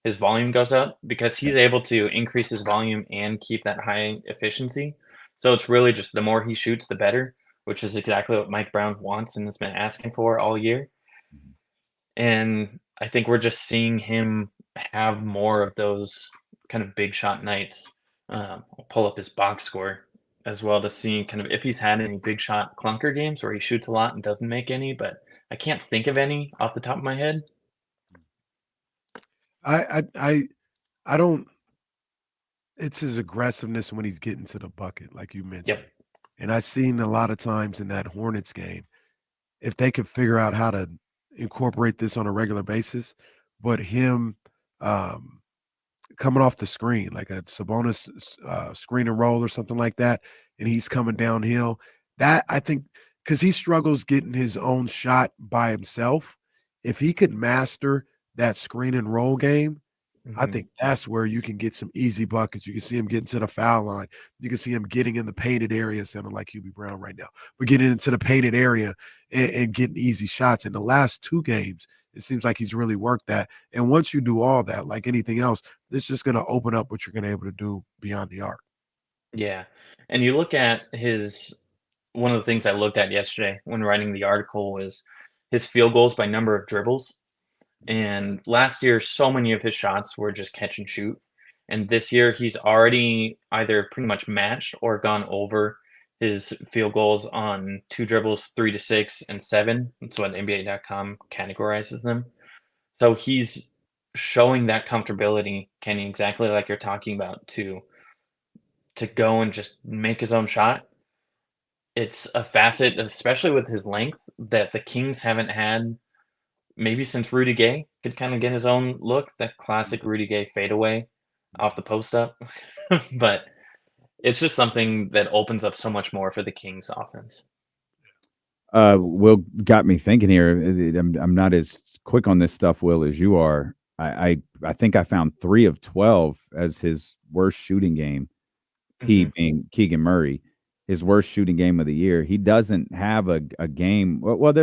his volume goes up, because he's able to increase his volume and keep that high efficiency. So it's really just the more he shoots, the better, which is exactly what Mike Brown wants and has been asking for all year. And I think we're just seeing him have more of those kind of big shot nights. I'll pull up his box score as well to see kind of if he's had any big shot clunker games where he shoots a lot and doesn't make any, but I can't think of any off the top of my head. I don't. It's his aggressiveness when he's getting to the bucket, like you mentioned. Yep. And I've seen a lot of times in that Hornets game, if they could figure out how to incorporate this on a regular basis, but him coming off the screen, like a Sabonis screen and roll or something like that, and he's coming downhill, that I think because he struggles getting his own shot by himself, if he could master that screen and roll game, I Mhm. think that's where you can get some easy buckets. You can see him getting to the foul line. You can see him getting in the painted area, sounding like QB Brown right now, but getting into the painted area and getting easy shots. In the last 2 games, it seems like he's really worked that. And once you do all that, like anything else, it's just going to open up what you're going to be able to do beyond the arc. Yeah. And you look at one of the things I looked at yesterday when writing the article was his field goals by number of dribbles. And last year, so many of his shots were just catch and shoot. And this year, he's already either pretty much matched or gone over his field goals on 2 dribbles, 3 to 6, and 7. That's what NBA.com categorizes them. So he's showing that comfortability, Kenny, exactly like you're talking about, to go and just make his own shot. It's a facet, especially with his length, that the Kings haven't had maybe since Rudy Gay could kind of get his own look, that classic Rudy Gay fadeaway off the post up. But it's just something that opens up so much more for the Kings offense. Will got me thinking here. I'm not as quick on this stuff, Will, as you are. I think I found 3 of 12 as his worst shooting game. He being Keegan Murray, his worst shooting game of the year. He doesn't have a game. Well,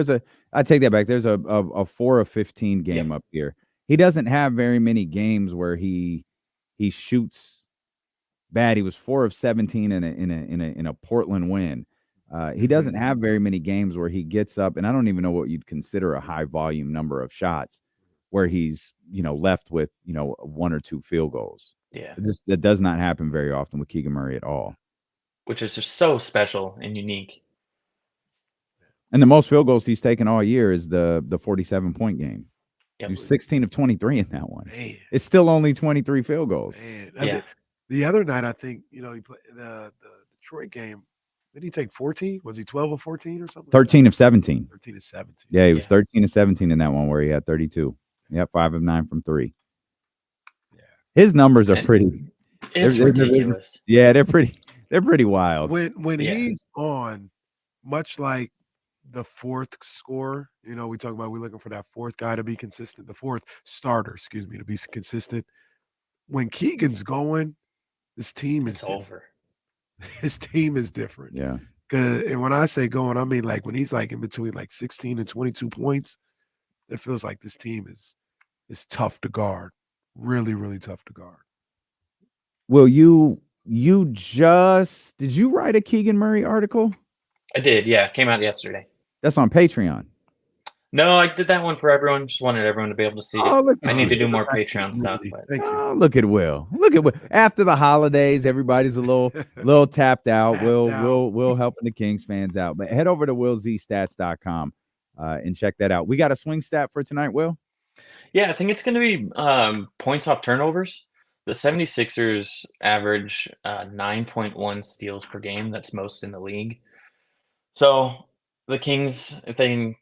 I take that back. There's a 4 of 15 game up here. He doesn't have very many games where he shoots bad. He was 4 of 17 in a Portland win. He doesn't have very many games where he gets up, and I don't even know what you'd consider a high volume number of shots where he's, left with, 1 or 2 field goals. Yeah. That does not happen very often with Keegan Murray at all. Which is just so special and unique. And the most field goals he's taken all year is the 47-point game. Yep. He was 16 of 23 in that one. Man. It's still only 23 field goals. Man. Yeah. The other night, I think, he played the Detroit game. Did he take 14? Was he 12 or 14 or something? 13 of 17. 13 of 17. Yeah, he was 13 of 17 in that one where he had 32. Yep, 5 of 9 from 3. Yeah. His numbers are pretty. It's ridiculous. Yeah, they're pretty wild. When he's on, much like the 4th scorer, we talk about we're looking for that 4th guy to be consistent, the 4th starter, to be consistent. When Keegan's going, this team is over. His team is different. Yeah. And when I say going, I mean like when he's like in between like 16 and 22 points, it feels like this team is tough to guard. Really, really tough to guard. Will you did you write a Keegan Murray article? I did, yeah. Came out yesterday. That's on Patreon. No, I did that one for everyone. Just wanted everyone to be able to see it. I need to do more Patreon stuff. But... Oh, look at Will. Look at Will. After the holidays, everybody's a little tapped out. Will helping the Kings fans out. But head over to willzstats.com and check that out. We got a swing stat for tonight, Will? Yeah, I think it's going to be points off turnovers. The 76ers average 9.1 steals per game. That's most in the league. So the Kings, if they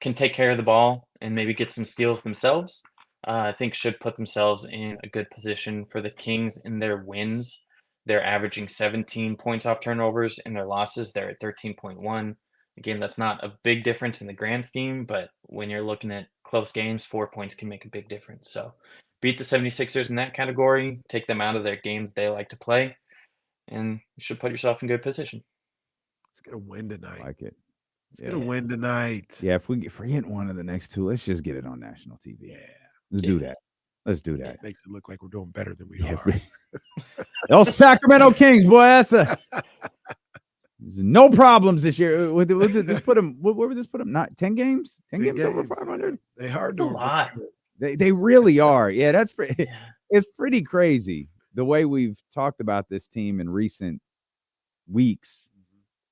can take care of the ball and maybe get some steals themselves, I think should put themselves in a good position for the Kings in their wins. They're averaging 17 points off turnovers. In their losses, they're at 13.1. Again, that's not a big difference in the grand scheme, but when you're looking at close games, 4 points can make a big difference. So beat the 76ers in that category, take them out of their games they like to play, and you should put yourself in good position. Let's get a win tonight. I like it. Let's get a win tonight. Yeah, if we get one of the next 2, let's just get it on national TV. Yeah. Let's do that. Let's do that. It makes it look like we're doing better than we are. Those Sacramento Kings, boy. There's no problems this year. This put them. What would this put them? Not 10 games. 10 games over 500. They hard That's a lot. They really are. Yeah, that's pretty. It's pretty crazy the way we've talked about this team in recent weeks.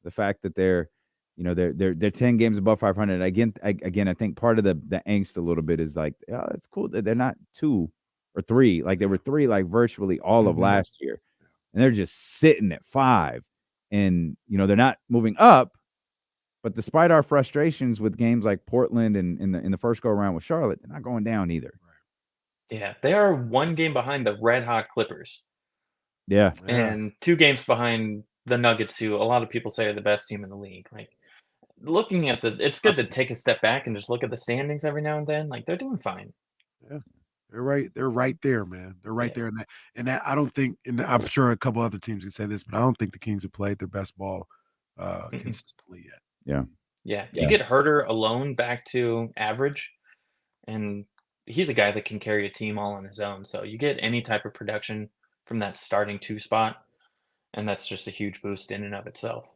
The fact that they're 10 games above 500. Again, I think part of the angst a little bit is like, oh, it's cool that they're not 2 or 3. Like they were 3 like virtually all of last year, and they're just sitting at 5. And they're not moving up. But despite our frustrations with games like Portland and in the first go around with Charlotte, they're not going down either. Yeah, they are 1 game behind the red hot Clippers. Yeah. And 2 games behind the Nuggets, who a lot of people say are the best team in the league. Like looking at it's good to take a step back and just look at the standings every now and then. Like they're doing fine. Yeah, they're right. They're right there, man. They're right there. And that I don't think, and I'm sure a couple other teams can say this, but I don't think the Kings have played their best ball consistently yet. Yeah. You get Herter alone back to average, and he's a guy that can carry a team all on his own. So you get any type of production from that starting 2 spot, and that's just a huge boost in and of itself.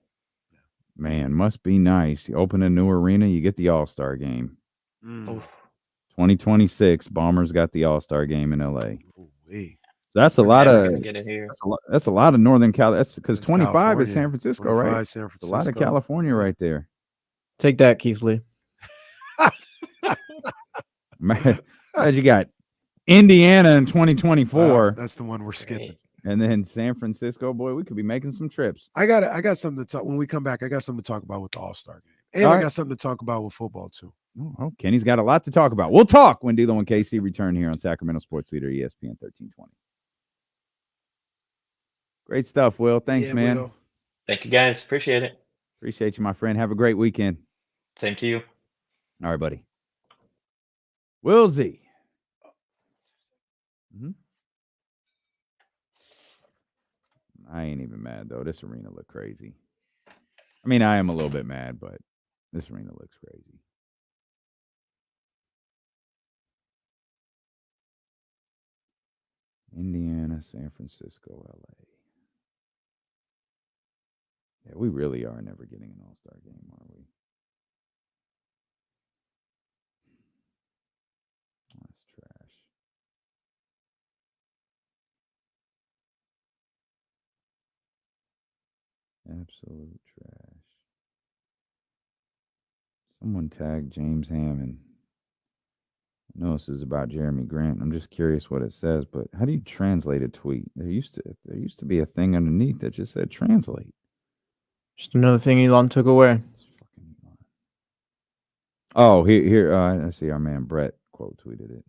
Man, must be nice. You open a new arena, you get the All-Star game. 2026, Bombers got the All-Star game in LA. So that's a lot of that's a lot of Northern Cal. That's because 25 is San Francisco, right? San Francisco. A lot of California right there. Take that, Keith Lee. Man, you got Indiana in 2024. That's the one we're skipping. And then San Francisco, boy, we could be making some trips. I got something to talk when we come back. I got something to talk about with the All-Star game. And I got something to talk about with football too. Oh, Kenny's got a lot to talk about. We'll talk when D'Lo and KC return here on Sacramento Sports Leader ESPN 1320. Great stuff, Will. Thanks, man. Will. Thank you, guys. Appreciate it. Appreciate you, my friend. Have a great weekend. Same to you. All right, buddy. Will Z. I ain't even mad, though. This arena look crazy. I mean, I am a little bit mad, but this arena looks crazy. Indiana, San Francisco, LA. Yeah, we really are never getting an All-Star game, are we? That's trash. Absolute trash. Someone tagged James Hammond. I know this is about Jerami Grant. I'm just curious what it says, but how do you translate a tweet? There used to be a thing underneath that just said translate. Just another thing Elon took away. Oh, here. I see our man Brett quote tweeted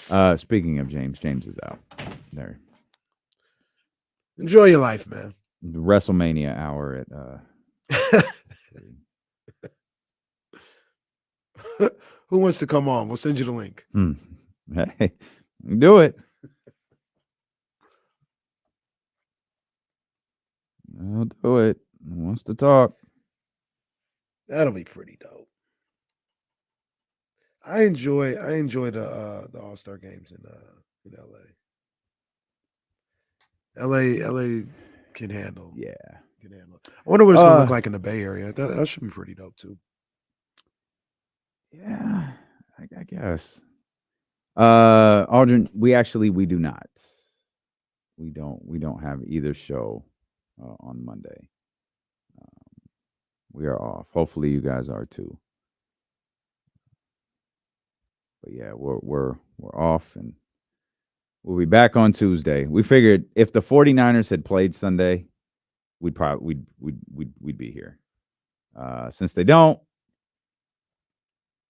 it. Speaking of James is out there. Enjoy your life, man. The WrestleMania hour at Who wants to come on? We'll send you the link. Hey, do it. I'll do it. Who wants to talk? That'll be pretty dope. I enjoy the All-Star games in LA can handle. Yeah. Can handle. I wonder what it's gonna look like in the Bay Area. That should be pretty dope too. Yeah, I guess. Aldrin, we do not. We don't have either show on Monday. We are off. Hopefully you guys are too. But yeah, we're off, and we'll be back on Tuesday. We figured if the 49ers had played Sunday, we'd be here. Since they don't,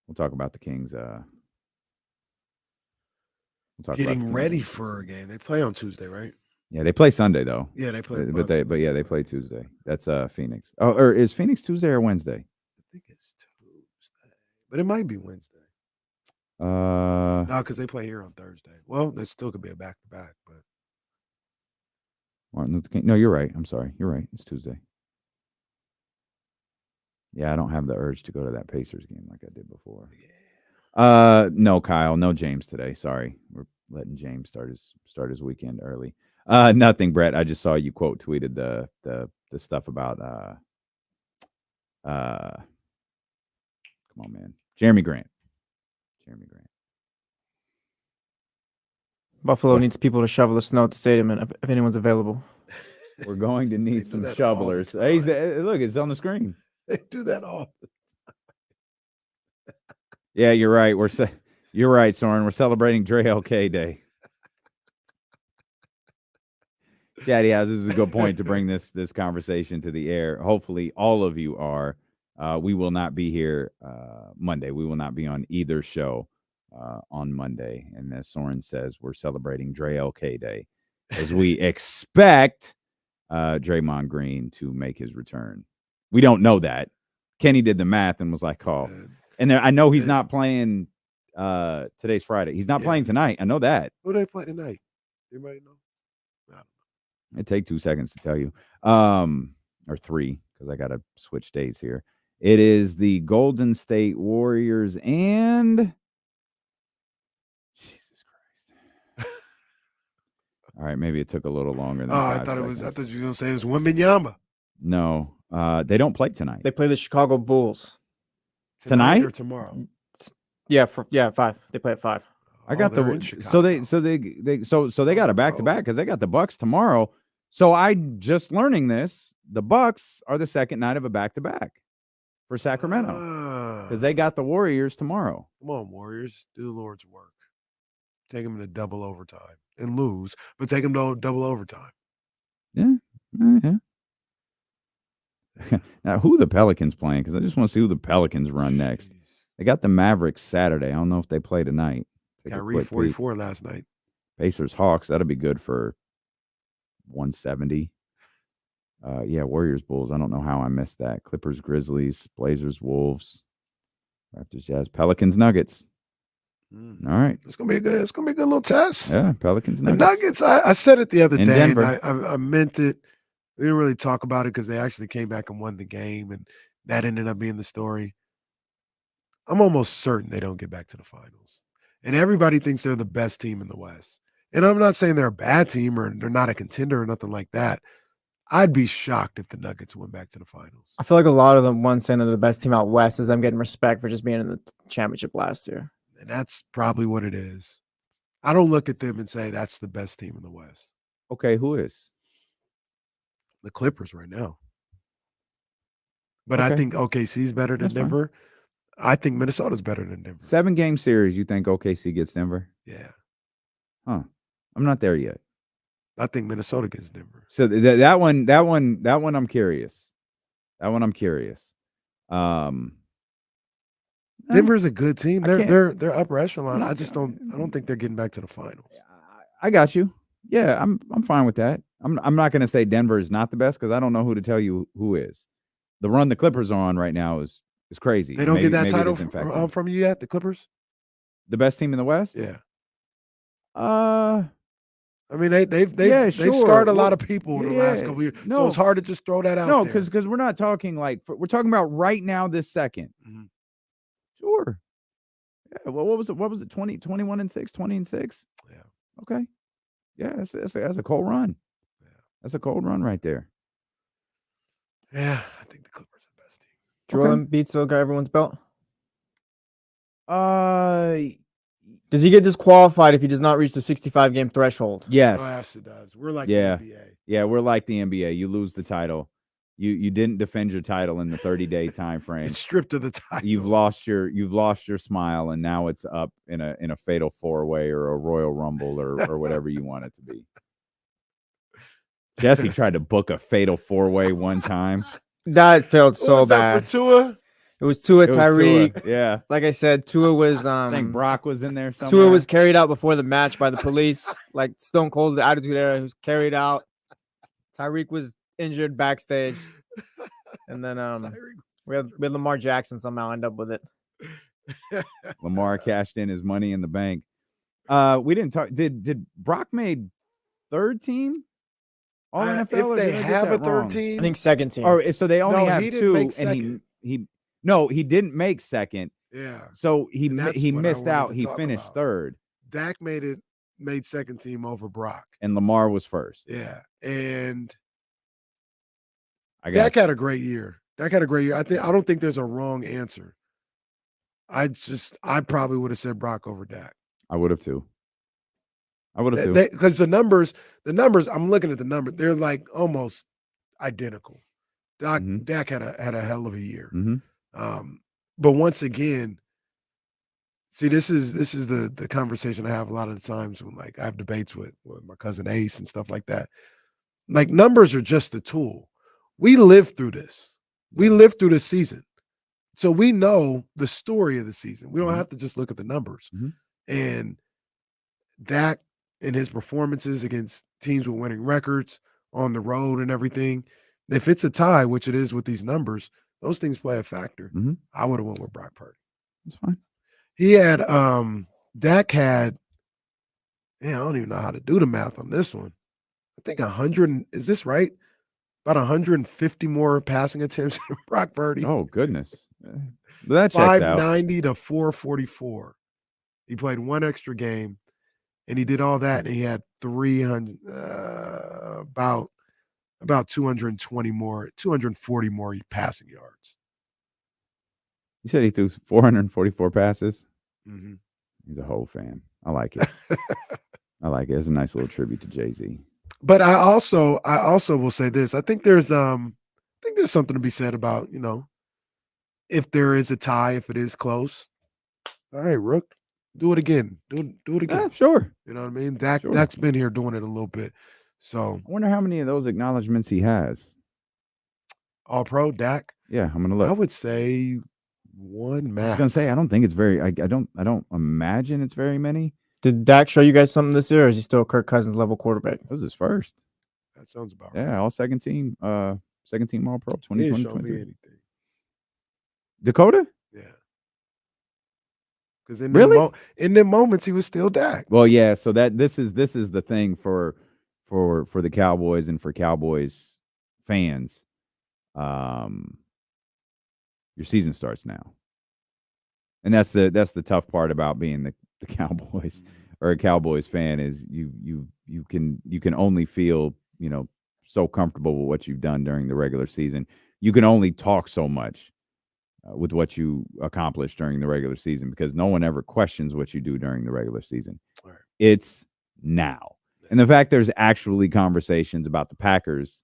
we'll talk about the Kings. Getting ready for a game. They play on Tuesday, right? Yeah, they play Sunday though. Yeah, they play. But they play Tuesday. That's Phoenix. Oh, or is Phoenix Tuesday or Wednesday? I think it's Tuesday, but it might be Wednesday. No, because they play here on Thursday. Well, that still could be a back-to-back, but Martin Luther King. No, you're right. I'm sorry. You're right. It's Tuesday. Yeah, I don't have the urge to go to that Pacers game like I did before. No, Kyle, no James today. Sorry, we're letting James start his weekend early. Nothing, Brett. I just saw you quote tweeted the stuff about come on, man, Jerami Grant. Buffalo needs people to shovel the snow at the stadium, and if anyone's available. We're going to need some do that all the shovelers. Hey, look, it's on the screen. They do that all. Yeah, you're right. You're right, Soren. We're celebrating Dre LK Day. Daddy House, this is a good point to bring this conversation to the air. Hopefully, all of you are. We will not be here Monday. We will not be on either show on Monday. And as Soren says, we're celebrating Dre LK Day as we expect Draymond Green to make his return. We don't know that. Kenny did the math and was like, "Oh." And I know he's not playing. Today's Friday. He's not playing tonight. I know that. Who do they play tonight? Anybody know? It take 2 seconds to tell you, or 3, because I got to switch days here. It is the Golden State Warriors and Jesus Christ. All right, maybe it took a little longer than. I thought seconds. I thought you were gonna say it was Wembanyama. No, they don't play tonight. They play the Chicago Bulls Tonight or tomorrow. Yeah, 5. They play at 5. I got they're in Chicago. so they got a back-to-back because they got the Bucks tomorrow. So I just learning this. The Bucks are the second night of a back-to-back for Sacramento because they got the Warriors tomorrow. Come on, Warriors, do the Lord's work. Take them into double overtime and lose, but take them to double overtime. Yeah. Now, who the Pelicans playing? Because I just want to see who the Pelicans run next. They got the Mavericks Saturday. I don't know if they play tonight. Got read 44 last night. Pacers Hawks. That'll be good for 170. Warriors Bulls. I don't know how I missed that. Clippers Grizzlies. Blazers Wolves. Raptors Jazz. Pelicans Nuggets. All right. It's gonna be a good little test. Yeah, Pelicans The Nuggets. Nuggets. I said it the other In day. Denver. And I meant it. We didn't really talk about it because they actually came back and won the game, and that ended up being the story. I'm almost certain they don't get back to the finals. And everybody thinks they're the best team in the West. And I'm not saying they're a bad team or they're not a contender or nothing like that. I'd be shocked if the Nuggets went back to the finals. I feel like a lot of the ones saying they're the best team out West is them getting respect for just being in the championship last year. And that's probably what it is. I don't look at them and say that's the best team in the West. Okay, who is? The Clippers right now. But Okay. I think OKC's better than That's fine. Denver. I think Minnesota's better than Denver. 7-game series. You think OKC gets Denver? Yeah. Huh. I'm not there yet. I think Minnesota gets Denver. So that one, I'm curious. Denver's a good team. I can't- They're upper echelon. I don't think they're getting back to the finals. I got you. Yeah, I'm fine with that. I'm not going to say Denver is not the best because I don't know who to tell you who is. The run the Clippers are on right now is crazy. They don't get that maybe it title is infected. from you yet, the Clippers? The best team in the West? Yeah. Uh, I mean, they've Yeah, scarred sure. a lot of Well, people in the last couple years. no. So it's hard to just throw that out no, there. because we're not talking we're talking about right now this second. Mhm. Sure. Yeah. Well, what was it? 20, 21 and 6, 20 and 6. Yeah. Okay. Yeah, that's a cold run. Yeah. That's a cold run right there. Yeah, I think the Clippers are the best team. Joel Embiid still got everyone's belt. Does he get disqualified if he does not reach the 65-game threshold? Yes. Oh, yes, it does. We're like Yeah. the NBA. Yeah, we're like the NBA. You lose the title. You didn't defend your title in the 30-day time frame. It's stripped of the title. You've lost your smile, and now it's up in a fatal 4-way or a Royal Rumble or whatever you want it to be. Jesse tried to book a fatal 4-way one time. That felt so was that bad. for Tua? It was Tua, It was Tyreek. Tua, yeah. Like I said, Tua was I think Brock was in there somewhere. Tua was carried out before the match by the police. Like Stone Cold, the Attitude Era, was carried out. Tyreek was injured backstage. And then we had Lamar Jackson somehow end up with it. Lamar cashed in his money in the bank. We didn't talk. Did Brock made third team? All NFL. If or they did I get have that a third wrong? team, I think second team. Or so they only No, have he didn't two, make and second. he didn't make second. Yeah. So he And that's he what I missed wanted out. to He talk finished about. third, Dak made second team over Brock. and Lamar was first. Yeah. And I got Dak had a great year. I don't think there's a wrong answer. I probably would have said Brock over Dak. I would have too. Because the numbers, I'm looking at the number, they're like almost identical. Dak had a hell of a year. But once again, see, this is the conversation I have a lot of the times when like I have debates with my cousin Ace and stuff like that. Like numbers are just a tool. We lived through this. We lived through this season. So we know the story of the season. We don't have to just look at the numbers. And Dak and his performances against teams with winning records on the road and everything, if it's a tie, which it is with these numbers, those things play a factor. I would have went with Brock Purdy. That's fine. He had Dak had, I don't even know how to do the math on this one. I think 100, is this right? About 150 more passing attempts than Brock Purdy. Oh goodness. That checks out. 590 to 444. He played one extra game. And he did all that, and he had 300, about 240 more passing yards. You said he threw 444 passes. Mm-hmm. He's a whole fan. I like it. I like it. It's a nice little tribute to Jay-Z. But I also will say this. I think there's something to be said about, if there is a tie, if it is close. All right, Rook. Do it again. Do it again. Yeah, sure. You know what I mean? Dak's been here doing it a little bit. So I wonder how many of those acknowledgments he has. All pro Dak? Yeah, I'm gonna look. I would say one max. I was gonna say I don't think it's very. I don't imagine it's very many. Did Dak show you guys something this year, or is he still a Kirk Cousins level quarterback? That was his first. That sounds about right. Yeah, all second team All Pro He didn't 2020. show me anything. Dakota? Yeah. Because in them moments he was still Dak. Well, yeah. So this is the thing for the Cowboys and for Cowboys fans. Your season starts now, and that's the tough part about being the Cowboys or a Cowboys fan is you can only feel so comfortable with what you've done during the regular season. You can only talk so much with what you accomplished during the regular season because no one ever questions what you do during the regular season. Right. It's now. And the fact there's actually conversations about the Packers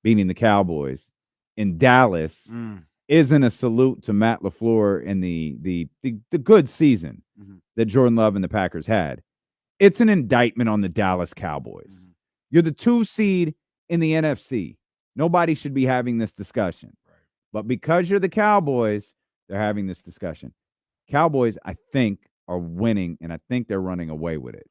beating the Cowboys in Dallas isn't a salute to Matt LaFleur and the good season that Jordan Love and the Packers had. It's an indictment on the Dallas Cowboys. You're the 2 seed in the NFC. Nobody should be having this discussion. But because you're the Cowboys, they're having this discussion. Cowboys, I think, are winning, and I think they're running away with it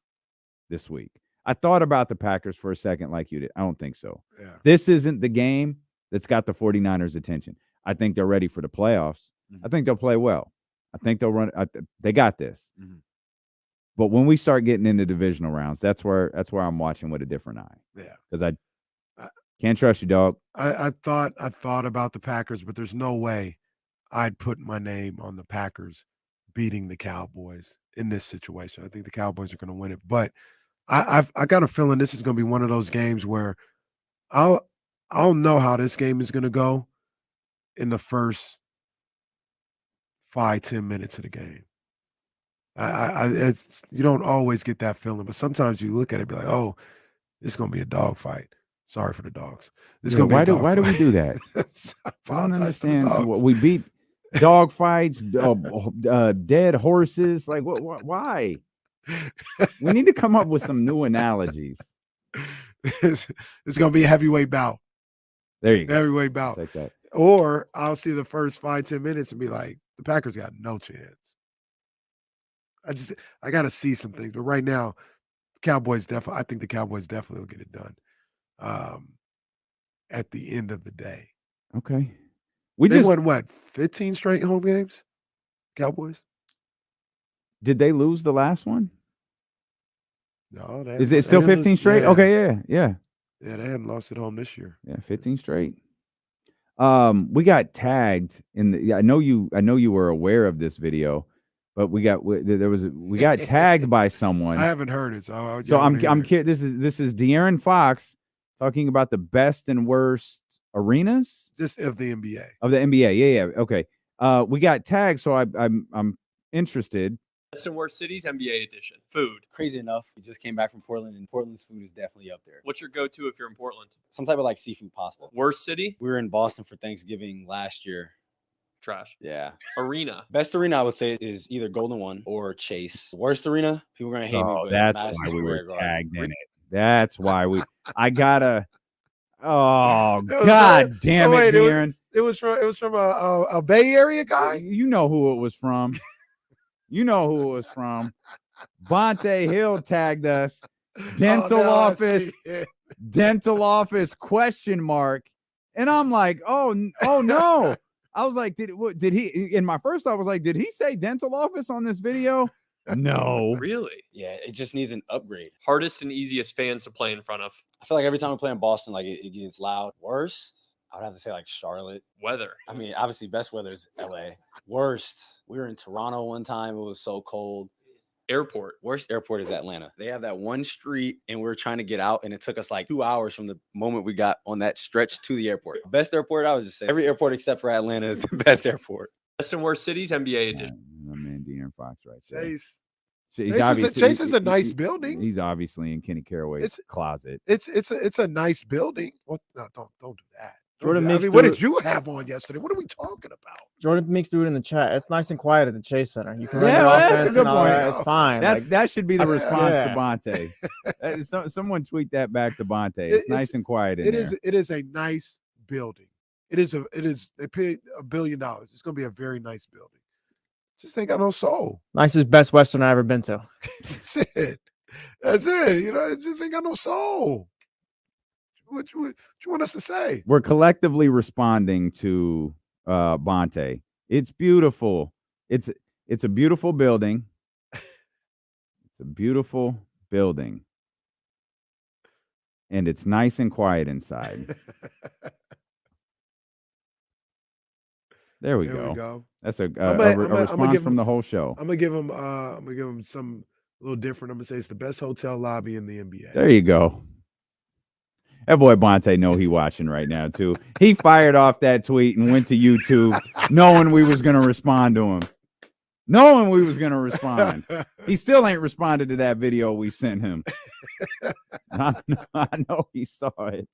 this week. I thought about the Packers for a second like you did. I don't think so. Yeah. This isn't the game that's got the 49ers' attention. I think they're ready for the playoffs. I think they'll play well. I think they'll run. They got this. But when we start getting into divisional rounds, that's where I'm watching with a different eye. Yeah. Because I can't trust you, dog. I thought about the Packers, but there's no way I'd put my name on the Packers beating the Cowboys in this situation. I think the Cowboys are going to win it, but I got a feeling this is going to be one of those games where I'll know how this game is going to go in the first 5-10 minutes of the game. You don't always get that feeling, but sometimes you look at it and be like, oh, it's going to be a dogfight. Sorry for the dogs. It's gonna be why do we do that? I don't understand. We beat dog fights, dead horses. Like what? Why? We need to come up with some new analogies. It's gonna be a heavyweight bout. There you go. Heavyweight bout. Like that. Or I'll see the first 5-10 minutes and be like, the Packers got no chance. I got to see some things, but right now, I think the Cowboys definitely will get it done. At the end of the day. Okay. They won what, 15 straight home games? Cowboys? Did they lose the last one? No. Is it still 15 straight? Yeah. Okay, yeah. Yeah, they hadn't lost at home this year. Yeah, 15 straight. We got tagged in the. I know you were aware of this video, but we got tagged by someone. I haven't heard it, so I'm curious. This is De'Aaron Fox talking about the best and worst arenas just of the NBA. Yeah. Okay. We got tagged, so I'm interested. Best and worst cities, NBA edition. Food. Crazy enough, we just came back from Portland, and Portland's food is definitely up there. What's your go-to if you're in Portland? Some type of like seafood pasta. Worst city? We were in Boston for Thanksgiving last year. Trash. Yeah. Arena. Best arena I would say is either Golden One or Chase. Worst arena, people are gonna hate me. But That's Madison why we Square were Garden. tagged in it. That's why I gotta. Oh God damn it, wait, De'Aaron! It was from a Bay Area guy. You know who it was from. You know who it was from. Bonte Hill tagged us. Dental office. Dental office ? And I'm like, oh no. I was like, did he? In my first thought, I was like, did he say dental office on this video? No. Really? Yeah, it just needs an upgrade. Hardest and easiest fans to play in front of? I feel like every time we play in Boston, like it gets loud. Worst, I would have to say like Charlotte. Weather. I mean, obviously, best weather is LA. Worst, we were in Toronto one time. It was so cold. Airport. Worst airport is Atlanta. They have that one street, and we were trying to get out, and it took us like 2 hours from the moment we got on that stretch to the airport. Best airport, I would just say every airport except for Atlanta is the best airport. Best and worst cities, NBA edition. My man, De'Aaron Fox, right there. Chase is a nice building. He's obviously in Kenny Caraway's closet. It's a nice building. Well, no, don't do that. Jordan Meeks. What did you have on yesterday? What are we talking about? Jordan Meeks threw it in the chat. It's nice and quiet at the Chase Center. You can run Yeah, your that's a offense good and all point. that. It's fine. That should be the response Yeah. to Bonte. Someone tweet that back to Bonte. It's nice and quiet in there. It is a nice building. They paid $1 billion. It's gonna be a very nice building. Just ain't got no soul. Nicest Best Western I've ever been to. That's it. That's it. You know, it just ain't got no soul. What you want us to say? We're collectively responding to Bonte. It's beautiful. It's a beautiful building. It's a beautiful building. And it's nice and quiet inside. There we go. That's a response from the whole show. I'm gonna give him some a little different. I'm gonna say it's the best hotel lobby in the NBA. There you go. That boy Bonte know he watching right now too. He fired off that tweet and went to YouTube knowing we was gonna respond to him. Knowing we was gonna respond. He still ain't responded to that video we sent him. I know he saw it.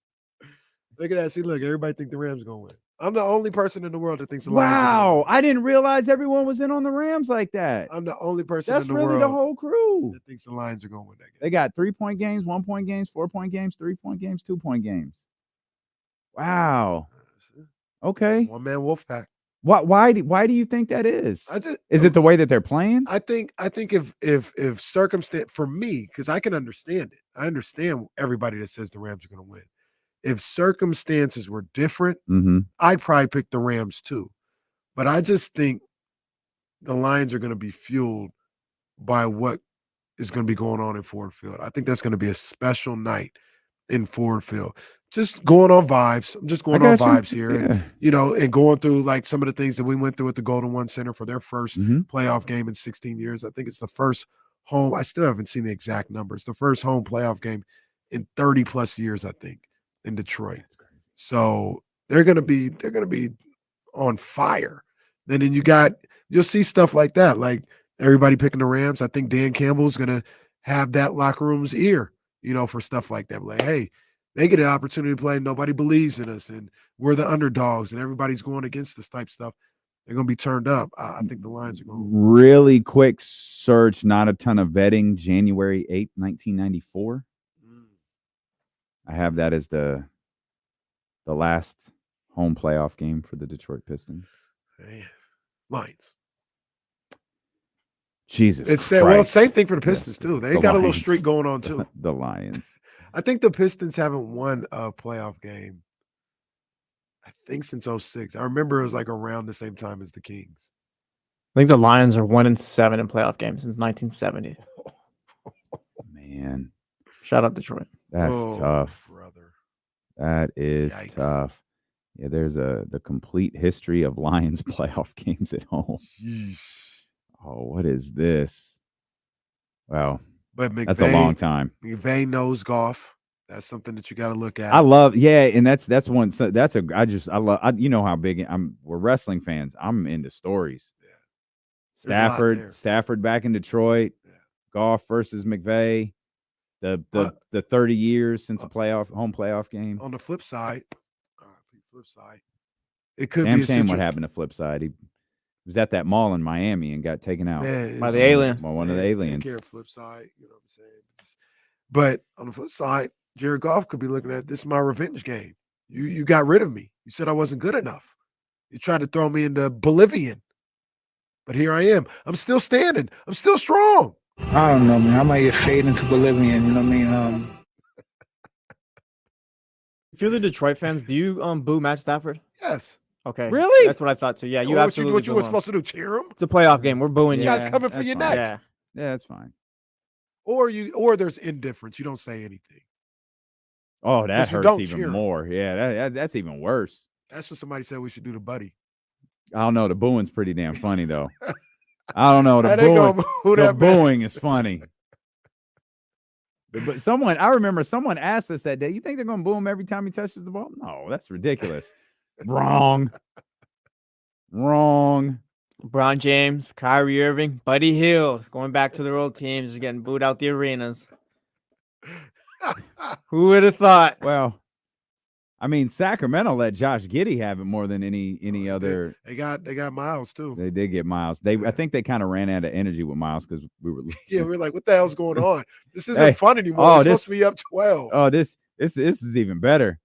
Look at that. See, look, everybody think the Rams gonna win. I'm the only person in the world that thinks the Lions are gonna Wow, win. I didn't realize everyone was in on the Rams like that. I'm the only person That's in the really world the whole crew. that thinks the Lions are gonna win that game. They got 3-point games, 1-point games, 4-point games, 3-point games, 2-point games. Wow. Okay. One man wolf pack. Why do you think that is? Is it the way that they're playing? I think if circumstance for me, because I can understand it. I understand everybody that says the Rams are gonna win. If circumstances were different, I'd probably pick the Rams too. But I just think the Lions are going to be fueled by what is going to be going on in Ford Field. I think that's going to be a special night in Ford Field. Just going on vibes. I'm just going on vibes here. And, and going through like some of the things that we went through at the Golden One Center for their first playoff game in 16 years. I think it's the first home. I still haven't seen the exact numbers. The first home playoff game in 30 plus years, I think, in Detroit. So they're gonna be on fire. And then you'll see stuff like that, like everybody picking the Rams. I think Dan Campbell's gonna have that locker room's ear, for stuff like that. Like, hey, they get an opportunity to play. Nobody believes in us, and we're the underdogs, and everybody's going against this type stuff. They're gonna be turned up. I think the Lions are going. Really quick search, not a ton of vetting. January 8th, 1994. I have that as the last home playoff game for the Detroit Pistons. Man. Lions. Jesus. Same thing for the Pistons too. They got a little streak going on too. The Lions. I think the Pistons haven't won a playoff game, I think, since 2006. I remember it was like around the same time as the Kings. I think the Lions are 1-7 in playoff games since 1970. Man. Shout out Detroit. That's tough. Brother. That is Yikes. tough. Yeah, there's the complete history of Lions playoff games at home. Yeesh. Oh, what is this? Wow, But that's a long time. McVay knows golf. That's something that you got to look at. I love, and that's one. So I love. You know how big we're wrestling fans. I'm into stories. Yeah. Stafford back in Detroit, golf versus McVay. The 30 years since a home playoff game. On the flip side, it could Damn be a shame what happened to flip side. He was at that mall in Miami and got taken out by the alien. By one of the aliens. Take care of flip side, you know what I'm saying? But on the flip side, Jared Goff could be looking at this is my revenge game. You got rid of me. You said I wasn't good enough. You tried to throw me into Bolivian. But here I am. I'm still standing. I'm still strong. I don't know, man. I might get fade into Bolivian, you know what I mean? If you're the Detroit fans, do you boo Matt Stafford? Yes. Okay. Really? That's what I thought too. Yeah, you What absolutely. you were supposed to do? Cheer him? It's a playoff game. We're booing You you. guys coming for your neck. Yeah. Yeah, that's fine. Or there's indifference. You don't say anything. Oh, that But you hurts don't even cheer 'em. more. Yeah, that's even worse. That's what somebody said we should do to Buddy. I don't know. The booing's pretty damn funny though. I don't know. The That ain't gonna boo the that man. booing is funny. But I remember someone asked us that day, you think they're going to boo him every time he touches the ball? No, that's ridiculous. Wrong. LeBron James, Kyrie Irving, Buddy Hield, going back to their old teams, just getting booed out the arenas. Who would have thought? Well, I mean, Sacramento let Josh Giddey have it more than any other. They got Miles too. They did get Miles. I think they kind of ran out of energy with Miles because we were. Yeah, we were like, what the hell's going on? This isn't Hey, fun anymore. oh, We're this- supposed to be up 12. Oh, this is even better.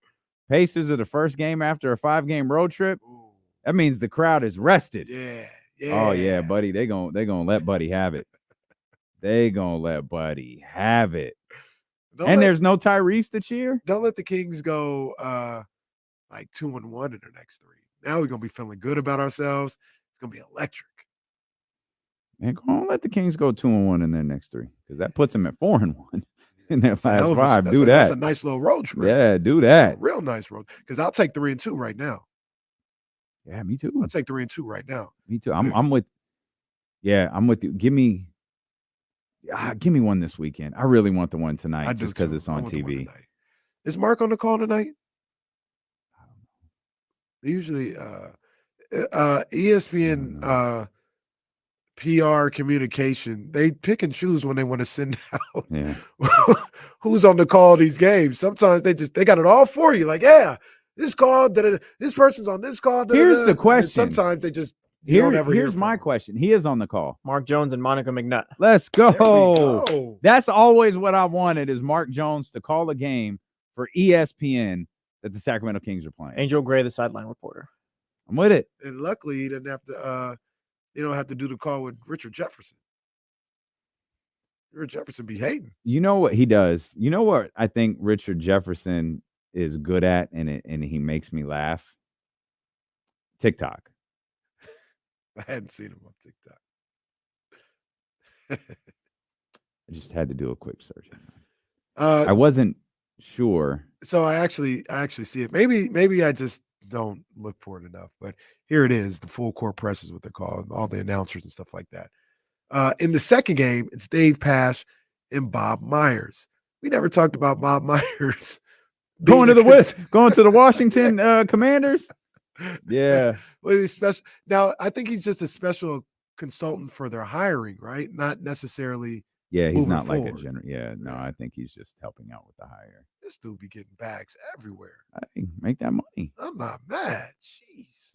Pacers are the first game after a 5-game road trip. That means the crowd is rested. Yeah. Oh yeah, buddy. They gonna let Buddy have it. They gonna let Buddy have it. There's no Tyrese to cheer. Don't let the Kings go like 2-1 in their next 3. Now we're gonna be feeling good about ourselves. It's gonna be electric. Man, go on, let the Kings go 2-1 in their next 3 because that puts them at 4-1 in their last Hell of a- 5. that's Do a- that. That's a nice little road trip. Yeah, do that. A real nice road. Because I'll take 3-2 right now. Yeah, me too. I'll take 3-2 right now. Me too. I'm with. Yeah, I'm with you. Give me one this weekend. I really want the one tonight, just because it's on TV. Is Mark on the call tonight? They usually ESPN PR communication, they pick and choose when they want to send out who's on the call these games. Sometimes they got it all for you. Like, yeah, this call, this person's on this call. Here's the question. Sometimes they just don't ever hear here's from my them. question. He is on the call. Mark Jones and Monica McNutt. Let's go. go. That's always what I wanted is Mark Jones to call a game for ESPN that the Sacramento Kings are playing. Angel Gray, the sideline reporter. I'm with it. And luckily, he doesn't have to. You don't have to do the call with Richard Jefferson. Richard Jefferson be hating. You know what he does? You know what I think Richard Jefferson is good at, and he makes me laugh? TikTok. I hadn't seen him on TikTok. I just had to do a quick search. I I wasn't sure. So I actually see it. Maybe I just don't look for it enough. But here it is, the full court press is what they're called, all the announcers and stuff like that. In the second game, it's Dave Pasch and Bob Myers. We never talked about Bob Myers Going to the Washington Commanders. Yeah. Well, he's special. Now, I think he's just a special consultant for their hiring, right? Not necessarily. Yeah, he's moving not like a forward. general. Yeah, no, I think he's just helping out with the hire. This dude be getting bags everywhere. Hey, make that money. I'm not mad. Jeez.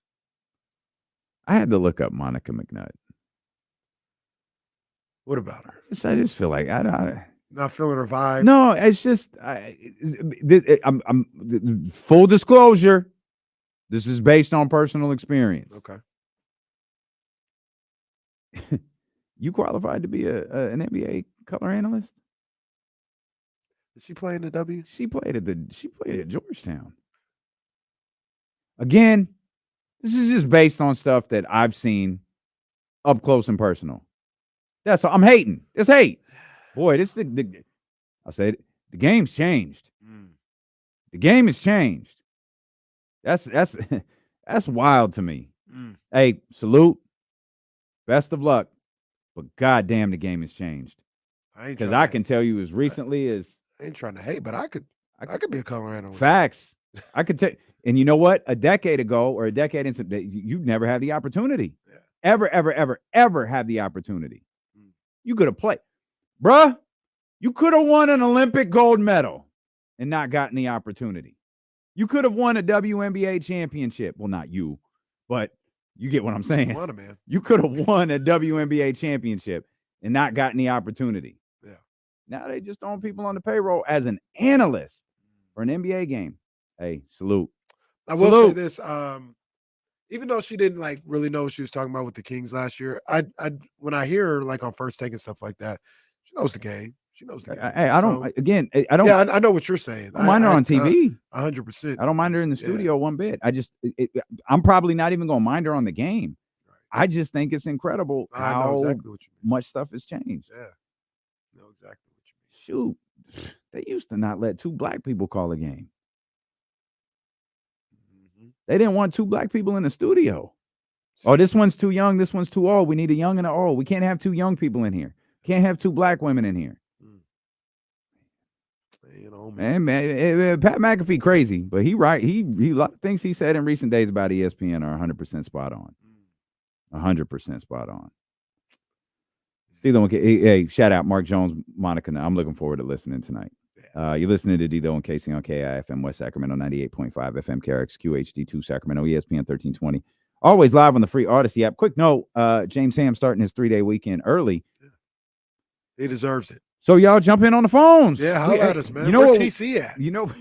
I had to look up Monica McNutt. What about her? I just feel like I don't. Not feeling her vibe. No, it's just I'm full disclosure. This is based on personal experience. Okay. You qualified to be an NBA color analyst? Did she play in the W? She played at Georgetown. Again, this is just based on stuff that I've seen up close and personal. That's all. I'm hating. It's hate. Boy, I said the game's changed. The game has changed. That's that's wild to me. Mm. Hey, salute. Best of luck. But goddamn, the game has changed. Because I can tell you as recently as I ain't trying to hate, but I could be a color analyst. facts. I could tell, and you know what? A decade ago or a decade and some, you'd never had the opportunity. Yeah. Ever have the opportunity. You could have played, bruh. You could have won an Olympic gold medal and not gotten the opportunity. You could have won a WNBA championship. Well, not you, but you get what I'm saying. Won it, man. You could have won a WNBA championship and not gotten the opportunity. Yeah. Now they just throwing people on the payroll as an analyst for an NBA game. Hey, salute. I will say this. Even though she didn't like really know what she was talking about with the Kings last year, I when I hear her like on First Take and stuff like that, she knows the game. She knows the game. Hey, I don't. Again, I don't. Yeah, I know what you're saying. I don't mind her on TV. 100%. I don't mind her in the studio one bit. I just, I'm probably not even going to mind her on the game. I just think it's incredible how exactly what you much stuff has changed. Yeah, I know exactly what you mean. Shoot, they used to not let two black people call a game. They didn't want two black people in the studio. Oh, this one's too young. This one's too old. We need a young and an old. We can't have two young people in here. Can't have two black women in here. You know, man, Pat McAfee crazy, but he right. He a lot of things he said in recent days about ESPN are 100% spot on. 100% spot on. Steve, hey, shout out Mark Jones, Monica. I'm looking forward to listening tonight. You're listening to Dilo and Casey on KIFM West Sacramento 98.5 FM KRX QHD2 Sacramento ESPN 1320. Always live on the free Odyssey app. Quick note: James Ham starting his 3-day weekend early. He deserves it. So y'all jump in on the phones. Yeah, holla at us, man. You know Where what, TC at? You know,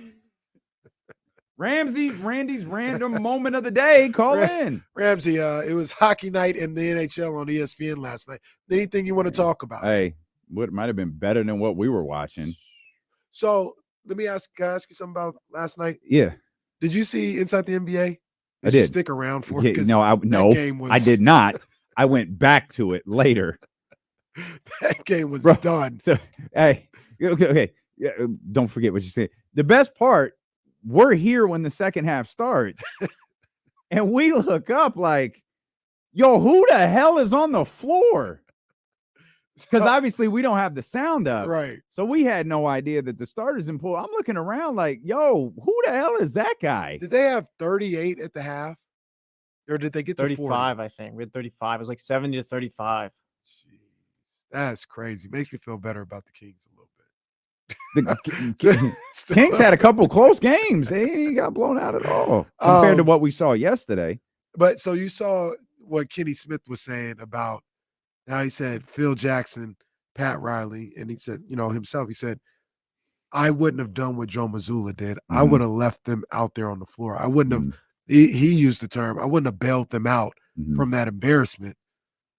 Randy's random moment of the day. Call in. Ramsey, it was hockey night in the NHL on ESPN last night. Anything you want to talk about? Hey, what might have been better than what we were watching. So let me ask you something about last night. Yeah. Did you see Inside the NBA? I did. Stick around for it? No, I did not. I went back to it later. That game was done. So, hey, okay. Yeah, don't forget what you said. The best part, we're here when the second half starts. And we look up like, yo, who the hell is on the floor? Because obviously we don't have the sound up. Right. So we had no idea that the starters in pool. I'm looking around like, yo, who the hell is that guy? Did they have 38 at the half? Or did they get to 35, 40? I think. We had 35. It was like 70 to 35. That's crazy. Makes me feel better about the Kings a little The Kings had a couple close games. They ain't got blown out at all compared to what we saw yesterday. But so you saw what Kenny Smith was saying about how he said Phil Jackson, Pat Riley, and he said, himself, he said, I wouldn't have done what Joe Mazzulla did. I would have left them out there on the floor. I wouldn't have, he used the term, I wouldn't have bailed them out from that embarrassment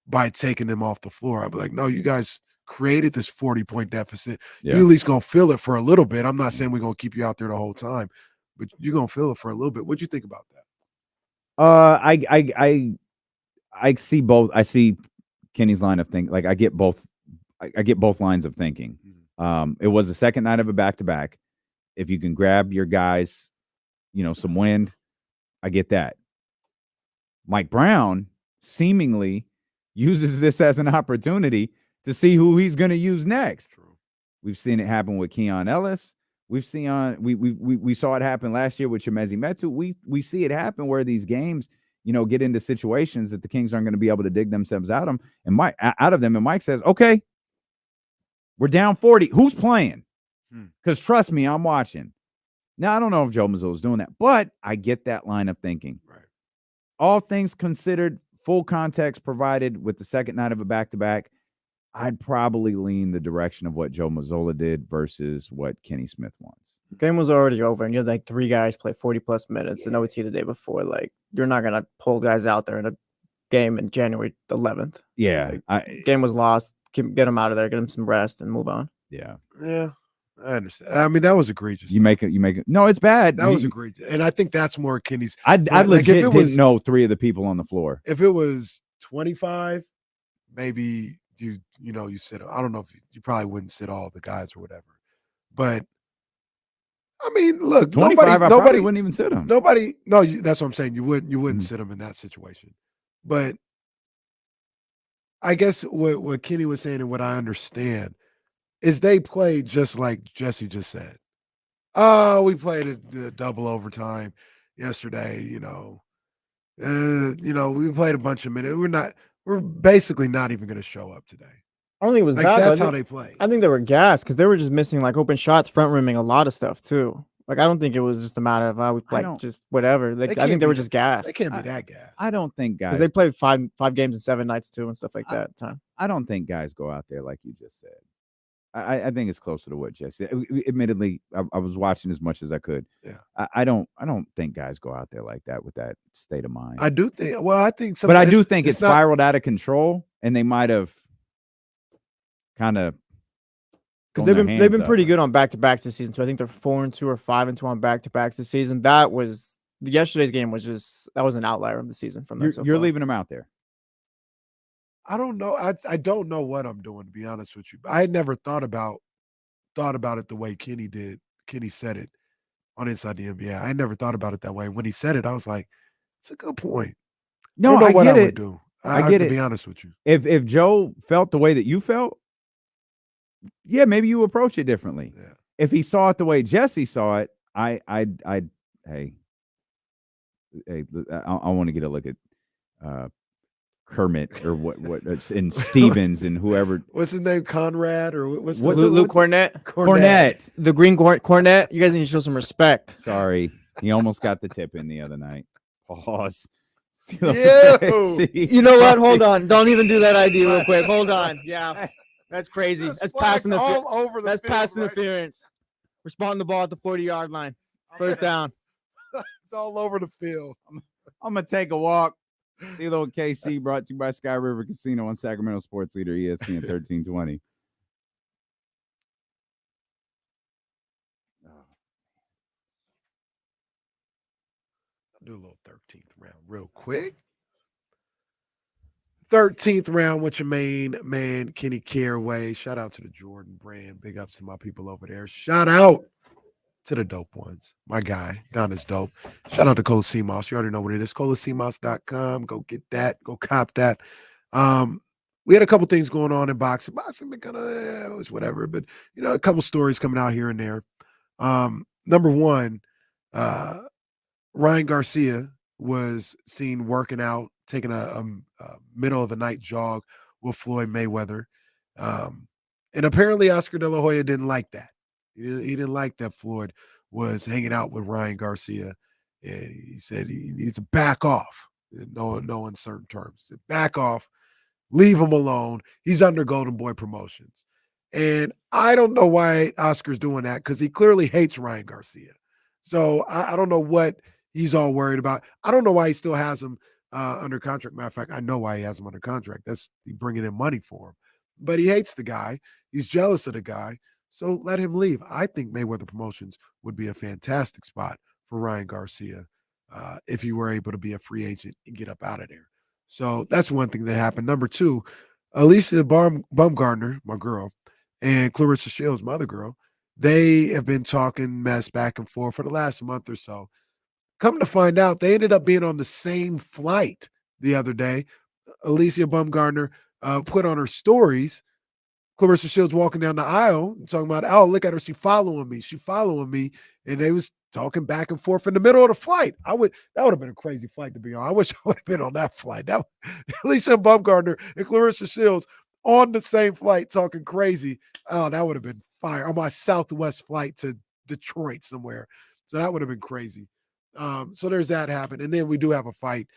by taking them off the floor. I'd be like, no, you guys created this 40-point deficit. Yeah. You at least gonna feel it for a little bit. I'm not saying we're gonna keep you out there the whole time, but you're gonna feel it for a little bit. What'd you think about that? I see both. I see Kenny's line of thinking. Like I get both. I get both lines of thinking. It was the second night of a back-to-back. If you can grab your guys, some wind, I get that. Mike Brown seemingly uses this as an opportunity to see who he's going to use next. True. We've seen it happen with Keon Ellis. We saw it happen last year with Chimezie Metu. We see it happen where these games, get into situations that the Kings aren't going to be able to dig themselves out of them. And Mike says, okay, we're down 40. Who's playing? Because trust me, I'm watching. Now, I don't know if Joe Mazzulla is doing that, but I get that line of thinking. Right. All things considered, full context provided with the second night of a back-to-back, I'd probably lean the direction of what Joe Mazzulla did versus what Kenny Smith wants. Game was already over, and you had like 3 guys play 40-plus minutes and OT the day before. Like, you're not going to pull guys out there in a game in January 11th. Yeah. Game was lost. Get them out of there, get them some rest, and move on. Yeah. Yeah, I understand. I mean, that was egregious. You make it. No, it's bad. That was egregious. And I think that's more Kenny's. I legit didn't know 3 of the people on the floor. If it was 25, maybe you sit. I don't know if you probably wouldn't sit all the guys or whatever. But I mean, look, 25, I probably nobody wouldn't even sit him. Nobody, no, that's what I'm saying. You wouldn't sit him in that situation. But I guess what Kenny was saying and what I understand is they played just like Jesse just said. Oh, we played the double overtime yesterday. We played a bunch of minutes. We're basically not even going to show up today. I don't think it was Like, that. that's how they play. I think they were gassed because they were just missing like open shots, front rimming a lot of stuff too. Like I don't think it was just a matter of we just whatever. Like I think they were just gassed. They can't be that gassed. I don't think guys. Because they played five games in 7 nights too and stuff like that. Time. I don't think guys go out there like you just said. I think it's closer to what Jesse. Admittedly, I was watching as much as I could. Yeah. I don't think guys go out there like that with that state of mind. I do think. Well, I think. But I do think it spiraled out of control, and they might have kind of. Because they've been pretty good on back-to-backs this season. So I think they're 4-2 or 5-2 on back-to-backs this season. Yesterday's game was an outlier of the season from them. You're leaving them out there. I don't know. I don't know what I'm doing, to be honest with you. I had never thought about it the way Kenny did. Kenny said it on Inside the NBA. I never thought about it that way. When he said it, I was like, "It's a good point." No, I don't know what get I it. would do. I get to it. be honest with you. If Joe felt the way that you felt, yeah, maybe you approach it differently. Yeah. If he saw it the way Jesse saw it, I want to get a look at Kermit or what and Stevens and whoever. What's his name? Conrad or what's Luke Cornett? Cornett. The Green Cornett. You guys need to show some respect. Sorry, he almost got the tip in the other night. Pause. You know what? Hold on. Don't even do that ID real quick. Hold on. Yeah, that's crazy. That's pass interference. That's pass interference. Respond the ball at the 40-yard line. First down. It's all over the field. I'm gonna take a walk. CeeLo KC brought to you by Sky River Casino on Sacramento Sports Leader ESPN 1320. I'll do a little 13th round real quick. 13th round with your main man, Kenny Caraway. Shout out to the Jordan brand. Big ups to my people over there. Shout out to the dope ones. My guy, Don is dope. Shout out to Cola CMOS. You already know what it is. ColaCMOS.com. Go get that. Go cop that. We had a couple things going on in boxing. Boxing been kind of it was whatever, but a couple stories coming out here and there. Number one, Ryan Garcia was seen working out, taking a middle of the night jog with Floyd Mayweather. And apparently Oscar De La Hoya didn't like that. He didn't like that Floyd was hanging out with Ryan Garcia. And he said he needs to back off. No uncertain terms. He said, back off, leave him alone. He's under Golden Boy Promotions. And I don't know why Oscar's doing that because he clearly hates Ryan Garcia. So I don't know what he's all worried about. I don't know why he still has him under contract. Matter of fact, I know why he has him under contract. That's bringing in money for him. But he hates the guy. He's jealous of the guy. So let him leave. I think Mayweather Promotions would be a fantastic spot for Ryan Garcia if he were able to be a free agent and get up out of there. So that's one thing that happened. Number two, Alicia Baumgartner, my girl, and Clarissa Shields, my other girl, they have been talking mess back and forth for the last month or so. Come to find out, they ended up being on the same flight the other day. Alicia Baumgartner put on her stories Clarissa Shields walking down the aisle and talking about, oh, look at her, she following me. And they was talking back and forth in the middle of the flight. That would have been a crazy flight to be on. I wish I would have been on that flight. Alicia Baumgartner and Clarissa Shields on the same flight talking crazy. Oh, that would have been fire. On my Southwest flight to Detroit somewhere. So that would have been crazy. So there's that happen. And then we do have a fight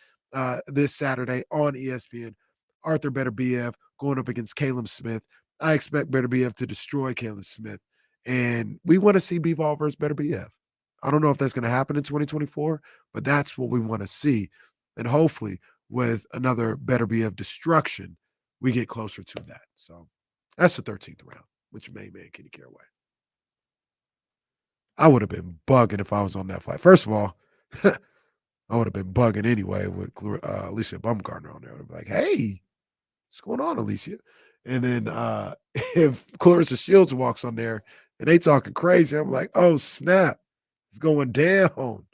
this Saturday on ESPN. Arthur Beterbiev going up against Caleb Smith. I expect Beterbiev to destroy Caleb Smith. And we want to see Bivol versus Beterbiev. I don't know if that's going to happen in 2024, but that's what we want to see. And hopefully with another Beterbiev destruction, we get closer to that. So that's the 13th round, which your main man, Kenny Caraway. I would have been bugging if I was on that flight. First of all, I would have been bugging anyway with Alicia Baumgartner on there. I would be like, hey, what's going on, Alicia? And then if Clarissa Shields walks on there and they talking crazy, I'm like, oh, snap. It's going down.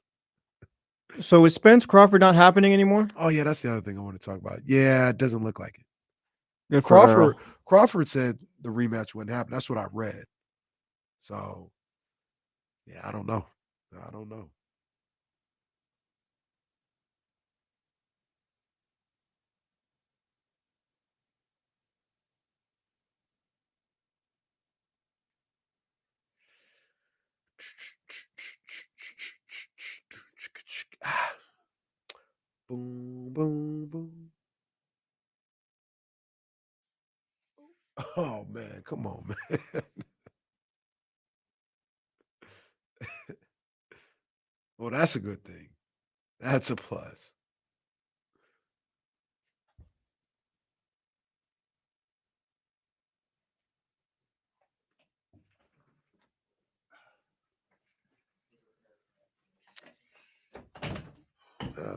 So is Spence Crawford not happening anymore? Oh yeah, that's the other thing I want to talk about. Yeah, it doesn't look like it. Good for Earl. Crawford said the rematch wouldn't happen. That's what I read. So yeah, I don't know. I don't know. Boom, boom, boom. Oh man, come on, man. Well, that's a good thing. That's a plus.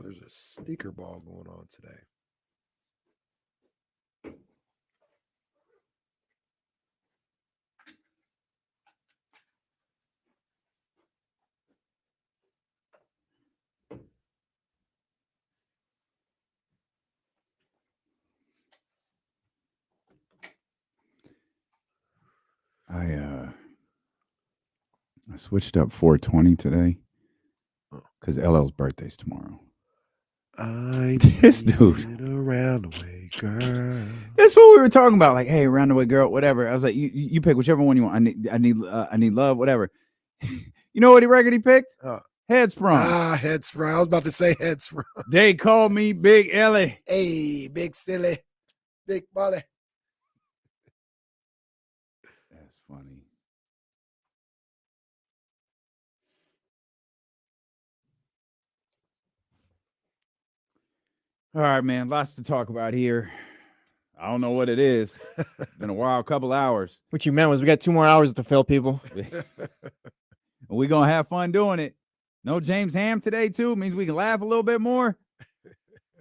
There's a sneaker ball going on today. I switched up 420 today because LL's birthday's tomorrow. This dude. Around the way, girl. That's what we were talking about. Like, hey, around the way, girl, whatever. I was like, you pick whichever one you want. I need love, whatever. You know what record he picked? Head Sprung. Head Sprung. I was about to say Head Sprung. They call me Big Ellie. Hey, big silly, big Molly. That's funny. All right, man. Lots to talk about here. I don't know what it is. Been a wild couple hours. What you meant was we got 2 more hours to fill, people. We're going to have fun doing it. No James Ham today, too. Means we can laugh a little bit more.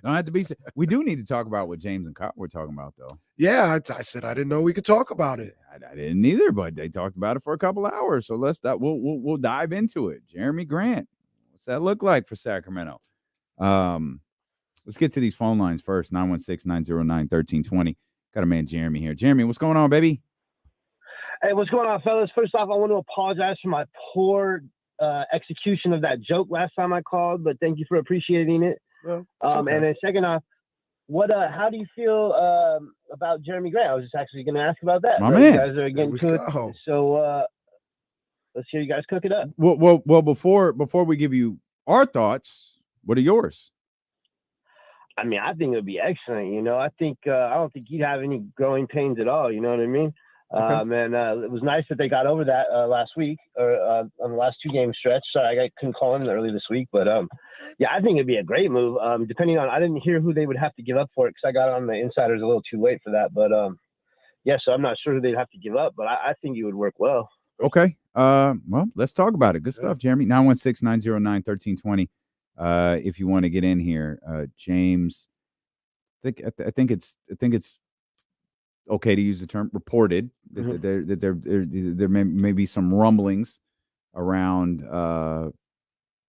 Don't have to be. We do need to talk about what James and Cotton were talking about, though. Yeah, I said I didn't know we could talk about it. I didn't either, but they talked about it for a couple hours. So we'll dive into it. Jerami Grant. What's that look like for Sacramento? Let's get to these phone lines first. 916-909-1320. Got a man, Jerami, here. Jerami, what's going on, baby? Hey, what's going on, fellas? First off, I want to apologize for my poor execution of that joke last time I called, but thank you for appreciating it. Well, okay. And then second off, how do you feel about Jerami Grant? I was just actually going to ask about that. My man. You guys are getting to it. So let's hear you guys cook it up. Well, before we give you our thoughts, what are yours? I mean, I think it would be excellent. You know, I think I don't think you'd have any growing pains at all. You know what I mean? Okay. It was nice that they got over that last week or on the last 2-game stretch. Sorry, I couldn't call in early this week, but yeah, I think it'd be a great move. Depending on, I didn't hear who they would have to give up for it because I got on the insiders a little too late for that. But yeah, so I'm not sure who they'd have to give up, but I think it would work well. Okay. Well, let's talk about it. Good stuff, Jerami. 916-909-1320. If you want to get in here, James, I think it's okay to use the term reported that there may be some rumblings around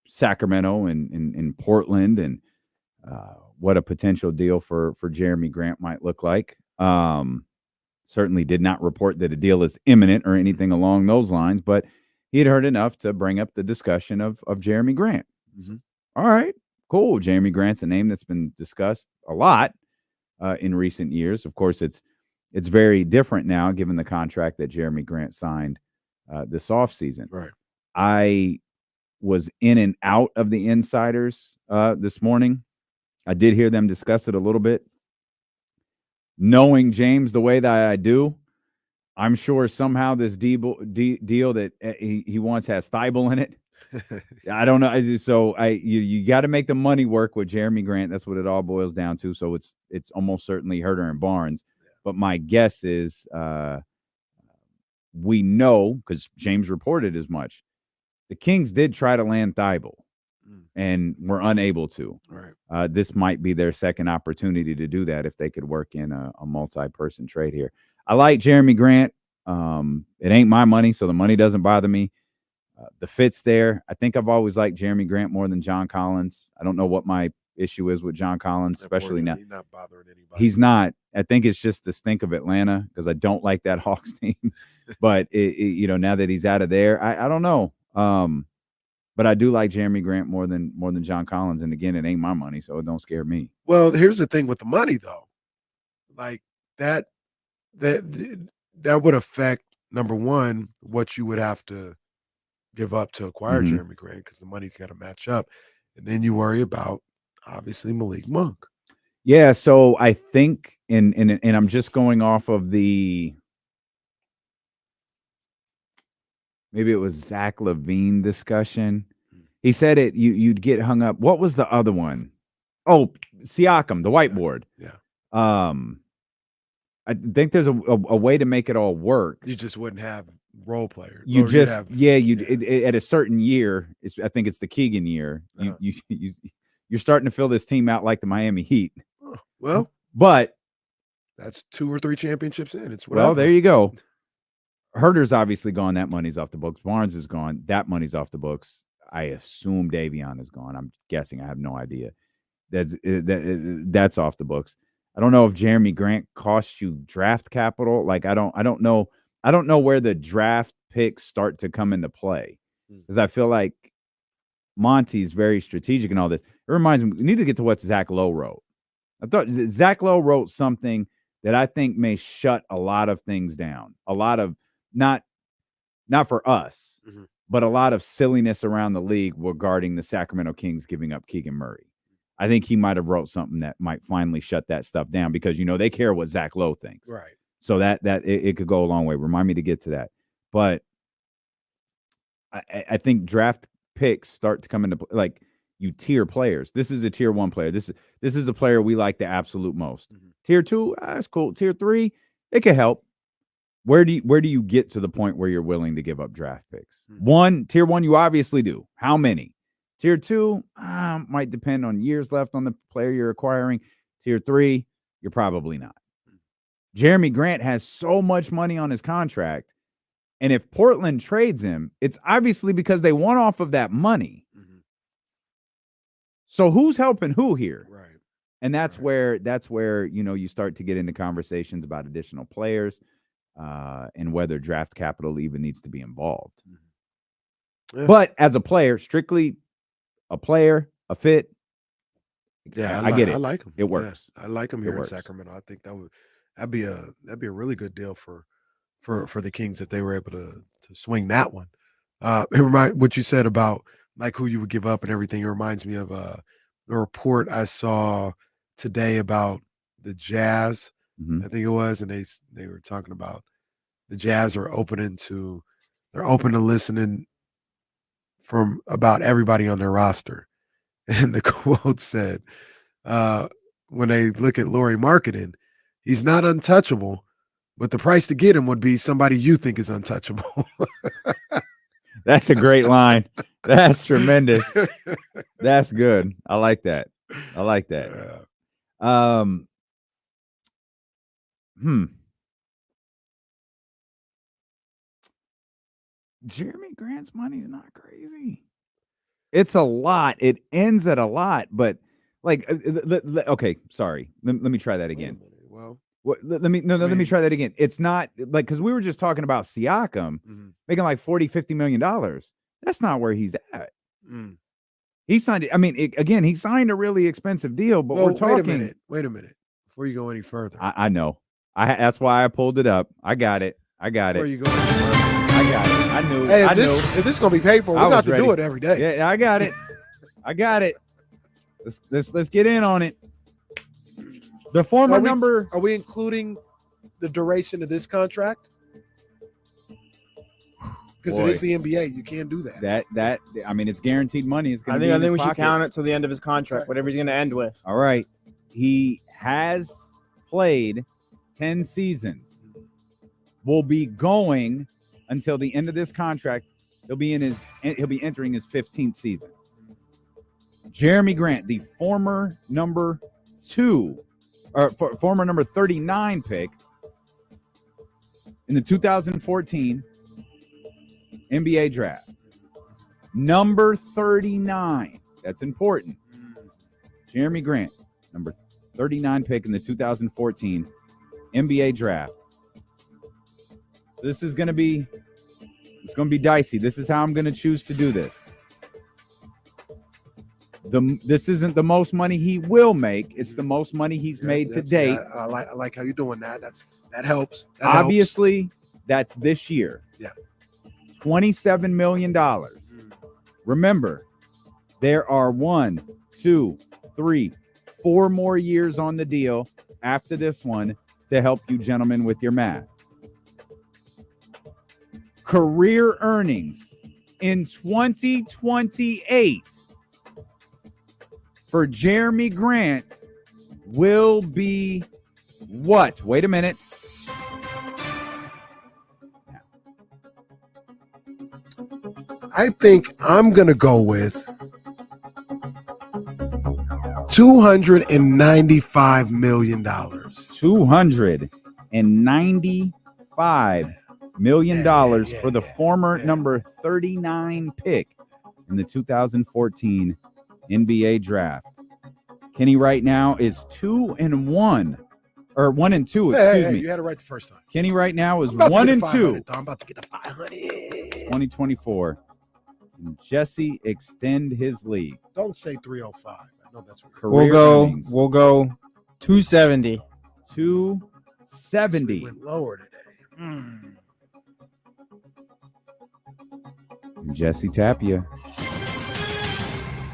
Sacramento and in Portland and what a potential deal for Jerami Grant might look like. Certainly did not report that a deal is imminent or anything along those lines, but he had heard enough to bring up the discussion of Jerami Grant. Mm-hmm. All right, cool. Jerami Grant's a name that's been discussed a lot in recent years. Of course, it's very different now given the contract that Jerami Grant signed this offseason. Right. I was in and out of the insiders this morning. I did hear them discuss it a little bit. Knowing James the way that I do, I'm sure somehow this deal that he wants has Thibault in it. I don't know. So you got to make the money work with Jerami Grant. That's what it all boils down to. So it's almost certainly Herter and Barnes. But my guess is we know, because James reported as much, the Kings did try to land Thibault and were unable to. Right. This might be their second opportunity to do that if they could work in a multi-person trade here. I like Jerami Grant. It ain't my money, so the money doesn't bother me. The fit's there. I think I've always liked Jerami Grant more than John Collins. I don't know what my issue is with John Collins, especially now. He's not bothering anybody. He's not. I think it's just the stink of Atlanta because I don't like that Hawks team. But now that he's out of there, I don't know. But I do like Jerami Grant more than John Collins. And again, it ain't my money, so it don't scare me. Well, here's the thing with the money though. Like that would affect, number one, what you would have to give up to acquire Jerami Grant, because the money's got to match up. And then you worry about, obviously, Malik Monk. Yeah, so I think, and I'm just going off of maybe it was Zach LaVine discussion. He said you'd get hung up. What was the other one? Oh, Siakam, the whiteboard. Yeah. I think there's a way to make it all work. You just wouldn't have role players. At a certain year, I think it's the Keegan year. You're starting to fill this team out like the Miami Heat. Well, but that's 2 or 3 championships in. It's whatever. Well, there you go. Herder's obviously gone. That money's off the books. Barnes is gone. That money's off the books. I assume Davion is gone. I'm guessing. I have no idea. That's off the books. I don't know if Jerami Grant costs you draft capital. Like I don't know. I don't know where the draft picks start to come into play, because I feel like Monty's very strategic in all this. It reminds me, we need to get to what Zach Lowe wrote. I thought Zach Lowe wrote something that I think may shut a lot of things down. A lot of not for us, but a lot of silliness around the league regarding the Sacramento Kings giving up Keegan Murray. I think he might have wrote something that might finally shut that stuff down, because they care what Zach Lowe thinks. Right. So that it could go a long way. Remind me to get to that. But I think draft picks start to come into play. Like, you tier players. This is a tier 1 player. This is a player we like the absolute most. Tier 2, that's cool. Tier 3, it can help. Where do you get to the point where you're willing to give up draft picks? Tier 1, you obviously do. How many? Tier 2 might depend on years left on the player you're acquiring. Tier 3, you're probably not. Jerami Grant has so much money on his contract, and if Portland trades him, it's obviously because they want off of that money. So who's helping who here? Right. And that's where you start to get into conversations about additional players and whether draft capital even needs to be involved. Yeah. But as a player, strictly a player, a fit. Yeah, I get it. I like him. It works. Yeah, I like him here in Sacramento. I think that'd be a really good deal for the Kings if they were able to swing that one. What you said about like who you would give up and everything. It reminds me of a report I saw today about the Jazz. I think it was, and they were talking about the Jazz are open to listening from about everybody on their roster. And the quote said, when they look at Lauri Markkanen, he's not untouchable, but the price to get him would be somebody you think is untouchable. That's a great line. That's tremendous. That's good. I like that. Jerami Grant's money's not crazy. It's a lot. It ends at a lot, but like, okay, sorry. Let me try that again. Well, let me try that again. It's not like, because we were just talking about Siakam making like $40-50 million. That's not where he's at. He signed it. I mean, he signed a really expensive deal, but we're talking. Wait a minute. Before you go any further, I know. That's why I pulled it up. I got it. Before you go any further, I got it. I knew. Hey, I knew. If this is gonna be paid for, we got to do it every day. Yeah, I got it. I got it. Let's get in on it. The former number. Are we including the duration of this contract? Because it is the NBA, you can't do that. That I mean, it's guaranteed money. It's I think we should count it till the end of his contract, whatever he's going to end with. All right, he has played 10 seasons. Will be going until the end of this contract. He'll be entering his 15th season. Jerami Grant, the former number 39 pick in the 2014 NBA draft. Number 39. That's important. Jerami Grant, number 39 pick in the 2014 NBA draft. So this is going to be dicey. This is how I'm going to choose to do this. This isn't the most money he will make. It's the most money he's made to date. I like how you're doing that. That helps. Obviously, that's this year. Yeah. $27 million. Remember, there are 1, 2, 3, 4 more years on the deal after this one to help you gentlemen with your math. Career earnings in 2028 for Jerami Grant will be what? Wait a minute. I think I'm going to go with $295 million. $295 million for the former number 39 pick in the 2014 NBA draft. Kenny right now is 2-1, or 1-2. Excuse me. You had it right the first time. Kenny right now is I'm about to get 1-2. I'm about to get to 500. 2024. Can Jesse extend his lead? Don't say 305. I know that's what We'll go 270. 270. went lower today. Jesse Tapia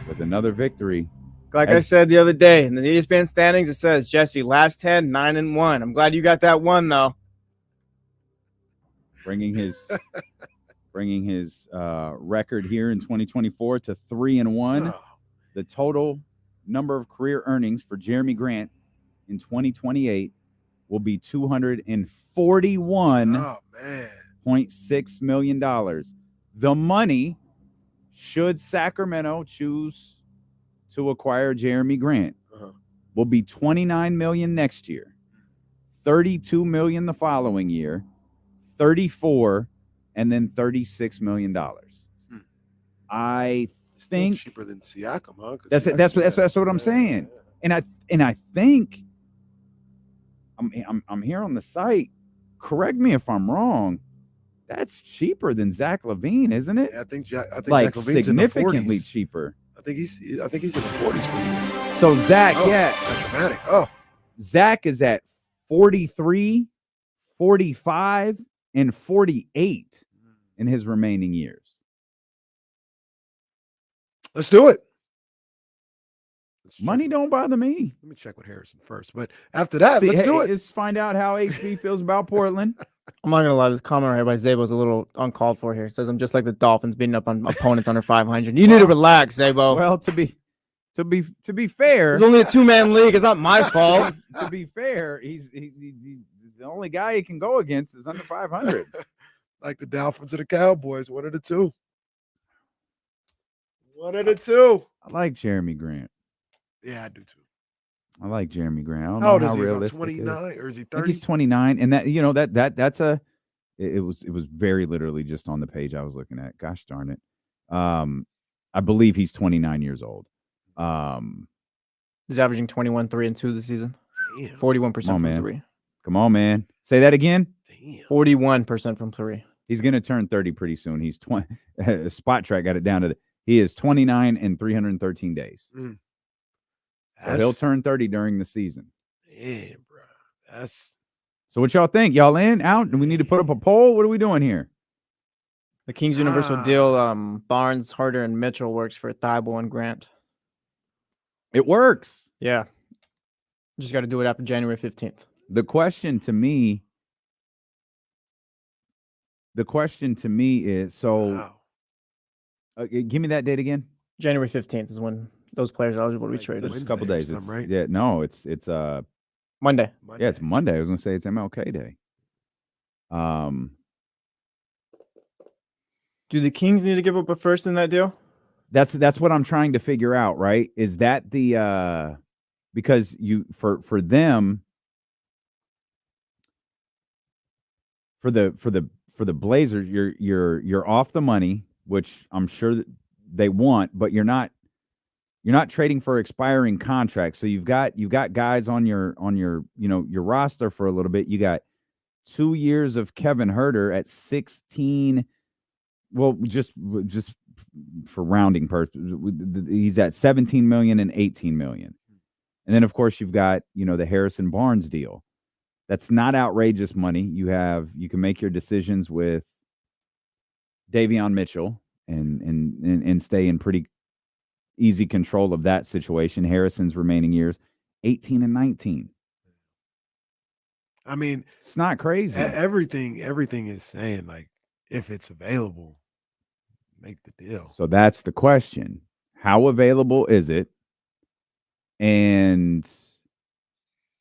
with another victory. Like I said the other day in the ESPN standings, it says Jesse last 10, 9-1. I'm glad you got that one though. Bringing his record here in 2024 to 3-1. The total number of career earnings for Jerami Grant in 2028 will be $241.6 million. The money, should Sacramento choose to acquire Jerami Grant, will be $29 million next year, $32 million the following year, $34, and then $36 million. I think cheaper than Siakam, huh? That's what I'm saying. And I think I'm here on the site. Correct me if I'm wrong. That's cheaper than Zach LaVine, isn't it? Yeah, I think Zach significantly LaVine's in the 40s. cheaper. I think he's in the 40s for you. So Zach, that's dramatic. Zach is at 43, 45, and 48 in his remaining years. Let's do it. Money don't bother me. Let me check with Harrison first. But after that, let's do it. Let's find out how HB feels about Portland. I'm not gonna lie, this comment right here by Zabo is a little uncalled for here. It says I'm just like the Dolphins beating up on opponents under 500. You need to relax, Zabo. Well, to be fair, it's only a 2-man league. It's not my fault. To be fair, he's the only guy he can go against is under 500. Like the Dolphins or the Cowboys, one of the two. One of the two. I like Jerami Grant. Yeah, I do too. I like Jerami Grant. I don't How old know is how he? About realistic 29 or is he 30? I think he's 29, and that's it was very literally just on the page I was looking at. Gosh darn it. I believe he's 29 years old. He's averaging 21, 3, and 2 this season. 41% from 3. Come on, man. Say that again. 41% from 3. He's gonna turn 30 pretty soon. He's 20. Spot Track got it down to he is 29 and 313 days. So he'll turn 30 during the season. Yeah, bro. So what y'all think? Y'all in? Out? Do we need to put up a poll? What are we doing here? The Kings Universal deal, Barnes, Harder, and Mitchell works for Thibault and Grant. It works. Yeah. Just got to do it after January 15th. The question to me is, so give me that date again. January 15th is when those players are eligible to be traded. It's a couple days. It's, right? Yeah, no, it's Monday. Yeah, it's Monday. I was gonna say it's MLK Day. Do the Kings need to give up a first in that deal? That's what I'm trying to figure out, right? Is that the because you for them for the Blazers, you're off the money, which I'm sure that they want, but you're not trading for expiring contracts. So you've got guys on your your roster for a little bit. You got 2 years of Kevin Huerter at 16. Well, just for rounding purposes, he's at 17 million and 18 million. And then of course you've got, the Harrison Barnes deal. That's not outrageous money. You can make your decisions with Davion Mitchell and stay in pretty easy control of that situation. Harrison's remaining years, 18 and 19. I mean, it's not crazy. Everything is saying, like, if it's available, make the deal. So that's the question. How available is it? And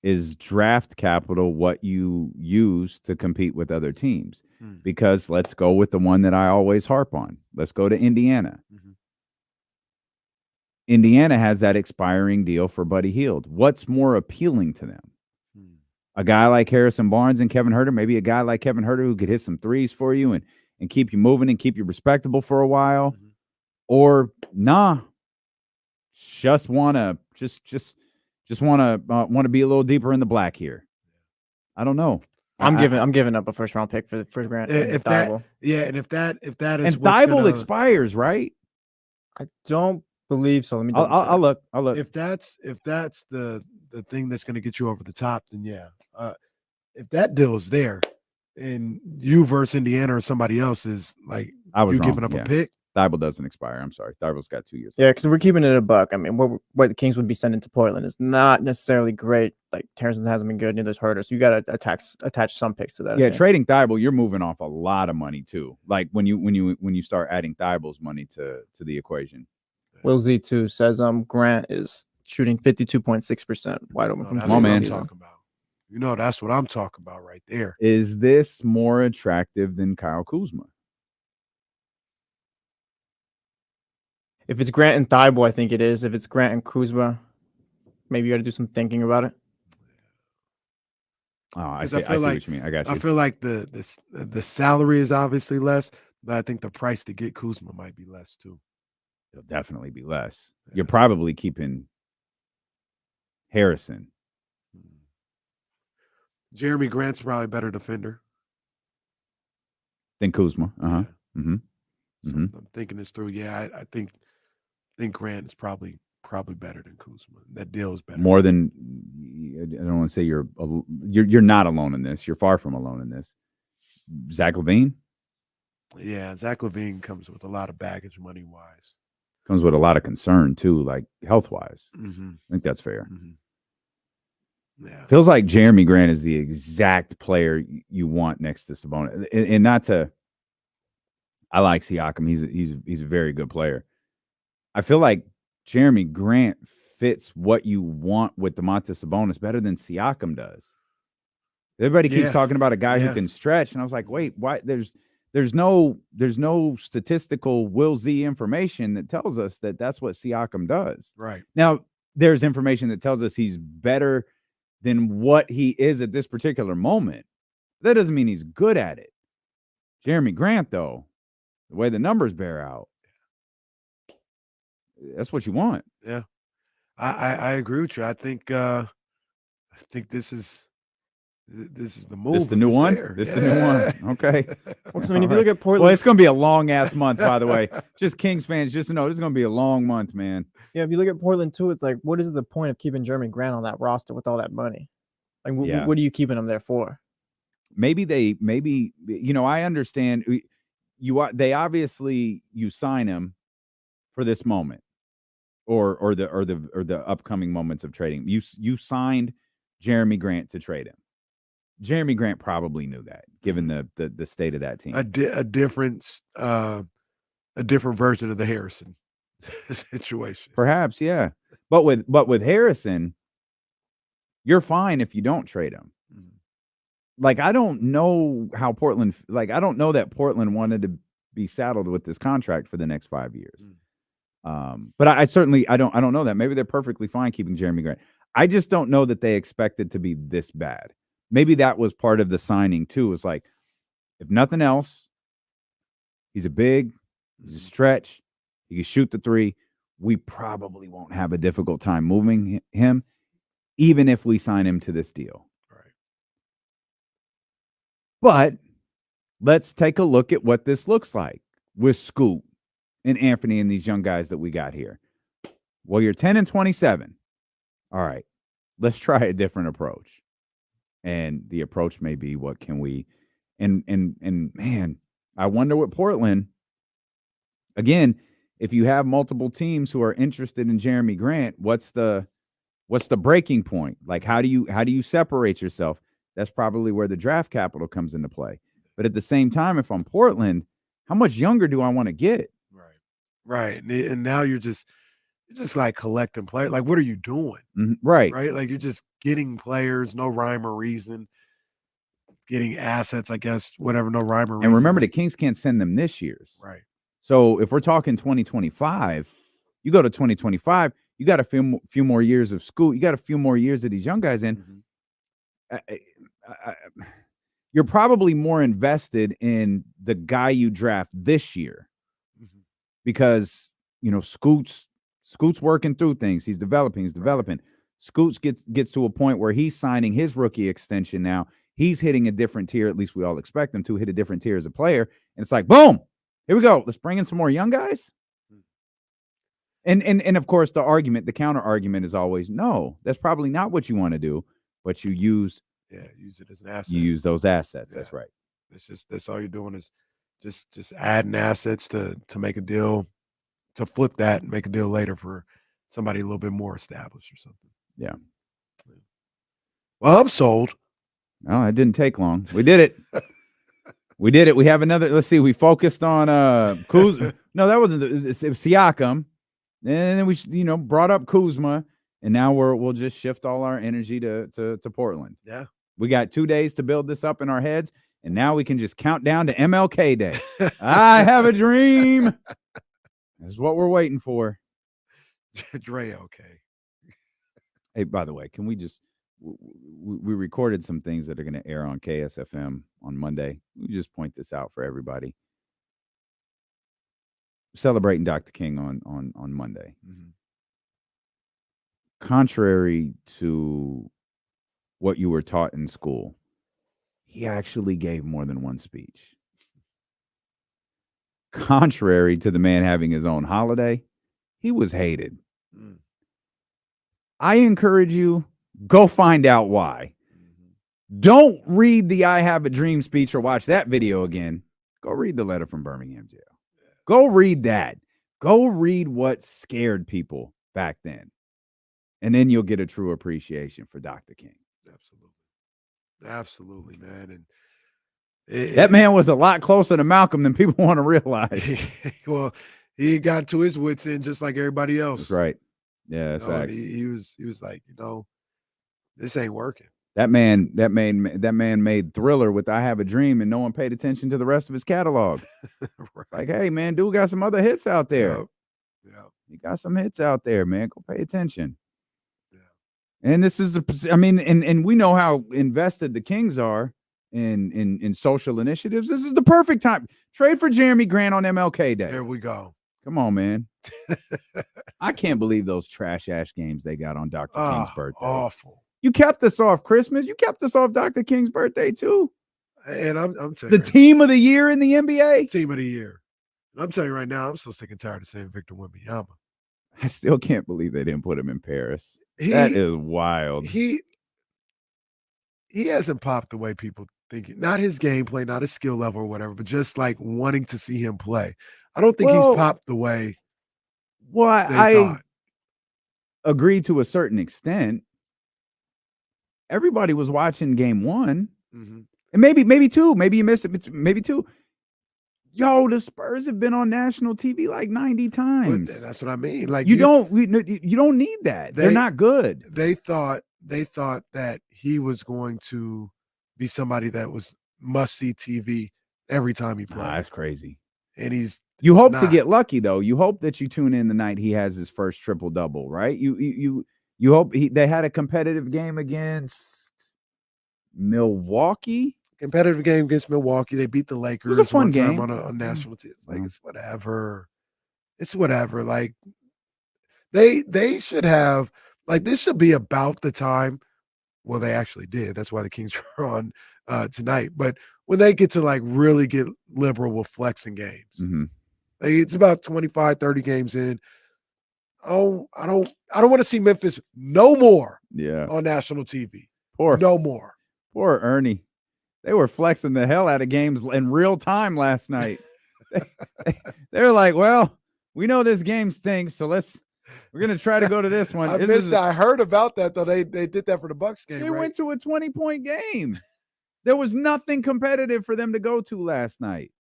is draft capital what you use to compete with other teams? Because let's go with the one that I always harp on. Let's go to Indiana. Indiana has that expiring deal for Buddy Hield. What's more appealing to them? A guy like Harrison Barnes and Kevin Huerter, maybe a guy like Kevin Huerter who could hit some threes for you and keep you moving and keep you respectable for a while, or just want to be a little deeper in the black here. I don't know. I'm giving up a first round pick for Grant. If that is and Thibault expires, right? I don't believe so. Let me. I'll look. If that's the thing that's going to get you over the top, then yeah. If that deal is there, and you versus Indiana or somebody else is like giving up a pick. Thibault doesn't expire. I'm sorry. Thibault's got 2 years. Yeah, because we're keeping it a buck. I mean, what the Kings would be sending to Portland is not necessarily great. Like Harrison hasn't been good, neither's Huerter. So you got to attach some picks to that. Yeah, trading Thibault, you're moving off a lot of money too. Like when you start adding Thibault's money to the equation. Will Z2 says Grant is shooting 52.6% wide open from that's what I'm talking about. That's what I'm talking about right there. Is this more attractive than Kyle Kuzma? If it's Grant and Thibault, I think it is. If it's Grant and Kuzma, maybe you got to do some thinking about it. Oh, I see what you mean. I got you. I feel like the salary is obviously less, but I think the price to get Kuzma might be less too. It'll definitely be less. Yeah. You're probably keeping Harrison. Jerami Grant's probably a better defender than Kuzma. So I'm thinking this through. Yeah, I think Grant is probably better than Kuzma. That deal is better. More than, I don't want to say you're not alone in this. You're far from alone in this. Zach LaVine? Yeah, Zach LaVine comes with a lot of baggage money-wise. Comes with a lot of concern, too, like health-wise. I think that's fair. Yeah. Feels like Jerami Grant is the exact player you want next to Sabonis. And not to, I like Siakam. He's a very good player. I feel like Jerami Grant fits what you want with Domantas Sabonis better than Siakam does. Everybody keeps talking about a guy who can stretch, and I was like, wait, why? There's no statistical Will Z information that tells us that that's what Siakam does. Right. Now, there's information that tells us he's better than what he is at this particular moment. That doesn't mean he's good at it. Jerami Grant, though, the way the numbers bear out, that's what you want. Yeah, I agree with you. I think this is the move. This the new one. This the new one. Okay. Well, I mean, if you look at Portland, well, it's going to be a long ass month, by the way. Just Kings fans, just to know, this is going to be a long month, man. Yeah, if you look at Portland too, it's like, what is the point of keeping Jerami Grant on that roster with all that money? Like, what are you keeping him there for? Maybe I understand. They obviously you sign him for this moment, or the upcoming moments of trading. You signed Jerami Grant to trade him. Jerami Grant probably knew that, given the state of that team. A different version of the Harrison situation, perhaps, yeah. But with Harrison, you're fine if you don't trade him. Like, I don't know how Portland. Like, I don't know that Portland wanted to be saddled with this contract for the next 5 years. But I certainly I don't know that. Maybe they're perfectly fine keeping Jerami Grant. I just don't know that they expect it to be this bad. Maybe that was part of the signing too. It's like, if nothing else, he's a big, he's a stretch, He can shoot the three. We probably won't have a difficult time moving him, even if we sign him to this deal. Right. But let's take a look at what this looks like with Scoot and Anthony and these young guys that we got here. Well, you're 10 and 27. All right, let's try a different approach. And the approach may be, what can we, and man, I wonder what Portland, again, if you have multiple teams who are interested in Jerami Grant, what's the breaking point? Like, how do you separate yourself? That's probably where the draft capital comes into play. But at the same time, if I'm Portland, how much younger do I want to get? Right. And now you're just like collecting players. Like, what are you doing? Right. Right. Like, you're just getting players, no rhyme or reason. Getting assets, I guess, whatever, no rhyme or reason. And remember, the Kings can't send them this year's. Right. So if we're talking 2025, you go to 2025, you got a few more years of school. You got a few more years of these young guys in. You're probably more invested in the guy you draft this year because, Scoot's working through things. He's developing. Scoots gets to a point where he's signing his rookie extension now. He's hitting a different tier. At least we all expect him to hit a different tier as a player. And it's like, boom, here we go. Let's bring in some more young guys. And of course, the counter argument is always, no, that's probably not what you want to do. But you use it as an asset. You use those assets. Yeah. That's right. That's all you're doing is just adding assets to make a deal, to flip that and make a deal later for somebody a little bit more established or something. Yeah. Well, I'm sold. Oh, it didn't take long. We did it. We did it. We have another. Let's see. We focused on Kuzma. No, that wasn't. It was Siakam. And then we brought up Kuzma, and now we'll just shift all our energy to Portland. Yeah. We got 2 days to build this up in our heads, and now we can just count down to MLK Day. I have a dream. That's what we're waiting for. Dre, okay. Hey, by the way, can we just we recorded some things that are going to air on KSFM on Monday. We just point this out for everybody. Celebrating Dr. King on Monday. Contrary to what you were taught in school, he actually gave more than one speech. Contrary to the man having his own holiday, he was hated. I encourage you, go find out why. Don't read the I Have a Dream speech or watch that video again. Go read the letter from Birmingham jail. Go read that. Go read what scared people back then. And then you'll get a true appreciation for Dr. King. Absolutely, man. And that man was a lot closer to Malcolm than people want to realize. Well, he got to his wits end just like everybody else. That's right. Yeah, that's facts. He was like, this ain't working. That man made Thriller with I Have a Dream, and no one paid attention to the rest of his catalog. Right. Like, hey, man, dude got some other hits out there. Yeah. You got some hits out there, man. Go pay attention. Yeah. And this is and we know how invested the Kings are in social initiatives. This is the perfect time. Trade for Jerami Grant on MLK Day. There we go. Come on, man. I can't believe those trash ass games they got on Dr. King's birthday. Awful. You kept us off Christmas. You kept us off Dr. King's birthday too. And I'm telling the team of the year in the NBA. Team of the year. And I'm telling you right now, I'm so sick and tired of saying Victor Wembanyama. I still can't believe they didn't put him in Paris. That is wild. He hasn't popped the way people think. Not his gameplay, not his skill level or whatever, but just like wanting to see him play. I don't think he's popped the way. Well, I agree to a certain extent. Everybody was watching game one. And maybe two. Maybe you missed it. Maybe two. Yo, the Spurs have been on national TV like 90 times. But that's what I mean. Like you don't need that. They're not good. They thought that he was going to be somebody that was must-see TV every time he played. That's crazy. And you hope to get lucky though. You hope that you tune in the night he has his first triple-double, right? You hope they had a competitive game against Milwaukee. Competitive game against Milwaukee. They beat the Lakers. It was a fun game on national TV. Like, it's whatever. it's whatever. Like they should have this should be about the time. Well, they actually did. That's why the Kings are on tonight. But when they get to really get liberal with flexing games, it's about 25, 30 games in. Oh, I don't want to see Memphis no more. Yeah. On national TV. No more. Poor Ernie. They were flexing the hell out of games in real time last night. They're like, well, we know this game stinks, so we're gonna try to go to this one. I heard about that though. They did that for the Bucks game. They right? went to a 20-point game. There was nothing competitive for them to go to last night.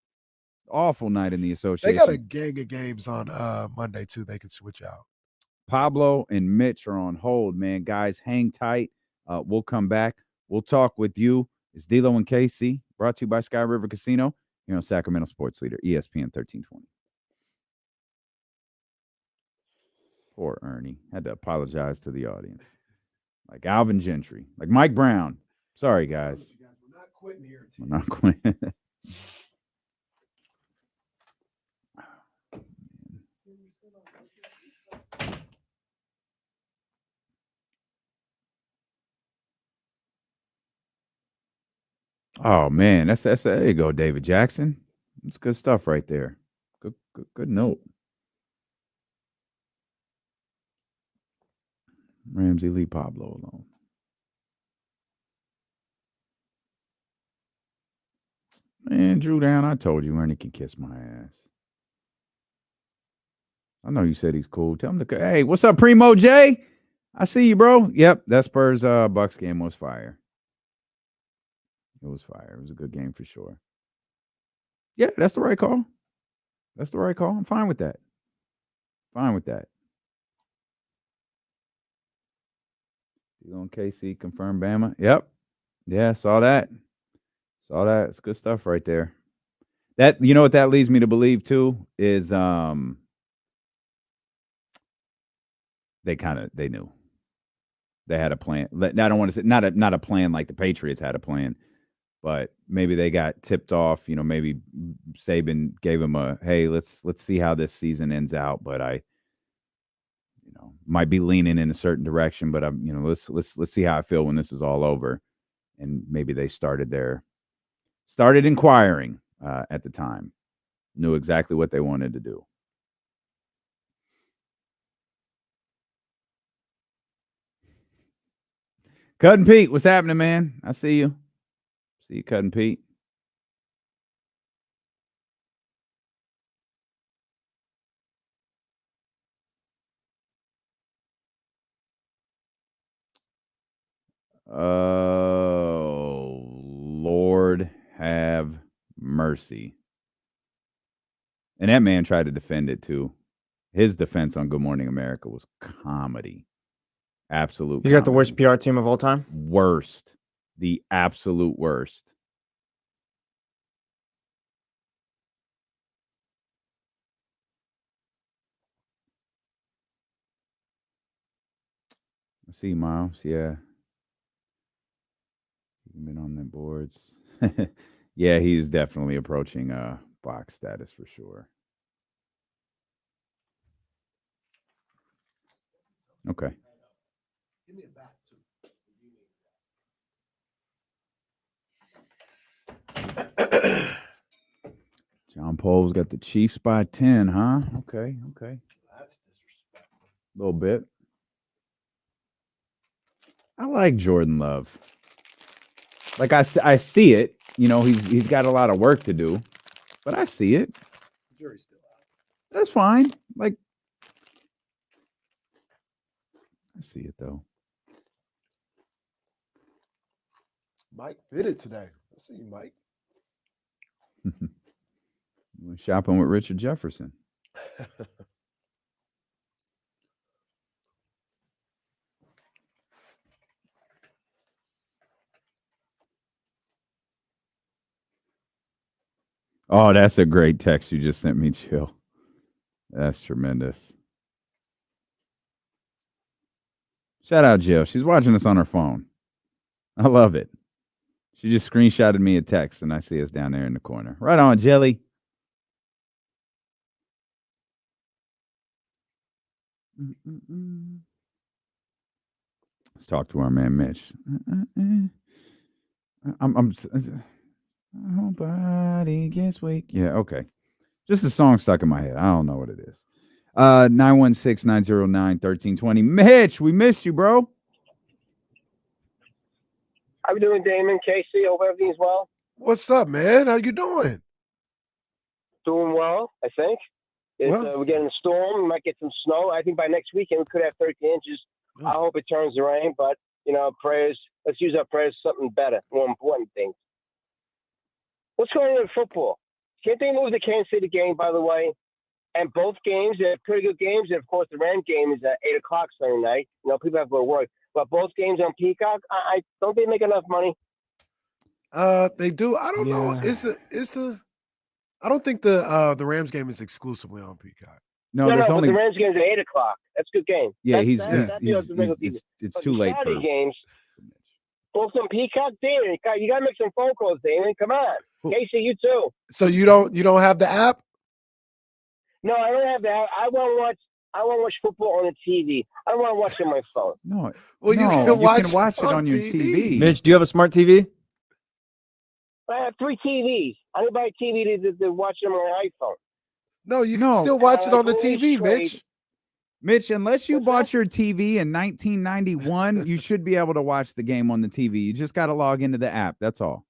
Awful night in the association. They got a gang of games on Monday too. They could switch out. Pablo and Mitch are on hold, man. Guys, hang tight. We'll come back. We'll talk with you. It's D'Lo and KC, brought to you by Sky River Casino here on Sacramento Sports Leader, ESPN 1320. Poor Ernie. Had to apologize to the audience. Like Alvin Gentry. Like Mike Brown. Sorry, guys. We're not quitting here. We're not quitting. Oh man, that's there you go, David Jackson. That's good stuff right there. Good note. Ramsey, leave Pablo alone. Man, Drew Down, I told you Ernie can kiss my ass. I know you said he's cool. Tell him to. Hey, what's up, Primo J? I see you, bro. Yep, that Spurs Bucks game was fire. It was fire. It was a good game for sure. Yeah, that's the right call. That's the right call. I'm fine with that. Fine with that. You on KC, confirm Bama. Yep. Yeah, saw that. Saw that. It's good stuff right there. That, you know what that leads me to believe too is they knew. They had a plan. I don't want to say not a plan like the Patriots had a plan, but maybe they got tipped off. You know, maybe Saban gave them a, hey, let's see how this season ends out. But I might be leaning in a certain direction. But let's see how I feel when this is all over. And maybe they started inquiring at the time, knew exactly what they wanted to do. Cut and Pete, what's happening, man? I see you. See you, Cut and Pete. Oh, Lord have mercy. And that man tried to defend it too. His defense on Good Morning America was comedy. Absolute. He's got the worst PR team of all time. Worst. The absolute worst. I see, Miles. Yeah. He's been on the boards. Yeah, he's definitely approaching box status for sure. Okay. Give me a bat too. John Paul's got the Chiefs by 10, huh? Okay. That's disrespectful. A little bit. I like Jordan Love. Like I see it. You know, he's got a lot of work to do, but I see it. The jury's still out. That's fine. Like I see it though. Mike fitted today. I see you, Mike. Went shopping with Richard Jefferson. Oh, that's a great text you just sent me, Chill. That's tremendous. Shout out Jill. She's watching us on her phone. I love it. She just screenshotted me a text, and I see us down there in the corner. Right on, Jelly. Let's talk to our man Mitch. Nobody gets weak. Yeah, okay. Just a song stuck in my head. I don't know what it is. 916-909-1320. Mitch, we missed you, bro. How you doing, Damon? Casey, hope everything's well. What's up, man? How you doing? Doing well, I think. We're getting a storm. We might get some snow. I think by next weekend we could have 13 inches. I hope it turns to rain, but, prayers. Let's use our prayers for something better, more important things. What's going on in football? Can't they move the Kansas City game, by the way? And both games, they're pretty good games. And, of course, the Ram game is at 8 o'clock Sunday night. People have to go to work. But both games on Peacock, I don't they make enough money? They do. I don't know. I don't think the Rams game is exclusively on Peacock. No, there's only but the Rams game's at 8 o'clock. That's a good game. Yeah, it's too late Saturday for games. Both on Peacock, Damon. You got to make some phone calls, Damon. Come on, Casey, you too. So you don't have the app? No, I don't have that. I want to watch football on the TV. I don't want to watch it on my phone. No. Well, you can watch it on your TV. Mitch, do you have a smart TV? I have 3 TVs. I didn't buy a TV to watch them on my iPhone. No, you can still watch it on the TV, Mitch. Mitch, unless you bought your TV in 1991, you should be able to watch the game on the TV. You just got to log into the app. That's all.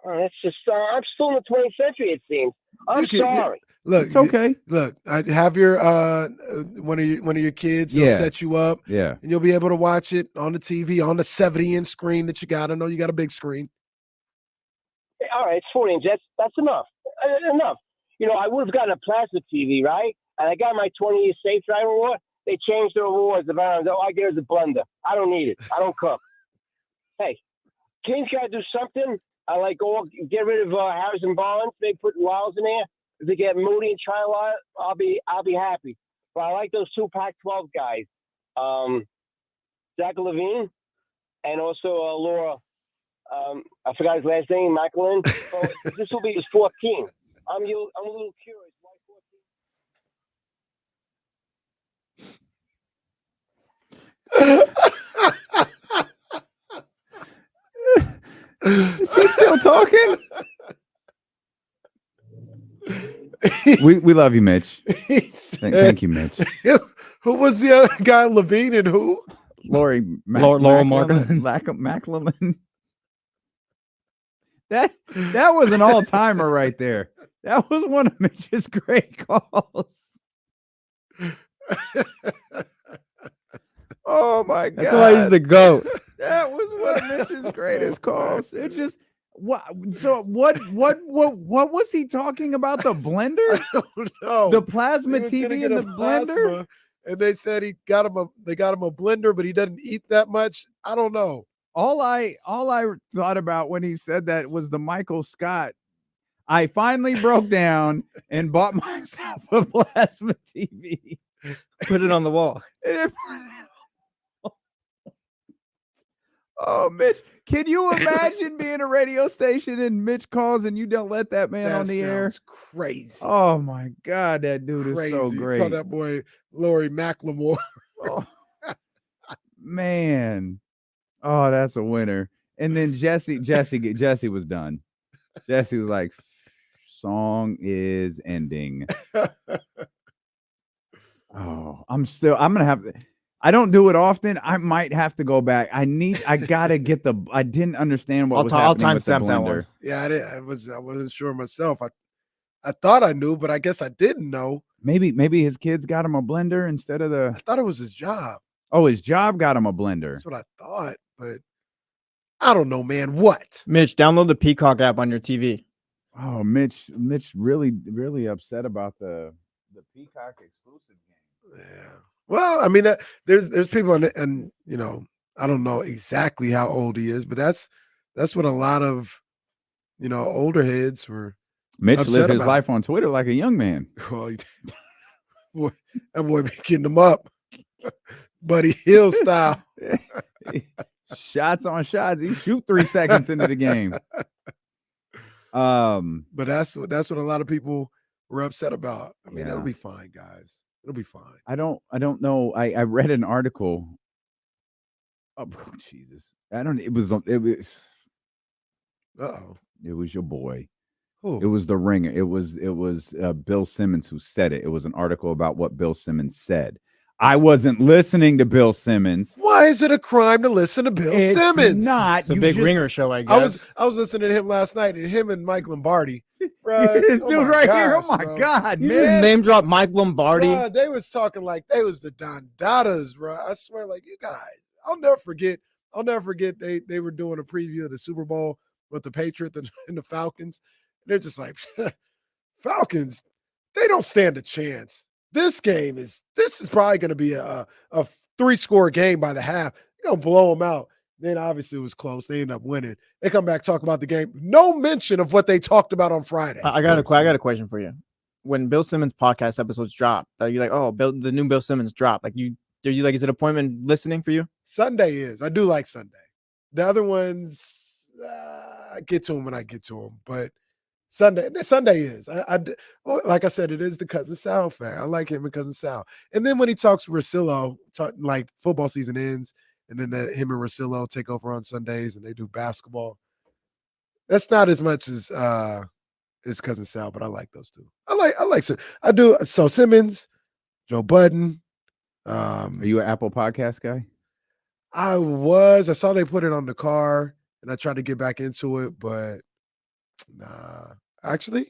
That's just I'm still in the 20th century, it seems. I'm sorry. Look, it's okay. Look, I have your one of your kids. They'll set you up. Yeah, and you'll be able to watch it on the TV on the 70-inch screen that you got. I know you got a big screen. All right, it's 40 inch. That's enough. Enough. I would have gotten a plastic TV, right? And I got my 20-year safe drive award. They changed the rewards. I get it as a blender. I don't need it. I don't cook. Hey, Kings got to do something. I get rid of Harrison Barnes. They put Lyles in there. If they get Moody and try a lot, I'll be happy. But I like those 2 Pac-12 guys, Zach Levine and also Laura. I forgot his last name, Macklin. So this will be his 14. I'm a little curious. Why 14? Is he still talking? We love you, Mitch. Thank you, Mitch. Who was the other guy? Levine and who? Laura Marklin. Macklin. That was an all-timer right there. That was one of Mitch's great calls. Oh my God. That's why he's the GOAT. That was one of Mitch's greatest calls. It just what was he talking about? The blender? I don't know. The plasma TV in the blender? And they said they got him a blender, but he doesn't eat that much. I don't know. All I thought about when he said that was the Michael Scott. I finally broke down and bought myself a plasma TV. Put it on the wall. Oh, Mitch, can you imagine being a radio station and Mitch calls and you don't let that man on the air? Crazy. Oh my God, that dude is so great. Call that boy Laurie McLemore. Oh, man. Oh, that's a winner. And then Jesse was done. Jesse was like, song is ending. Oh, I'm gonna have to. I don't do it often. I might have to go back. I gotta get I didn't understand what was happening. I'll with the timestamp that blender. one. Yeah, I wasn't sure myself. I thought I knew, but I guess I didn't know. Maybe his kids got him a blender instead of the. I thought it was his job. Oh, his job got him a blender. That's what I thought, but I don't know, man. What? Mitch, download the Peacock app on your TV. Oh, Mitch really upset about the Peacock exclusive game. Yeah. Well, I mean, there's people, and I don't know exactly how old he is, but that's what a lot of older heads were. Mitch lived his life on Twitter like a young man. Well, that boy be getting them up, Buddy Hill style. Shots on shots. He shoot 3 seconds into the game. But that's what a lot of people were upset about. I mean, it'll be fine, guys. It'll be fine. I don't know. I read an article. Oh, Jesus. It was Uh-oh. It was your boy. Who? It was the Ringer. It was Bill Simmons who said it. It was an article about what Bill Simmons said. I wasn't listening to Bill Simmons. Why is it a crime to listen to Bill Simmons? Not. It's a big Ringer show, I guess. I was listening to him last night, and him and Mike Lombardi. This dude right here. Oh my God, You man. just name drop Mike Lombardi. Bruh, they was talking like they was the Don Dadas, bro. I swear, like you guys. I'll never forget. They were doing a preview of the Super Bowl with the Patriots and the Falcons. And they're just like, Falcons, they don't stand a chance. This is probably going to be a 3-score game by the half. They're going to blow them out. Then obviously it was close. They end up winning. They come back, talk about the game. No mention of what they talked about on Friday. I got a question for you. When Bill Simmons podcast episodes drop, are you like, oh, the new Bill Simmons dropped? Like are you like, is it appointment listening for you? Sunday is. I do like Sunday. The other ones, I get to them when I get to them. But Sunday is. Like I said, it is the Cousin Sal fact. I like him and Cousin Sal. And then when he talks to Russillo, like football season ends, and then him and Russillo take over on Sundays and they do basketball. That's not as much as Cousin Sal, but I like those two. I like I do. So Simmons, Joe Budden. Are you an Apple Podcast guy? I saw they put it on the car and I tried to get back into it, but nah. Actually,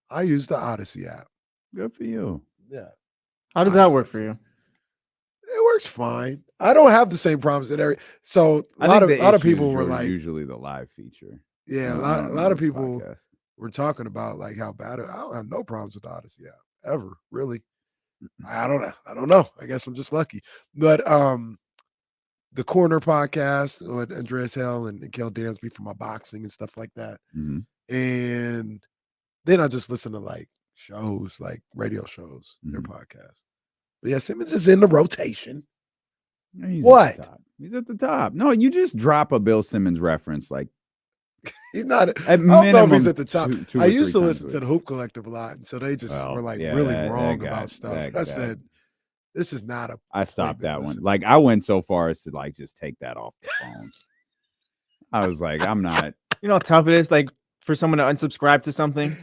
I use the Odyssey app. Good for you. Yeah. How does that work for you? It works fine. I don't have the same problems that so a lot of people were like usually the live feature. Yeah, a lot of people were talking about like how bad I don't have no problems with the Odyssey app ever, really. I don't know. I guess I'm just lucky. But the Corner podcast with Andreas Hell and Kel Dansby for my boxing and stuff like that. Mm-hmm. And then I just listen to like shows, like radio shows, their podcasts. But yeah, Simmons is in the rotation. He's what? At the top. He's at the top. No, you just drop a Bill Simmons reference. Like he's not. I don't know if he's at the top. I used to listen to the Hoop Collective a lot, and so they just were like really wrong about stuff. And I said, "This is not a." I stopped that one. Like I went so far as to like just take that off the phone. I was like, I'm not. You know how tough it is, like for someone to unsubscribe to something.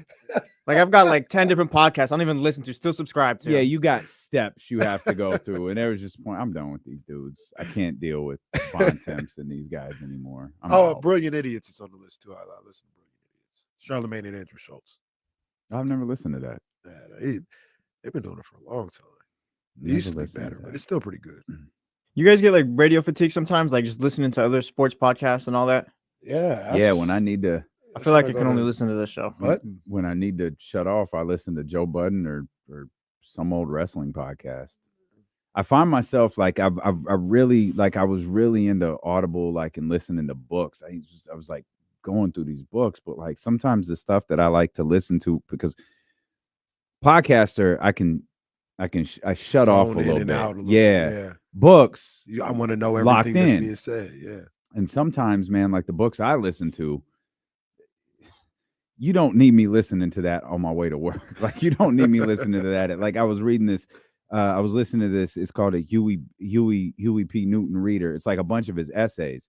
Like I've got like 10 different podcasts I don't even listen to, still subscribe to. Yeah, you got steps you have to go through. And there was just point, I'm done with these dudes. I can't deal with Bontemps and these guys anymore. Brilliant Idiots is on the list too. I listen to Brilliant Idiots. Charlemagne and Andrew Schultz. I've never listened to that. Yeah, they've been doing it for a long time. It used to be better, but it's still pretty good. You guys get like radio fatigue sometimes, like just listening to other sports podcasts and all that? Yeah. Yeah, when I need to. I feel like I can only listen to this show. What? When I need to shut off, I listen to Joe Budden or some old wrestling podcast. I find myself like I really like I was really into Audible, like and listening to books. I was like going through these books, but like sometimes the stuff that I like to listen to because podcaster I shut off a little bit. Yeah. Books. I want to know everything that's being said. Yeah. And sometimes, man, like the books I listen to. You don't need me listening to that on my way to work. Like you don't need me listening to that. Like I was reading this, I was listening to this. It's called a Huey P. Newton Reader. It's like a bunch of his essays.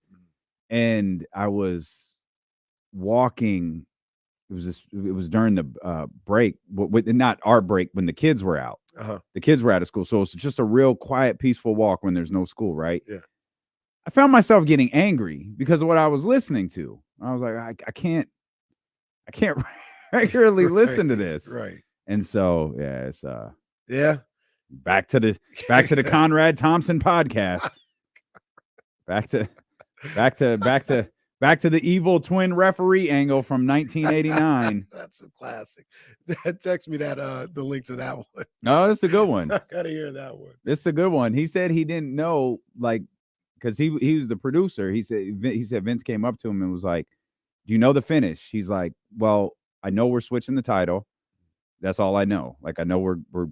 And I was walking. It was during the break, not our break, when the kids were out. The kids were out of school. So it's just a real quiet, peaceful walk when there's no school, right? Yeah. I found myself getting angry because of what I was listening to. I was like, I can't regularly listen to this. Right. And so, yeah, it's yeah. Back to the Conrad Thompson podcast. Back to the evil twin referee angle from 1989. That's a classic. Text me that the link to that one. No, it's a good one. I gotta hear that one. It's a good one. He said he didn't know, like, because he was the producer. He said Vince came up to him and was like, "Do you know the finish?" He's like, "Well, I know we're switching the title. That's all I know. Like, I know we're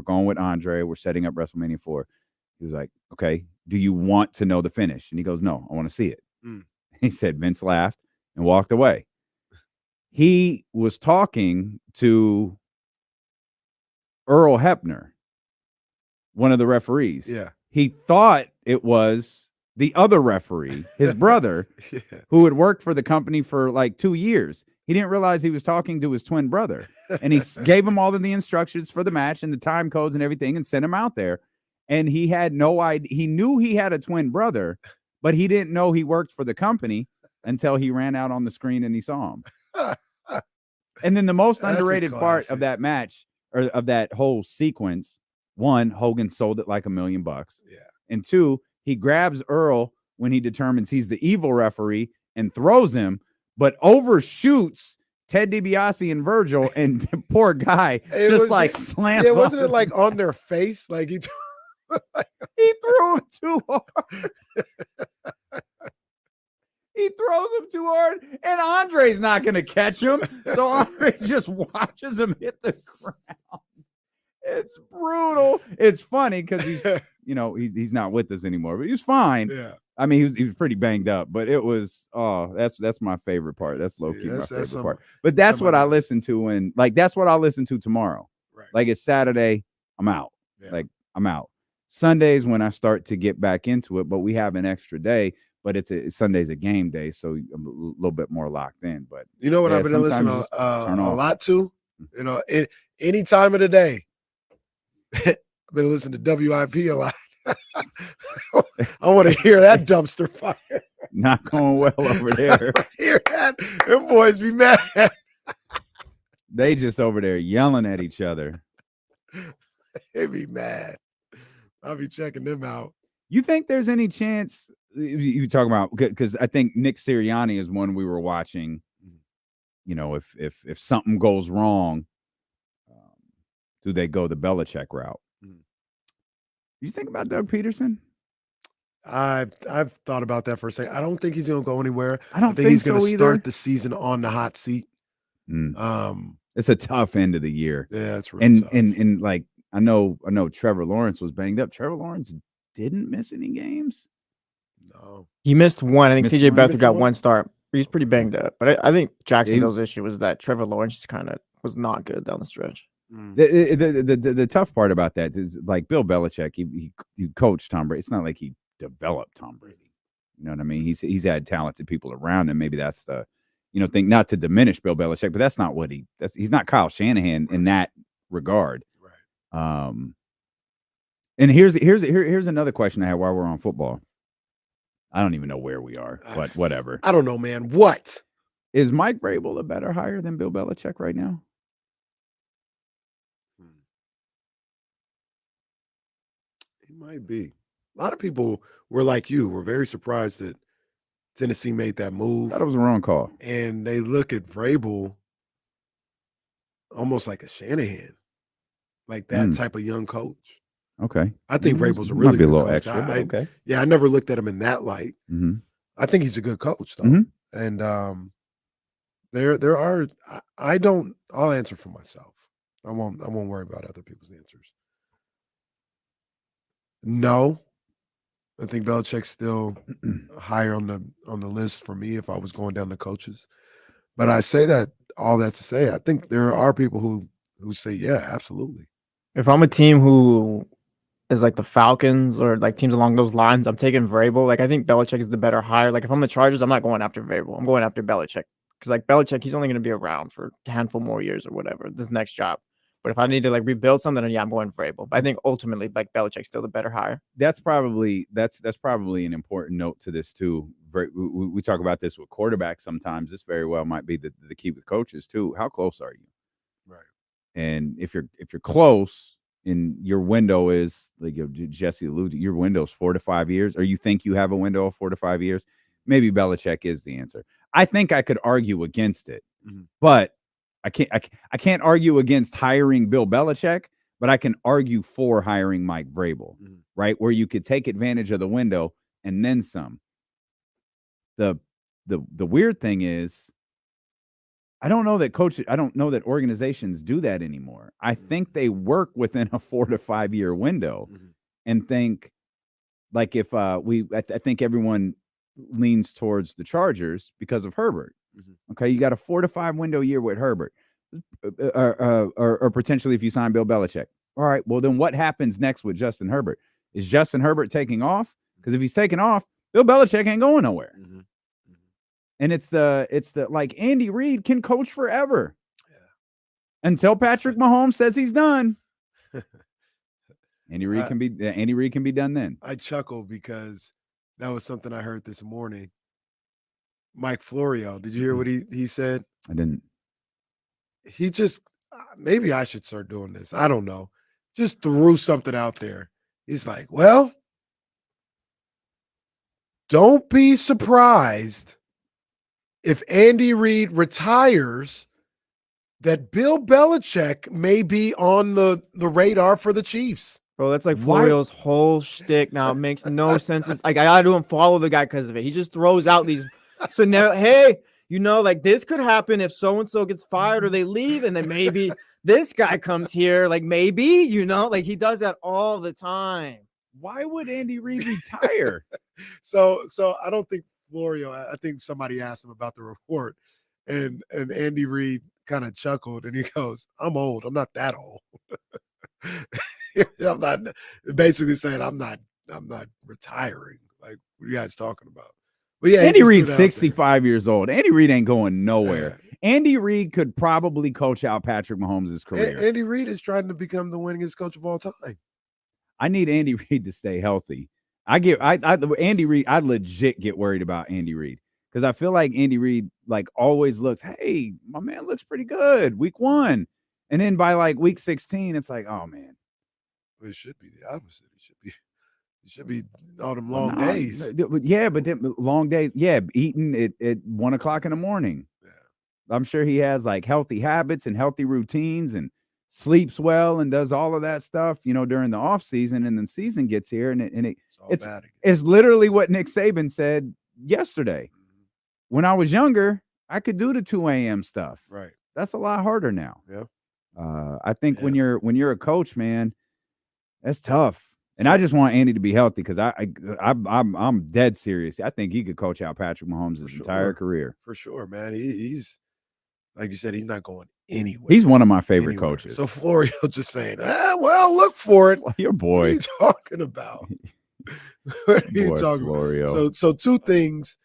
going with Andre. We're setting up WrestleMania 4." He was like, "Okay, do you want to know the finish?" And he goes, "No, I want to see it." He said Vince laughed and walked away. He was talking to Earl Hebner, one of the referees. Yeah. He thought it was the other referee, his brother, who had worked for the company for like 2 years. He didn't realize he was talking to his twin brother. And he gave him all of the instructions for the match and the time codes and everything and sent him out there. And he had no idea. He knew he had a twin brother, but he didn't know he worked for the company until he ran out on the screen and he saw him. And then the most underrated part of that match, or of that whole sequence, one, Hogan sold it like $1 million. Yeah. And two, he grabs Earl when he determines he's the evil referee and throws him, but overshoots Ted DiBiase and Virgil, and the poor guy slams. Yeah, wasn't it like on their face? Like he threw him too hard. He throws him too hard, and Andre's not going to catch him. So Andre just watches him hit the ground. It's brutal. It's funny because he's not with us anymore, but he's fine. Yeah. I mean, he was pretty banged up, but it was that's my favorite part. That's low key my favorite part. But that's what I listen to, and like that's what I'll listen to tomorrow. Right. Like it's Saturday, I'm out. Yeah. Like I'm out. Sunday's when I start to get back into it, but we have an extra day. But Sunday's a game day, so I'm a little bit more locked in. But you know what I've been listening a lot to? You know, any time of the day. I've been listening to WIP a lot. I want to hear that dumpster fire. Not going well over there. Hear that? Them boys be mad. They just over there yelling at each other. They be mad. I'll be checking them out. You think there's any chance you talk about, because I think Nick Sirianni is one we were watching. You know, if something goes wrong, do they go the Belichick route? You think about Doug Peterson? I've thought about that for a second. I don't think he's going to go anywhere. I don't think he's so going to either. start the season on the hot seat. It's a tough end of the year. Yeah, it's really tough. And like I know Trevor Lawrence was banged up. Trevor Lawrence didn't miss any games. No, he missed one. I think Missed CJ one? Beathard got one start. He's pretty banged up, but I think Jacksonville's issue was that Trevor Lawrence kind of was not good down the stretch. The tough part about that is like Bill Belichick, he coached Tom Brady. It's not like he developed Tom Brady. You know what I mean? He's had talented people around him. Maybe that's the thing, not to diminish Bill Belichick, but that's not what he's not Kyle Shanahan in that regard. Right. And here's another question I have while we're on football. I don't even know where we are, but whatever. I don't know, man. What? Is Mike Vrabel a better hire than Bill Belichick right now? It might be. A lot of people were like you, were very surprised that Tennessee made that move. Thought it was a wrong call. And they look at Vrabel almost like a Shanahan, like that type of young coach. Okay. I think Vrabel's a really might be a good little coach. extra, but okay. Yeah, I never looked at him in that light. Mm-hmm. I think he's a good coach, though. Mm-hmm. And I'll answer for myself. I won't worry about other people's answers. No, I think Belichick's still higher on the list for me if I was going down to coaches. But I say that all that to say, I think there are people who say, yeah, absolutely. If I'm a team who is like the Falcons or like teams along those lines, I'm taking Vrabel. Like I think Belichick is the better hire. Like if I'm the Chargers, I'm not going after Vrabel. I'm going after Belichick because like Belichick, he's only going to be around for a handful more years or whatever this next job. But if I need to like rebuild something, then yeah, I'm going Vrabel. But I think ultimately, like Belichick's still the better hire. That's probably an important note to this too. We talk about this with quarterbacks sometimes. This very well might be the key with coaches too. How close are you? Right. And if you're close and your window is like Jesse alluded, your window is 4 to 5 years, or you think you have a window of 4 to 5 years, maybe Belichick is the answer. I think I could argue against it, but I can't argue against hiring Bill Belichick, but I can argue for hiring Mike Vrabel, right? Where you could take advantage of the window and then some. The weird thing is, I don't know that organizations do that anymore. I think they work within a 4 to 5 year window and think like if I think everyone leans towards the Chargers because of Herbert. Okay, you got a 4 to 5 window year with Herbert, or potentially if you sign Bill Belichick, All right, well, then what happens next with Justin Herbert? Is Justin Herbert taking off? Because if he's taking off, Bill Belichick ain't going nowhere. Mm-hmm. And it's the like Andy Reid can coach forever. Until Patrick Mahomes says he's done. Andy Reid can be done then. I chuckle because that was something I heard this morning. Mike Florio, did you hear what he said? I didn't. He just, maybe I should start doing this. I don't know. Just threw something out there. He's like, well, don't be surprised if Andy Reid retires, that Bill Belichick may be on the radar for the Chiefs. Bro, that's like Florio's whole shtick now. It makes no sense. It's like I gotta do and follow the guy because of it. He just throws out these scenarios. Hey, you know, like this could happen if so-and-so gets fired or they leave, and then maybe this guy comes here. Like maybe, you know, like he does that all the time. Why would Andy Reid retire? So I don't think Florio, I think somebody asked him about the report, and Andy Reid kind of chuckled and he goes, I'm old. I'm not that old. I'm not, basically saying I'm not retiring. Like, what are you guys talking about? But yeah, Andy Reid's 65 years old. Andy Reid ain't going nowhere. Andy Reid could probably coach out Patrick Mahomes' career. Andy Reid is trying to become the winningest coach of all time. I need Andy Reid to stay healthy. Andy Reid, I legit get worried about Andy Reid because I feel like Andy Reid like always looks, hey, my man looks pretty good week 1. And then by like week 16, it's like, oh man. Well, it should be the opposite. It should be all them long days. Yeah, but then long days. Yeah, eating at 1 o'clock in the morning. Yeah. I'm sure he has like healthy habits and healthy routines and sleeps well and does all of that stuff, you know, during the off season, and then season gets here and it's literally what Nick Saban said yesterday. Mm-hmm. When I was younger, I could do the 2 a.m. stuff. Right. That's a lot harder now. Yeah. I think when you're a coach, man, that's tough. And I just want Andy to be healthy because I'm dead serious. I think he could coach out Patrick Mahomes' entire career. For sure, man. He's like you said, he's not going anywhere. He's one of my favorite coaches. So Florio just saying, well, look for it. Your boy. What are you talking about? What are you talking Florio. about? So two things.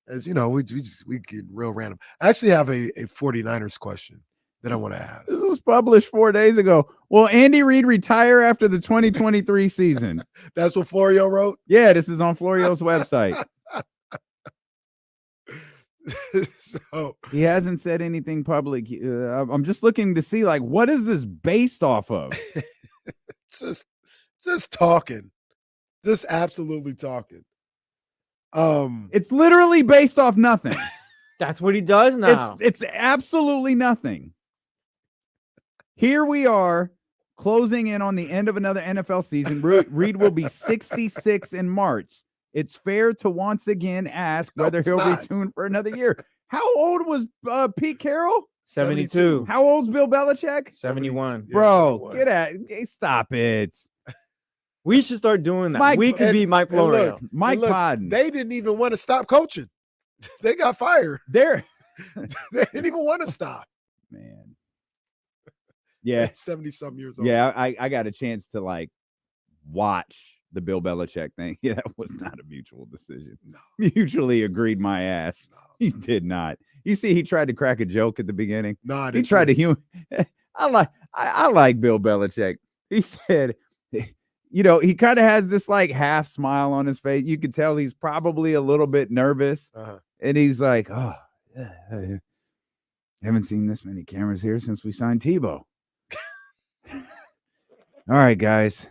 As you know, we get real random. I actually have a 49ers question that I want to ask. This was published 4 days ago. Will Andy Reid retire after the 2023 season? That's what Florio wrote? Yeah, this is on Florio's website. So he hasn't said anything public. I'm just looking to see, like, what is this based off of? just talking. Just absolutely talking. It's literally based off nothing. That's what he does now. It's absolutely nothing. Here we are closing in on the end of another NFL season. Reid will be 66 in March. It's fair to once again ask whether he'll be tuned for another year. How old was Pete Carroll? 72. How old's Bill Belichick? 71. Bro, get at stop it. We should start doing that. We could be Mike Florio. Mike Podden. They didn't even want to stop coaching. They got fired. They didn't even want to stop. Man. Yeah. 70-something years old. Yeah, I got a chance to like watch the Bill Belichick thing. Yeah, that was not a mutual decision. No. Mutually agreed my ass. No. He did not. You see, he tried to crack a joke at the beginning. No, he tried to humor. I like Bill Belichick. He said, you know, he kind of has this like half smile on his face. You can tell he's probably a little bit nervous. And he's like, oh, yeah, haven't seen this many cameras here since we signed Tebow. All right, guys.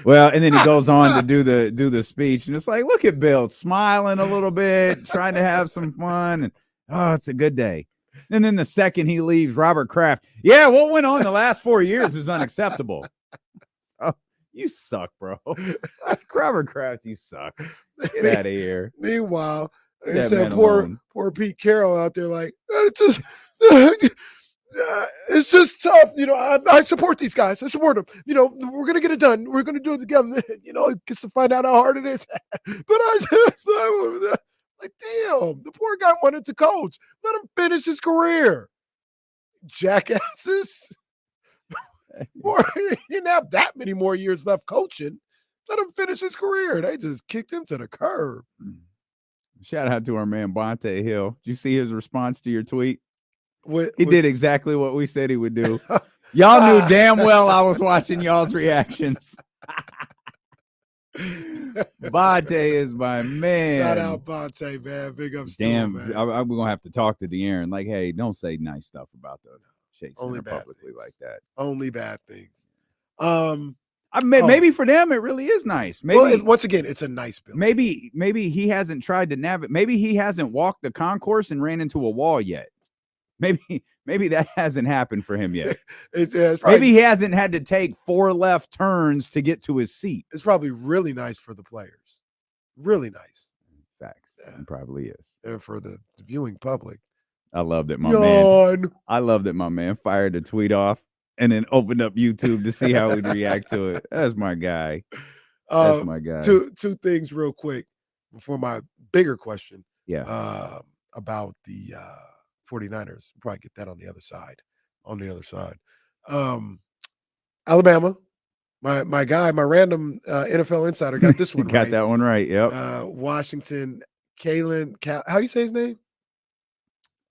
Well, and then he goes on to do the speech, and it's like, look at Bill smiling a little bit, trying to have some fun, and oh, it's a good day. And then the second he leaves, Robert Kraft, yeah, what went on the last 4 years is unacceptable. Oh, you suck, bro. Robert Kraft, you suck. Get out of here. Meanwhile, they said poor Pete Carroll out there like, it's just tough. You know, I support these guys. I support them. You know, we're going to get it done. We're going to do it together. You know, gets to find out how hard it is. But like, damn, the poor guy wanted to coach. Let him finish his career. Jackasses. More, he didn't have that many more years left coaching. Let him finish his career. They just kicked him to the curb. Shout out to our man Bonte Hill. Did you see his response to your tweet? He did exactly what we said he would do. Y'all knew damn well I was watching y'all's reactions. Bonte is my man. Shout out Bonte, man. Big ups Damn, to him, man. I'm gonna have to talk to De'Aaron. Like, hey, don't say nice stuff about the Chase Only Center bad publicly like that. Only bad things. Maybe for them it really is nice. Maybe Well, once again, it's a nice building. Maybe he hasn't tried to navigate. Maybe he hasn't walked the concourse and ran into a wall yet. Maybe that hasn't happened for him yet. It's probably, Maybe he hasn't had to take 4 left turns to get to his seat. It's probably really nice for the players. Really nice. Facts. It probably is. And for the viewing public. I love that my Yawn. man. I love that my man fired a tweet off and then opened up YouTube to see how we'd react to it. That's my guy. That's my guy. Two things real quick before my bigger question. Yeah. About the 49ers. We'll probably get that on the other side. Alabama. My guy, my random NFL insider got this one got right. that one right. Yep. Washington, Kalen. How do you say his name?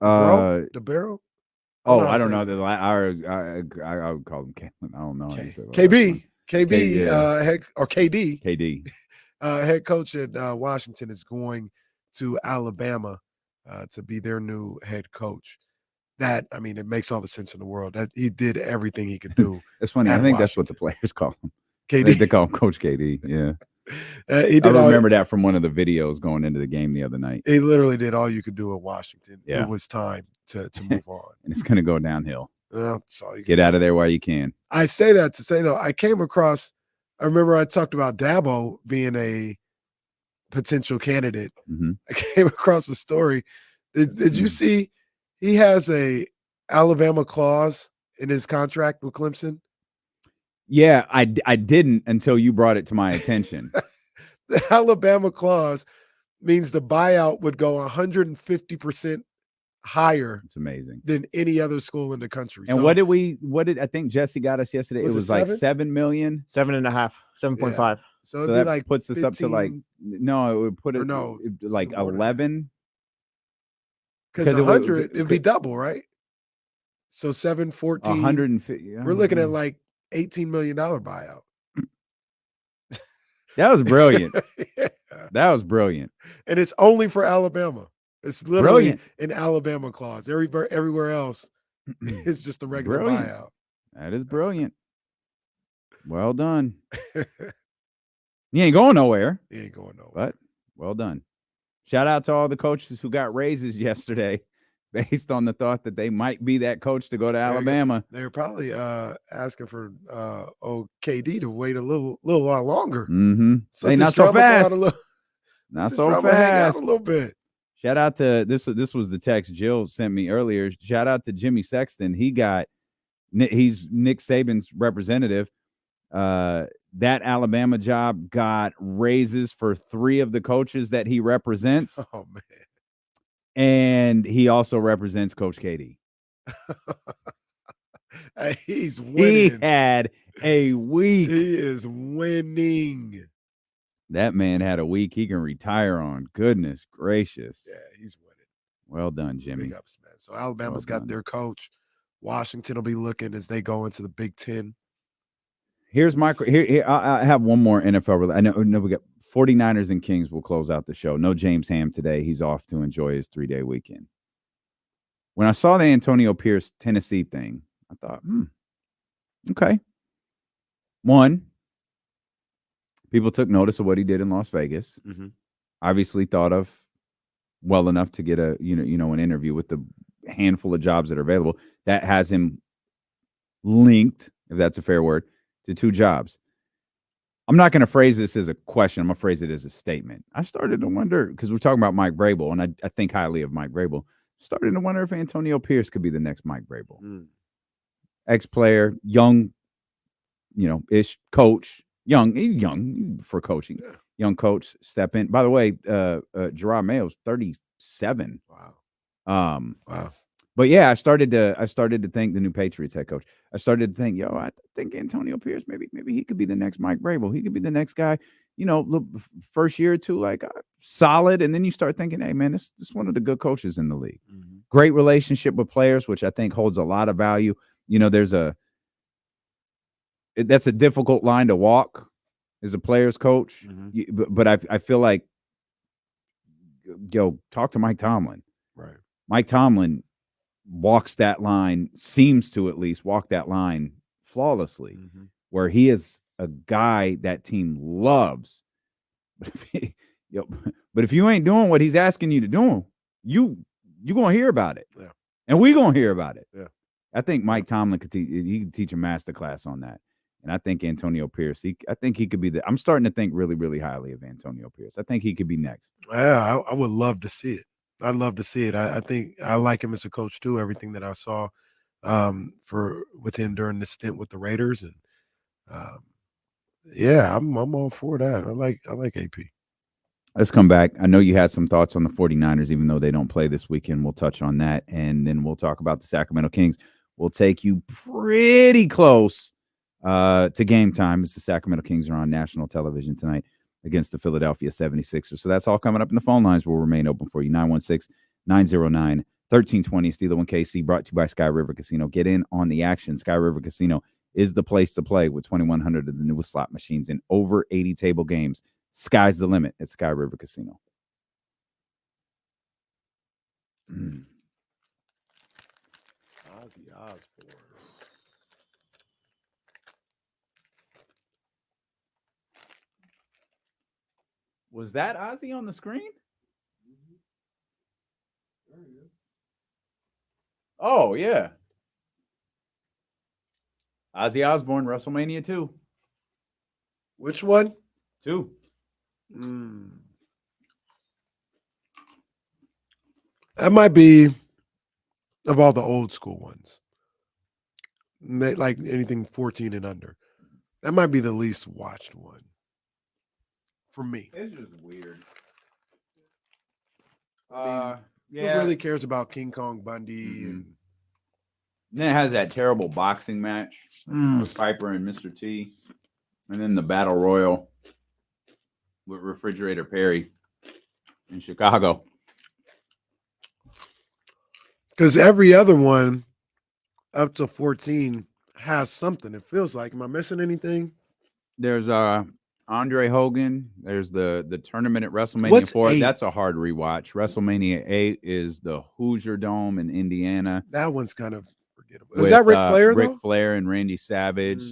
DeBarrow? Oh, I don't know. I would call him Kalen. I don't know. how you say KB, yeah. KD. KD. Head coach at Washington is going to Alabama to be their new head coach. That, I mean, it makes all the sense in the world. That he did everything he could do. It's funny. I think that's what the players call him. KD. They call him Coach KD. Yeah. He did I remember that from one of the videos going into the game the other night. He literally did all you could do at Washington. Yeah. It was time to move on. And it's going to go downhill. Well, that's all you Get out of there while you can. I say that to say, though, I came across, I remember I talked about Dabo being a potential candidate. Mm-hmm. I came across a story. Did you see he has a Alabama clause in his contract with Clemson? Yeah, I didn't until you brought it to my attention. The Alabama clause means the buyout would go 150% higher. It's amazing. Than any other school in the country. And So- what did I think Jesse got us yesterday? Was it it was like 7? 7 million. 7.5, 7.5. So it'd be that like puts us up to like 15 no, it would put or it no, like more than 11. Because it would- 100, it'd be double, right? So 714. 150. We're looking at like $18 million buyout. That was brilliant. Yeah. That was brilliant. And it's only for Alabama. It's literally Brilliant. an Alabama clause. Everywhere else, it's just a regular Brilliant. buyout. That is brilliant. Well done. He ain't going nowhere. He ain't going nowhere. But well done. Shout out to all the coaches who got raises yesterday based on the thought that they might be that coach to go to Alabama. They were probably asking for KD to wait a little while longer. Mm-hmm. So Hey, this not so drama go out fast. a little- Not this so drama hang out fast. a little bit. Shout out to this was the text Jill sent me earlier. Shout out to Jimmy Sexton. He's Nick Saban's representative. That Alabama job got raises for 3 of the coaches that he represents. Oh man. And he also represents Coach KD. Hey, he's He winning. had a week. He is winning. That man had a week he can retire on. Goodness gracious. Yeah, he's winning. Well done, Jimmy. Big ups, man. So Alabama's Well got done. their coach. Washington will be looking as they go into the Big Ten. Here's my here. I have one more NFL. I know we got 49ers and Kings will close out the show. No James Ham today. He's off to enjoy his 3-day weekend. When I saw the Antonio Pierce Tennessee thing, I thought, okay. One, people took notice of what he did in Las Vegas. Mhm. Obviously thought of well enough to get a an interview with the handful of jobs that are available. That has him linked, if that's a fair word, to 2 jobs. I'm not going to phrase this as a question. I'm going to phrase it as a statement. I started to wonder, because we're talking about Mike Vrabel, and I think highly of Mike Vrabel. Started to wonder if Antonio Pierce could be the next Mike Vrabel. Ex-player, young, ish coach, young for coaching. Yeah. Young coach, step in. By the way, Jerami Mayo's 37. Wow. Wow. But yeah, I started to think the new Patriots head coach. I started to think, I think Antonio Pierce, maybe he could be the next Mike Vrabel. He could be the next guy. Look, first year or two, like solid, and then you start thinking, hey man, this is one of the good coaches in the league. Mm-hmm. Great relationship with players, which I think holds a lot of value. That's a difficult line to walk as a player's coach. Mm-hmm. But I feel like, talk to Mike Tomlin. Right. Mike Tomlin walks that line, seems to at least walk that line flawlessly, where he is a guy that team loves. But if you ain't doing what he's asking you to do, you're gonna hear about it. Yeah. And we're gonna hear about it. Yeah. I think Mike Tomlin could teach a master class on that. And I think Antonio Pierce, I think he could be I'm starting to think really, really highly of Antonio Pierce. I think he could be next. Yeah, I would love to see it. I'd love to see it. I think I like him as a coach too. Everything that I saw with him during the stint with the Raiders, and I'm all for that. I like AP. Let's come back. I know you had some thoughts on the 49ers, even though they don't play this weekend. We'll touch on that, and then we'll talk about the Sacramento Kings. We'll take you pretty close to game time, as the Sacramento Kings are on national television tonight against the Philadelphia 76ers. So that's all coming up, and the phone lines will remain open for you. 916-909-1320. Steeler 1KC, brought to you by Sky River Casino. Get in on the action. Sky River Casino is the place to play with 2,100 of the newest slot machines and over 80 table games. Sky's the limit at Sky River Casino. Ozzy Osbourne. Was that Ozzy on the screen? Oh, yeah. Ozzy Osbourne, WrestleMania 2. Which one? 2. That might be of all the old school ones. Like anything 14 and under. That might be the least watched one. For me. It's just weird. Who really cares about King Kong Bundy? And then it has that terrible boxing match with Piper and Mr. T. And then the Battle Royal with Refrigerator Perry in Chicago. Because every other one up to 14 has something. It feels like. Am I missing anything? There's Andre Hogan. There's the tournament at WrestleMania What's 4. 8? That's a hard rewatch. WrestleMania 8 is the Hoosier Dome in Indiana. That one's kind of forgettable. Is that Ric Flair, though? Ric Flair and Randy Savage.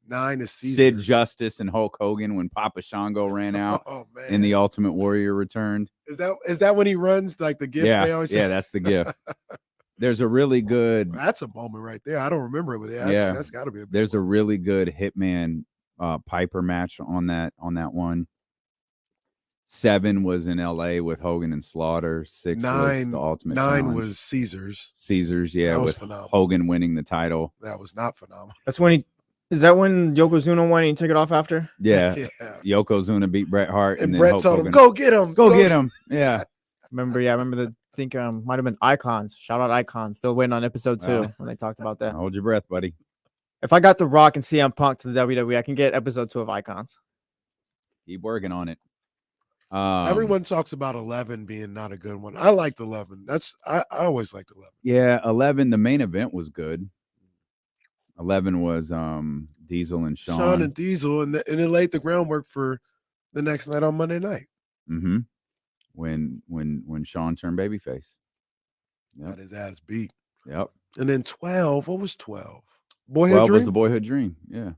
9 is Caesars. Sid Justice and Hulk Hogan when Papa Shango ran out and the Ultimate Warrior returned. Is that when he runs like the gift? Yeah, they always that's the gift. There's a really good. That's a moment right there. I don't remember it, but that's got to be. There's a really good Hitman Piper match on that one. 7 was in LA with Hogan and Slaughter. 6 was the Ultimate 9 Challenge. was Caesars. Yeah, was with phenomenal. Hogan winning the title. That was not phenomenal. That's when is that when Yokozuna won and he took it off after? Yeah. Yokozuna beat Bret Hart, And then Bret Hulk told him, Hogan, "Go get him, go get him." Yeah. Remember I think might have been Icons. Shout out Icons. Still waiting on episode 2 when they talked about that. Hold your breath, buddy. If I got The Rock and CM Punk to the WWE, I can get episode 2 of Icons. Keep working on it. Everyone talks about 11 being not a good one. I liked 11. I always liked 11. Yeah, 11. The main event was good. 11 was Diesel and Shawn. Shawn and Diesel, and it laid the groundwork for the next night on Monday night. Mm-hmm. When Shawn turned babyface. Got his ass beat. Yep. And then 12. What was 12? Boyhood 12 Dream? was the Boyhood Dream. Yeah.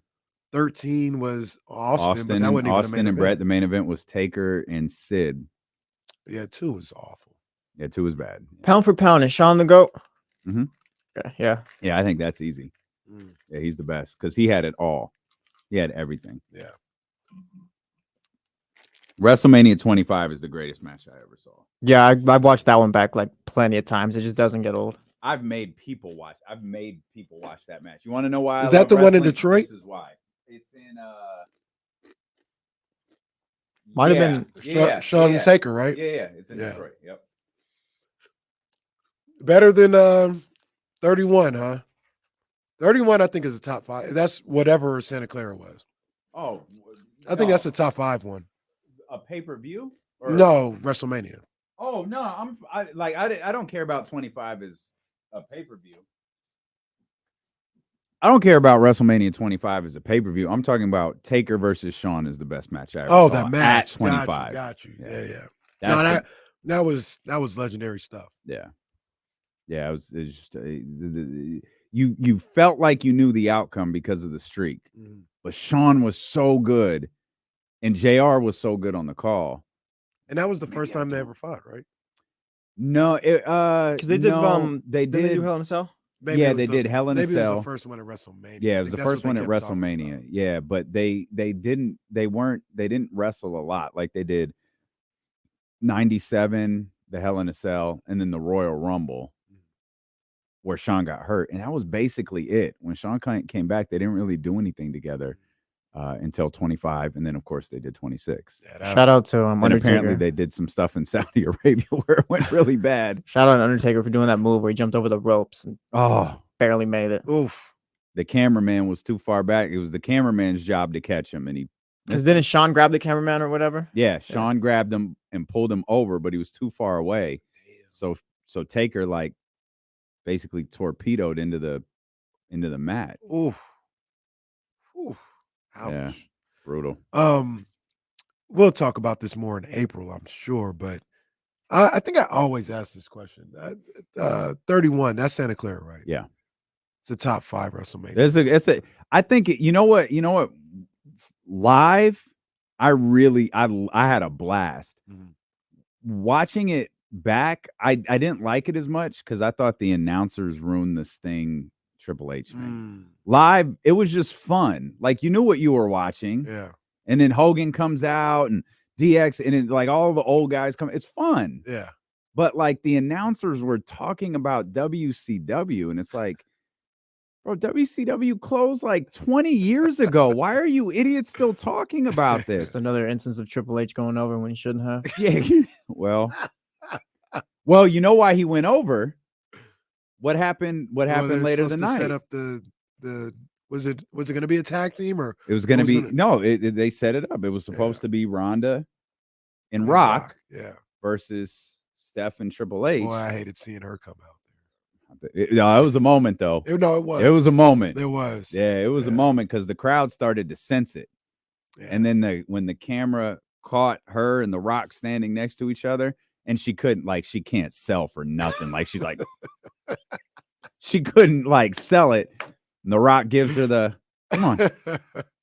13 was Austin, but that wasn't even the main Austin and event. Brett. The main event was Taker and Sid. Yeah, 2 was awful. Yeah, 2 was bad. Pound for pound, is Shawn the GOAT? Mm-hmm. Okay, yeah. Yeah, I think that's easy. Yeah, he's the best because he had it all. He had everything. Yeah. WrestleMania 25 is the greatest match I ever saw. Yeah, I've watched that one back like plenty of times. It just doesn't get old. I've made people watch that match. You want to know why? Is that the one in Detroit? This is why. It's in Might have been Shawn and Taker, right? Yeah, it's in Detroit. Yep. Better than 31, huh? 31, I think, is a top 5. That's whatever Santa Clara was. Oh, I think that's a top 5 one. A pay-per-view? No, WrestleMania. Oh no, I don't care about 25 as a pay-per-view. I don't care about WrestleMania 25 as a pay-per-view. I'm talking about Taker versus Shawn is the best match I ever saw. That match. At 25. Got you. Yeah. That's That was legendary stuff. Yeah. It was just you felt like you knew the outcome because of the streak. Mm-hmm. But Shawn was so good and JR was so good on the call. And that was the first time they ever fought, right? No, because they did they didn't they do Hell in a Cell? Maybe did Hell in a Cell. Maybe it was the first one at WrestleMania. Yeah, it was the first one at WrestleMania. Yeah, but they didn't wrestle a lot like they did 97, the Hell in a Cell, and then the Royal Rumble where Shawn got hurt. And that was basically it. When Shawn came back, they didn't really do anything together until 25. And then, of course, they did 26. Shout out to and Undertaker. apparently they did some stuff in Saudi Arabia where it went really bad. Shout out to Undertaker for doing that move where he jumped over the ropes and barely made it. Oof. The cameraman was too far back. It was the cameraman's job to catch him. And because didn't Shawn grab the cameraman or whatever? Yeah, Shawn grabbed him and pulled him over, but he was too far away. So Taker basically torpedoed into the mat. Oof. Ouch. Yeah, brutal. We'll talk about this more in April, I'm sure, but I think I always ask this question. 31, that's Santa Clara, right? Yeah. It's a top 5 WrestleMania. I think you know what? Live, I had a blast. Watching it back, I didn't like it as much because I thought the announcers ruined this thing, Triple H thing. Live, it was just fun. Like you knew what you were watching. Yeah. And then Hogan comes out and DX and it, like all the old guys come. It's fun. Yeah. But like the announcers were talking about WCW, and it's like, bro, WCW closed like 20 years ago. Why are you idiots still talking about this? Just another instance of Triple H going over when he shouldn't have. Yeah. Well, you know why he went over? What happened later the night? Set up the was it going to be a tag team or it was going to be they set it up. It was supposed to be Ronda and Rock versus Steph and Triple H. Boy, I hated seeing her come out there. It was a moment though. It was. It was a moment. It was. Yeah, it was a moment because the crowd started to sense it. Yeah. And then when the camera caught her and the Rock standing next to each other, and she can't sell for nothing. Like she's like, she couldn't sell it. And the Rock gives her the come on.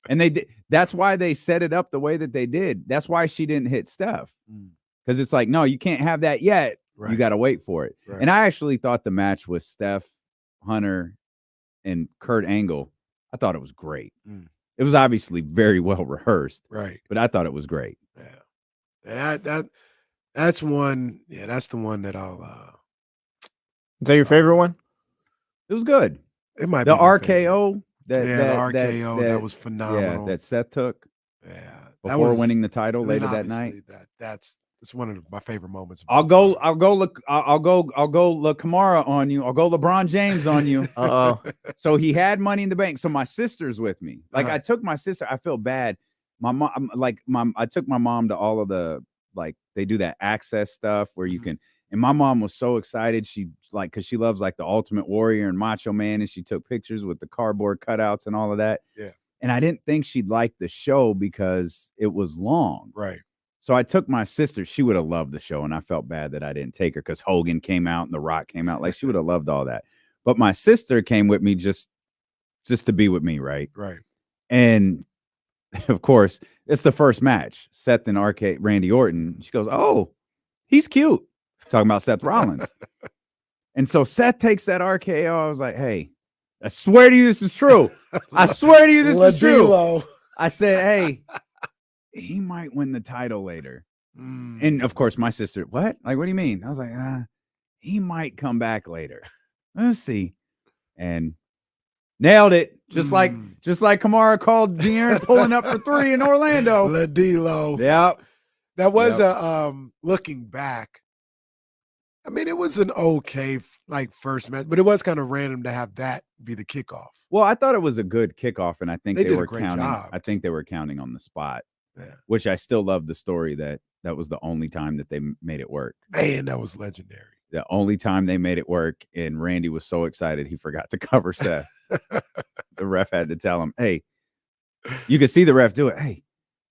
And they did. That's why they set it up the way that they did. That's why she didn't hit Steph. Because it's like, no, you can't have that yet. Right. You got to wait for it. Right. And I actually thought the match with Steph, Hunter, and Kurt Angle, I thought it was great. It was obviously very well rehearsed. Right. But I thought it was great. Yeah. And that's one. Yeah, that's the one that I'll. Is that your favorite one? It was good. It might be the RKO. The RKO that was phenomenal. Yeah, that Seth took. Yeah, before winning the title later that night. That's one of my favorite moments. I'll go look Kamara on you. I'll go LeBron James on you. So he had Money in the Bank. So my sister's with me. Like I took my sister. I feel bad. My mom, I took my mom to all of the they do that access stuff where you can. And my mom was so excited. She because she loves the Ultimate Warrior and Macho Man, and she took pictures with the cardboard cutouts and all of that. Yeah. And I didn't think she'd like the show because it was long. Right. So I took my sister. She would have loved the show, and I felt bad that I didn't take her because Hogan came out and The Rock came out. She would have loved all that. But my sister came with me just to be with me, right? Right. And of course, it's the first match. Seth and Randy Orton. She goes, "Oh, he's cute." Talking about Seth Rollins. And so Seth takes that RKO. I was like, "Hey, I swear to you, this is true. I swear to you, this is true." I said, "Hey, he might win the title later." And of course, my sister, what? What do you mean? I was like, he might come back later. Let's see. And nailed it. Just like Kamara called De'Aaron pulling up for 3 in Orlando. Ladilo. Yep. That was looking back. I mean, it was an okay like first match, but it was kind of random to have that be the kickoff. Well, I thought it was a good kickoff, and I think They they did a were great counting. job. I think they were counting on the spot, Yeah. which I still love the story that was the only time that they made it work. Man, that was legendary. The only time they made it work, and Randy was so excited he forgot to cover Seth. The ref had to tell him, "Hey," you could see the ref do it. Hey,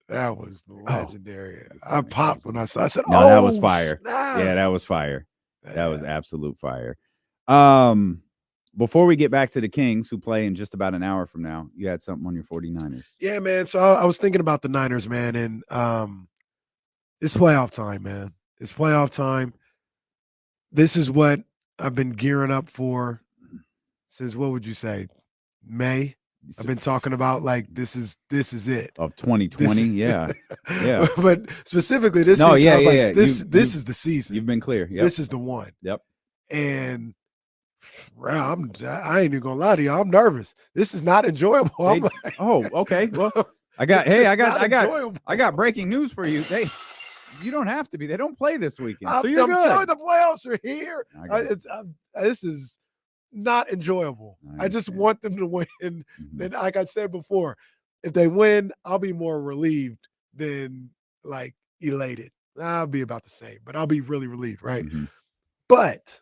that was legendary. I popped when I saw. I said, "No, "Oh, that was fire." snap. Yeah, that was fire. That Yeah. was absolute fire. Before we get back to the Kings, who play in just about an hour from now, you had something on your 49ers. Yeah, man. So I was thinking about the Niners, man, and it's playoff time, man. It's playoff time. This is what I've been gearing up for since, what would you say, May? I've been talking about like this is it of 2020. Yeah. But specifically this No, season, yeah, I was yeah, like, yeah. this is the season. You've been clear. Yep. This is the one. Yep. And I ain't even gonna lie to you. I'm nervous. This is not enjoyable. I'm like, Oh, okay. Well, I got breaking news for you. You don't have to be. They don't play this weekend, so you're I'm good. telling you, the playoffs are here. I got it. This is not enjoyable. I just want them to win. And like I said before, if they win, I'll be more relieved than like elated. I'll be about the same, but I'll be really relieved, right? But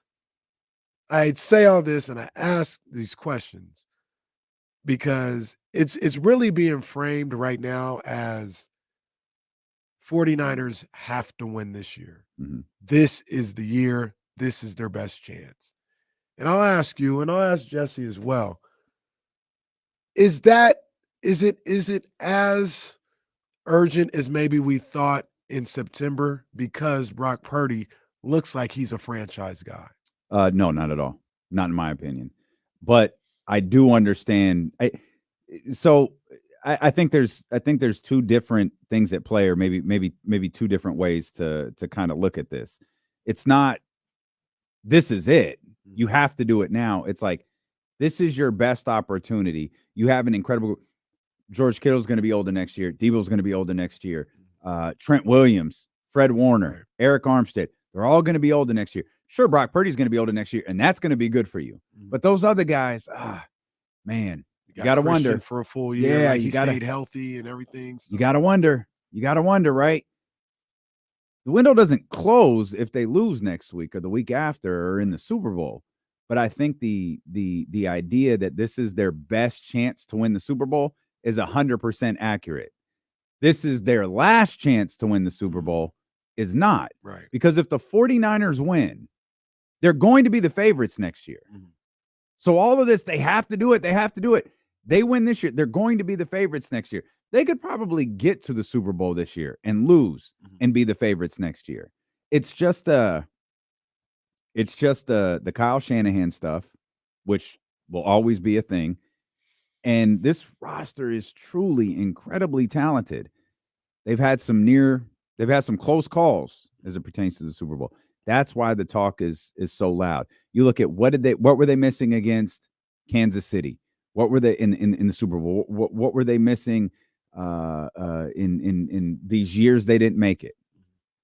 I say all this and I ask these questions because it's really being framed right now as 49ers have to win this year. This is the year. This is their best chance. And I'll ask you, and I'll ask Jesse as well. Is it as urgent as maybe we thought in September because Brock Purdy looks like he's a franchise guy? No, not at all. Not in my opinion. But I do understand. I think there's two different things at play, or maybe two different ways to kind of look at this. It's not this is it. You have to do it now. It's like this is your best opportunity. You have an incredible George Kittle's going to be older next year. Debo's going to be older next year. Trent Williams, Fred Warner, Eric Armstead, they're all going to be older next year. Sure, Brock Purdy's going to be older next year, and that's going to be good for you. But those other guys, man, you got to wonder for a full year. Yeah, like you he gotta, stayed healthy and everything. So. You got to wonder. You got to wonder, right? The window doesn't close if they lose next week or the week after or in the Super Bowl. But I think the idea that this is their best chance to win the Super Bowl is 100% accurate. This is their last chance to win the Super Bowl is not. Right. Because if the 49ers win, they're going to be the favorites next year. So all of this, they have to do it. They have to do it. They win this year, they're going to be the favorites next year. They could probably get to the Super Bowl this year and lose and be the favorites next year. It's just the Kyle Shanahan stuff, which will always be a thing. And this roster is truly incredibly talented. They've had some close calls as it pertains to the Super Bowl. That's why the talk is so loud. You look at what were they missing against Kansas City? What were they in the Super Bowl? What were they missing in these years they didn't make it?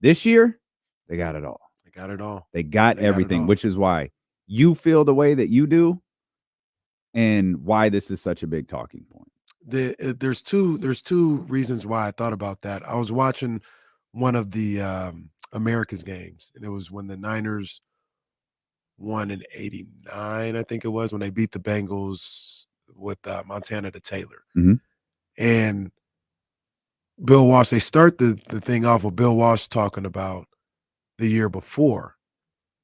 This year, they got it all. They got it all. They got everything, which is why you feel the way that you do and why this is such a big talking point. There's two reasons why I thought about that. I was watching one of the America's games, and it was when the Niners won in '89, I think it was, when they beat the Bengals with Montana to Taylor. And Bill Walsh, they start the thing off with Bill Walsh talking about the year before.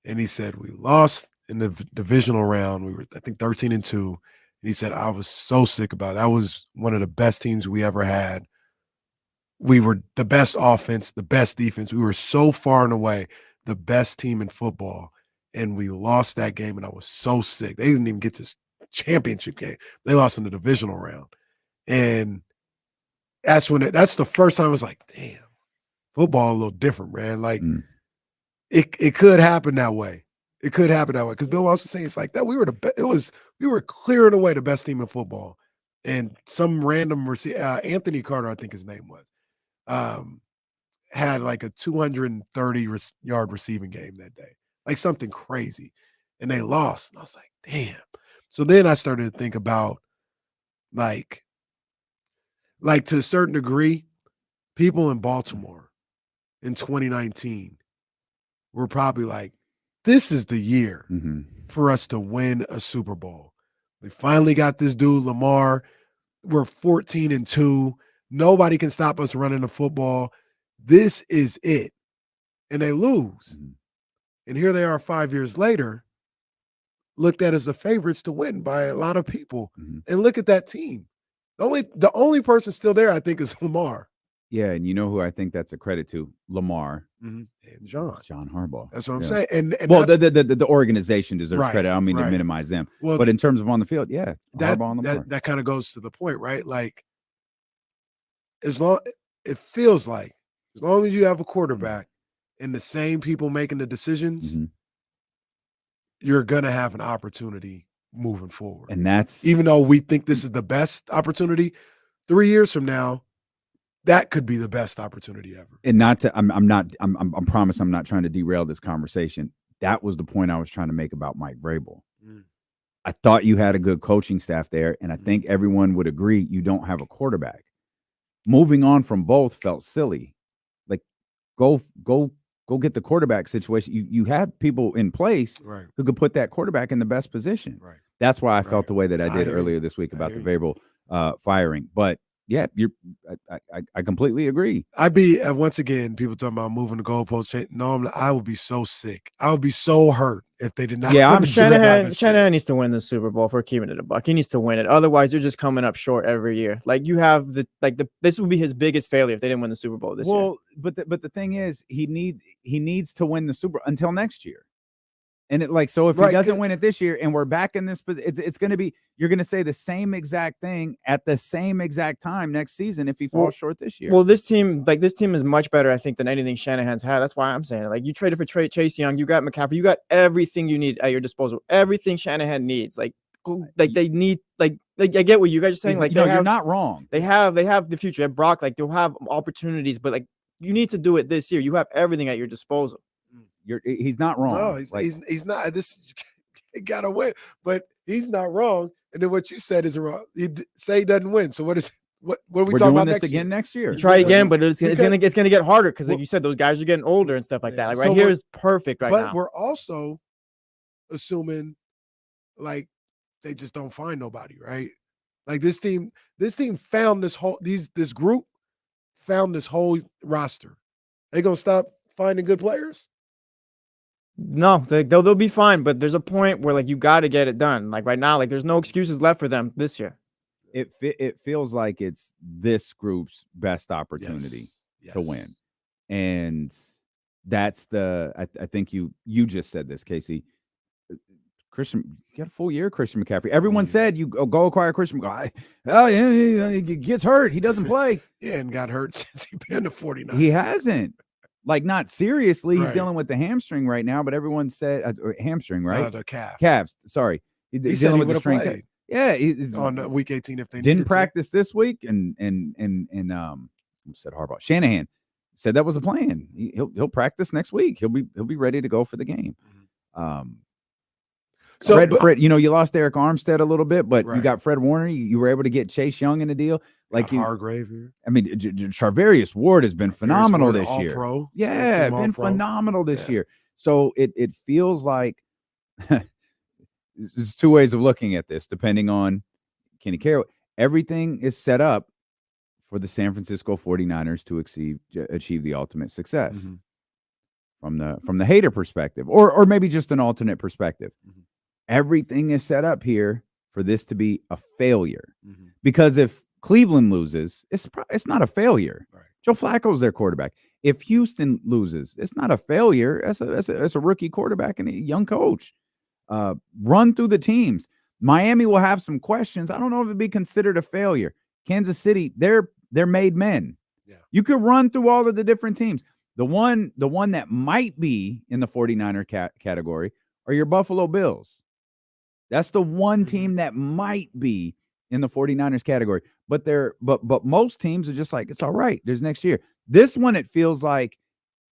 And he said, we lost in the divisional round. We were, I think, 13-2. And he said, I was so sick about it. That was one of the best teams we ever had. We were the best offense, the best defense. We were so far and away the best team in football. And we lost that game, and I was so sick. They didn't even get to championship game. They lost in the divisional round. And that's the first time I was like, damn, football a little different, man. Like it could happen that way. It could happen that way. Because Bill Walsh was saying it's like that. We were clearing away the best team in football. And some random Anthony Carter, I think his name was, had like a 230 yard receiving game that day. like something crazy, and they lost. And I was like, damn. So then I started to think about like to a certain degree, people in Baltimore in 2019 were probably like, this is the year for us to win a Super Bowl. We finally got this dude, Lamar. We're 14-2. Nobody can stop us running the football. This is it. And they lose. And here they are 5 years later, looked at as the favorites to win by a lot of people. And look at that team. The only person still there, I think, is Lamar. Yeah, and you know who I think that's a credit to? Lamar. And John Harbaugh. That's what I'm saying. And well, the organization deserves Right, credit. I don't mean to right. minimize them. Well, but in terms of on the field, yeah, Harbaugh and Lamar. that kind of goes to the point, right? Like, it feels like as long as you have a quarterback and the same people making the decisions, you're gonna have an opportunity moving forward. And that's even though we think this is the best opportunity, 3 years from now, that could be the best opportunity ever. And not to, I'm promise I'm not trying to derail this conversation. That was the point I was trying to make about Mike Vrabel. I thought you had a good coaching staff there, and I think everyone would agree you don't have a quarterback. Moving on from both felt silly. Like, go get the quarterback situation. You had people in place who could put that quarterback in the best position. That's why I felt the way that I did earlier this week about the Vrabel firing. But yeah, I completely agree. I'd be once again, people talking about moving the goalpost. No, I would be so sick. I would be so hurt if they did not. Yeah, Shanahan needs to win the Super Bowl for keeping it a buck. He needs to win it. Otherwise, you're just coming up short every year. Like you have this would be his biggest failure if they didn't win the Super Bowl this year. Well, but the thing is, he needs to win the Super Bowl until next year. And if he doesn't win it this year and we're back in this, it's going to be, you're going to say the same exact thing at the same exact time next season if he falls short this year. Well, this team is much better, I think, than anything Shanahan's had. That's why I'm saying it. Like you traded for Chase Young, you got McCaffrey, you got everything you need at your disposal. Everything Shanahan needs. Like they need I get what you guys are saying. Like you're not wrong. They have the future at Brock. Like they'll have opportunities, but like you need to do it this year. You have everything at your disposal. He's not wrong. No, he's not. This he gotta win, but he's not wrong. And then what you said is wrong. He doesn't win. So what are we talking about this again next year? You try again, but it's gonna get harder because like you said, those guys are getting older and stuff like that. Like here is perfect right now. But we're also assuming like they just don't find nobody, right? Like this team found this group found this whole roster. They gonna stop finding good players? No, they'll be fine, but there's a point where like you got to get it done. Like right now, like there's no excuses left for them this year. It feels like it's this group's best opportunity to win, and that's I think you just said this, Casey. Christian, you got a full year, Christian McCaffrey. Everyone said you go acquire Christian. He gets hurt. He doesn't play. Yeah, and got hurt since he been to 49. He hasn't. Like not seriously. He's Right. dealing with the hamstring right now, but everyone said hamstring, right? The calf. Calves. Sorry, He he's said dealing he with the would've strain. played. Yeah, he's On week 18 if they didn't needed to. practice this week, and said Harbaugh. Shanahan said that was a plan. He'll practice next week. He'll be ready to go for the game. Fred, you lost Eric Armstead a little bit, but you got Fred Warner. You were able to get Chase Young in a deal. Like Hargrave here. I mean, Charvarius Ward has been phenomenal Ward, this year. All-Pro. Yeah, Team been All-Pro. phenomenal this year. So it feels like there's two ways of looking at this, depending on Kenny Carroll. Everything is set up for the San Francisco 49ers to achieve the ultimate success from the hater perspective, or maybe just an alternate perspective. Everything is set up here for this to be a failure, because if Cleveland loses, it's not a failure. Right. Joe Flacco's their quarterback. If Houston loses, it's not a failure. That's a rookie quarterback and a young coach. Run through the teams. Miami will have some questions. I don't know if it'd be considered a failure. Kansas City, they're made men. Yeah. You could run through all of the different teams. The one that might be in the 49er category are your Buffalo Bills. That's the one team that might be in the 49ers category. But most teams are just like, it's all right. There's next year. This one, it feels like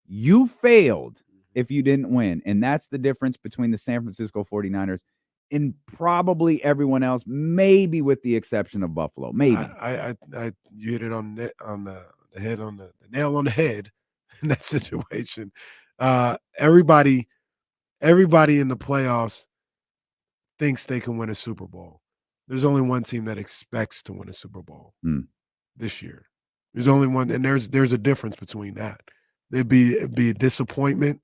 you failed if you didn't win. And that's the difference between the San Francisco 49ers and probably everyone else, maybe with the exception of Buffalo. Maybe. You hit it on the head, on the nail on the head in that situation. Everybody in the playoffs thinks they can win a Super Bowl. There's only one team that expects to win a Super Bowl this year. There's only one, and there's a difference between that. It'd be a disappointment.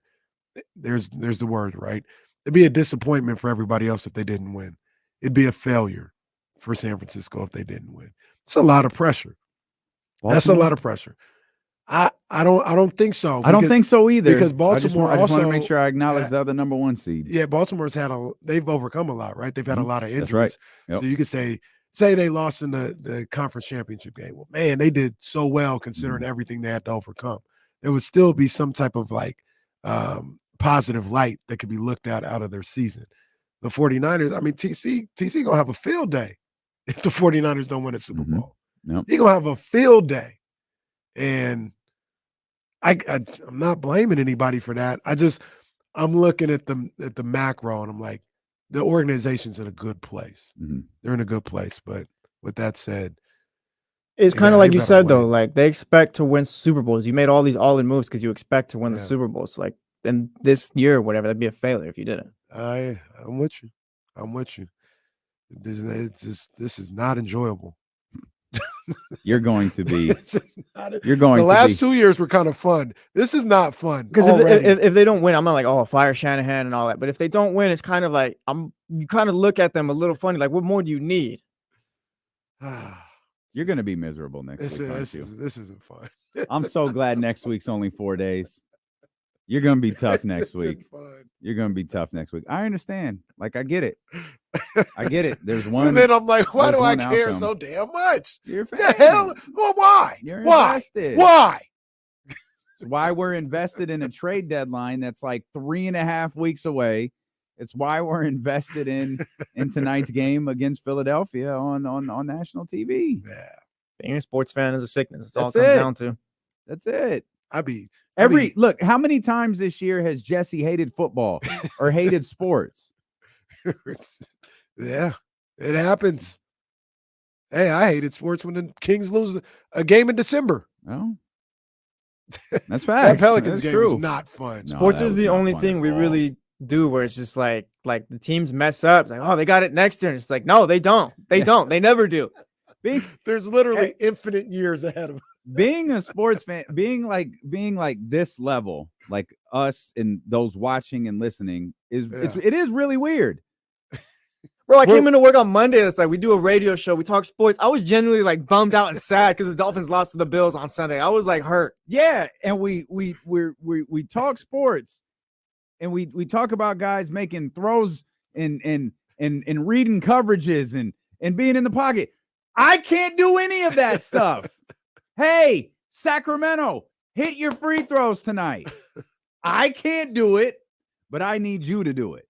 There's the word, right? It'd be a disappointment for everybody else if they didn't win. It'd be a failure for San Francisco if they didn't win. It's a lot of pressure. Baltimore? That's a lot of pressure. I don't think so. I don't think so either. Because Baltimore I just also want to make sure I acknowledge they're the number 1 seed. Yeah, Baltimore's they've overcome a lot, right? They've had a lot of injuries. That's right. Yep. So you could say they lost in the conference championship game. Well, man, they did so well considering everything they had to overcome. There would still be some type of positive light that could be looked at out of their season. The 49ers, I mean, TC gonna have a field day if the 49ers don't win a Super Bowl. Nope. He's gonna have a field day. And I'm not blaming anybody for that. I'm looking at the macro, and I'm like, the organization's in a good place. They're in a good place. But with that said, it's kind of like you said, though, win. like they expect to win Super Bowls. You made all these all-in moves because you expect to win the Super Bowls. Like then this year or whatever, that'd be a failure if you didn't. I'm with you. I'm with you. This is not enjoyable. You're going to be. The last 2 years were kind of fun. This is not fun. Because if they don't win, I'm not like, oh, fire Shanahan and all that. But if they don't win, it's kind of like you kind of look at them a little funny. Like, what more do you need? You're going to be miserable next week, aren't you? This isn't fun. I'm so glad next week's only 4 days. You're going to be tough next week. You're going to be tough next week. I understand. Like, I get it. I get it. There's one. And then I'm like, why do I care outcome. so damn much? You're a fan. The hell? Well, why? You're why? invested. Why? It's why we're invested in a trade deadline that's like 3.5 weeks away. It's why we're invested in tonight's game against Philadelphia on national TV. Yeah. Being a sports fan is a sickness. That's all it comes down to. That's it. Look, how many times this year has Jesse hated football or hated sports? Yeah, it happens. Hey, I hated sports when the Kings lose a game in December. Oh, that's facts. That Pelicans that's game true. was not fun. Sports is the only thing we really do where it's just like the teams mess up. It's like, oh, they got it next year. And it's like, no, they don't. They don't. They never do. There's literally infinite years ahead of them. Being a sports fan, being like this level, like us and those watching and listening, it is really weird. Bro, I came into work on Monday. It's like we do a radio show. We talk sports. I was genuinely like bummed out and sad because the Dolphins lost to the Bills on Sunday. I was like hurt. Yeah, and we talk sports, and we talk about guys making throws and reading coverages and being in the pocket. I can't do any of that stuff. Hey, Sacramento, hit your free throws tonight. I can't do it, but I need you to do it.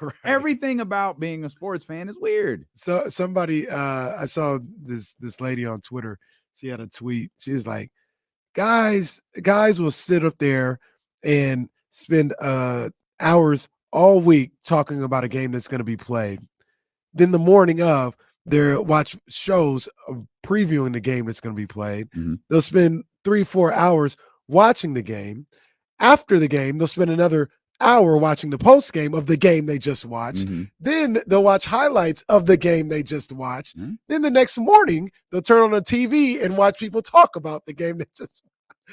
Right. Everything about being a sports fan is weird. So somebody, I saw this lady on Twitter. She had a tweet. She's like, guys will sit up there and spend hours all week talking about a game that's going to be played. Then the morning of, they'll watch shows previewing the game that's going to be played. Mm-hmm. They'll spend 3-4 hours watching the game. After the game, they'll spend another hour watching the post game of the game they just watched. Mm-hmm. Then they'll watch highlights of the game they just watched. Mm-hmm. Then the next morning, they'll turn on the TV and watch people talk about the game they just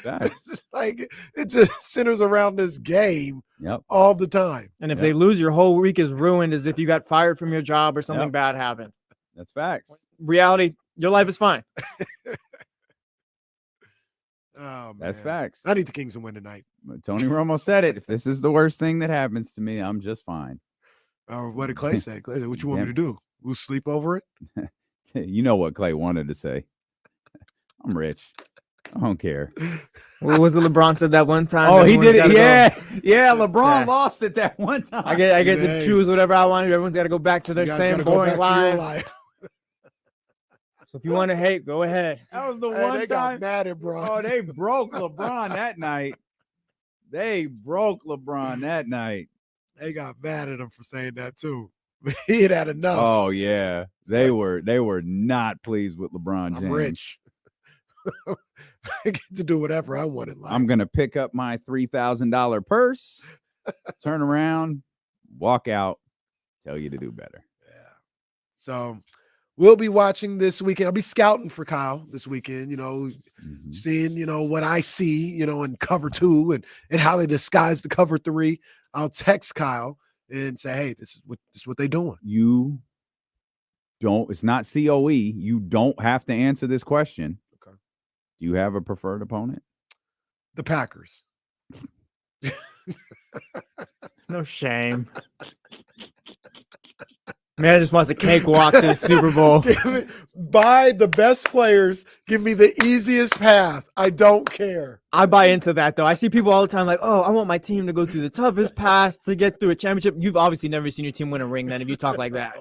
watched. It's like it just centers around this game all the time. And if they lose, your whole week is ruined as if you got fired from your job or something bad happened. That's facts. Reality, your life is fine. Oh, man. That's facts. I need the Kings to win tonight. Tony Romo said it. If this is the worst thing that happens to me, I'm just fine. What did Clay say? Clay said, what you want me to do? Lose sleep over it? You know what Clay wanted to say. I'm rich. I don't care. What was it LeBron said that one time? Oh, he did it. Yeah. Go. Yeah, LeBron lost it that one time. I get to choose whatever I want. Everyone's got to go back to their same boring lives. So if you want to hate, go ahead. That was the one they time. Got mad at bro. Oh, they broke LeBron that night. They broke LeBron that night. They got mad at him for saying that too. He had enough. Oh yeah, they were not pleased with LeBron James. I'm rich. I get to do whatever I want in life. I'm gonna pick up my $3,000 purse, turn around, walk out, tell you to do better. Yeah. So we'll be watching this weekend. I'll be scouting for Kyle this weekend, seeing, what I see, in cover 2 and how they disguise the cover 3. I'll text Kyle and say, hey, this is what they're doing. You don't, it's not COE. You don't have to answer this question. Okay. Do you have a preferred opponent? The Packers. No shame. Man just wants a cakewalk to the Super Bowl. Buy the best players. Give me the easiest path. I don't care. I buy into that, though. I see people all the time like, oh, I want my team to go through the toughest path to get through a championship. You've obviously never seen your team win a ring then if you talk like that.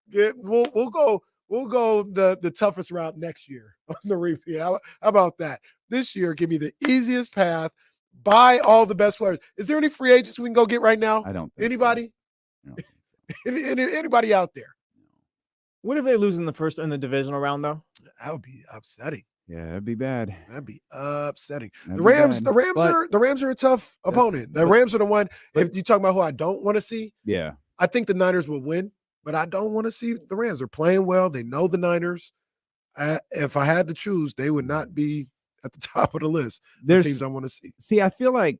Yeah, we'll go the toughest route next year on the repeat. How about that? This year, give me the easiest path. Buy all the best players. Is there any free agents we can go get right now? I don't think Anybody? So. Anybody out there? What if they lose in the divisional round, though? That would be upsetting. Yeah, that'd be bad. That'd be upsetting. That'd The be Rams, bad. the Rams are a tough opponent. The Rams are the one. If you talk about who I don't want to see, Yeah. I think the Niners will win, but I don't want to see the Rams. They're playing well. They know the Niners. If I had to choose, they would not be at the top of the list. There's teams I want to see. See, I feel like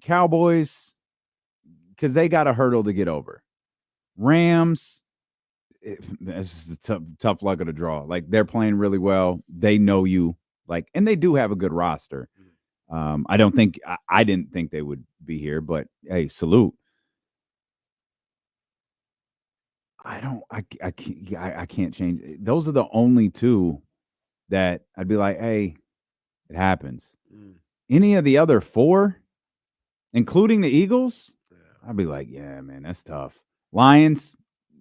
Cowboys, because they got a hurdle to get over. Rams, it's a tough luck of the draw. Like, they're playing really well. They know you, and they do have a good roster. I didn't think they would be here, but hey, salute. I can't change. Those are the only two that I'd be like, hey, it happens. Any of the other 4, including the Eagles, I'd be like, yeah, man, that's tough. Lions,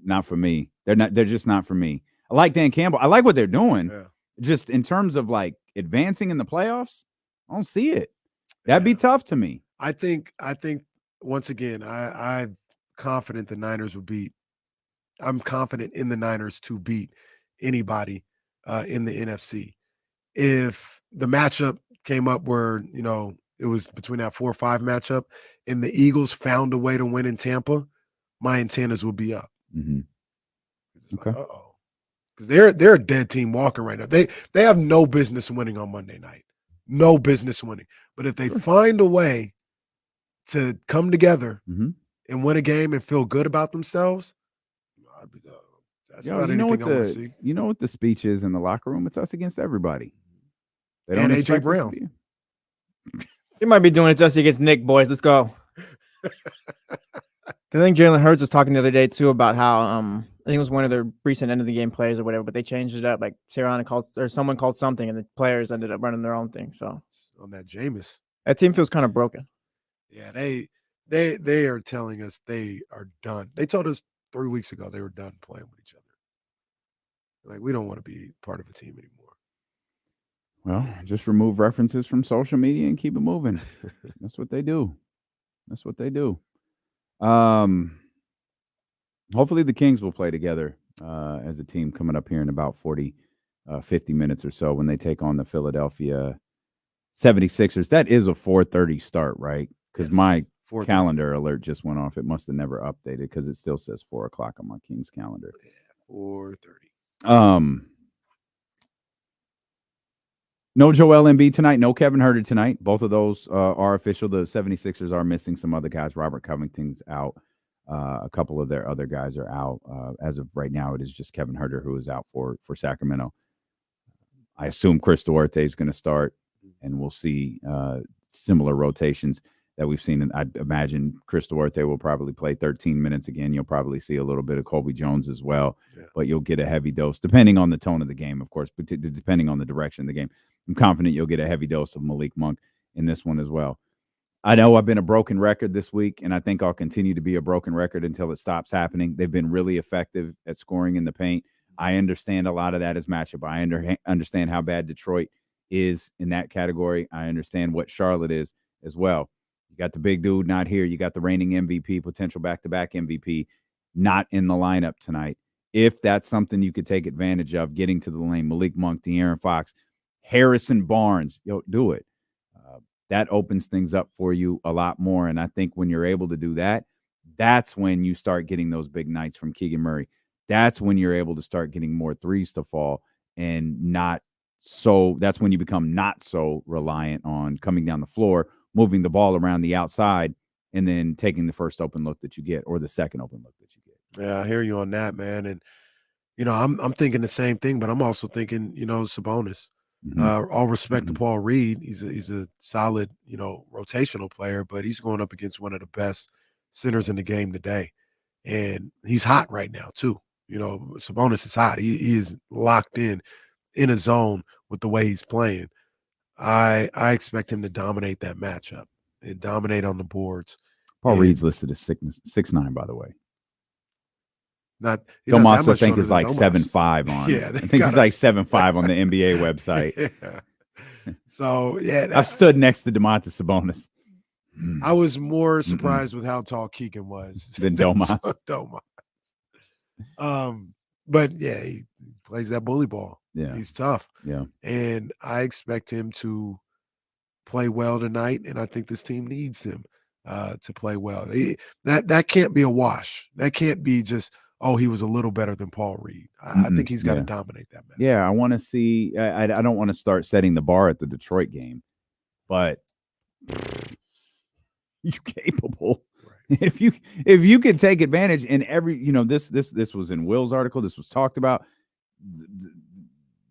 not for me. They're just not for me. I like Dan Campbell. I like what they're doing. Yeah. Just in terms of advancing in the playoffs, I don't see it. That'd be tough to me. I think once again, I'm confident the Niners will beat. I'm confident in the Niners to beat anybody in the NFC. If the matchup came up where, it was between that 4 or 5 matchup and the Eagles found a way to win in Tampa, my antennas would be up. Mm-hmm. Okay. Uh-oh. Because they're a dead team walking right now. They have no business winning on Monday night. No business winning. But if they find a way to come together and win a game and feel good about themselves, that's not anything I want to see. You know what the speech is in the locker room? It's us against everybody. They And don't A.J. expect us to Brown. be- They might be doing it just against Nick, boys. Let's go. I think Jalen Hurts was talking the other day too about how I think it was one of their recent end of the game plays or whatever, but they changed it up. Like someone called something, and the players ended up running their own thing. So On that Jameis. that team feels kind of broken. Yeah, they are telling us they are done. They told us 3 weeks ago they were done playing with each other. Like, we don't want to be part of a team anymore. Well, just remove references from social media and keep it moving. That's what they do. Hopefully the Kings will play together as a team coming up here in about 50 minutes or so when they take on the Philadelphia 76ers. That is a 4:30 start, right? Because my 4:30. calendar alert just went off. It must have never updated because it still says 4 o'clock on my Kings calendar. 4:30. No Joel Embiid tonight. No Kevin Huerter tonight. Both of those are official. The 76ers are missing some other guys. Robert Covington's out. A couple of their other guys are out. As of right now, it is just Kevin Huerter who is out for Sacramento. I assume Chris Duarte is going to start, and we'll see similar rotations that we've seen. And I imagine Chris Duarte will probably play 13 minutes again. You'll probably see a little bit of Kobe Jones as well, but you'll get a heavy dose, depending on the tone of the game, of course, but depending on the direction of the game. I'm confident you'll get a heavy dose of Malik Monk in this one as well. I know I've been a broken record this week, and I think I'll continue to be a broken record until it stops happening. They've been really effective at scoring in the paint. I understand a lot of that is matchup. I understand how bad Detroit is in that category. I understand what Charlotte is as well. You got the big dude not here. You got the reigning MVP, potential back-to-back MVP, not in the lineup tonight. If that's something you could take advantage of, getting to the lane, Malik Monk, De'Aaron Fox, Harrison Barnes, do it. That opens things up for you a lot more. And I think when you're able to do that, that's when you start getting those big nights from Keegan Murray. That's when you're able to start getting more threes to fall, and that's when you become not so reliant on coming down the floor, moving the ball around the outside, and then taking the first open look that you get, or the second open look that you get. Yeah, I hear you on that, man. And I'm thinking the same thing, but I'm also thinking, Sabonis. All respect to Paul Reed. He's a solid, rotational player, but he's going up against one of the best centers in the game today. And he's hot right now, too. Sabonis is hot. He is locked in a zone with the way he's playing. I expect him to dominate that matchup and dominate on the boards. Paul Reed's listed as 6'9", by the way. Domas, Domas, I think, is like 7'5" on. Yeah, I think he's like 7'5" on the NBA website. Yeah. So I've stood next to Domantas Sabonis. I was more surprised with how tall Keegan was than Domas. But yeah, he plays that bully ball. Yeah, he's tough. Yeah, and I expect him to play well tonight, and I think this team needs him to play well. That can't be a wash. That can't be just, he was a little better than Paul Reed. I think he's got to dominate that match. Yeah, I want to see. I don't want to start setting the bar at the Detroit game, but you're capable. Right. If you could take advantage in every, this was in Will's article. This was talked about.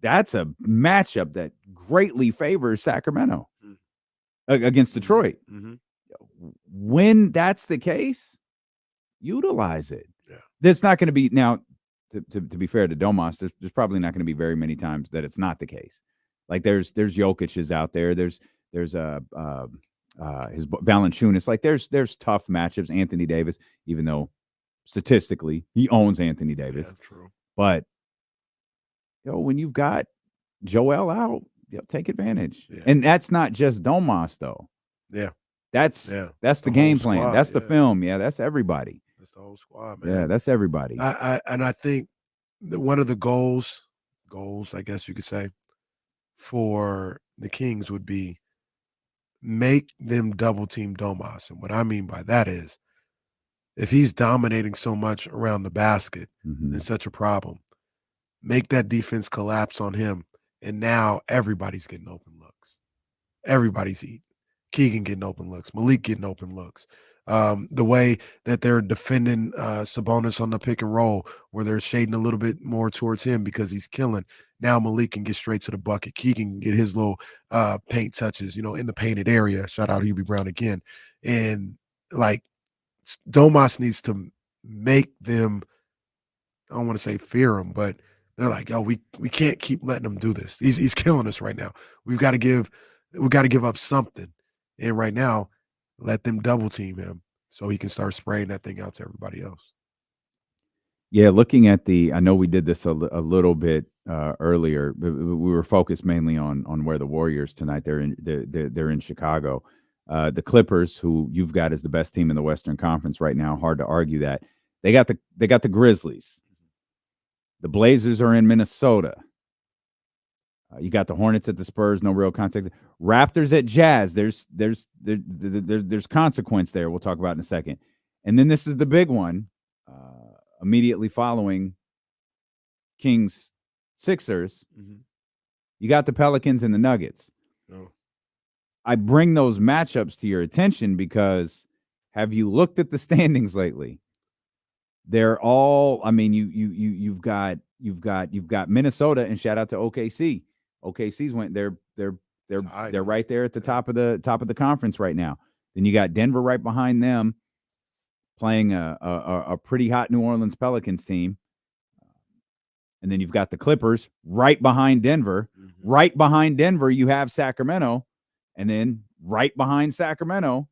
That's a matchup that greatly favors Sacramento against Detroit. When that's the case, utilize it. Yeah. There's not going to be, now, to be fair to Domas, there's probably not going to be very many times that it's not the case. Like there's Jokic's out there. There's his Valanciunas. Like there's tough matchups. Anthony Davis, even though statistically he owns Anthony Davis. Yeah, true. But when you've got Joel out, take advantage. Yeah. And that's not just Domas though. Yeah. That's the game plan. Squad, that's the film. Yeah, that's everybody. That's the whole squad, man. Yeah, that's everybody. I think that one of the goals, I guess you could say, for the Kings would be make them double team Domas. And what I mean by that is, if he's dominating so much around the basket, it's such a problem. Make that defense collapse on him, and now everybody's getting open looks. Everybody's eating. Keegan getting open looks. Malik getting open looks. The way that they're defending Sabonis on the pick and roll, where they're shading a little bit more towards him because he's killing. Now Malik can get straight to the bucket. Keegan can get his little paint touches, in the painted area. Shout out Hubie Brown again. And like Domas needs to make them, I don't want to say fear him, but they're like, we can't keep letting him do this. He's killing us right now. We've got to give up something. And right now, let them double team him so he can start spraying that thing out to everybody else. Yeah, looking at I know we did this a little bit earlier, but we were focused mainly on where the Warriors tonight. They're in Chicago. The Clippers, who you've got as the best team in the Western Conference right now, hard to argue that. They got the Grizzlies. The Blazers are in Minnesota. You got the Hornets at the Spurs, no real context. Raptors at Jazz. There's consequence there. We'll talk about in a second. And then this is the big one, immediately following Kings Sixers. You got the Pelicans and the Nuggets. Oh. I bring those matchups to your attention because have you looked at the standings lately? They're all, I mean, you've got Minnesota, and shout out to OKC. OKC's went they're right there at the top of the conference right now. Then you got Denver right behind them, playing a pretty hot New Orleans Pelicans team. And then you've got the Clippers right behind Denver. Right behind Denver, you have Sacramento. And then right behind Sacramento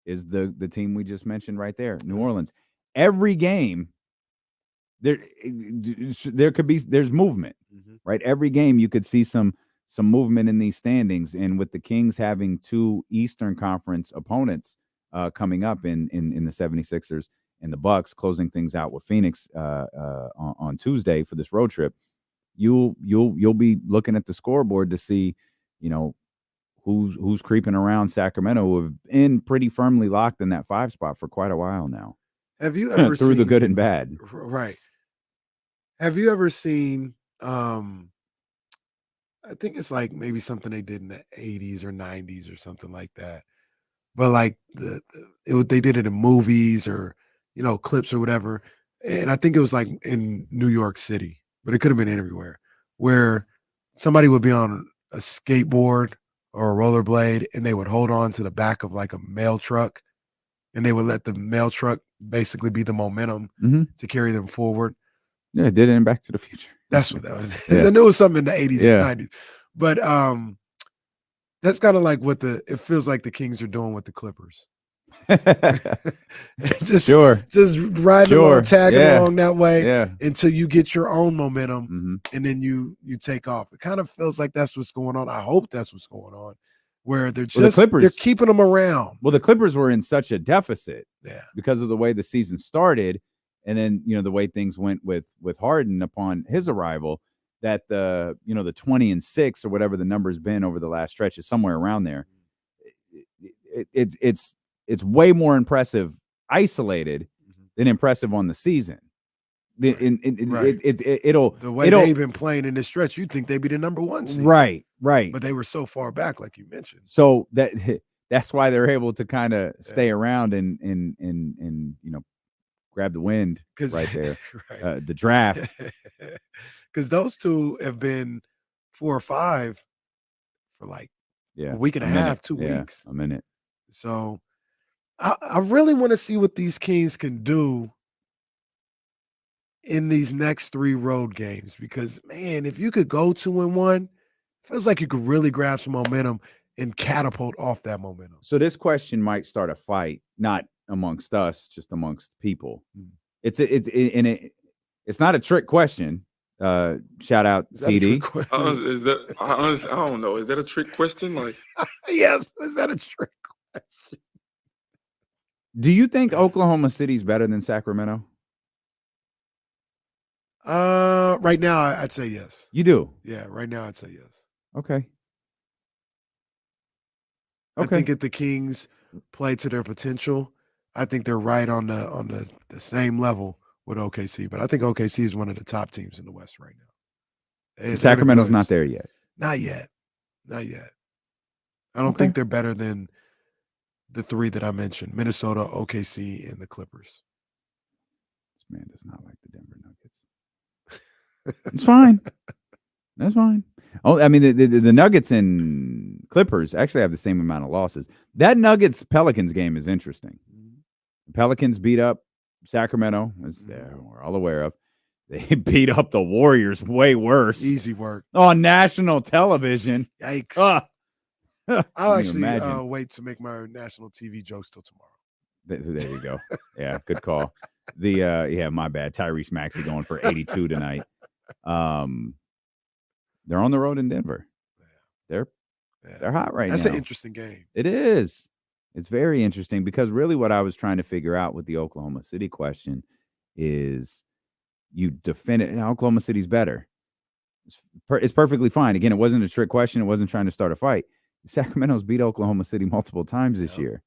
is the team we just mentioned right there, New Orleans. Every game, there's movement, right? Every game you could see some some movement in these standings, and with the Kings having 2 Eastern Conference opponents coming up in the 76ers and the Bucks, closing things out with Phoenix on Tuesday for this road trip, you'll be looking at the scoreboard to see, who's creeping around Sacramento, who have been pretty firmly locked in that 5 spot for quite a while now. Have you ever through the seen- good and bad? Right. Have you ever seen? I think it's like maybe something they did in the 80s or 90s or something like that. But like they did it in movies or clips or whatever. And I think it was like in New York City, but it could have been everywhere, where somebody would be on a skateboard or a rollerblade and they would hold on to the back of like a mail truck, and they would let the mail truck basically be the momentum to carry them forward. Yeah, it did it in Back to the Future. That's what that was. Yeah. I knew it was something in the 80s Yeah. or 90s. But that's kind of like what it feels like the Kings are doing with the Clippers. just riding along, tagging along that way until you get your own momentum, and then you take off. It kind of feels like that's what's going on. I hope that's what's going on, where they're just they're keeping them around. Well, the Clippers were in such a deficit because of the way the season started, and then the way things went with Harden upon his arrival, that the 20-6 or whatever the number's been over the last stretch is somewhere around there. It's way more impressive isolated than impressive on the season. The way they've been playing in this stretch, you'd think they'd be the number 1 seed. Right. But they were so far back, like you mentioned. So that's why they're able to kind of stay around and grab the wind right there. The draft. Because those two have been 4 or 5 for like a week and a half, 2 weeks. A minute. So I really want to see what these Kings can do in these next 3 road games, because man, if you could go 2-1, feels like you could really grab some momentum and catapult off that momentum. So this question might start a fight, not amongst us, just amongst people. It's not a trick question. Shout out TD. I don't know. Is that a trick question? Like, yes, is that a trick question? Do you think Oklahoma City's better than Sacramento? Right now, I'd say yes. You do? Yeah, right now, I'd say yes. Okay. I think if the Kings play to their potential, I think they're right on the same level with OKC. But I think OKC is one of the top teams in the West right now. Sacramento's not there yet. Not yet. I don't think they're better than the 3 that I mentioned: Minnesota, OKC, and the Clippers. This man does not like the Denver Nuggets. It's fine. That's fine. Oh, I mean, the Nuggets and Clippers actually have the same amount of losses. That Nuggets-Pelicans game is interesting. The Pelicans beat up Sacramento, as we're all aware of. They beat up the Warriors way worse. Easy work. On national television. Yikes. I'll actually imagine. wait to make my national TV jokes till tomorrow. There you go. Yeah, good call. My bad. Tyrese Maxey going for 82 tonight. They're on the road in Denver. They're hot right now. That's an interesting game. It is. It's very interesting, because really what I was trying to figure out with the Oklahoma City question is, you defend it. Oklahoma City's better. It's perfectly fine. Again, it wasn't a trick question. It wasn't trying to start a fight. Sacramento's beat Oklahoma City multiple times this year.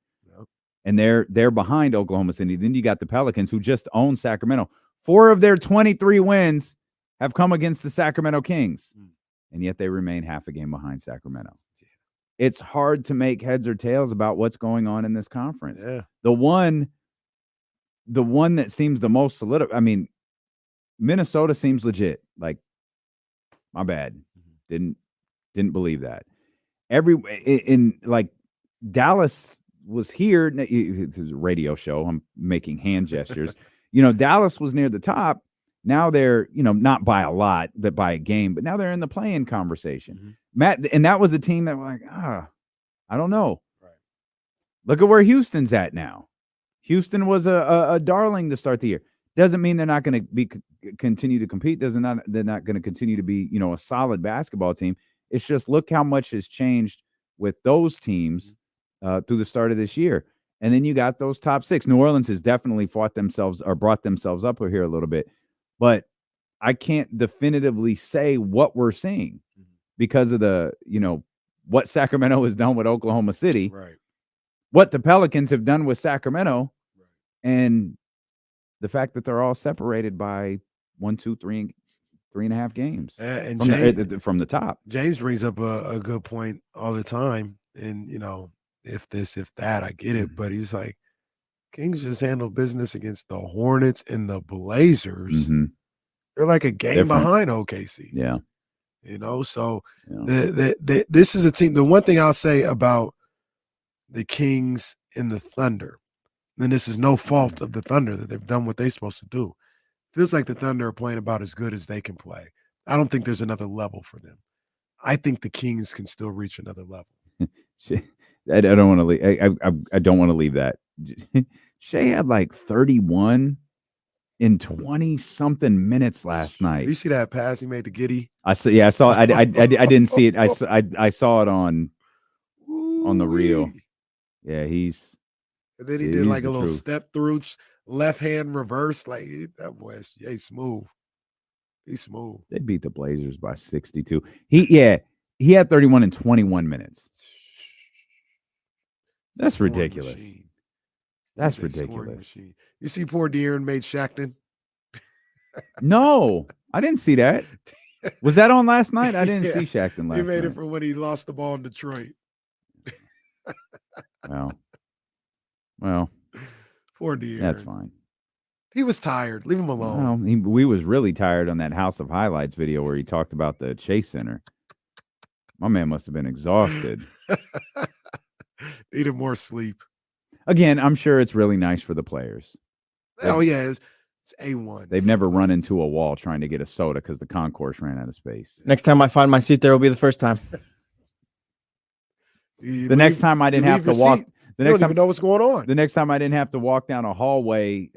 And they're behind Oklahoma City. Then you got the Pelicans, who just own Sacramento. 4 of their 23 wins have come against the Sacramento Kings. And yet they remain half a game behind Sacramento. It's hard to make heads or tails about what's going on in this conference. Yeah. The one that seems the most solid, I mean, Minnesota seems legit. Like, my bad. Didn't believe that. In Dallas was here. It's a radio show. I'm making hand gestures. Dallas was near the top. Now they're, not by a lot, but by a game. But now they're in the play-in conversation. And that was a team that was like, I don't know. Right. Look at where Houston's at now. Houston was a darling to start the year. Doesn't mean they're not going to continue to compete. They're not going to continue to be, a solid basketball team. It's just look how much has changed with those teams through the start of this year. And then you got those top 6. New Orleans has definitely brought themselves up here a little bit. But I can't definitively say what we're seeing because of what Sacramento has done with Oklahoma City, right? What the Pelicans have done with Sacramento, right. And the fact that they're all separated by 1, 2, 3, 3.5 games and from the top. James brings up a good point all the time. And, if this, if that, I get it. But he's like, Kings just handle business against the Hornets and the Blazers. Mm-hmm. They're like a game behind OKC. Yeah. So this is a team. The one thing I'll say about the Kings and the Thunder, and this is no fault of the Thunder that they've done what they're supposed to do. Feels like the Thunder are playing about as good as they can play. I don't think there's another level for them. I think the Kings can still reach another level. I don't want to leave. I don't want to leave that. Shea had like 31 in 20-something minutes last night. You see that pass he made to Giddey? I saw. Yeah, I saw. I didn't see it. I saw it on the reel. Yeah, he's. And then he did like a little step through, left hand reverse. Like that boy is smooth. He's smooth. They beat the Blazers by 62. He had 31 in 21 minutes. That's ridiculous. That's ridiculous. You see poor De'Aaron made Shackton? No, I didn't see that. Was that on last night? I didn't see Shackton last night. He made it for when he lost the ball in Detroit. Well, poor De'Aaron. That's fine. He was tired. Leave him alone. Well, we was really tired on that House of Highlights video where he talked about the Chase Center. My man must have been exhausted. Needed more sleep. Again, I'm sure it's really nice for the players. Oh, yeah. It's A1. They've never run into a wall trying to get a soda because the concourse ran out of space. Next time I find my seat there will be the first time. Next time I didn't have to walk. You don't even know what's going on. The next time I didn't have to walk down a hallway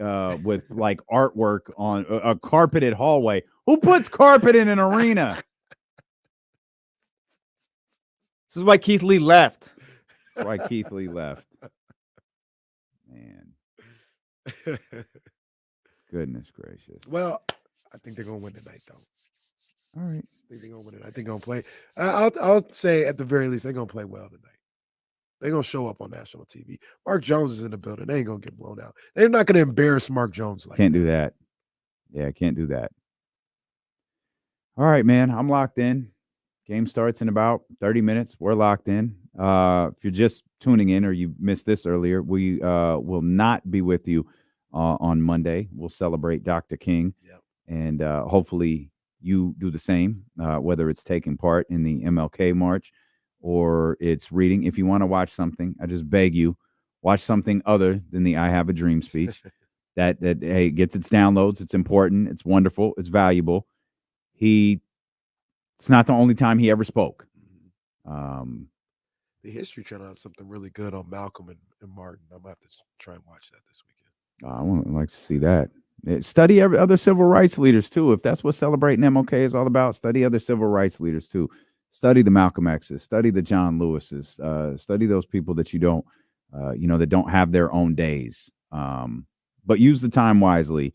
with like artwork on a carpeted hallway. Who puts carpet in an arena? This is why Keith Lee left. That's why Keith Lee left. Man. Goodness gracious. Well, I think they're going to win tonight, though. All right. I think they're going to win it. I think they're going to play. I'll say at the very least, they're going to play well tonight. They're going to show up on national TV. Mark Jones is in the building. They ain't going to get blown out. They're not going to embarrass Mark Jones like Can't do that. Yeah, can't do that. All right, man. I'm locked in. Game starts in about 30 minutes. We're locked in. If you're just tuning in or you missed this earlier, we will not be with you on Monday. We'll celebrate Dr. King. Yep. And hopefully you do the same, whether it's taking part in the MLK March or it's reading. If you want to watch something, I just beg you, watch something other than the I Have a Dream speech. that hey, gets its downloads. It's important. It's wonderful. It's valuable. It's not the only time he ever spoke. The History Channel has something really good on Malcolm and Martin. I'm going to have to try and watch that this weekend. I would like to see that. Study other civil rights leaders, too. If that's what celebrating MLK is all about, study other civil rights leaders, too. Study the Malcolm X's, study the John Lewis's, study those people that you don't, that don't have their own days. But use the time wisely.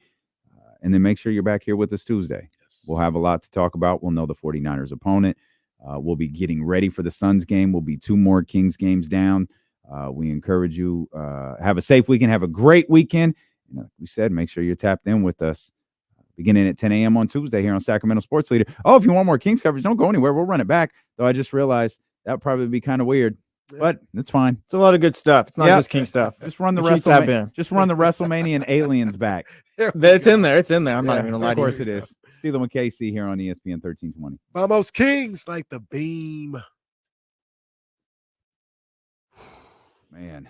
And then make sure you're back here with us Tuesday. Yes. We'll have a lot to talk about. We'll know the 49ers opponent. We'll be getting ready for the Suns game. We'll be 2 more Kings games down. We encourage you, have a safe weekend. Have a great weekend. And like we said, make sure you're tapped in with us beginning at 10 a.m. on Tuesday here on Sacramento Sports Leader. Oh, if you want more Kings coverage, don't go anywhere. We'll run it back. Though I just realized that would probably be kind of weird. But it's fine. It's a lot of good stuff. It's not just King stuff. Just run the WrestleMania and Aliens back. It's in there. It's in there. I'm not even gonna lie to you. Of course it is. Steeler with KC here on ESPN 1320. Vamos Kings like the beam. Man.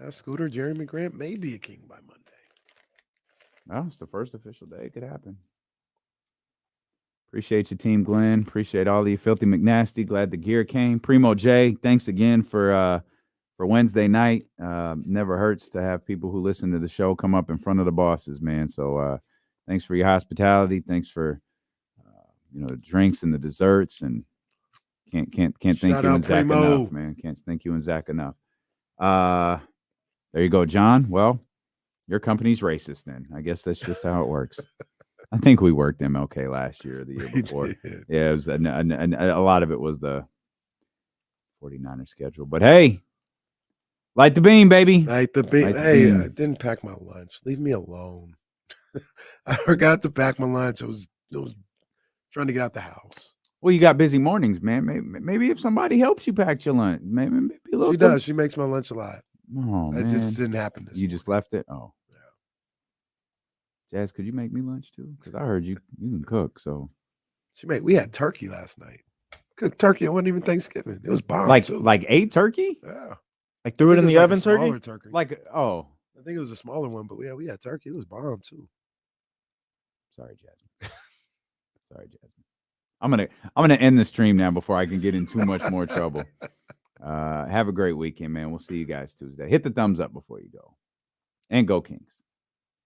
Scooter Jerami Grant may be a King by Monday. Well, it's the first official day. It could happen. Appreciate your team, Glenn. Appreciate all of you. Filthy McNasty. Glad the gear came. Primo J, thanks again for Wednesday night. Never hurts to have people who listen to the show come up in front of the bosses, man. So thanks for your hospitality. Thanks for the drinks and the desserts, and can't thank Shout you out and Zach Primo. enough, man. Can't thank you and Zach enough. There you go, John. Well, your company's racist then. I guess that's just how it works. I think we worked MLK last year or the year before. Yeah, it was a lot of it was the 49er schedule. But hey, light the beam, baby. Light the beam. Light the Hey, beam. I didn't pack my lunch. Leave me alone. I forgot to pack my lunch. I was trying to get out the house. Well, you got busy mornings, man. Maybe if somebody helps you pack your lunch, maybe a little. She does. She makes my lunch a lot. Oh, It man. just didn't happen this You just left it? Oh. Yeah. Jazz, could you make me lunch too? Because I heard you can cook. So we had turkey last night. Cooked turkey. It wasn't even Thanksgiving. It was bomb. too. like ate turkey? Yeah. Like threw I it in think the was oven, a smaller turkey? Like I think it was a smaller one, but we had turkey. It was bomb too. Sorry, Jasmine. Sorry, Jasmine. I'm gonna end the stream now before I can get in too much more trouble. Have a great weekend, man. We'll see you guys Tuesday. Hit the thumbs up before you go. And go Kings.